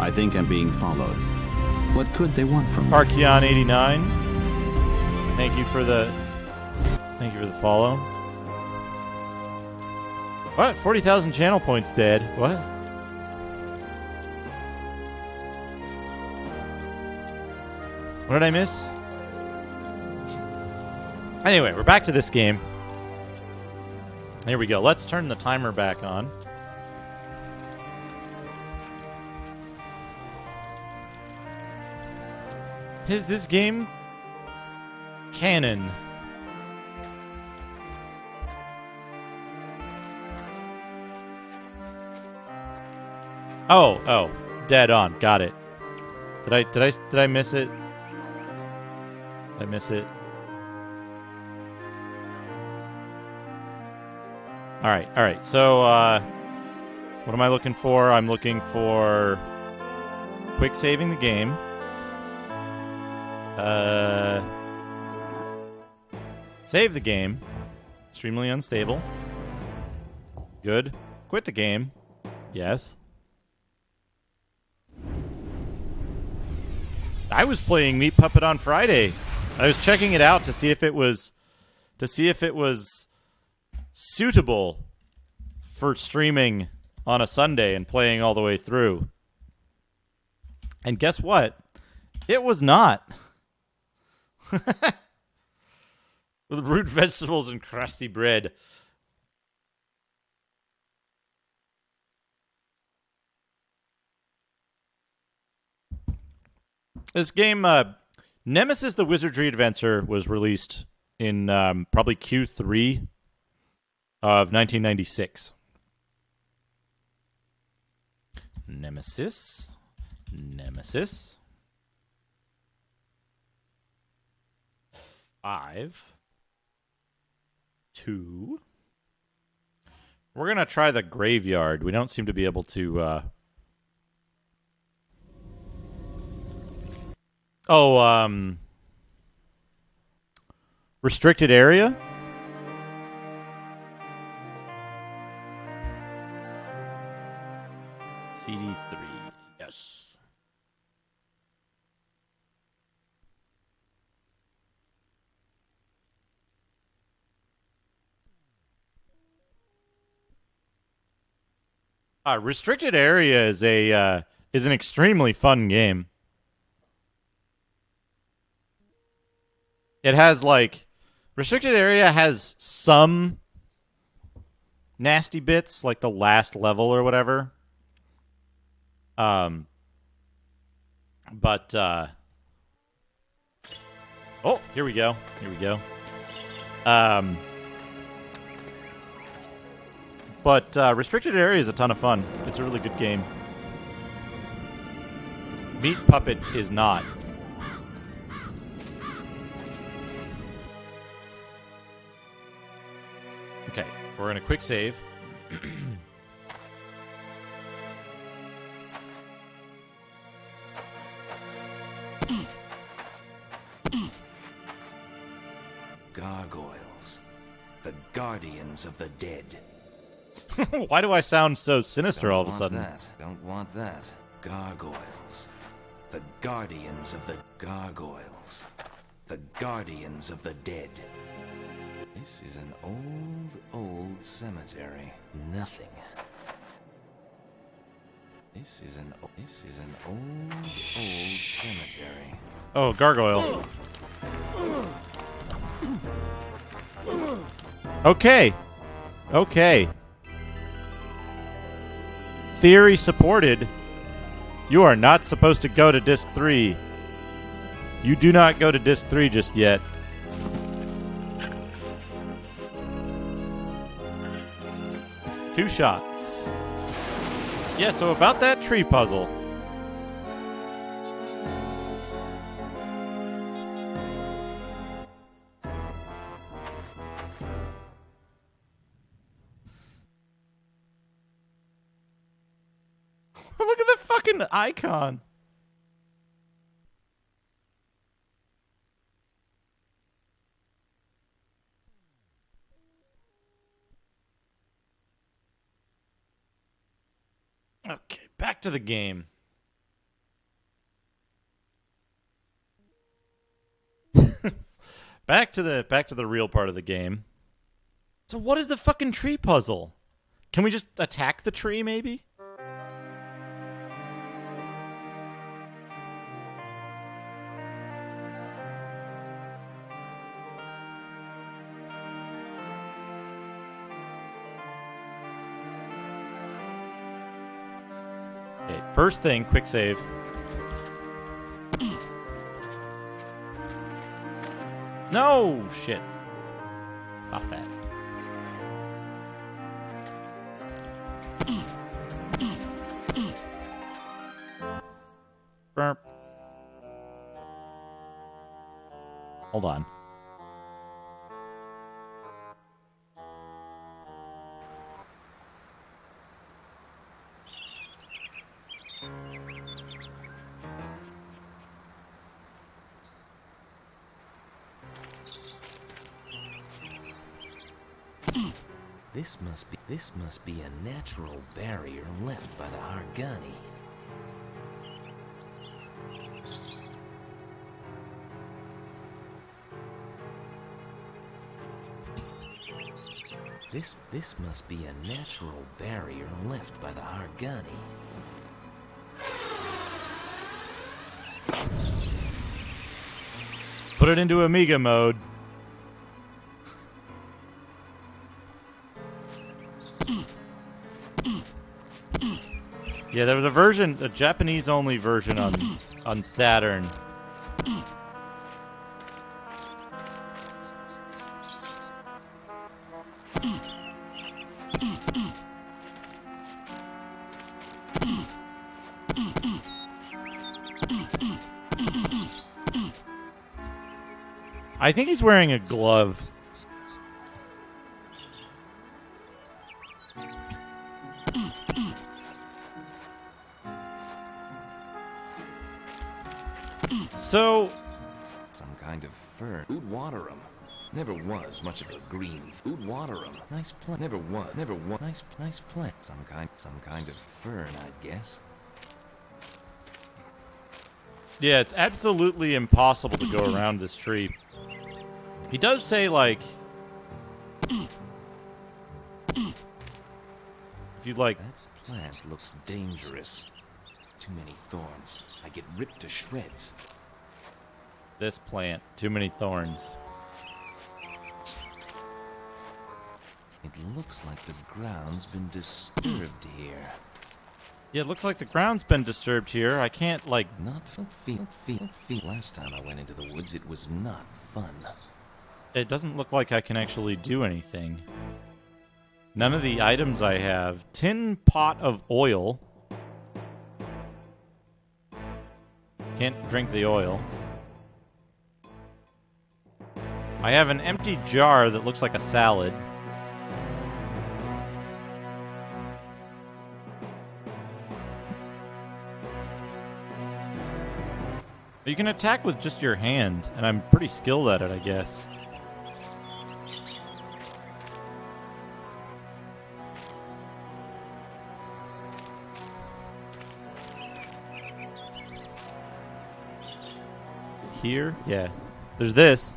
I think I'm being followed. What could they want from me? Parkion89, thank you for the follow. What? 40,000 channel points dead. What? What did I miss? Anyway, we're back to this game. Here we go. Let's turn the timer back on. Is this game canon? Oh, dead on. Got it. Did I miss it? Did I miss it? All right. So, what am I looking for? I'm looking for quick saving the game. Save the game. Extremely unstable. Good. Quit the game. Yes. I was playing Meat Puppet on Friday. I was checking it out to see if it was suitable for streaming on a Sunday and playing all the way through. And guess what? It was not. With root vegetables and crusty bread. This game, Nemesis the Wizardry Adventure, was released in probably Q3 of 1996. Nemesis. 5, 2. We're going to try the graveyard. We don't seem to be able to... restricted area? CD3. Yes. Restricted Area is an extremely fun game. It has Restricted Area has some nasty bits, like the last level or whatever. But Oh, here we go. Here we go. But Restricted Area is a ton of fun. It's a really good game. Meat Puppet is not. Okay, we're going to quick save. Gargoyles, the guardians of the dead. Why do I sound so sinister all of a sudden? Don't want that. Gargoyles, the guardians of the gargoyles, the guardians of the dead. This is an old cemetery. Nothing. This is an old cemetery. Oh, gargoyle. Okay. Okay. Theory supported. You are not supposed to go to disc 3. You do not go to disc 3 just yet. Two shots. Yeah, so about that tree puzzle. Look at the fucking icon. Okay, back to the game. back to the real part of the game. So what is the fucking tree puzzle? Can we just attack the tree maybe? Okay, first thing, quick save. No! Shit. Stop that. Burp. Hold on. This must be a natural barrier left by the Hargani. This must be a natural barrier left by the Hargani. Put it into Amiga mode. Yeah, there was a version, a Japanese-only version on Saturn. I think he's wearing a glove. So, some kind of fern. Who'd water 'em? Never was much of a green. Who'd water 'em? Nice plant. Never was. Nice plant. Some kind of fern, I guess. Yeah, it's absolutely impossible to go around this tree. He does say, like, if you like. That plant looks dangerous. Too many thorns. I get ripped to shreds. This plant, too many thorns. It looks like the ground's been disturbed here. Yeah, it looks like the ground's been disturbed here. I can't, like... Not feel. Last time I went into the woods, it was not fun. It doesn't look like I can actually do anything. None of the items I have. Tin pot of oil. Can't drink the oil. I have an empty jar that looks like a salad. You can attack with just your hand, and I'm pretty skilled at it, I guess. Here? Yeah. There's this.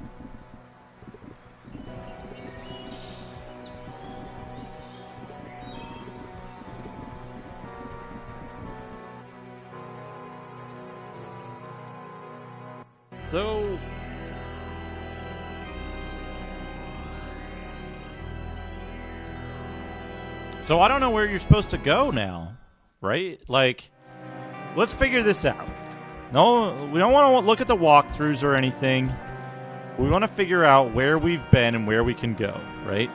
So I don't know where you're supposed to go now, right? Like, let's figure this out. No, we don't want to look at the walkthroughs or anything. We want to figure out where we've been and where we can go, right?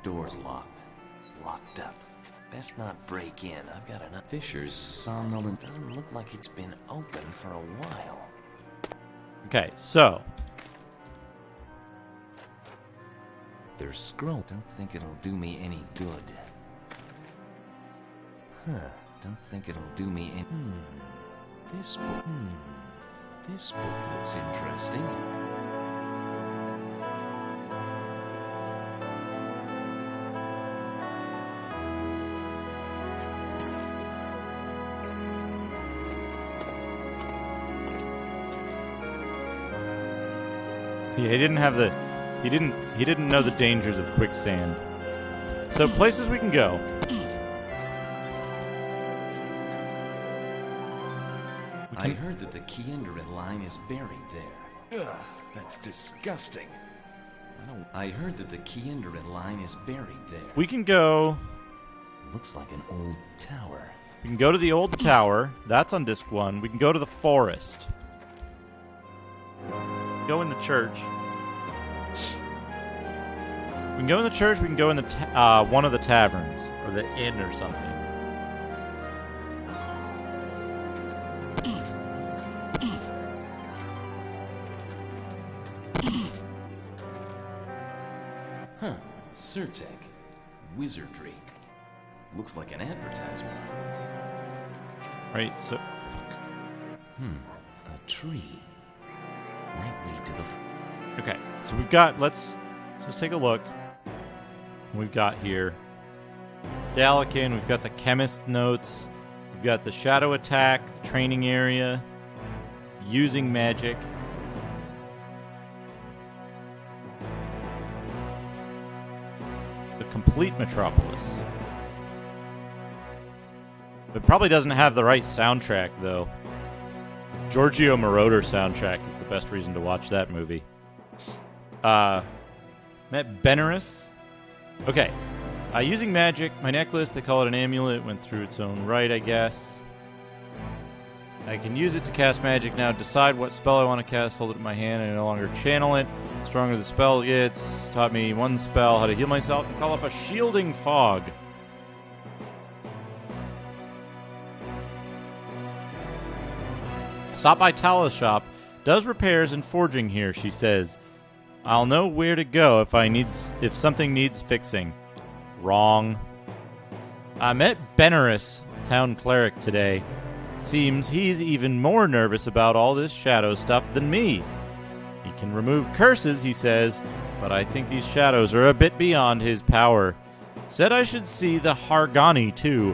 Door's locked. Locked up. Best not break in. I've got enough. Fisher's somnolent. Doesn't look like it's been open for a while. Okay, so. There's scroll. Don't think it'll do me any good. Don't think it'll do me any... This book... This book looks interesting. Yeah, he didn't have the... He didn't know the dangers of quicksand. So, places we can go. I heard that the Kienderin line is buried there. Ugh, that's disgusting. I heard that the Kienderin line is buried there. We can go... Looks like an old tower. We can go to the old tower. That's on disc 1. We can go to the forest. Go in the church. We can go in the church. We can go in the one of the taverns or the inn or something. Surtech. Wizardry. Looks like an advertisement. Right, so... Fuck. A tree. Might lead to the... Okay, so we've got... Let's just take a look. We've got here... Dalakin, we've got the chemist notes. We've got the shadow attack, the training area. Using magic. Complete Metropolis. It probably doesn't have the right soundtrack, though. The Giorgio Moroder soundtrack is the best reason to watch that movie. Met Benaris. Okay. Using magic, my necklace, they call it an amulet, went through its own right, I guess. I can use it to cast magic now. Decide what spell I want to cast. Hold it in my hand and no longer channel it. The stronger the spell gets. Taught me one spell, how to heal myself, and call up a shielding fog. Stop by Tala's shop. Does repairs and forging here, she says. I'll know where to go if something needs fixing. Wrong. I met Benaris, town cleric, today. Seems he's even more nervous about all this shadow stuff than me. He can remove curses, he says, but I think these shadows are a bit beyond his power. Said I should see the Hargani, too,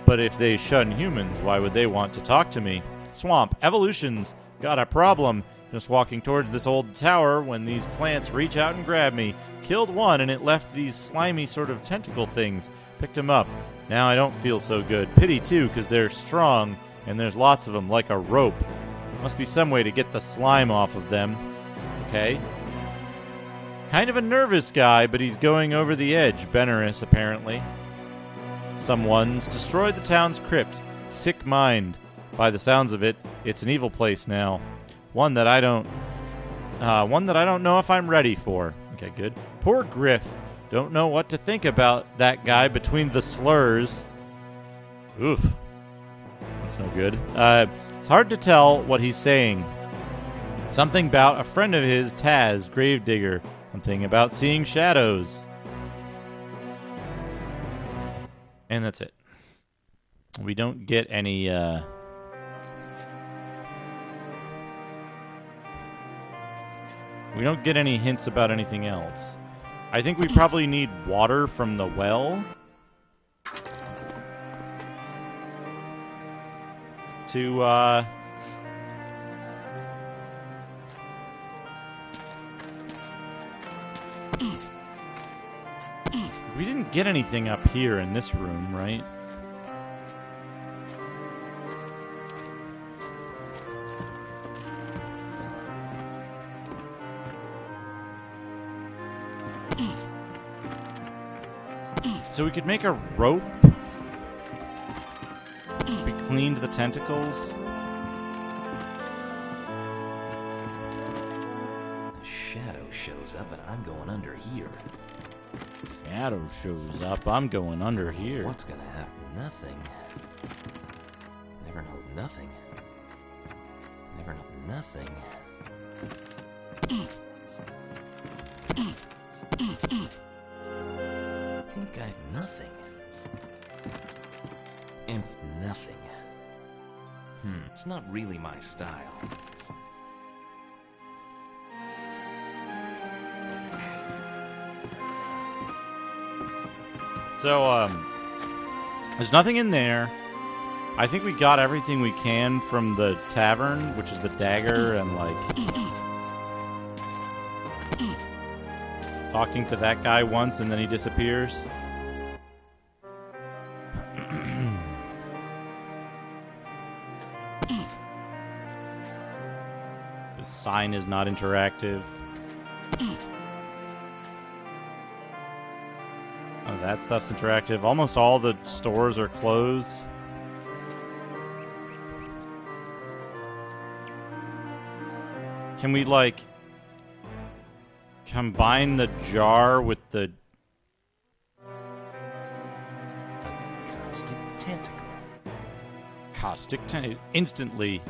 but if they shun humans, why would they want to talk to me? Swamp, evolutions, got a problem. Just walking towards this old tower when these plants reach out and grab me. Killed one and it left these slimy sort of tentacle things. Picked him up. Now I don't feel so good. Pity, too, because they're strong. And there's lots of them, like a rope. Must be some way to get the slime off of them. Okay. Kind of a nervous guy, but he's going over the edge, Benaris, apparently. Someone's destroyed the town's crypt. Sick mind. By the sounds of it, it's an evil place now. One that I don't know if I'm ready for. Okay, good. Poor Griff. Don't know what to think about that guy between the slurs. Oof. That's no good. It's hard to tell what he's saying. Something about a friend of his, Taz, Gravedigger. Something about seeing shadows. And that's it. We don't get any, we don't get any hints about anything else. I think we probably need water from the well to, we didn't get anything up here in this room, right? So we could make a rope if we cleaned the tentacles. A shadow shows up and I'm going under here. Shadow shows up, I'm going under here. What's gonna happen? Nothing. Never know nothing. Never know nothing. Think I've nothing. Nothing. It's not really my style. So, there's nothing in there. I think we got everything we can from the tavern, which is the dagger and, like, talking to that guy once and then he disappears. The sign is not interactive. Oh, that stuff's interactive. Almost all the stores are closed. Can we, like, combine the jar with the... A caustic tentacle. Caustic tentacle. Instantly.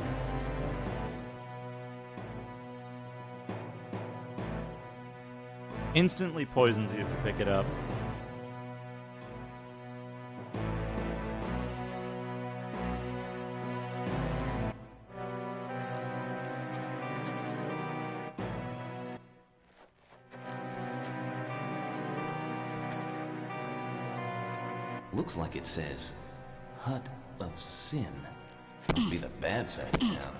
Instantly poisons you if you pick it up. Looks like it says, Hut of Sin. Must be the bad side of town.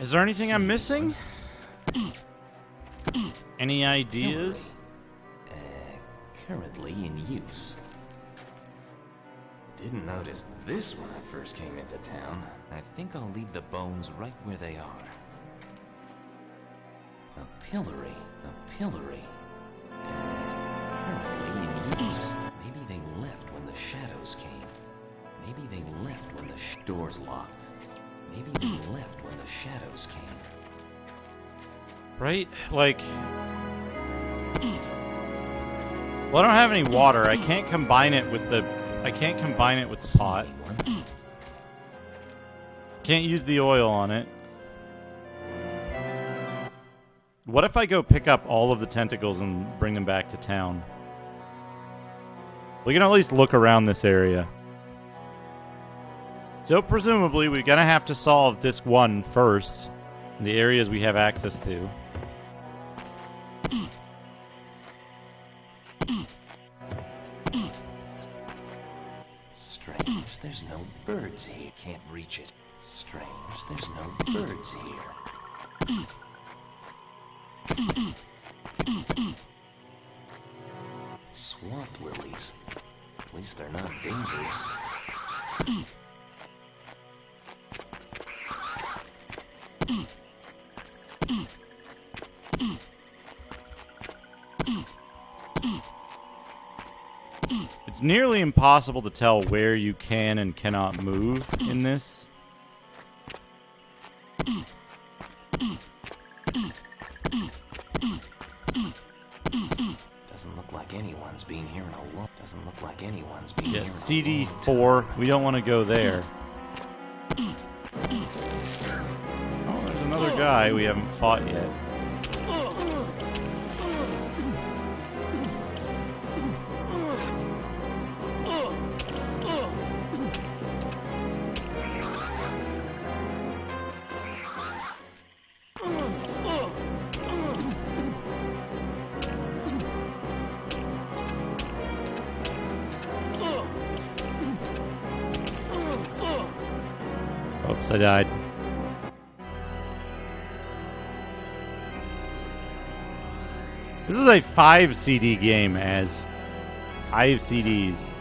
Is there anything I'm missing? Any ideas? Currently in use. Didn't notice this when I first came into town. I think I'll leave the bones right where they are. A pillory. A pillory. Currently in use. Maybe they left when the shadows came. Maybe they left when the doors locked. Maybe they left when the shadows came. Right? Like... Well, I don't have any water. I can't combine it with the... I can't combine it with the pot. Can't use the oil on it. What if I go pick up all of the tentacles and bring them back to town? We can at least look around this area. So presumably we're gonna have to solve Disc 1 first, in the areas we have access to. Strange, there's no birds here. Can't reach it. Strange, there's no birds here. Swamp lilies. At least they're not dangerous. It's nearly impossible to tell where you can and cannot move in this. Doesn't look like anyone's been here in a long. Doesn't look like anyone's been here. Yeah, in CD a long 4. We don't want to go there. Oh, there's another guy we haven't fought yet. Oops, I died. This is a 5 CD game, as 5 CDs.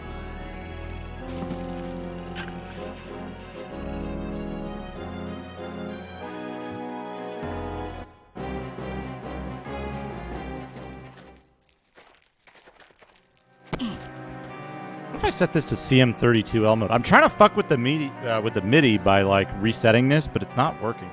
What if I set this to CM32L mode? I'm trying to fuck with the MIDI by like resetting this, but it's not working.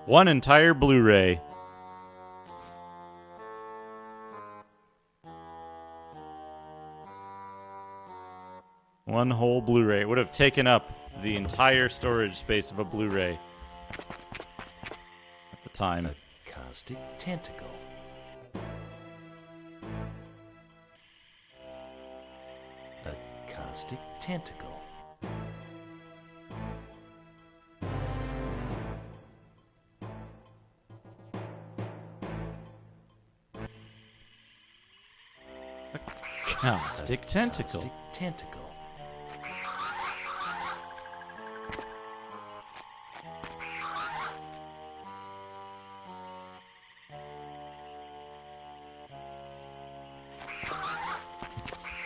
One entire Blu-ray. One whole Blu-ray. It would have taken up the entire storage space of a Blu-ray at the time. A caustic tentacle. A caustic tentacle. Caustic tentacle. Caustic tentacle.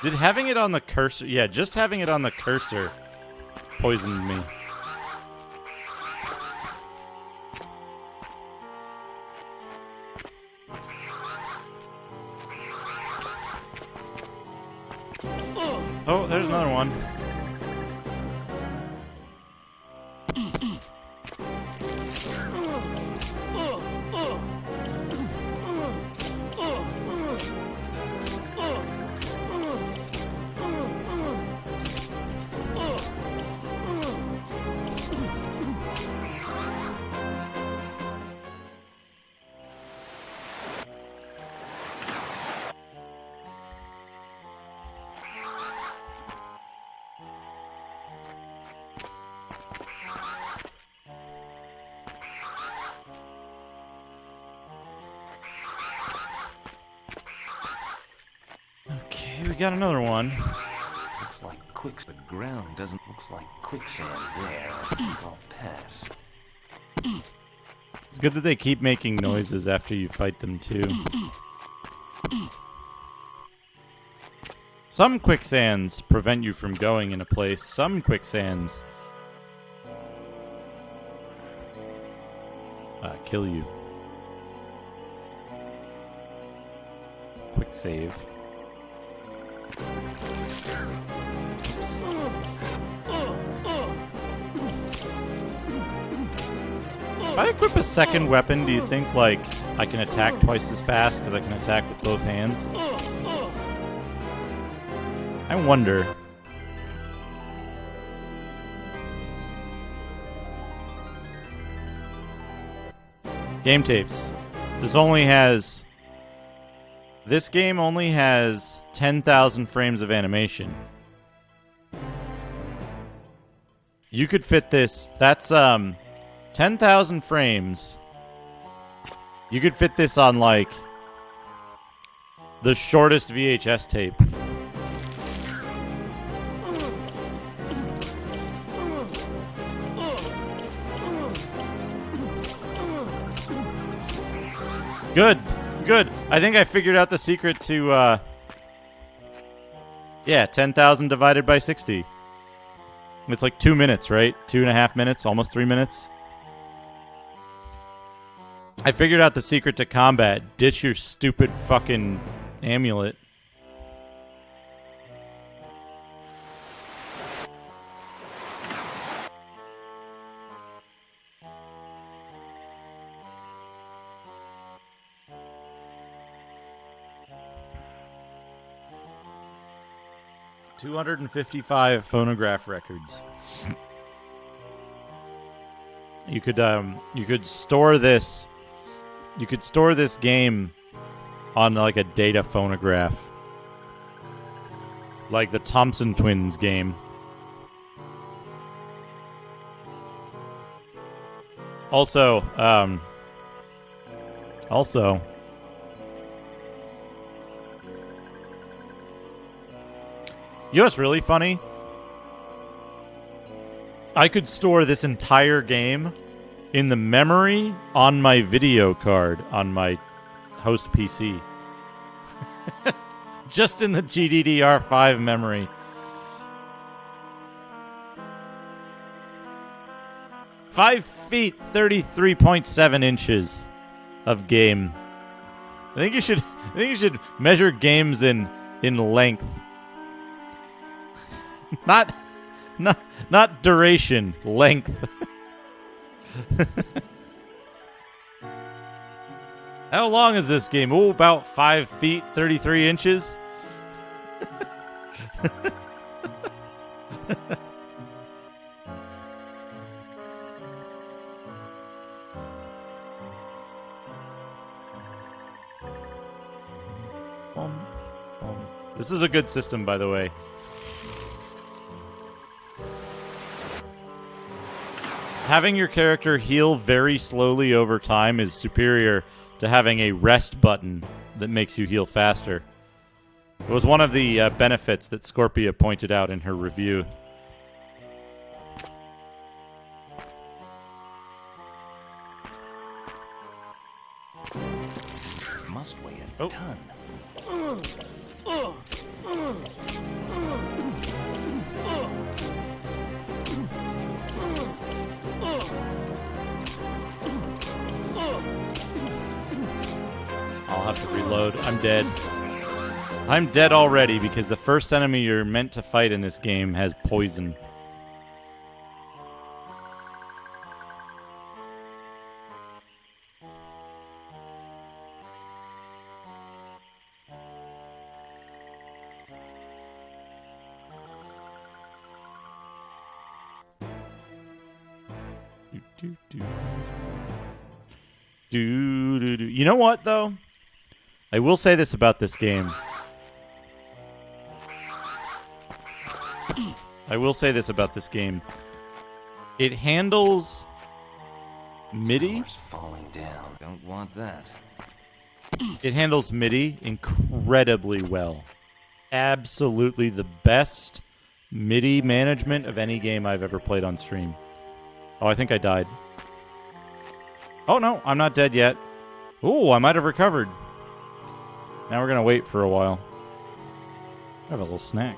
Did having it on the cursor... Yeah, just having it on the cursor poisoned me. Oh, there's another one. We got another one. Looks like the ground doesn't. Looks like quicksand there. I'll pass. It's good that they keep making noises after you fight them too. Some quicksands prevent you from going in a place. Some quicksands kill you. Quick save. If I equip a second weapon, do you think, like, I can attack twice as fast because I can attack with both hands? I wonder. Game tapes. This game only has 10,000 frames of animation. You could fit this. That's 10,000 frames. You could fit this on like the shortest VHS tape. Good. Good. I think I figured out the secret to, 10,000 divided by 60. It's like 2 minutes, right? 2.5 minutes, almost 3 minutes. I figured out the secret to combat. Ditch your stupid fucking amulet. $255 phonograph records. You could store this. You could store this game on like a data phonograph, like the Thompson Twins game. Also, you know what's really funny? I could store this entire game in the memory on my video card on my host PC. Just in the GDDR5 memory. Five feet, 33.7 inches of game. I think you should measure games in length. Not duration, length. How long is this game? Oh, about 5 feet, 33 inches. This is a good system, by the way. Having your character heal very slowly over time is superior to having a rest button that makes you heal faster. It was one of the benefits that Scorpia pointed out in her review. This must weigh a ton. I'll have to reload. I'm dead. I'm dead already because the first enemy you're meant to fight in this game has poison. You know what, though? I will say this about this game. It handles MIDI. Falling down. Don't want that. It handles MIDI incredibly well. Absolutely the best MIDI management of any game I've ever played on stream. Oh, I think I died. Oh, no, I'm not dead yet. Ooh, I might have recovered. Now we're going to wait for a while. I have a little snack.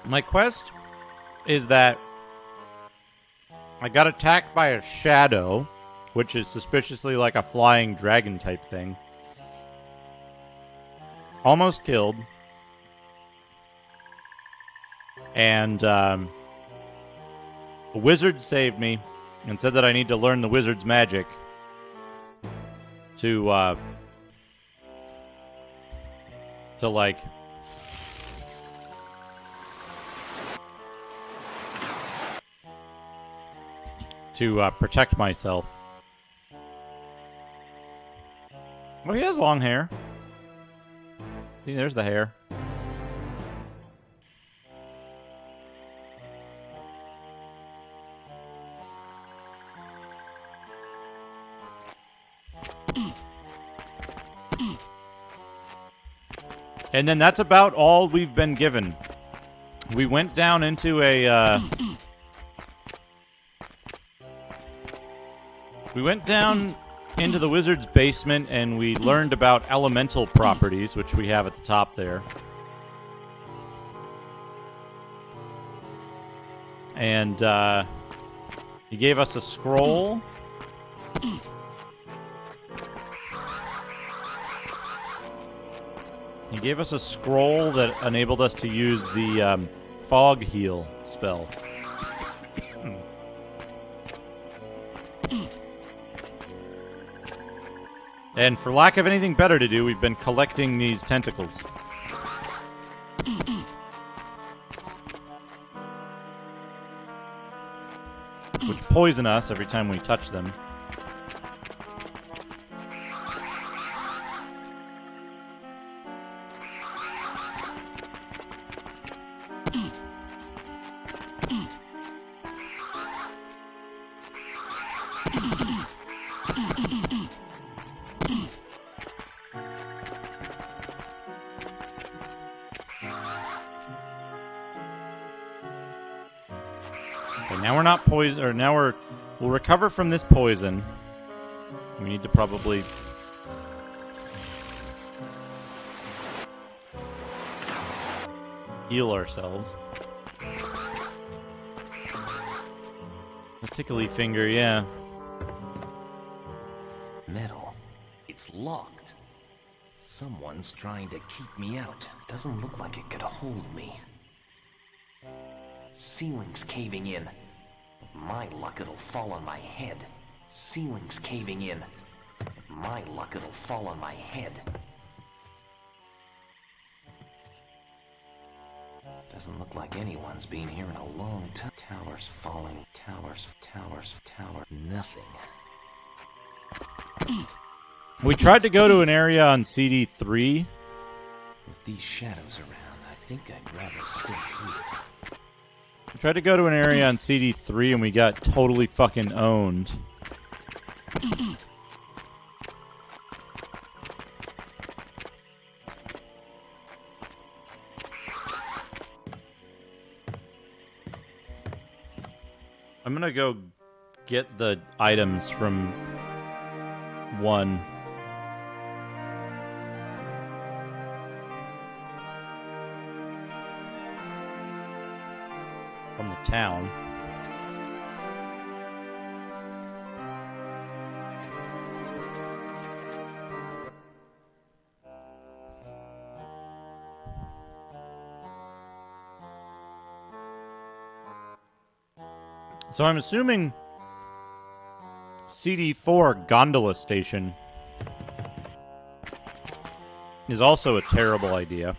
My quest is that I got attacked by a shadow, which is suspiciously like a flying dragon type thing. Almost killed. And a wizard saved me and said that I need to learn the wizard's magic to like to protect myself. Well, he has long hair. See, there's the hair. And then that's about all we've been given. We went down into a... we went down into the wizard's basement and we learned about elemental properties, which we have at the top there. And he gave us a scroll. He gave us a scroll that enabled us to use the fog heal spell. And for lack of anything better to do, we've been collecting these tentacles. Which poison us every time we touch them. Okay, now we're not poison, or now we'll recover from this poison. We need to probably heal ourselves. The tickly finger, yeah. Metal. It's locked. Someone's trying to keep me out. Doesn't look like it could hold me. Ceiling's caving in. With my luck, it'll fall on my head. Ceiling's caving in. With my luck, it'll fall on my head. Doesn't look like anyone's been here in a long time. Towers falling. Towers. Nothing. We tried to go to an area on CD3. With these shadows around, I think I'd rather stay here. We tried to go to an area on CD3 and we got totally fucking owned. I'm gonna go get the items from 1. From the town. So I'm assuming CD4 Gondola Station is also a terrible idea.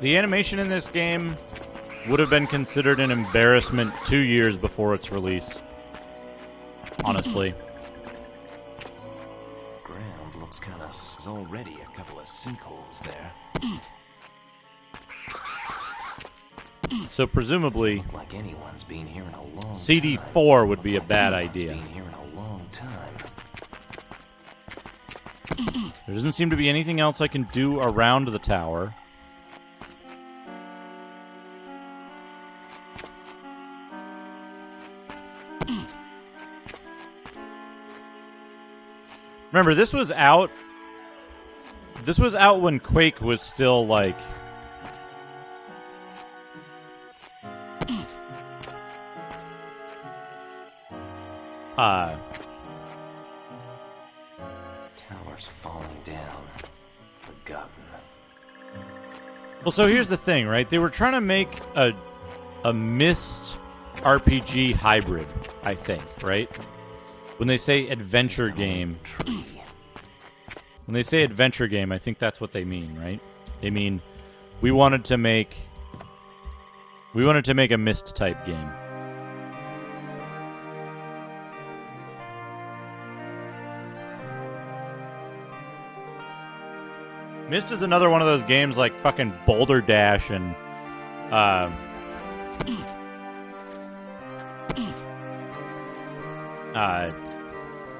The animation in this game would have been considered an embarrassment 2 years before its release. Honestly. Ground looks kind of... There's already a couple of sinkholes there. So presumably, Doesn't look like anyone's been here in a long CD4 time. would be a bad Anyone's idea. been here in a long time. There doesn't seem to be anything else I can do around the tower. Remember, this was out when Quake was still, like... Towers falling down. Forgotten. Well, so here's the thing, right? They were trying to make a mist RPG hybrid, I think, right? When they say adventure game, I think that's what they mean, right? They mean we wanted to make a Myst type game. Myst is another one of those games like fucking Boulder Dash and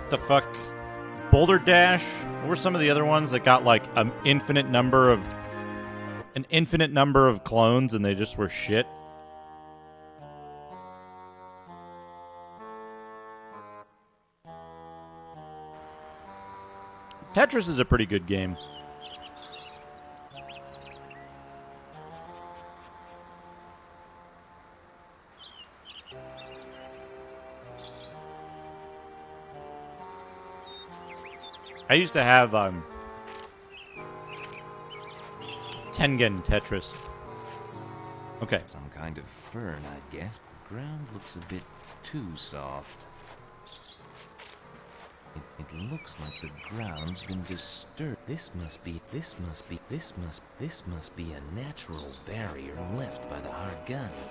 the fuck Boulder Dash. What were some of the other ones that got like an infinite number of clones and they just were shit? Tetris is a pretty good game. I used to have Tengen Tetris. Okay. Some kind of fern, I guess. The ground looks a bit too soft. It looks like the ground's been disturbed. This must be a natural barrier left by the Hargani.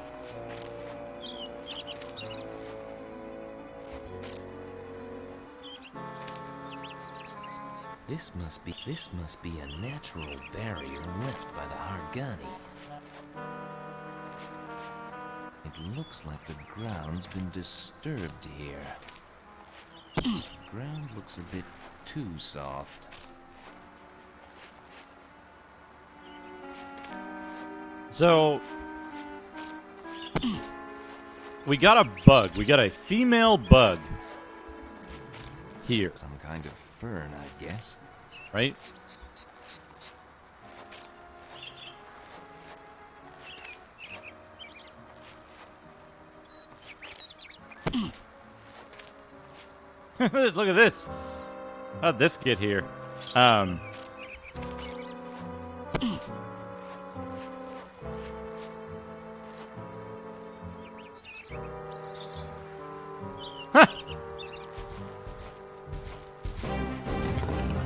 This must be a natural barrier left by the Hargani. It looks like the ground's been disturbed here. The ground looks a bit too soft. So we got a bug. We got a female bug here. Some kind of fern, I guess. Right? Look at this. How'd this get here?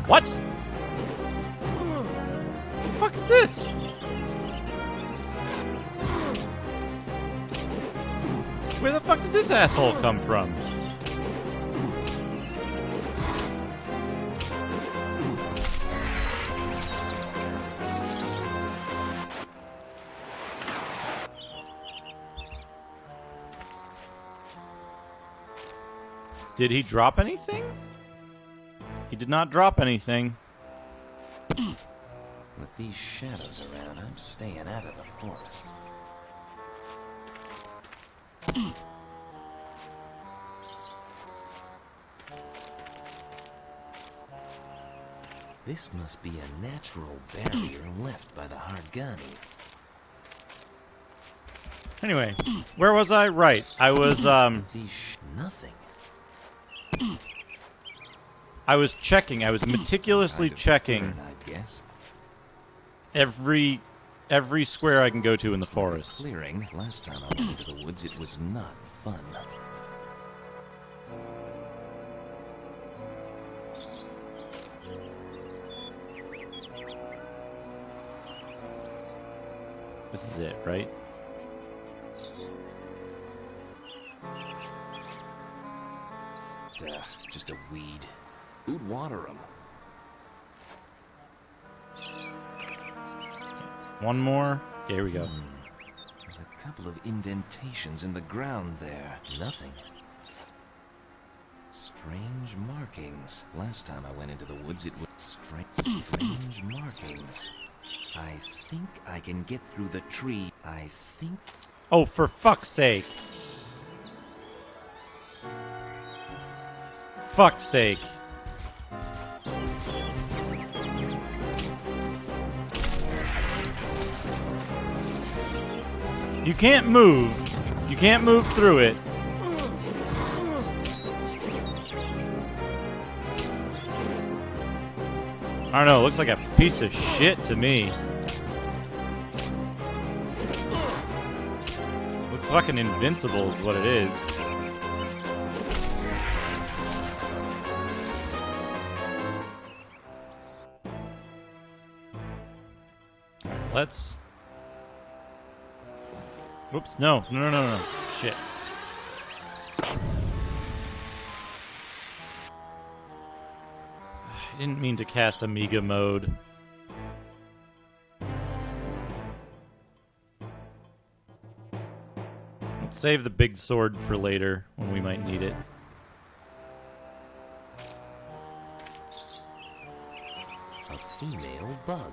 What? What the fuck is this? Where the fuck did this asshole come from? Did he drop anything? He did not drop anything. With these shadows around, I'm staying out of the forest. This must be a natural barrier left by the Hargani. Anyway, where was I? Right. I was, nothing. I was checking. I was meticulously checking I guess. every square I can go to in the forest. Clearing. Last time I went into the woods, it was not fun. This is it, right? Just a weed. Who'd water them? One more. Here we go. There's a couple of indentations in the ground there. Nothing. Strange markings. Last time I went into the woods, it was strange markings. I think I can get through the tree. I think... Oh, for fuck's sake. Fuck's sake. You can't move. You can't move through it. I don't know, it looks like a piece of shit to me. Looks fucking invincible is what it is. Alright, let's... Whoops, no. Shit. I didn't mean to cast Amiga mode. Let's save the big sword for later when we might need it. A female bug.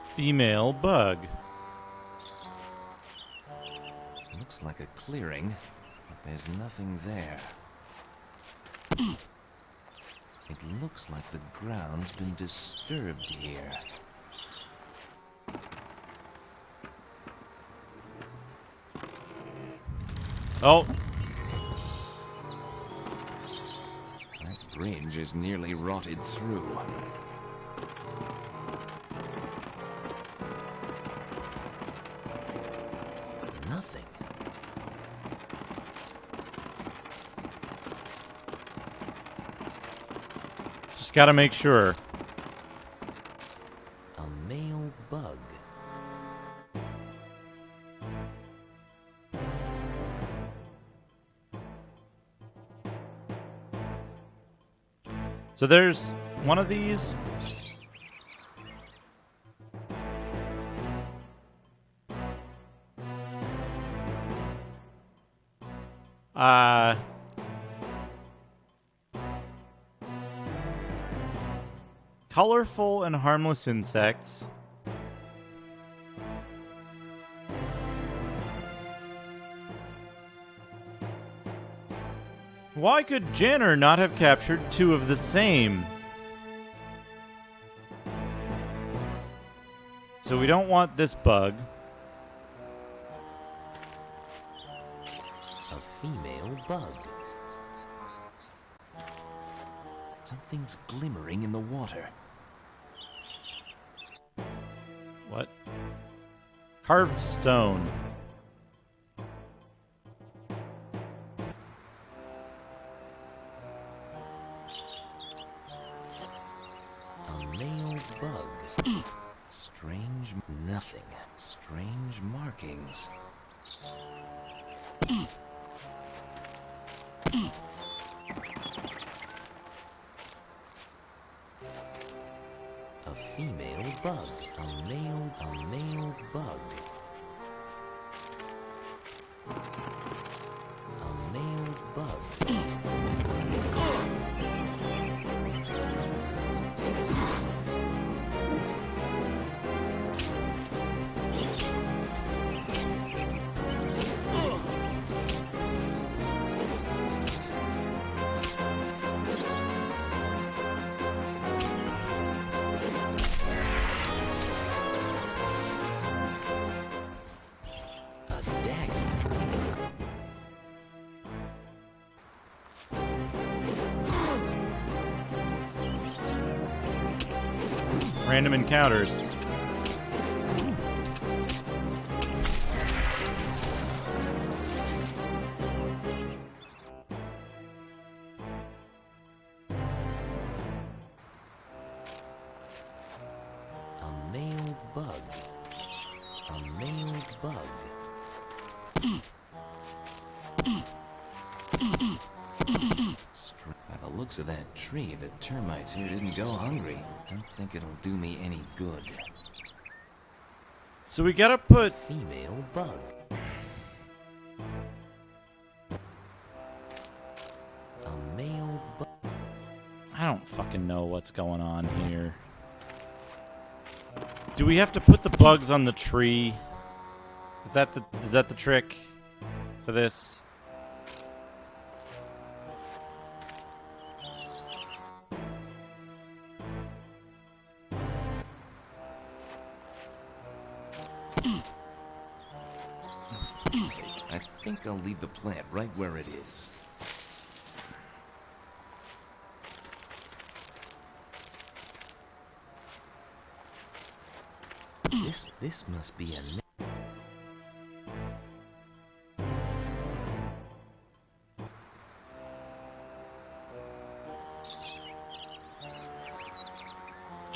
Female bug. Looks like a clearing, but there's nothing there. It looks like the ground's been disturbed here. Oh! That bridge is nearly rotted through. Nothing. Just gotta make sure. A male bug. So there's one of these. Colorful and harmless insects. Why could Janner not have captured two of the same? So we don't want this bug. A female bug. Something's glimmering in the water. What? Carved stone. A male bug. Strange nothing. Strange markings. A female bug. A male bug. A male bug. Random encounters. A male bug. A male bug. By the looks of that tree, the termites here didn't go hungry. Don't think it'll do me any good. So we gotta put... Female bug. A male bug. I don't fucking know what's going on here. Do we have to put the bugs on the tree? Is that the trick for this? I think I'll leave the plant right where it is. This must be a...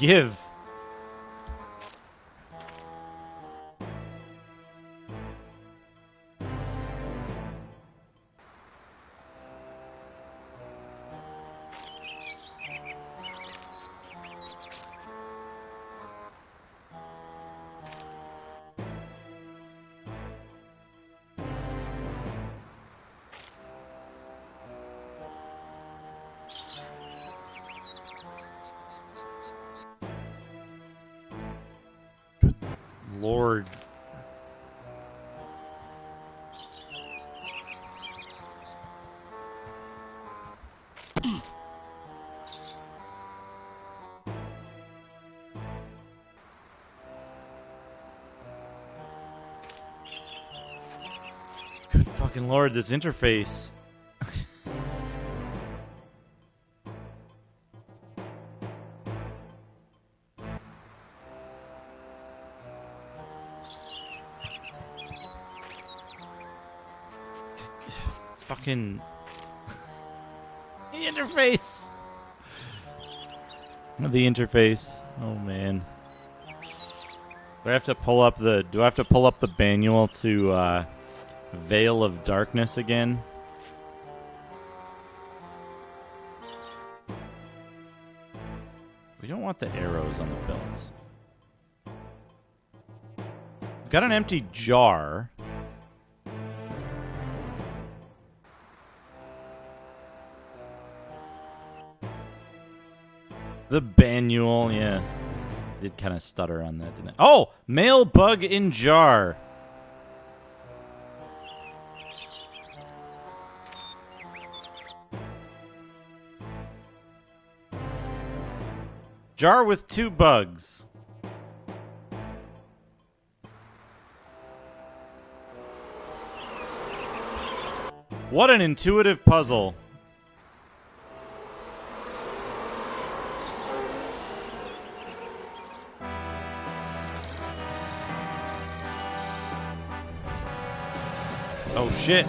give? Lord. Good fucking Lord, this interface. Fucking the interface. The interface. Oh man. Do I have to pull up the manual to Veil of Darkness again? We don't want the arrows on the belts. We've got an empty jar. The manual, yeah. Did kind of stutter on that, didn't it? Oh! Male bug in jar. Jar with 2 bugs. What an intuitive puzzle. Oh shit.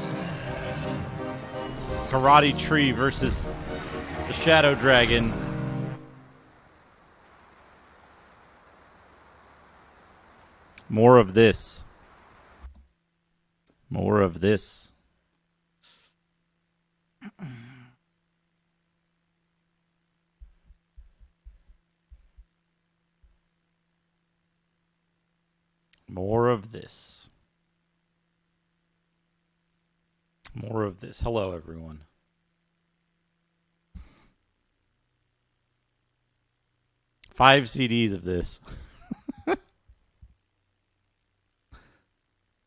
Karate Tree versus the Shadow Dragon. More of this. More of this. More of this. More of this. Hello, everyone. Five CDs of this.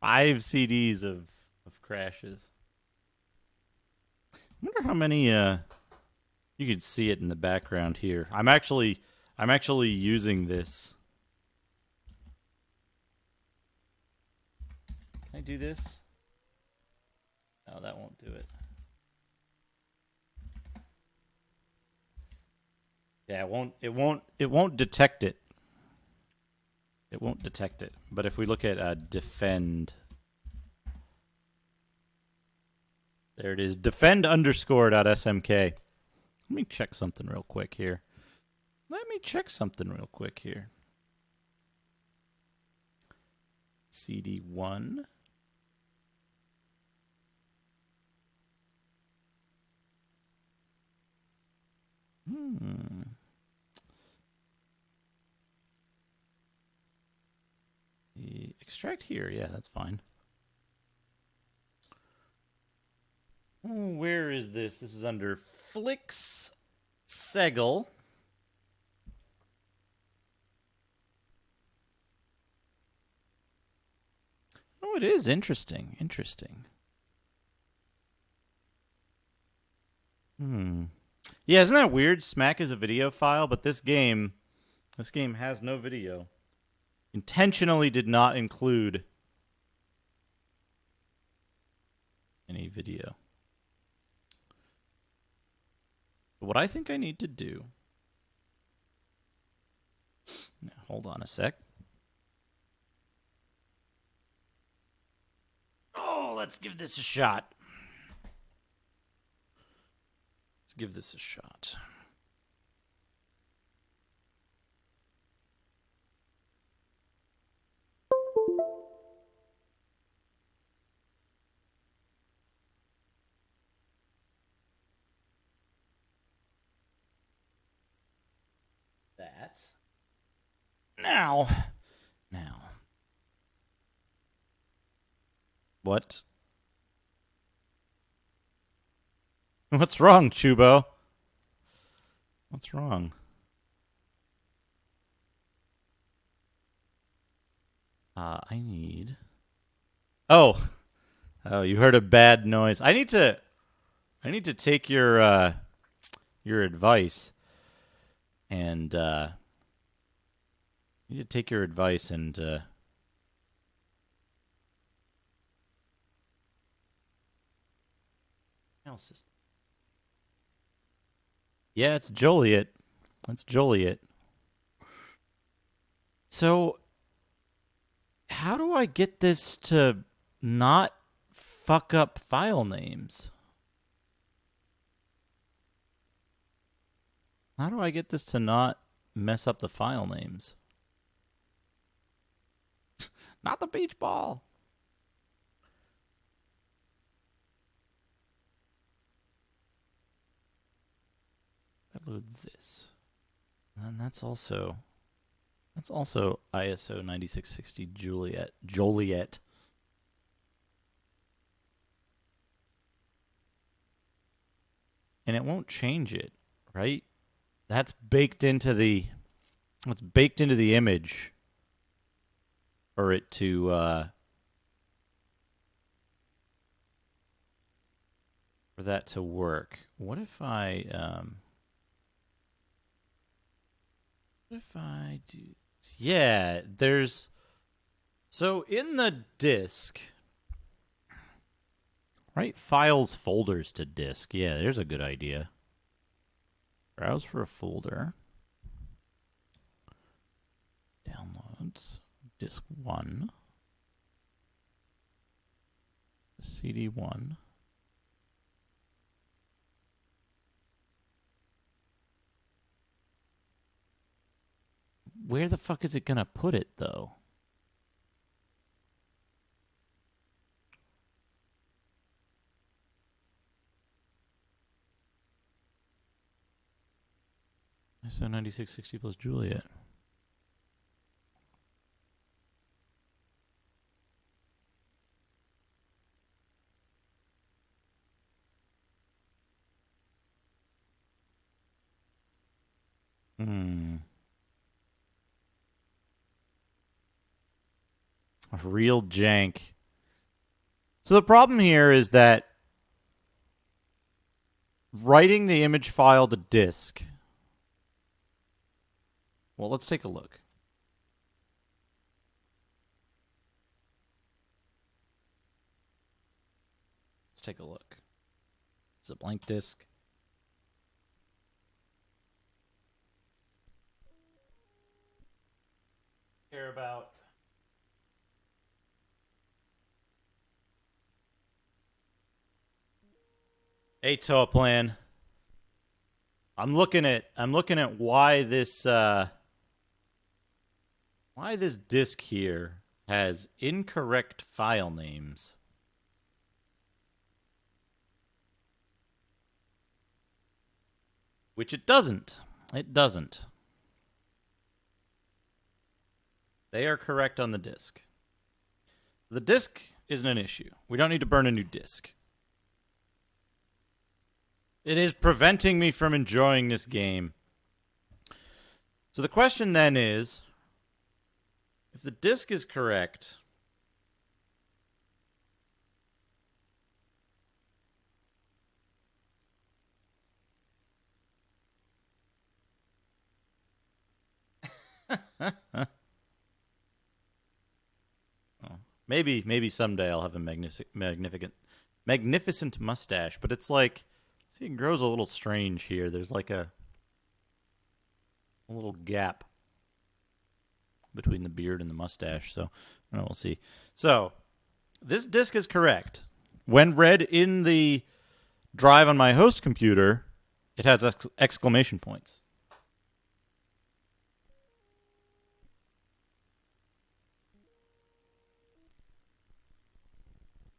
5 CDs of crashes. I wonder how many you can see it in the background here. I'm actually using this. Can I do this? No, that won't do it. Yeah, it won't detect it. It won't detect it. But if we look at defend, there it is. Defend_.smk. Let me check something real quick here. CD1. Extract here. Yeah, that's fine. Oh, where is this? This is under Flix Segel. Oh, it is interesting. Yeah, isn't that weird? Smack is a video file, but this game has no video. Intentionally did not include any video. But what I think I need to do... Now, hold on a sec. Oh, let's give this a shot. Now. What? What's wrong, Chubo? What's wrong? I need... Oh, you heard a bad noise. I need to take your advice, and yeah, it's Joliet. It's Joliet. So, how do I get this to not fuck up file names? How do I get this to not mess up the file names? Not the beach ball. I load this. And that's also ISO 9660 Joliet. And it won't change it, right? That's baked into the image for it to for that to work. What if I do this? Yeah, there's... So in the disk, right? Files, folders to disk. Yeah, there's a good idea. Browse for a folder. Downloads. Disk 1. CD1. Where the fuck is it gonna put it, though? ISO 9660 plus Juliet. Real jank. So the problem here is that writing the image file to disk. Well, let's take a look. Let's take a look. It's a blank disk. Care about ATOA plan. I'm looking at why this disk here has incorrect file names. Which it doesn't. It doesn't. They are correct on the disk. The disk isn't an issue. We don't need to burn a new disk. It is preventing me from enjoying this game. So the question then is, if the disk is correct, maybe someday I'll have a magnificent mustache, but it's like, see, it grows a little strange here. There's like a little gap between the beard and the mustache, so I don't know, we'll see. So, this disk is correct. When read in the drive on my host computer, it has exclamation points.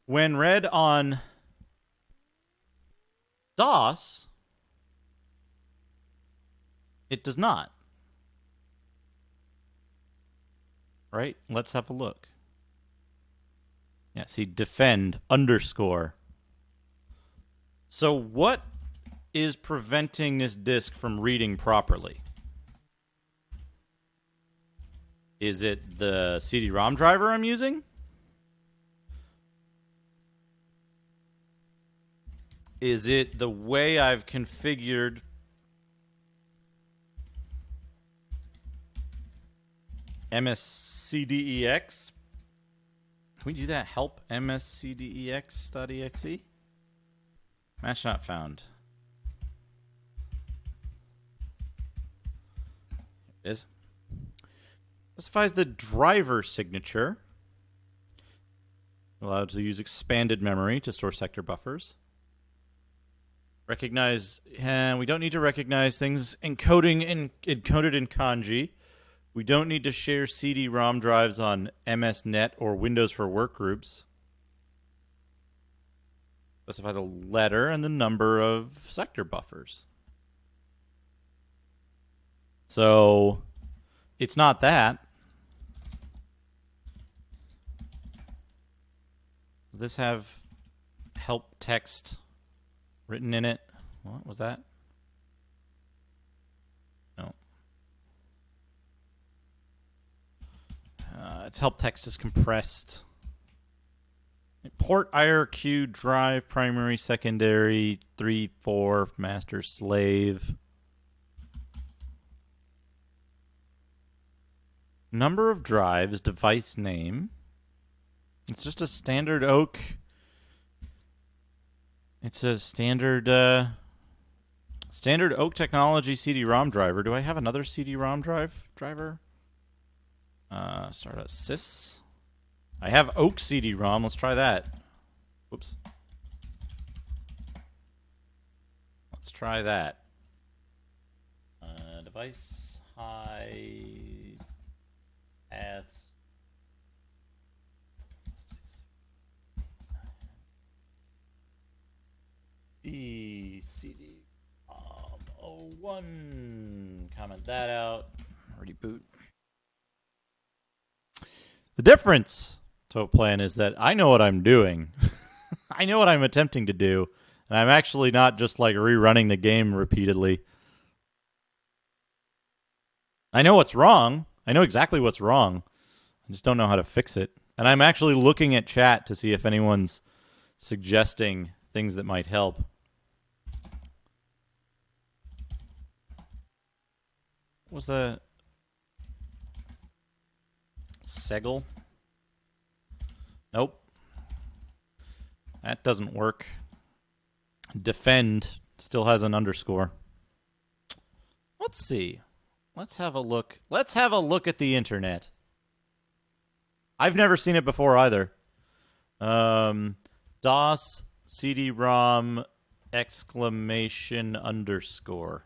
When read on DOS, it does not. right? Let's have a look. Yeah, see, defend _ So what is preventing this disk from reading properly? Is it the CD-ROM driver I'm using? Is it the way I've configured MSCDEX? Can we do that? Help MSCDEX.exe? Match not found. Here it is. Specifies the driver signature. Allowed to use expanded memory to store sector buffers. Recognize, we don't need to recognize things encoded in kanji. We don't need to share CD-ROM drives on MSNet or Windows for Workgroups. Specify the letter and the number of sector buffers. So, it's not that. Does this have help text written in it? What was that? No. Its help text is compressed. Port IRQ drive primary secondary 3 4 master slave. Number of drives, device name. It's just a standard oak. It's a standard oak technology CD-ROM driver. Do I have another CD-ROM driver? Start at sys. I have oak CD-ROM. Let's try that. Whoops. Let's try that. Device high paths. CD 01. Comment that out. Already boot. The difference to plan is that I know what I'm doing. I know what I'm attempting to do, and I'm actually not just like rerunning the game repeatedly. I know what's wrong. I know exactly what's wrong. I just don't know how to fix it. And I'm actually looking at chat to see if anyone's suggesting things that might help. What was the Segel? Nope. That doesn't work. Defend still has an underscore. Let's see. Let's have a look. Let's have a look at the internet. I've never seen it before either. DOS CD-ROM exclamation underscore.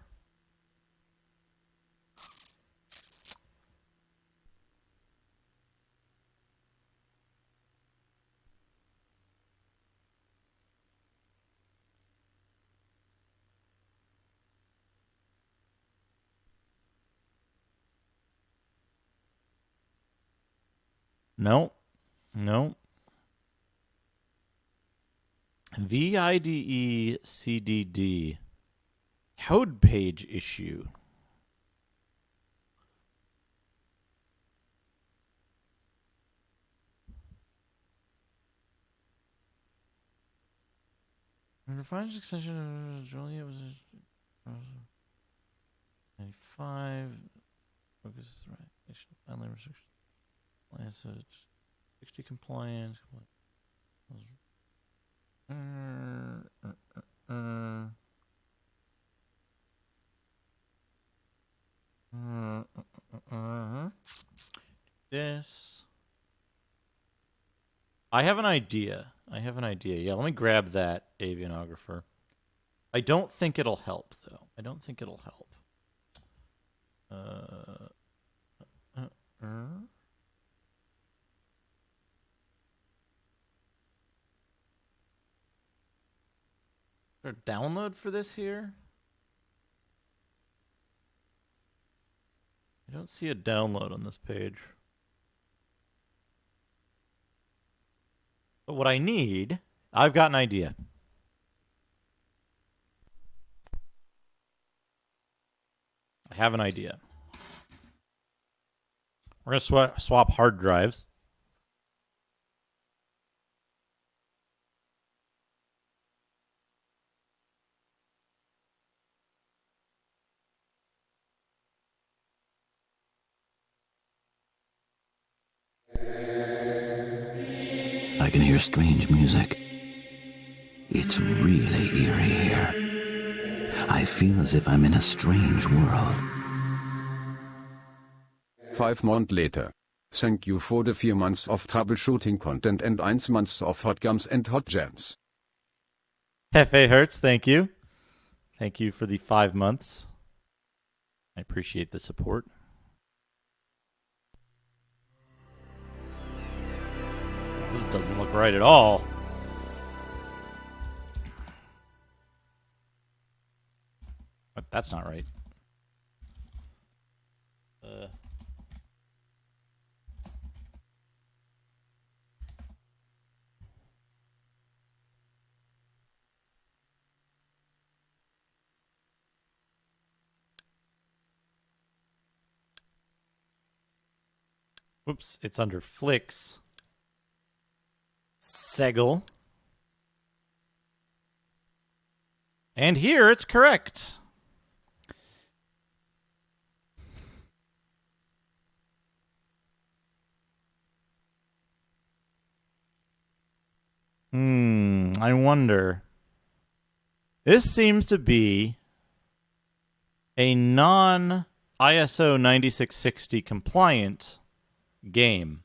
No. No. VIDE CDD. Code page issue. Refined extension of Julia was 95. Focus is right. Finally restriction. 60 compliance. This. I have an idea. Yeah, let me grab that avianographer. I don't think it'll help, though. Is there a download for this here? I don't see a download on this page. But what I need, I've got an idea. I have an idea. We're going to swap hard drives. I can hear strange music. It's really eerie here. I feel as if I'm in a strange world. 5 months later. Thank you for the 4 months of troubleshooting content and 1 month of hot gums and hot jams. Hefe Hertz, thank you. Thank you for the 5 months. I appreciate the support. This doesn't look right at all. But that's not right. Whoops, it's under Flicks. Segel. And here it's correct. I wonder. This seems to be a non-ISO 9660 compliant game.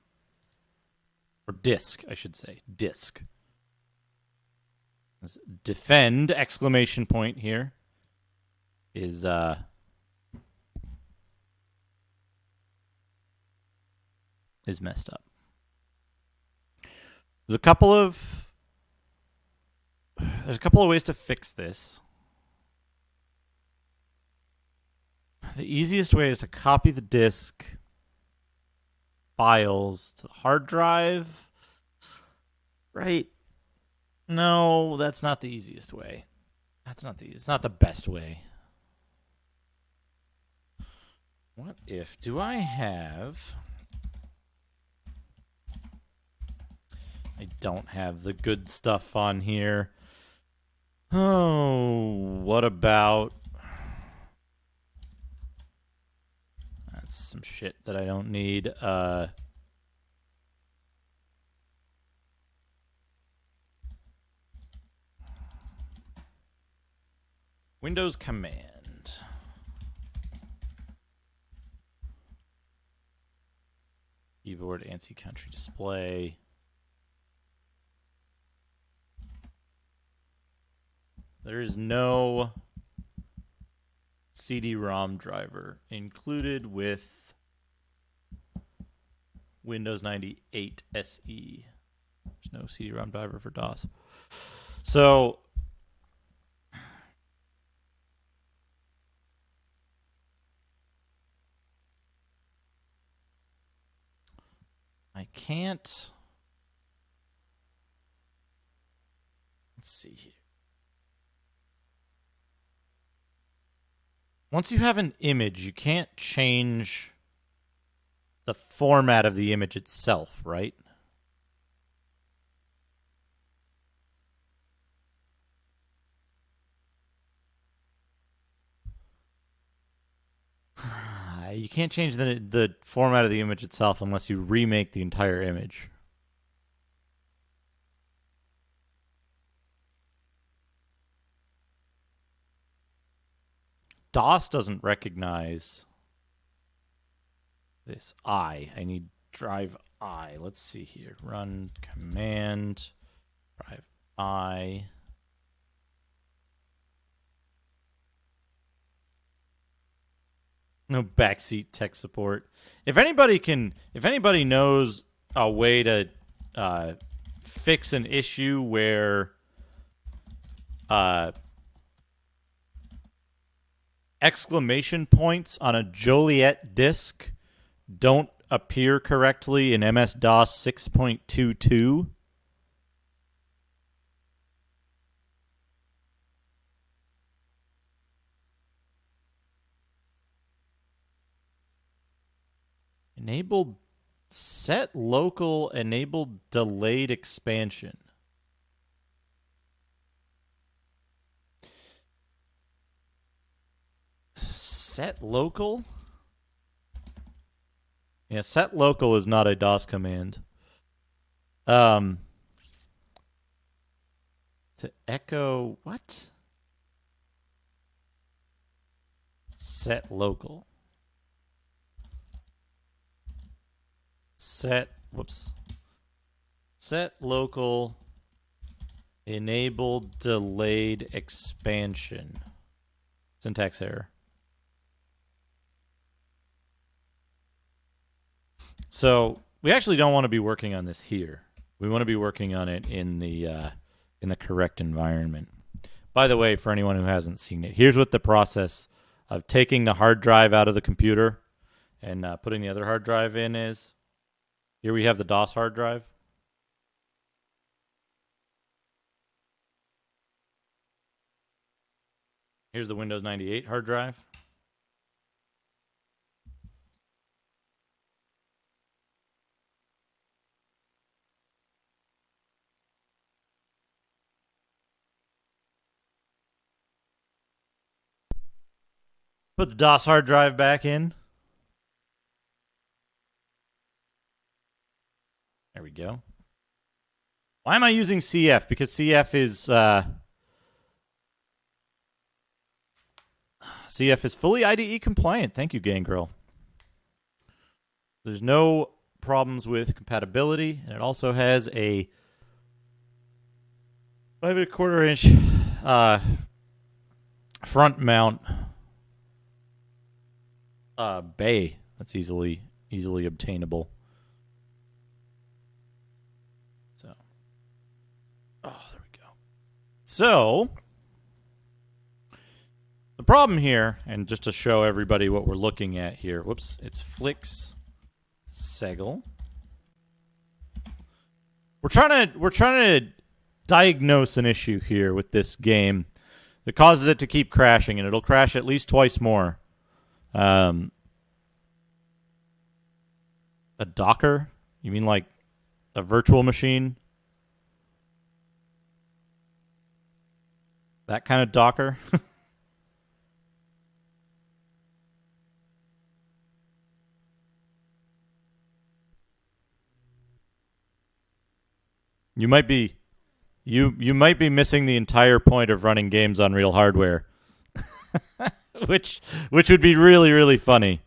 Or disc, I should say. Disc. This defend exclamation point here is messed up. There's a couple of ways to fix this. The easiest way is to copy the disk files to the hard drive. Right? No, that's not the easiest way. It's not the best way. What if do I have I don't have the good stuff on here. Oh, what about that's some shit that I don't need. Windows Command. Keyboard, ANSI country display. There is no CD-ROM driver included with Windows 98 SE. There's no CD-ROM driver for DOS. So I can't. Let's see here. Once you have an image, you can't change the format of the image itself, right? You can't change the format of the image itself unless you remake the entire image. DOS doesn't recognize this I. I need drive I. Let's see here. Run command drive I. No backseat tech support. If anybody knows a way to fix an issue where exclamation points on a Joliet disk don't appear correctly in MS-DOS 6.22, Enabled set local enabled delayed expansion. Set local? Yeah, set local is not a DOS command. To echo what? Set local. Set local enabled delayed expansion. Syntax error. So we actually don't want to be working on this here. We want to be working on it in the correct environment. By the way, for anyone who hasn't seen it, here's what the process of taking the hard drive out of the computer and putting the other hard drive in is. Here we have the DOS hard drive. Here's the Windows 98 hard drive. Put the DOS hard drive back in. There we go. Why am I using CF? Because CF is fully IDE compliant. Thank you, Gangrel. There's no problems with compatibility, and it also has a 5¼ inch front mount bay that's easily obtainable. So, the problem here, and just to show everybody what we're looking at here, whoops, it's Flix Segel. We're trying to diagnose an issue here with this game that causes it to keep crashing, and it'll crash at least twice more. A Docker? You mean like a virtual machine? That kind of Docker? You might be missing the entire point of running games on real hardware. which would be really, really funny.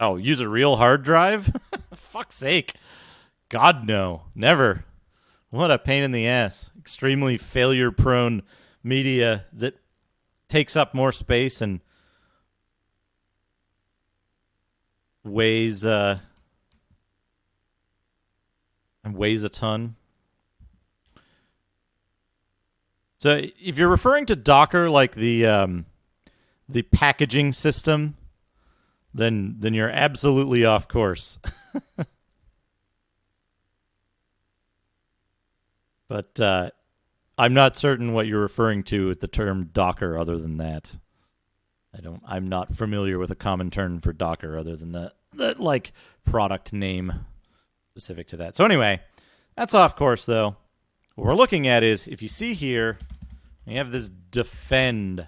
Oh, use a real hard drive? Fuck's sake. God, no. Never. What a pain in the ass. Extremely failure-prone media that takes up more space and weighs a ton. So if you're referring to Docker like the packaging system, then you're absolutely off course. But I'm not certain what you're referring to with the term Docker other than that. I'm not familiar with a common term for Docker other than that like product name specific to that. So anyway, that's off course though. What we're looking at is, if you see here, we have this defend_.smk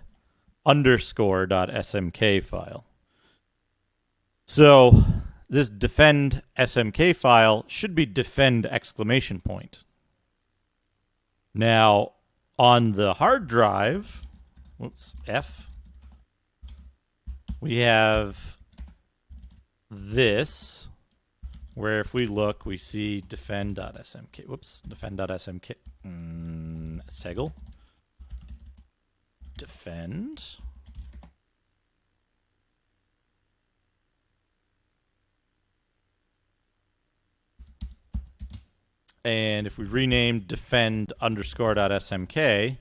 file. So this defend SMK file should be defend ! Now, on the hard drive, F, we have this, where if we look, we see defend.smk. Defend.smk. Segel. Defend. And if we rename defend_.smk, this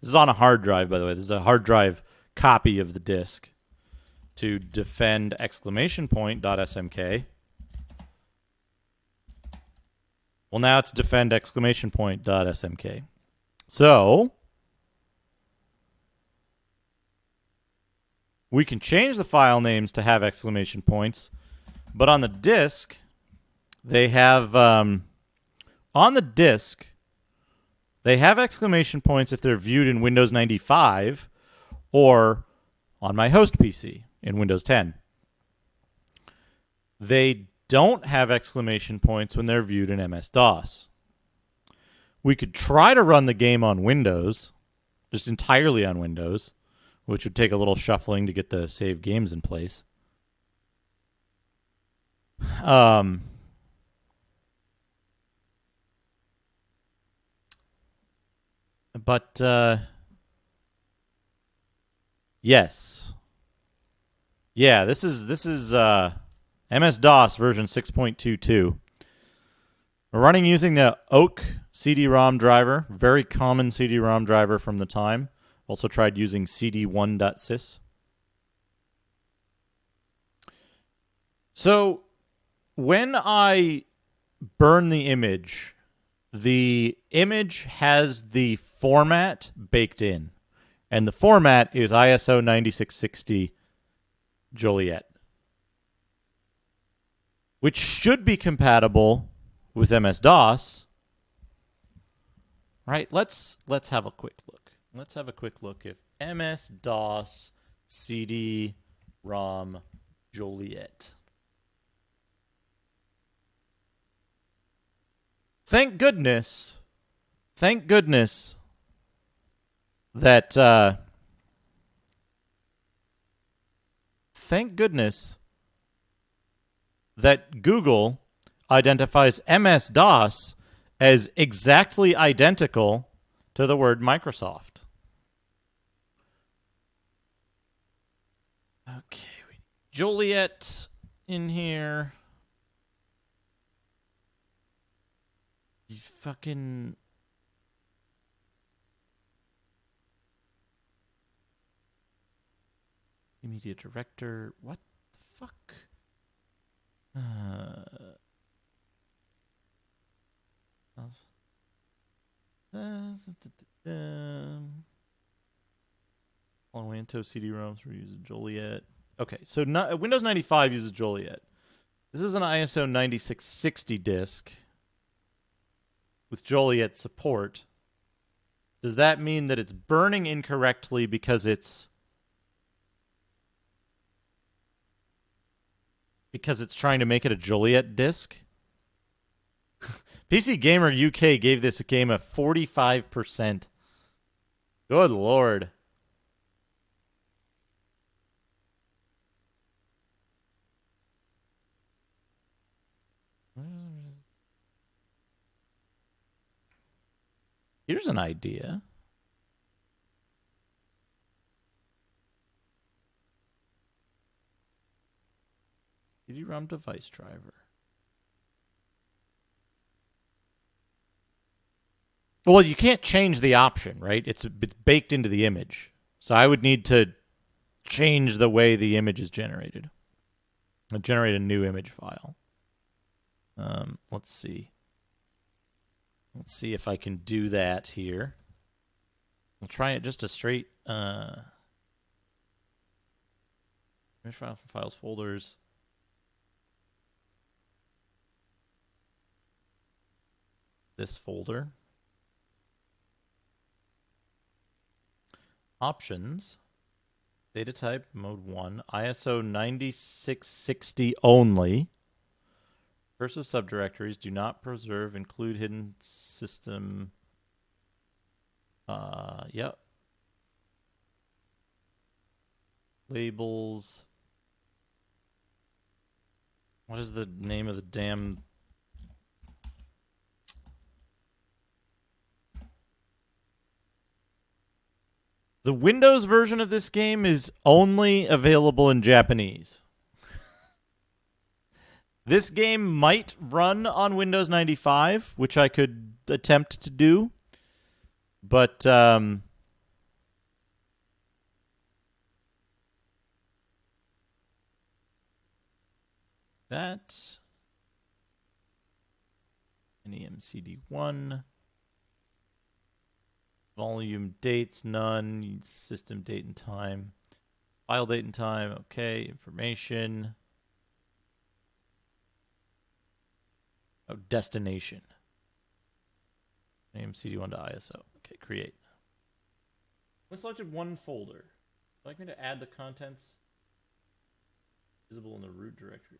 is on a hard drive, by the way. This is a hard drive copy of the disk, to defend!.smk. Well, now it's defend!.smk. So We can change the file names to have exclamation points, but on the disk, they have on the disk they have exclamation points if they're viewed in Windows 95 or on my host PC in Windows 10. They don't have exclamation points when they're viewed in MS-DOS. We could try to run the game on Windows, just entirely on Windows, which would take a little shuffling to get the save games in place. But yes. Yeah, this is MS-DOS version 6.22. We're running using the Oak CD-ROM driver, very common CD-ROM driver from the time. Also tried using cd1.sys. So when I burn the image has the format baked in. And the format is ISO 9660 Joliet, which should be compatible with MS-DOS. Right? Let's have a quick look. Let's have a quick look if MS-DOS CD-ROM Joliet. Thank goodness that Google identifies MS-DOS as exactly identical to the word Microsoft. Okay, Joliet in here. You fucking... Media director. What the fuck? On Windows CD-ROMs, we use Joliet. Okay, so Windows 95 uses Joliet. This is an ISO 9660 disk with Joliet support. Does that mean that it's burning incorrectly because it's trying to make it a Joliet disk? PC Gamer UK gave this game a 45%. Good lord. Here's an idea. CD-ROM device driver. Well, you can't change the option, right? It's baked into the image. So I would need to change the way the image is generated. I'll generate a new image file. Let's see. Let's see if I can do that here. We'll try it just a straight image file from files folders. This folder. Options. Data type mode 1. ISO 9660 only. Recursive subdirectories do not preserve, include hidden system. Yep. Labels. What is the name of the damn... The Windows version of this game is only available in Japanese. This game might run on Windows 95, which I could attempt to do. But, that... NEMCD1... Volume dates, none. System date and time. File date and time. Okay. Information. Oh, destination. Name CD1 to ISO. Okay, create. I selected one folder. Would you like me to add the contents visible in the root directory?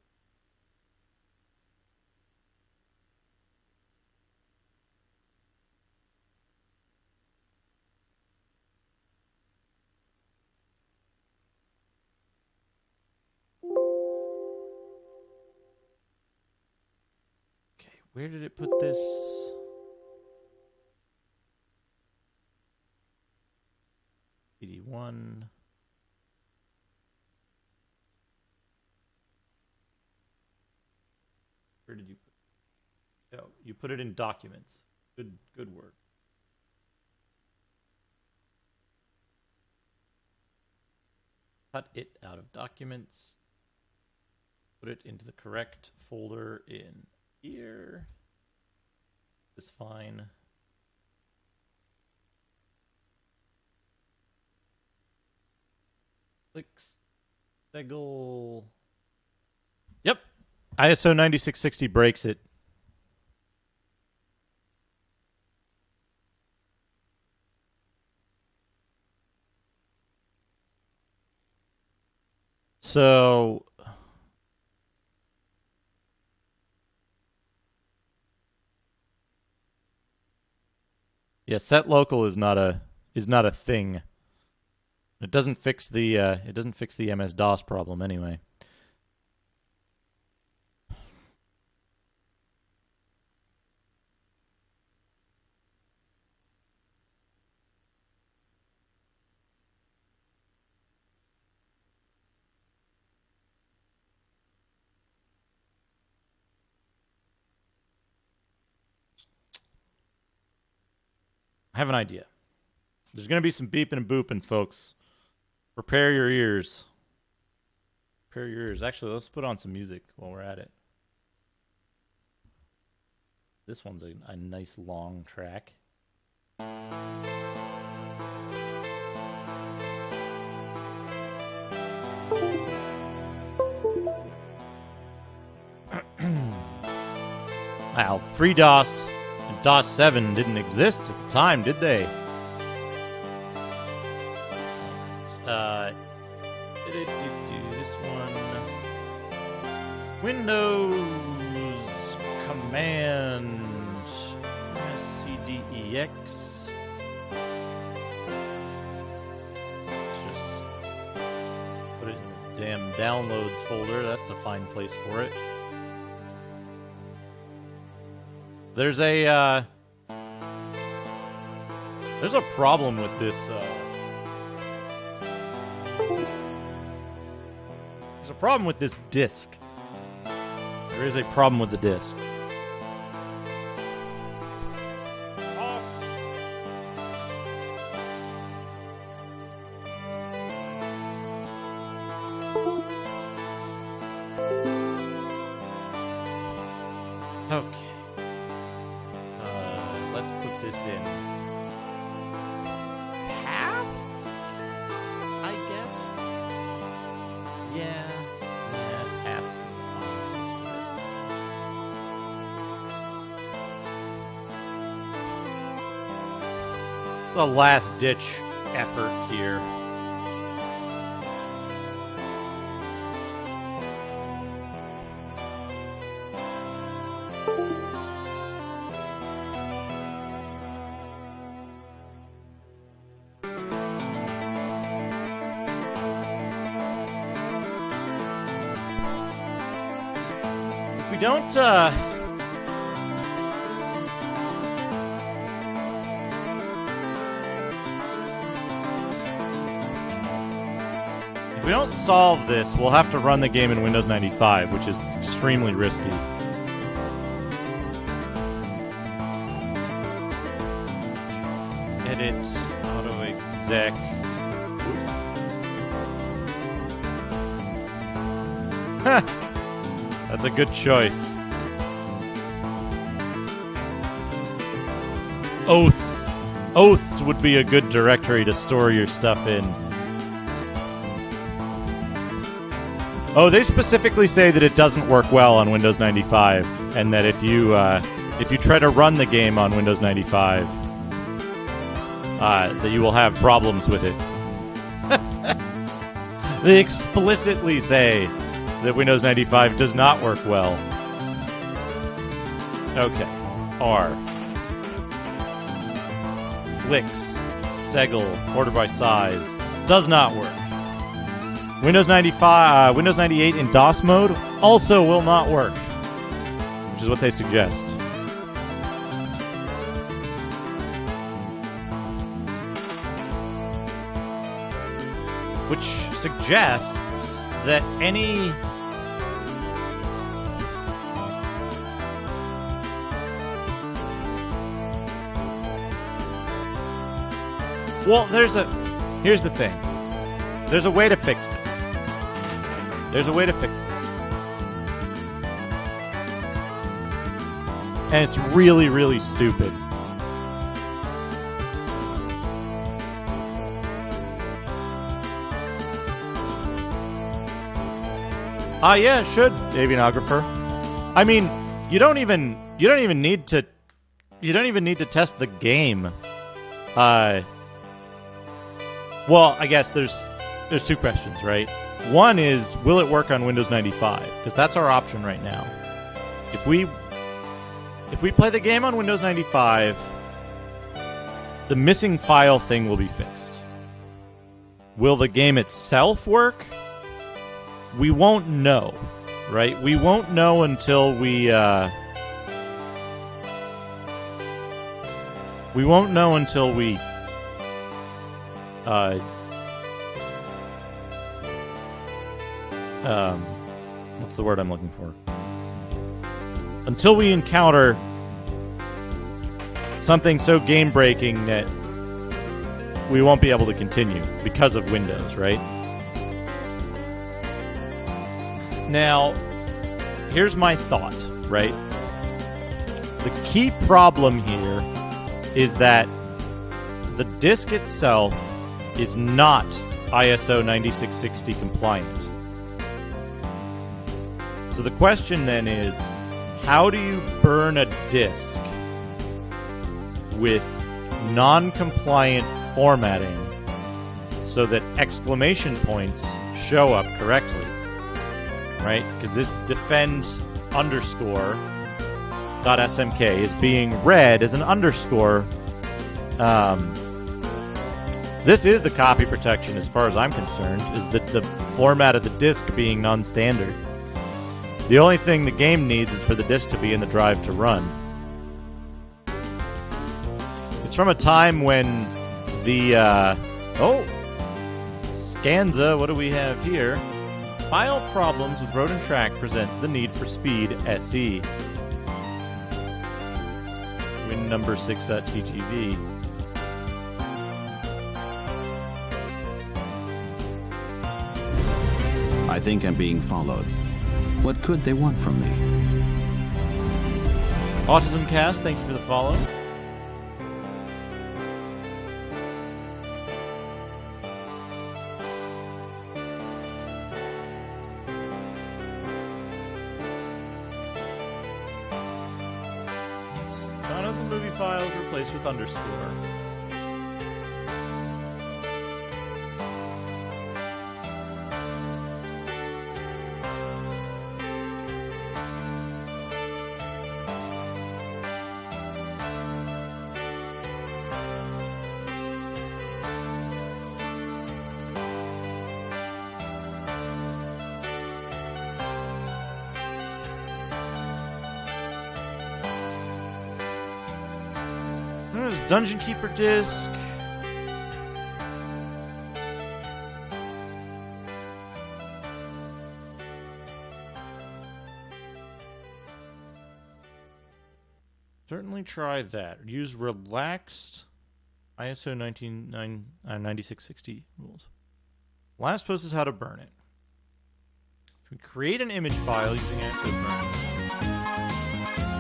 Okay, where did it put this? CD1. Where did you put it? Oh, you put it in documents. Good work. Cut it out of documents. Put it into the correct folder in here. This is fine. Clicks. Segel. Yep. ISO 9660 breaks it. So yeah, set local is not a thing. It doesn't fix the MS-DOS problem anyway. I have an idea. There's going to be some beeping and booping, folks. Prepare your ears. Prepare your ears. Actually, let's put on some music while we're at it. This one's a nice long track. Wow, FreeDOS and DOS 7 didn't exist at the time, did they? This one. Windows Command CDEX. Let's just put it in the damn downloads folder. That's a fine place for it. There's a problem with this. There's a problem with this disk. There is a problem with the disk. Off. Okay. Let's put this in paths, I guess. Yeah, paths is a fine place for this. The last ditch effort here. If we don't solve this, we'll have to run the game in Windows 95, which is extremely risky. Edit, auto exec. That's a good choice. Oaths. Oaths would be a good directory to store your stuff in. Oh, they specifically say that it doesn't work well on Windows 95, and that if you try to run the game on Windows 95, that you will have problems with it. They explicitly say that Windows 95 does not work well. Okay. R. Flicks. Segel. Order by size. Does not work. Windows 95, Windows 98 in DOS mode also will not work, which is what they suggest. Which suggests that any here's the thing. There's a way to fix this. There's a way to fix this. And it's really, really stupid. Yeah, it should, Avianographer. I mean, you don't even need to test the game. Well, I guess there's two questions, right? One is, will it work on Windows 95? Because that's our option right now. If we play the game on Windows 95, the missing file thing will be fixed. Will the game itself work? We won't know, right? We won't know until we won't know until we what's the word I'm looking for? Until we encounter something so game-breaking that we won't be able to continue because of Windows, right? Now, here's my thought, right? The key problem here is that the disk itself is not ISO 9660 compliant. So the question then is, how do you burn a disk with non-compliant formatting so that exclamation points show up correctly? Right? Because this defend_.smk is being read as an underscore. This is the copy protection as far as I'm concerned, is that the format of the disk being non-standard. The only thing the game needs is for the disk to be in the drive to run. It's from a time when the Scanza, what do we have here? File problems with Road and Track presents the need for speed SE. Win number 6.tgv. I think I'm being followed. What could they want from me? Autism Cast, thank you for the follow. None of the movie files replaced with underscore. Dungeon Keeper disc. Certainly try that. Use relaxed ISO 9660 rules. Last post is how to burn it. If we create an image file using ISO burn,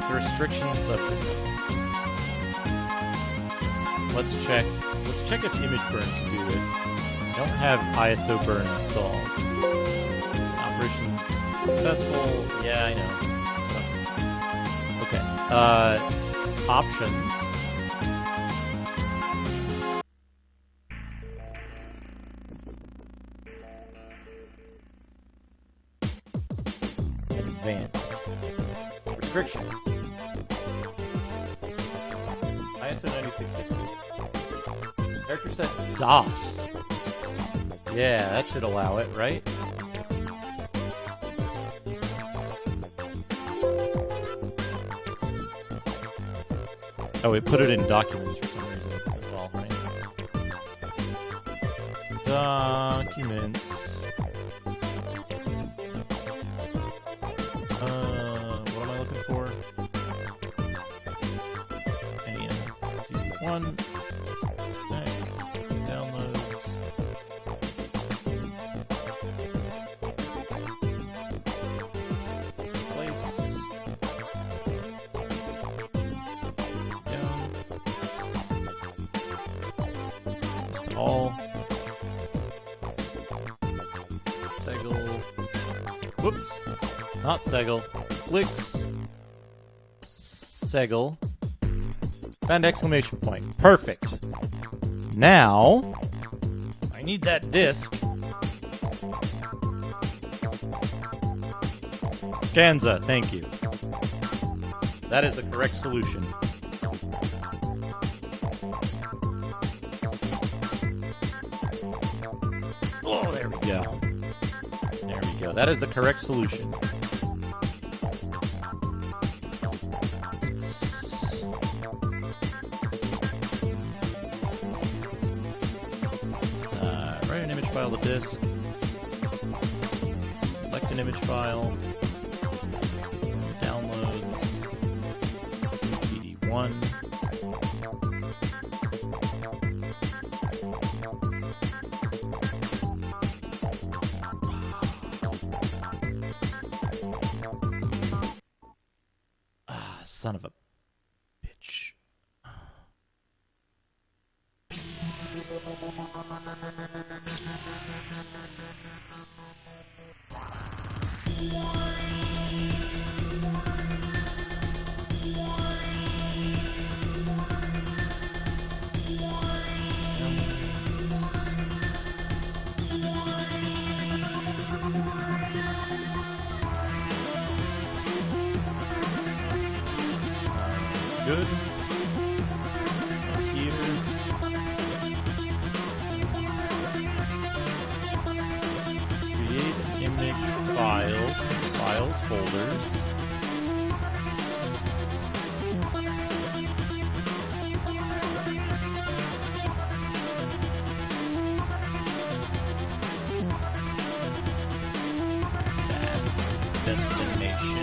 the restrictions subject. Let's check if image burn can do this. I don't have ISO burn installed. Operation successful. Yeah, I know. Okay. Options. Advanced. Restrictions. ISO 9660. Character set DOS. Yeah, that should allow it, right? Oh, we put it in documents for some reason as well, right? Documents. What am I looking for? CD1. Spec. Downloads. Place. All Segel. Whoops. Not Segel. Flicks. Segel. And exclamation point. Perfect. Now, I need that disc. Scanza, thank you. That is the correct solution. Oh, there we go. There we go. That is the correct solution. Write an image file to disk. Select an image file. Downloads. CD1. Son of a bitch. Good. Here. Create an image file. Files folders. That's destination.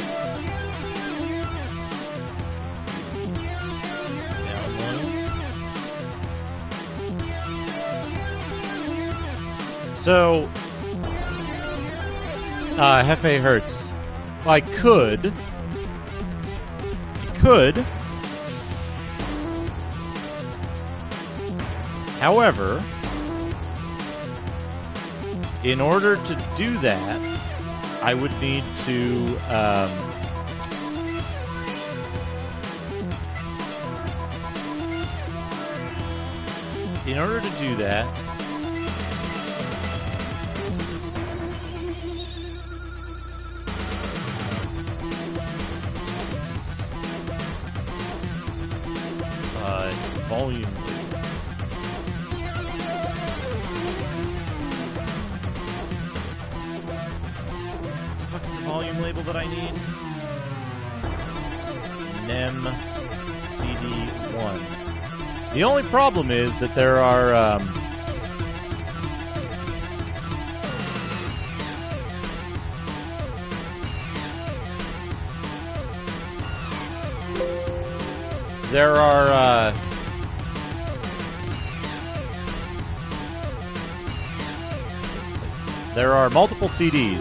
So, Hefe Hertz. I could. However, in order to do that, I would need to, in order to do that, volume label. What the fuck is the volume label that I need? Nem CD1. The only problem is that there are there are multiple CDs,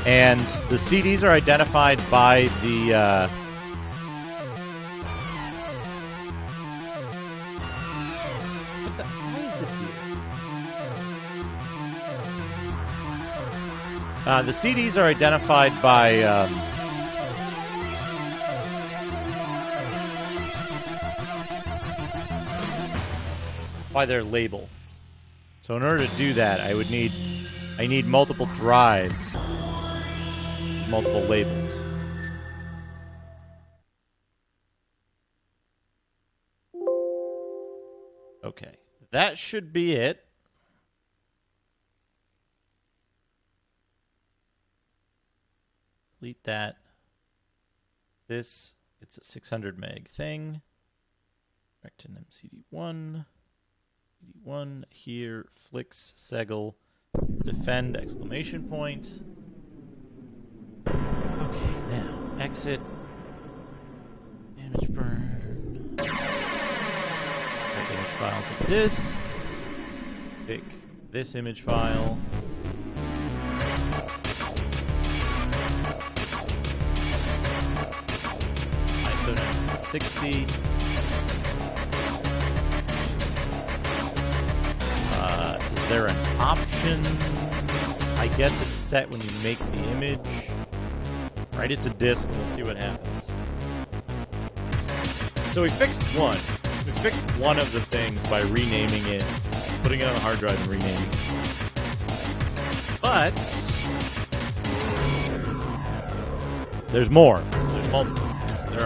and the CDs are identified by the why is this here? The CDs are identified by their label. So in order to do that, I need multiple drives, multiple labels. Okay, that should be it. Delete that. This, it's a 600 meg thing. Back to MCD1. CD1 here, Flix, Segel, defend, exclamation point. Okay, now, exit. Image burn. Drag image file to disk. Pick this image file. ISO 1960. Is there an option? I guess it's set when you make the image. Write it to disk and we'll see what happens. So we fixed one. We fixed one of the things by renaming it, putting it on the hard drive and renaming it. But there's more. There's multiple. There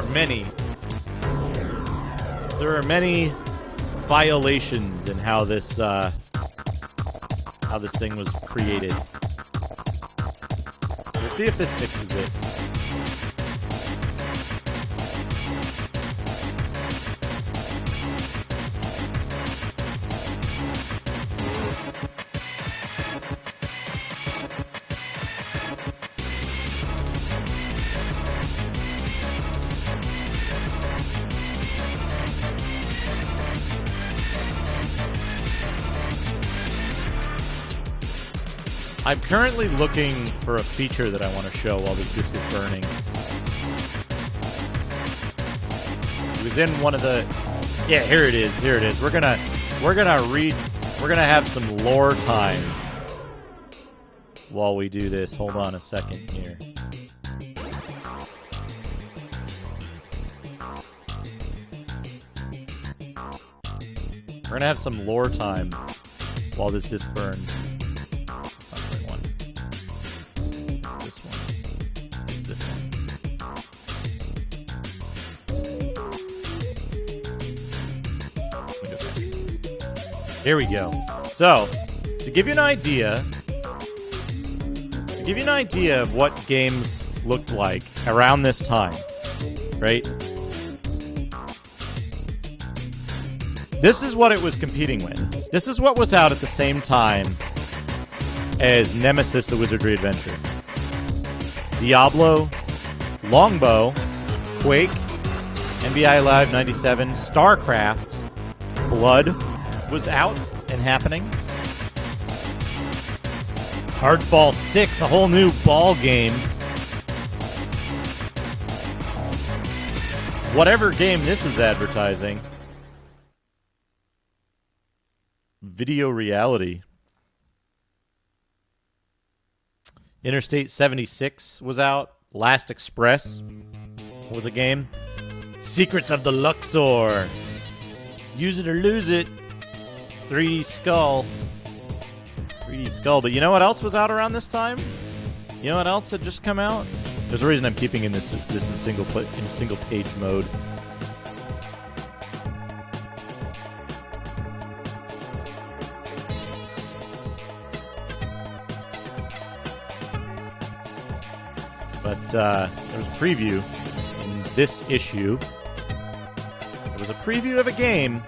are many violations in how this thing was created. We'll see if this fixes it. I'm currently looking for a feature that I want to show while this disk is burning. It was in one of the... Yeah, here it is. Here it is. We're gonna have some lore time while we do this. Hold on a second here. We're gonna have some lore time while this disk burns. Here we go. So, to give you an idea of what games looked like around this time, right? This is what it was competing with. This is what was out at the same time as Nemesis, the Wizardry Adventure. Diablo, Longbow, Quake, NBA Live 97, StarCraft, Blood was out and happening. Hardball 6, a whole new ball game. Whatever game this is advertising. Video reality. Interstate 76 was out. Last Express was a game. Secrets of the Luxor. Use it or lose it. 3D Skull. 3D Skull. But you know what else was out around this time? You know what else had just come out? There's a reason I'm keeping this in single page mode. But there was a preview in this issue. There was a preview of a game.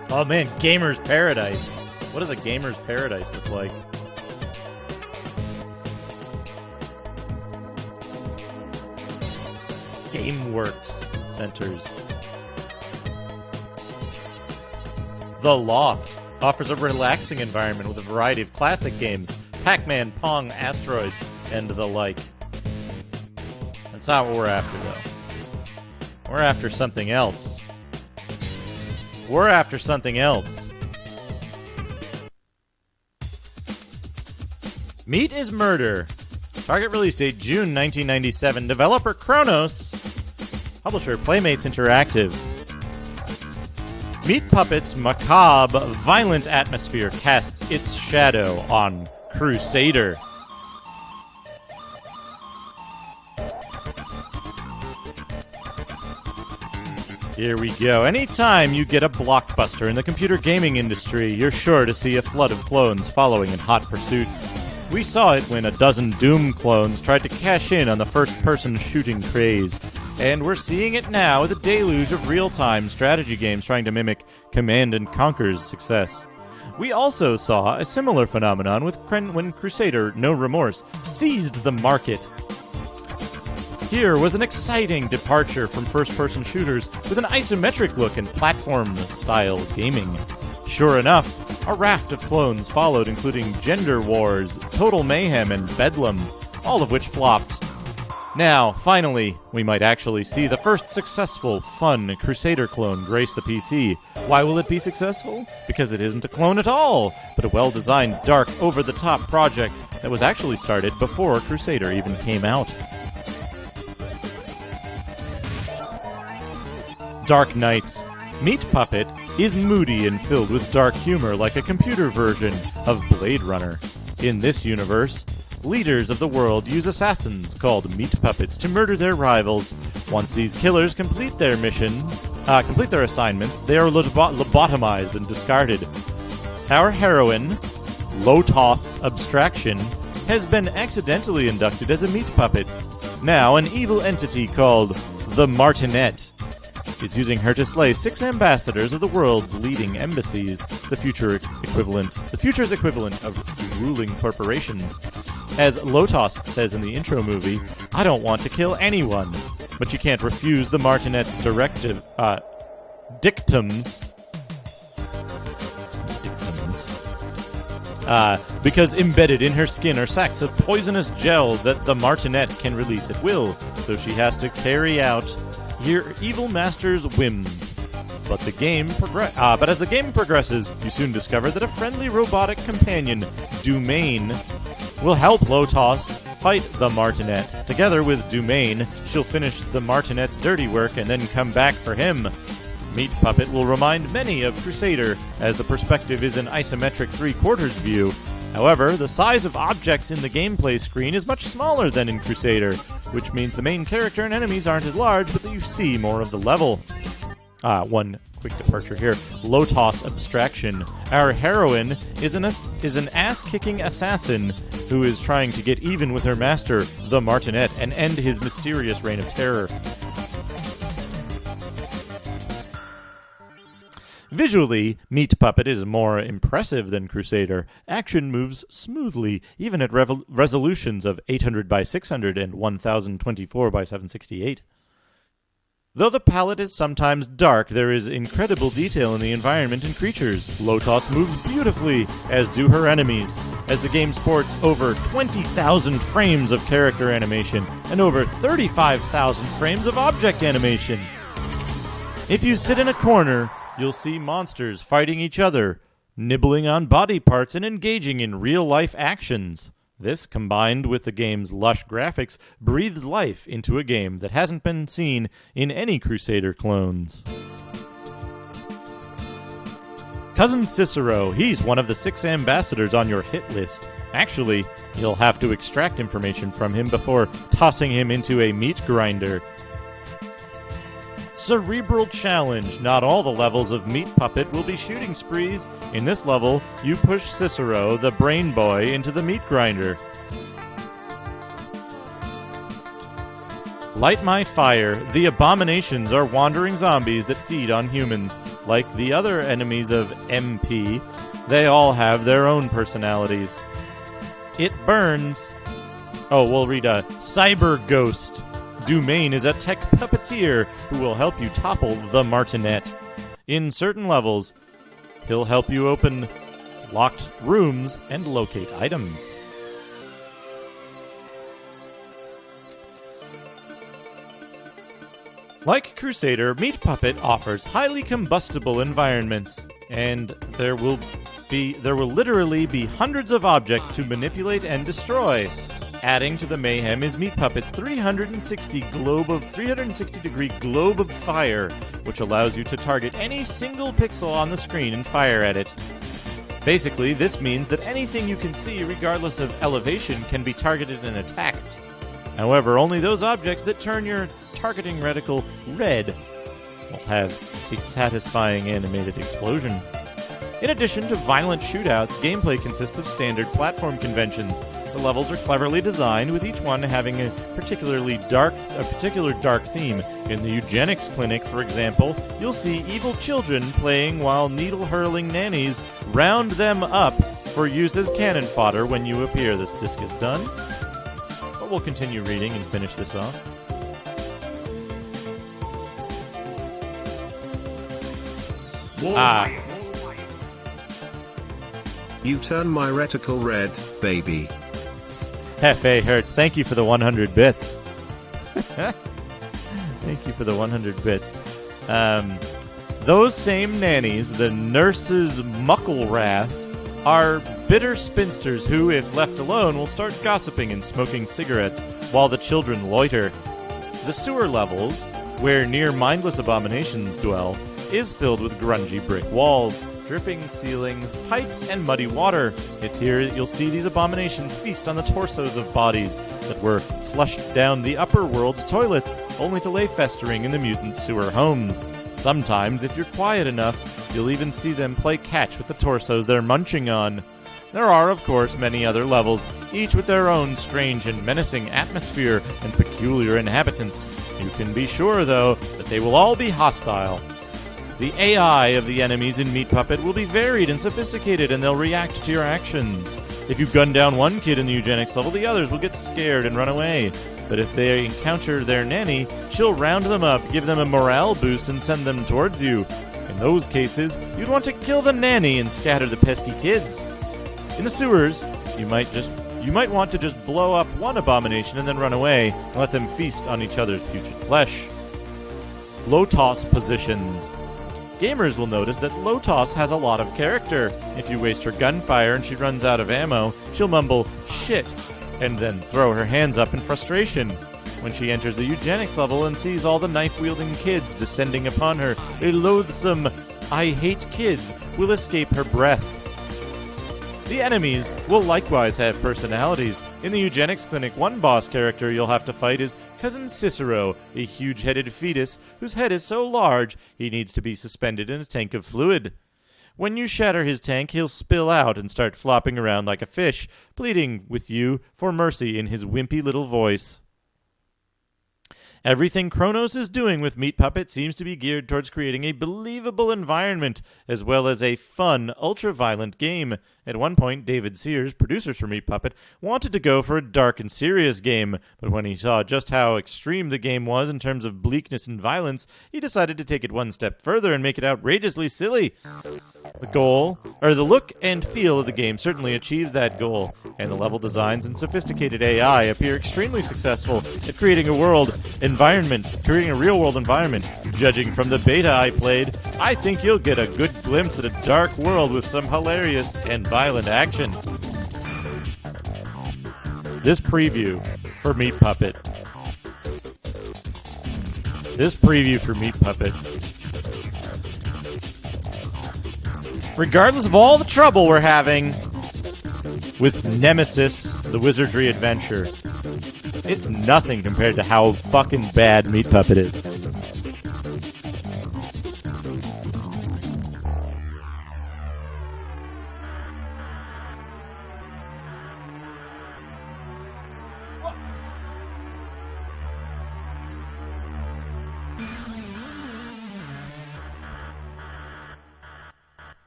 Oh man, Gamer's Paradise. What does a Gamer's Paradise look like? GameWorks centers. The Loft offers a relaxing environment with a variety of classic games. Pac-Man, Pong, Asteroids, and the like. That's not what we're after, though. We're after something else. We're after something else. Meat is Murder. Target release date June 1997. Developer Kronos. Publisher Playmates Interactive. Meat Puppet's macabre, violent atmosphere casts its shadow on Crusader. Here we go. Anytime you get a blockbuster in the computer gaming industry, you're sure to see a flood of clones following in hot pursuit. We saw it when a dozen Doom clones tried to cash in on the first-person shooting craze. And we're seeing it now with a deluge of real-time strategy games trying to mimic Command & Conquer's success. We also saw a similar phenomenon with when Crusader, No Remorse, seized the market. Here was an exciting departure from first-person shooters with an isometric look and platform-style gaming. Sure enough, a raft of clones followed, including Gender Wars, Total Mayhem, and Bedlam, all of which flopped. Now, finally, we might actually see the first successful, fun Crusader clone grace the PC. Why will it be successful? Because it isn't a clone at all, but a well-designed, dark, over-the-top project that was actually started before Crusader even came out. Dark Knights. Meat Puppet is moody and filled with dark humor like a computer version of Blade Runner. In this universe, leaders of the world use assassins called Meat Puppets to murder their rivals. Once these killers complete their assignments, they are lobotomized and discarded. Our heroine, Lotos Abstraction, has been accidentally inducted as a meat puppet. Now, an evil entity called the Martinet is using her to slay 6 ambassadors of the world's leading embassies, the future's equivalent of ruling corporations. As Lotos says in the intro movie, I don't want to kill anyone, but you can't refuse the Martinet's dictums, because embedded in her skin are sacks of poisonous gel that the Martinet can release at will, so she has to carry out your evil master's whims. But as the game progresses, you soon discover that a friendly robotic companion, Dumaine, will help Lotos fight the Martinet. Together with Dumaine, she'll finish the Martinet's dirty work and then come back for him. Meat Puppet will remind many of Crusader, as the perspective is an isometric 3/4 view. However, the size of objects in the gameplay screen is much smaller than in Crusader, which means the main character and enemies aren't as large, but that you see more of the level. One quick departure here. Lotos Abstraction. Our heroine is an ass-kicking assassin who is trying to get even with her master, the Martinet, and end his mysterious reign of terror. Visually, Meat Puppet is more impressive than Crusader. Action moves smoothly, even at resolutions of 800 by 600 and 1024 by 768. Though the palette is sometimes dark, there is incredible detail in the environment and creatures. Lotos moves beautifully, as do her enemies, as the game sports over 20,000 frames of character animation and over 35,000 frames of object animation. If you sit in a corner, you'll see monsters fighting each other, nibbling on body parts, and engaging in real-life actions. This, combined with the game's lush graphics, breathes life into a game that hasn't been seen in any Crusader clones. Cousin Cicero, he's one of the 6 ambassadors on your hit list. Actually, you'll have to extract information from him before tossing him into a meat grinder. Cerebral Challenge. Not all the levels of Meat Puppet will be shooting sprees. In this level, you push Cicero, the brain boy, into the meat grinder. Light My Fire. The abominations are wandering zombies that feed on humans. Like the other enemies of MP, they all have their own personalities. It Burns. Oh, we'll read a Cyber Ghost. Dumaine is a tech puppeteer who will help you topple the Martinet. In certain levels, he'll help you open locked rooms and locate items. Like Crusader, Meat Puppet offers highly combustible environments, and there will there will literally be hundreds of objects to manipulate and destroy. Adding to the mayhem is Meat Puppet's 360-degree globe of fire, which allows you to target any single pixel on the screen and fire at it. Basically, this means that anything you can see, regardless of elevation, can be targeted and attacked. However, only those objects that turn your targeting reticle red will have a satisfying animated explosion. In addition to violent shootouts, gameplay consists of standard platform conventions. The levels are cleverly designed, with each one having a particular dark theme. In the eugenics clinic, for example, you'll see evil children playing while needle-hurling nannies round them up for use as cannon fodder when you appear. This disc is done, but we'll continue reading and finish this off. You turn my reticle red, baby. Hefe Hertz, thank you for the 100 bits. Thank you for the 100 bits. Those same nannies, the nurses Muckleраth, are bitter spinsters who, if left alone, will start gossiping and smoking cigarettes while the children loiter. The sewer levels, where near mindless abominations dwell, is filled with grungy brick walls, dripping ceilings, pipes, and muddy water. It's here that you'll see these abominations feast on the torsos of bodies that were flushed down the upper world's toilets, only to lay festering in the mutant sewer homes. Sometimes, if you're quiet enough, you'll even see them play catch with the torsos they're munching on. There are, of course, many other levels, each with their own strange and menacing atmosphere and peculiar inhabitants. You can be sure, though, that they will all be hostile. The AI of the enemies in Meat Puppet will be varied and sophisticated, and they'll react to your actions. If you gun down one kid in the eugenics level, the others will get scared and run away. But if they encounter their nanny, she'll round them up, give them a morale boost, and send them towards you. In those cases, you'd want to kill the nanny and scatter the pesky kids. In the sewers, you might want to just blow up one abomination and then run away, and let them feast on each other's putrid flesh. Low-toss positions. Gamers will notice that Lotos has a lot of character. If you waste her gunfire and she runs out of ammo, she'll mumble, "shit," and then throw her hands up in frustration. When she enters the eugenics level and sees all the knife-wielding kids descending upon her, a loathsome, "I hate kids," will escape her breath. The enemies will likewise have personalities. In the eugenics clinic, one boss character you'll have to fight is Cousin Cicero, a huge-headed fetus whose head is so large he needs to be suspended in a tank of fluid. When you shatter his tank, he'll spill out and start flopping around like a fish, pleading with you for mercy in his wimpy little voice. Everything Kronos is doing with Meat Puppet seems to be geared towards creating a believable environment, as well as a fun, ultra-violent game. At one point, David Sears, producers for Meat Puppet, wanted to go for a dark and serious game, but when he saw just how extreme the game was in terms of bleakness and violence, he decided to take it one step further and make it outrageously silly. The look and feel of the game certainly achieves that goal, and the level designs and sophisticated AI appear extremely successful at creating a real-world environment. Judging from the beta I played, I think you'll get a good glimpse at a dark world with some hilarious and violent action. This preview for Meat Puppet. Regardless of all the trouble we're having with Nemesis, the Wizardry adventure, it's nothing compared to how fucking bad Meat Puppet is.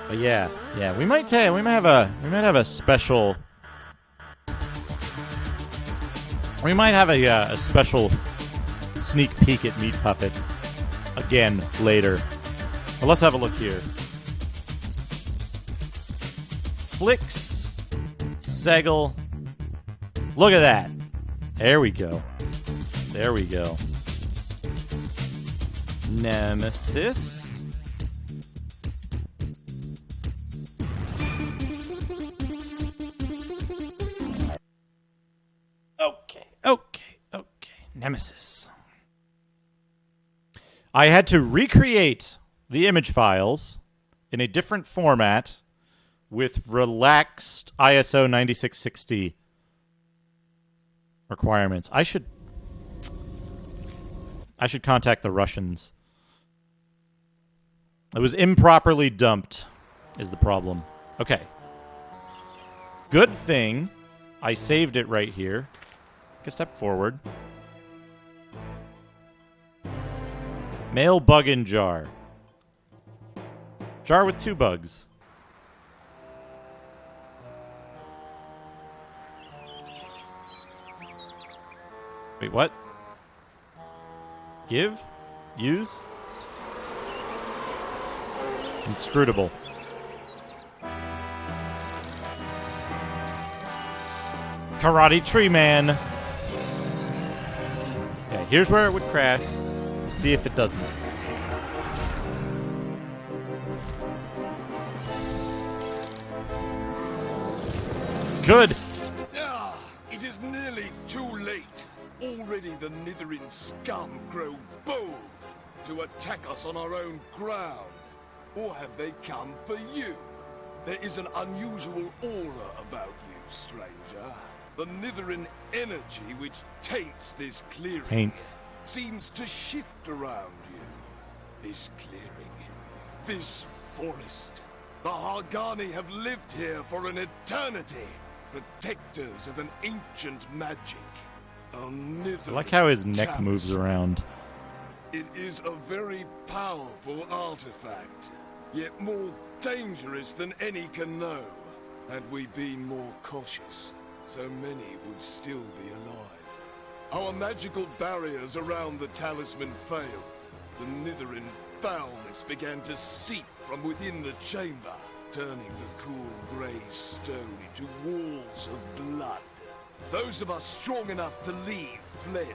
But yeah, we might have a special sneak peek at Meat Puppet again later. But let's have a look here. Flix Segel. Look at that. There we go. Nemesis. Okay. Nemesis. I had to recreate the image files in a different format with relaxed ISO 9660 requirements. I should contact the Russians. It was improperly dumped, is the problem. Okay. Good thing I saved it right here. Take a step forward. Male bug in jar. Jar with 2 bugs. Wait, what? Give? Use? Inscrutable. Karate Tree Man. Okay, here's where it would crash. See if it doesn't. Good. It is nearly too late. Already the Nithering scum grow bold to attack us on our own ground. Or have they come for you? There is an unusual aura about you, stranger. The Nithering energy which taints this clearing seems to shift around you. This clearing, this forest. The Hargani have lived here for an eternity, protectors of an ancient magic. I like how his neck moves around. It is a very powerful artifact, yet more dangerous than any can know. Had we been more cautious, so many would still be alive. Our magical barriers around the talisman failed. The Nithering foulness began to seep from within the chamber, turning the cool grey stone into walls of blood. Those of us strong enough to leave fled.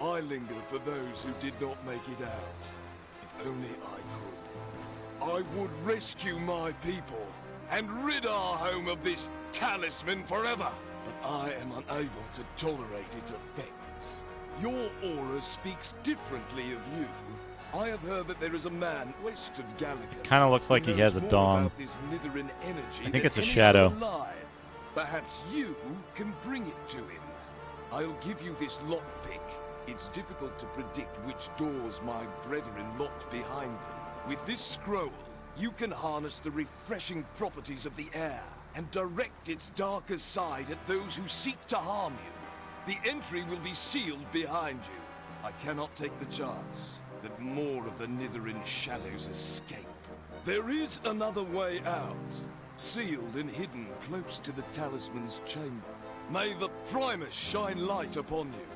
I linger for those who did not make it out. If only I could. I would rescue my people and rid our home of this talisman forever. But I am unable to tolerate its effects. Your aura speaks differently of you. I have heard that there is a man west of Gallagher. Kind of looks like he has a dong. I think it's a shadow. Perhaps you can bring it to him. I'll give you this lockpick. It's difficult to predict which doors my brethren locked behind them. With this scroll, you can harness the refreshing properties of the air and direct its darker side at those who seek to harm you. The entry will be sealed behind you. I cannot take the chance that more of the Nithering shadows escape. There is another way out, sealed and hidden close to the talisman's chamber. May the Primus shine light upon you.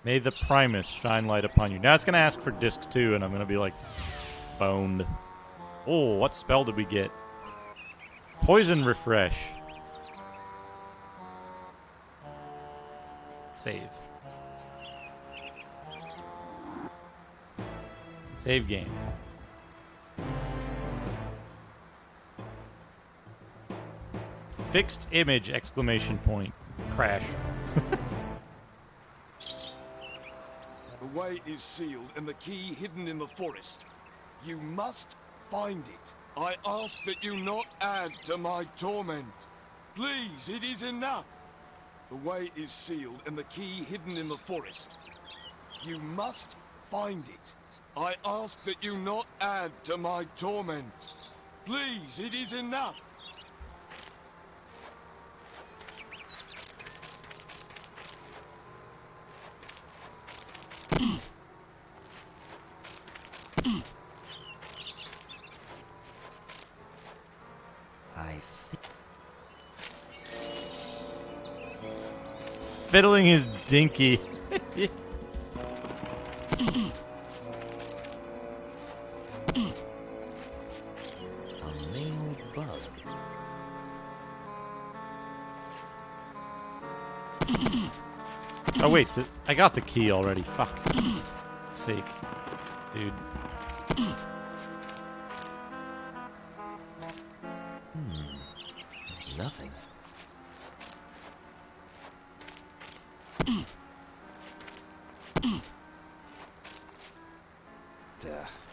May the Primus shine light upon you. Now it's going to ask for disc 2, and I'm going to be like, boned. Oh, what spell did we get? Poison Refresh. Save. Save game. Fixed image, exclamation point. Crash. The way is sealed and the key hidden in the forest. You must find it. I ask that you not add to my torment. Please, it is enough. The way is sealed and the key hidden in the forest. You must find it. I ask that you not add to my torment. Please, it is enough. Fiddling his dinky. A male bug. Oh wait, I got the key already. Fuck. Sake. Dude. Nothing.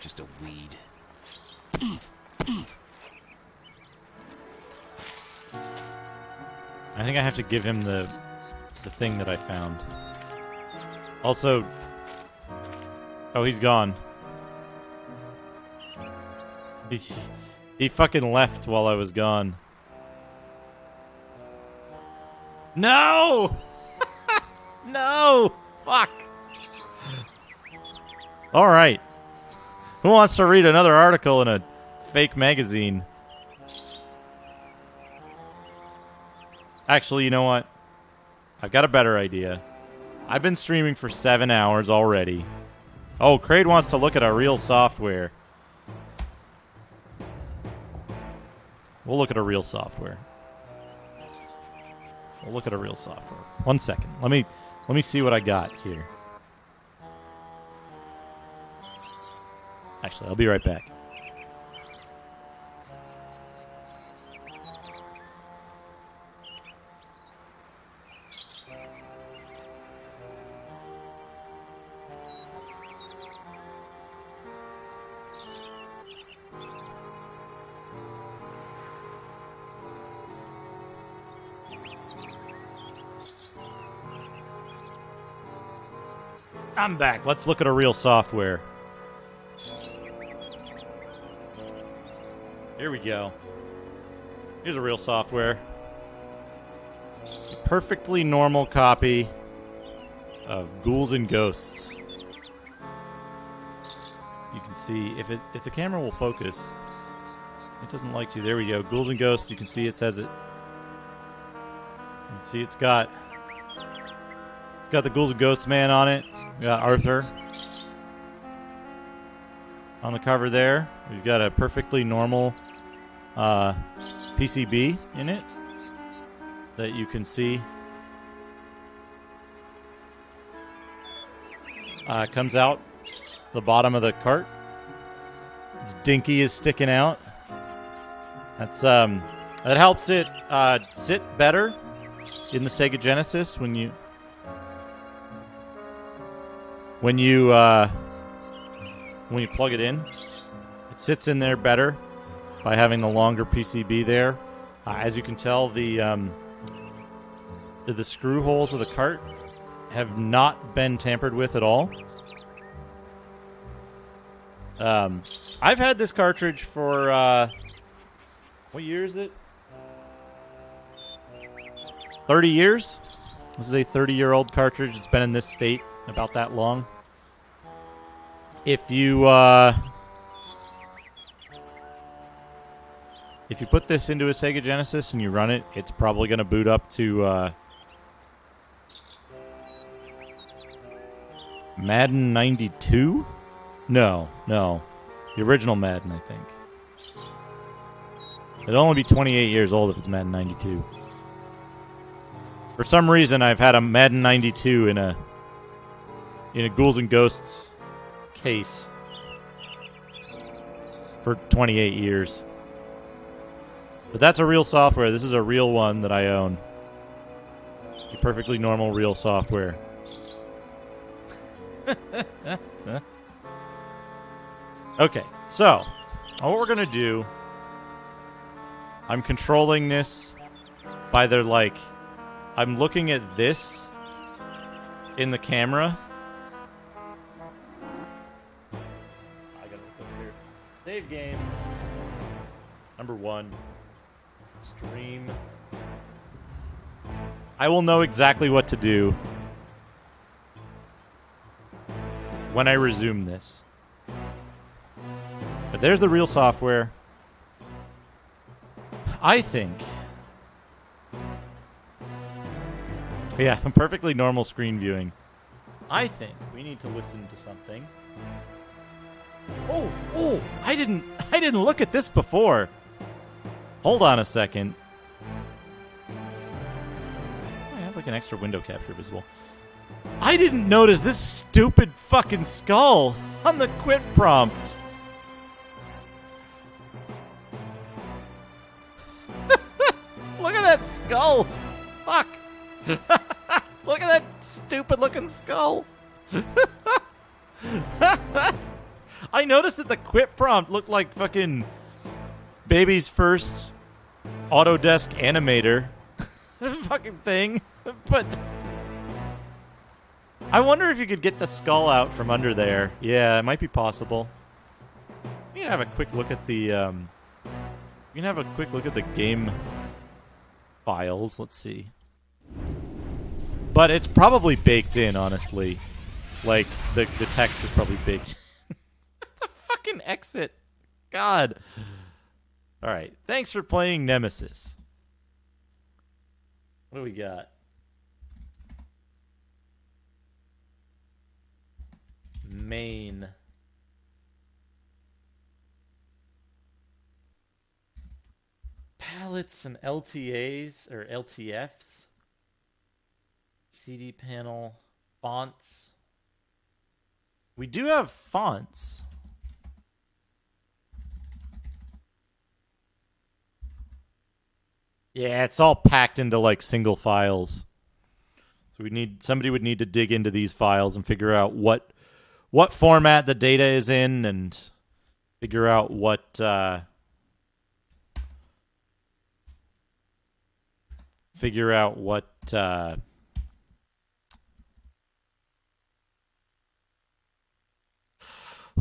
Just a weed. I think I have to give him the thing that I found. Also, oh, he's gone. He fucking left while I was gone. No! No! Fuck! Alright. Who wants to read another article in a fake magazine? Actually, you know what? I've got a better idea. I've been streaming for 7 hours already. Oh, Kraid wants to look at our real software. We'll look at our real software. We'll look at our real software. 1 second. Let me see what I got here. Actually, I'll be right back. I'm back. Let's look at our real software. Here we go. Here's a real software. A perfectly normal copy of Ghouls and Ghosts. You can see if the camera will focus. It doesn't like to. There we go. Ghouls and Ghosts. You can see it says it. You can see it's got the Ghouls and Ghosts man on it. We got Arthur on the cover there. We've got a perfectly normal PCB in it that you can see. It comes out the bottom of the cart. Its dinky is sticking out. That's that helps it sit better in the Sega Genesis when you plug it in. It sits in there better by having the longer PCB there. As you can tell, the screw holes of the cart have not been tampered with at all. I've had this cartridge for what year is it? 30 years. This is a 30-year-old cartridge. It's been in this state about that long. If you put this into a Sega Genesis and you run it, it's probably going to boot up to Madden 92? No. The original Madden, I think. It'll only be 28 years old if it's Madden 92. For some reason, I've had a Madden 92 in a Ghouls and Ghosts case for 28 years. But that's a real software. This is a real one that I own. A perfectly normal real software. Okay, so what we're going to do, I'm controlling this by I'm looking at this in the camera. I got to look over here. Save game. Number 1. Stream. I will know exactly what to do when I resume this. But there's the real software. I think. Yeah, perfectly normal screen viewing. I think we need to listen to something. Oh, I didn't look at this before. Hold on a second. I have like an extra window capture visible. I didn't notice this stupid fucking skull on the quit prompt. Look at that skull. Fuck. Look at that Stupid looking skull. I noticed that the quit prompt looked like fucking baby's first Autodesk animator fucking thing. But I wonder if you could get the skull out from under there. Yeah, it might be possible. You can have a quick look at the game files. Let's see. But it's probably baked in, honestly. Like the text is probably baked. The fucking exit. God. All right. Thanks for playing Nemesis. What do we got? Main. Palettes and LTAs or LTFs. CD panel. Fonts. We do have fonts. Yeah, it's all packed into like single files. So somebody would need to dig into these files and figure out what format the data is in and figure out what what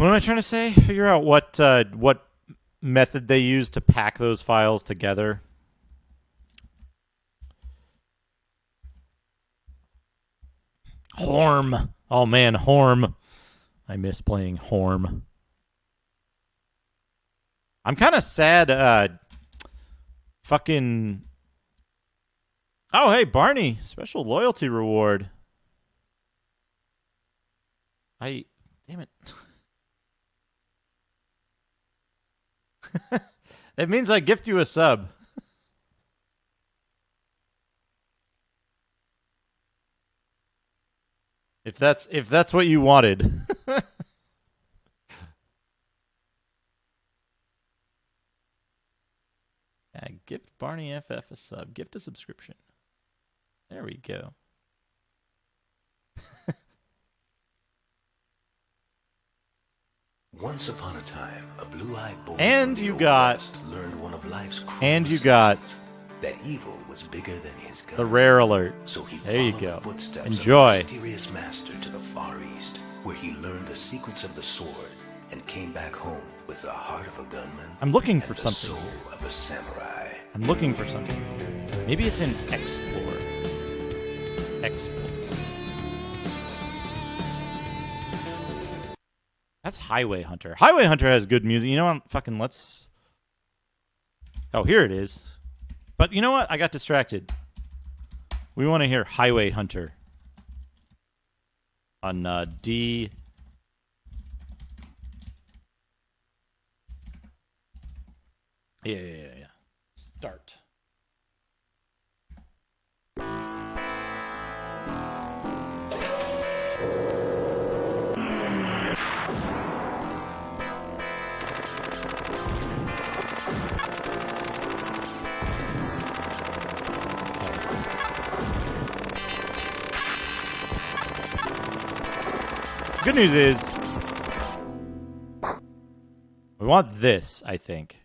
am I trying to say? Figure out what method they use to pack those files together. Horm. Oh man, Horm. I miss playing Horm. I'm kind of sad. Fucking. Oh hey, Barney, special loyalty reward. Damn it. It means I gift you a sub. If that's what you wanted. Yeah, gift Barney FF a sub. Gift a subscription. There we go. Once upon a time, a blue-eyed boy and you got learned one of life's and you got that evil was bigger than his gun. The rare alert. So he there you followed go. The footsteps Enjoy. Of a mysterious master to the Far East, where he learned the secrets of the sword and came back home with the heart of a gunman. I'm looking and for the something. Soul of a samurai. I'm looking for something. Maybe it's in Explore. Explore. That's Highway Hunter. Highway Hunter has good music. You know what? Fucking let's... Oh, here it is. But you know what? I got distracted. We want to hear Highway Hunter. On D... Yeah. Start. Good news is, we want this, I think.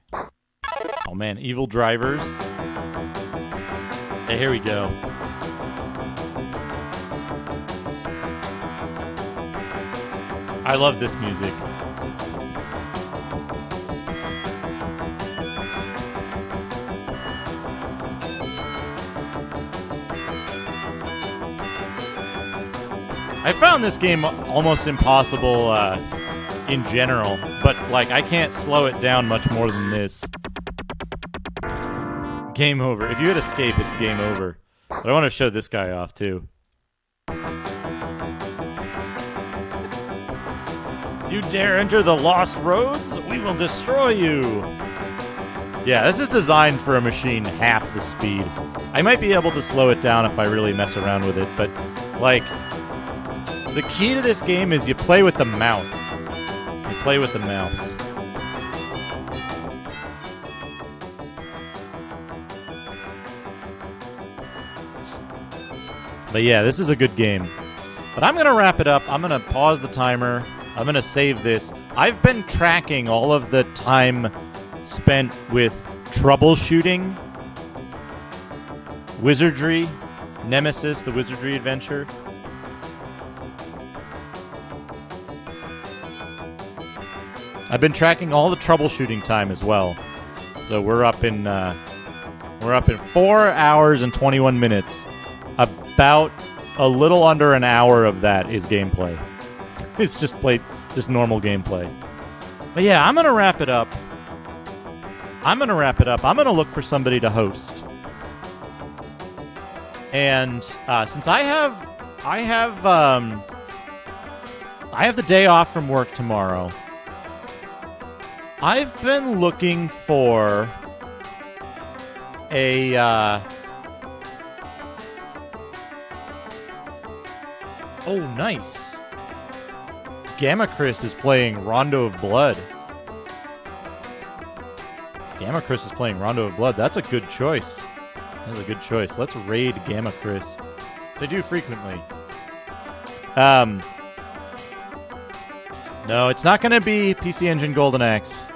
Oh man, evil drivers. Okay, here we go. I love this music. I found this game almost impossible in general, but like I can't slow it down much more than this. Game over. If you hit escape, it's game over. But I want to show this guy off too. You dare enter the lost roads? We will destroy you. Yeah, this is designed for a machine half the speed. I might be able to slow it down if I really mess around with it, but like... The key to this game is you play with the mouse. You play with the mouse. But yeah, this is a good game. But I'm going to wrap it up. I'm going to pause the timer. I'm going to save this. I've been tracking all of the time spent with troubleshooting, Wizardry, Nemesis, the Wizardry adventure. I've been tracking all the troubleshooting time as well. So we're up in 4 hours and 21 minutes. About a little under an hour of that is gameplay. It's just normal gameplay. But yeah, I'm gonna wrap it up. I'm gonna look for somebody to host. And since I have the day off from work tomorrow, I've been looking for a oh, nice. Gamma Chris is playing Rondo of Blood. That's a good choice. Let's raid Gamma Chris. They do frequently. No, it's not going to be PC Engine Golden Axe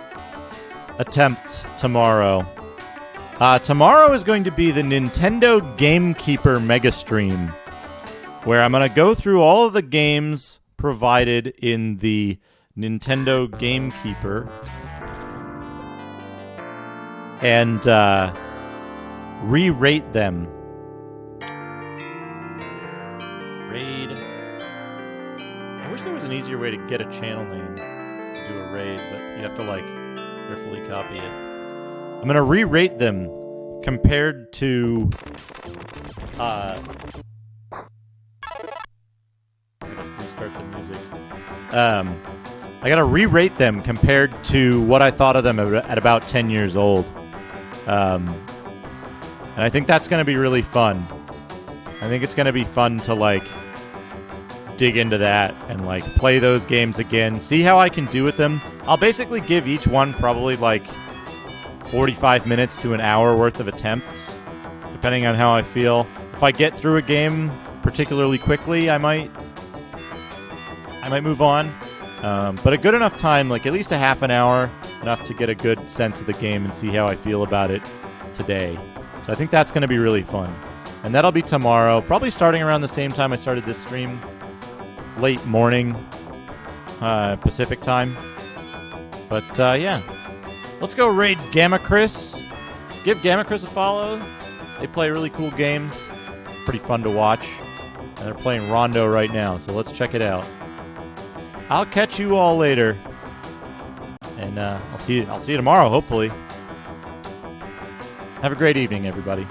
attempts tomorrow. Tomorrow is going to be the Nintendo Gamekeeper Mega Stream, where I'm going to go through all of the games provided in the Nintendo Gamekeeper and re-rate them. Raid. I wish there was an easier way to get a channel name to do a raid, but you have to, like, carefully copy it. I'm going to re-rate them compared to... restart the music. I gotta re-rate them compared to what I thought of them at about 10 years old. And I think that's gonna be really fun. I think it's gonna be fun to, like, dig into that and, like, play those games again, see how I can do with them. I'll basically give each one probably, like, 45 minutes to an hour worth of attempts, depending on how I feel. If I get through a game particularly quickly, I might move on. But a good enough time, like at least a half an hour, enough to get a good sense of the game and see how I feel about it today. So I think that's going to be really fun. And that'll be tomorrow, probably starting around the same time I started this stream. Late morning, Pacific time. But yeah, let's go raid Gamma Chris. Give Gamma Chris a follow. They play really cool games. Pretty fun to watch. And they're playing Rondo right now, so let's check it out. I'll catch you all later. And I'll see you tomorrow, hopefully. Have a great evening, everybody.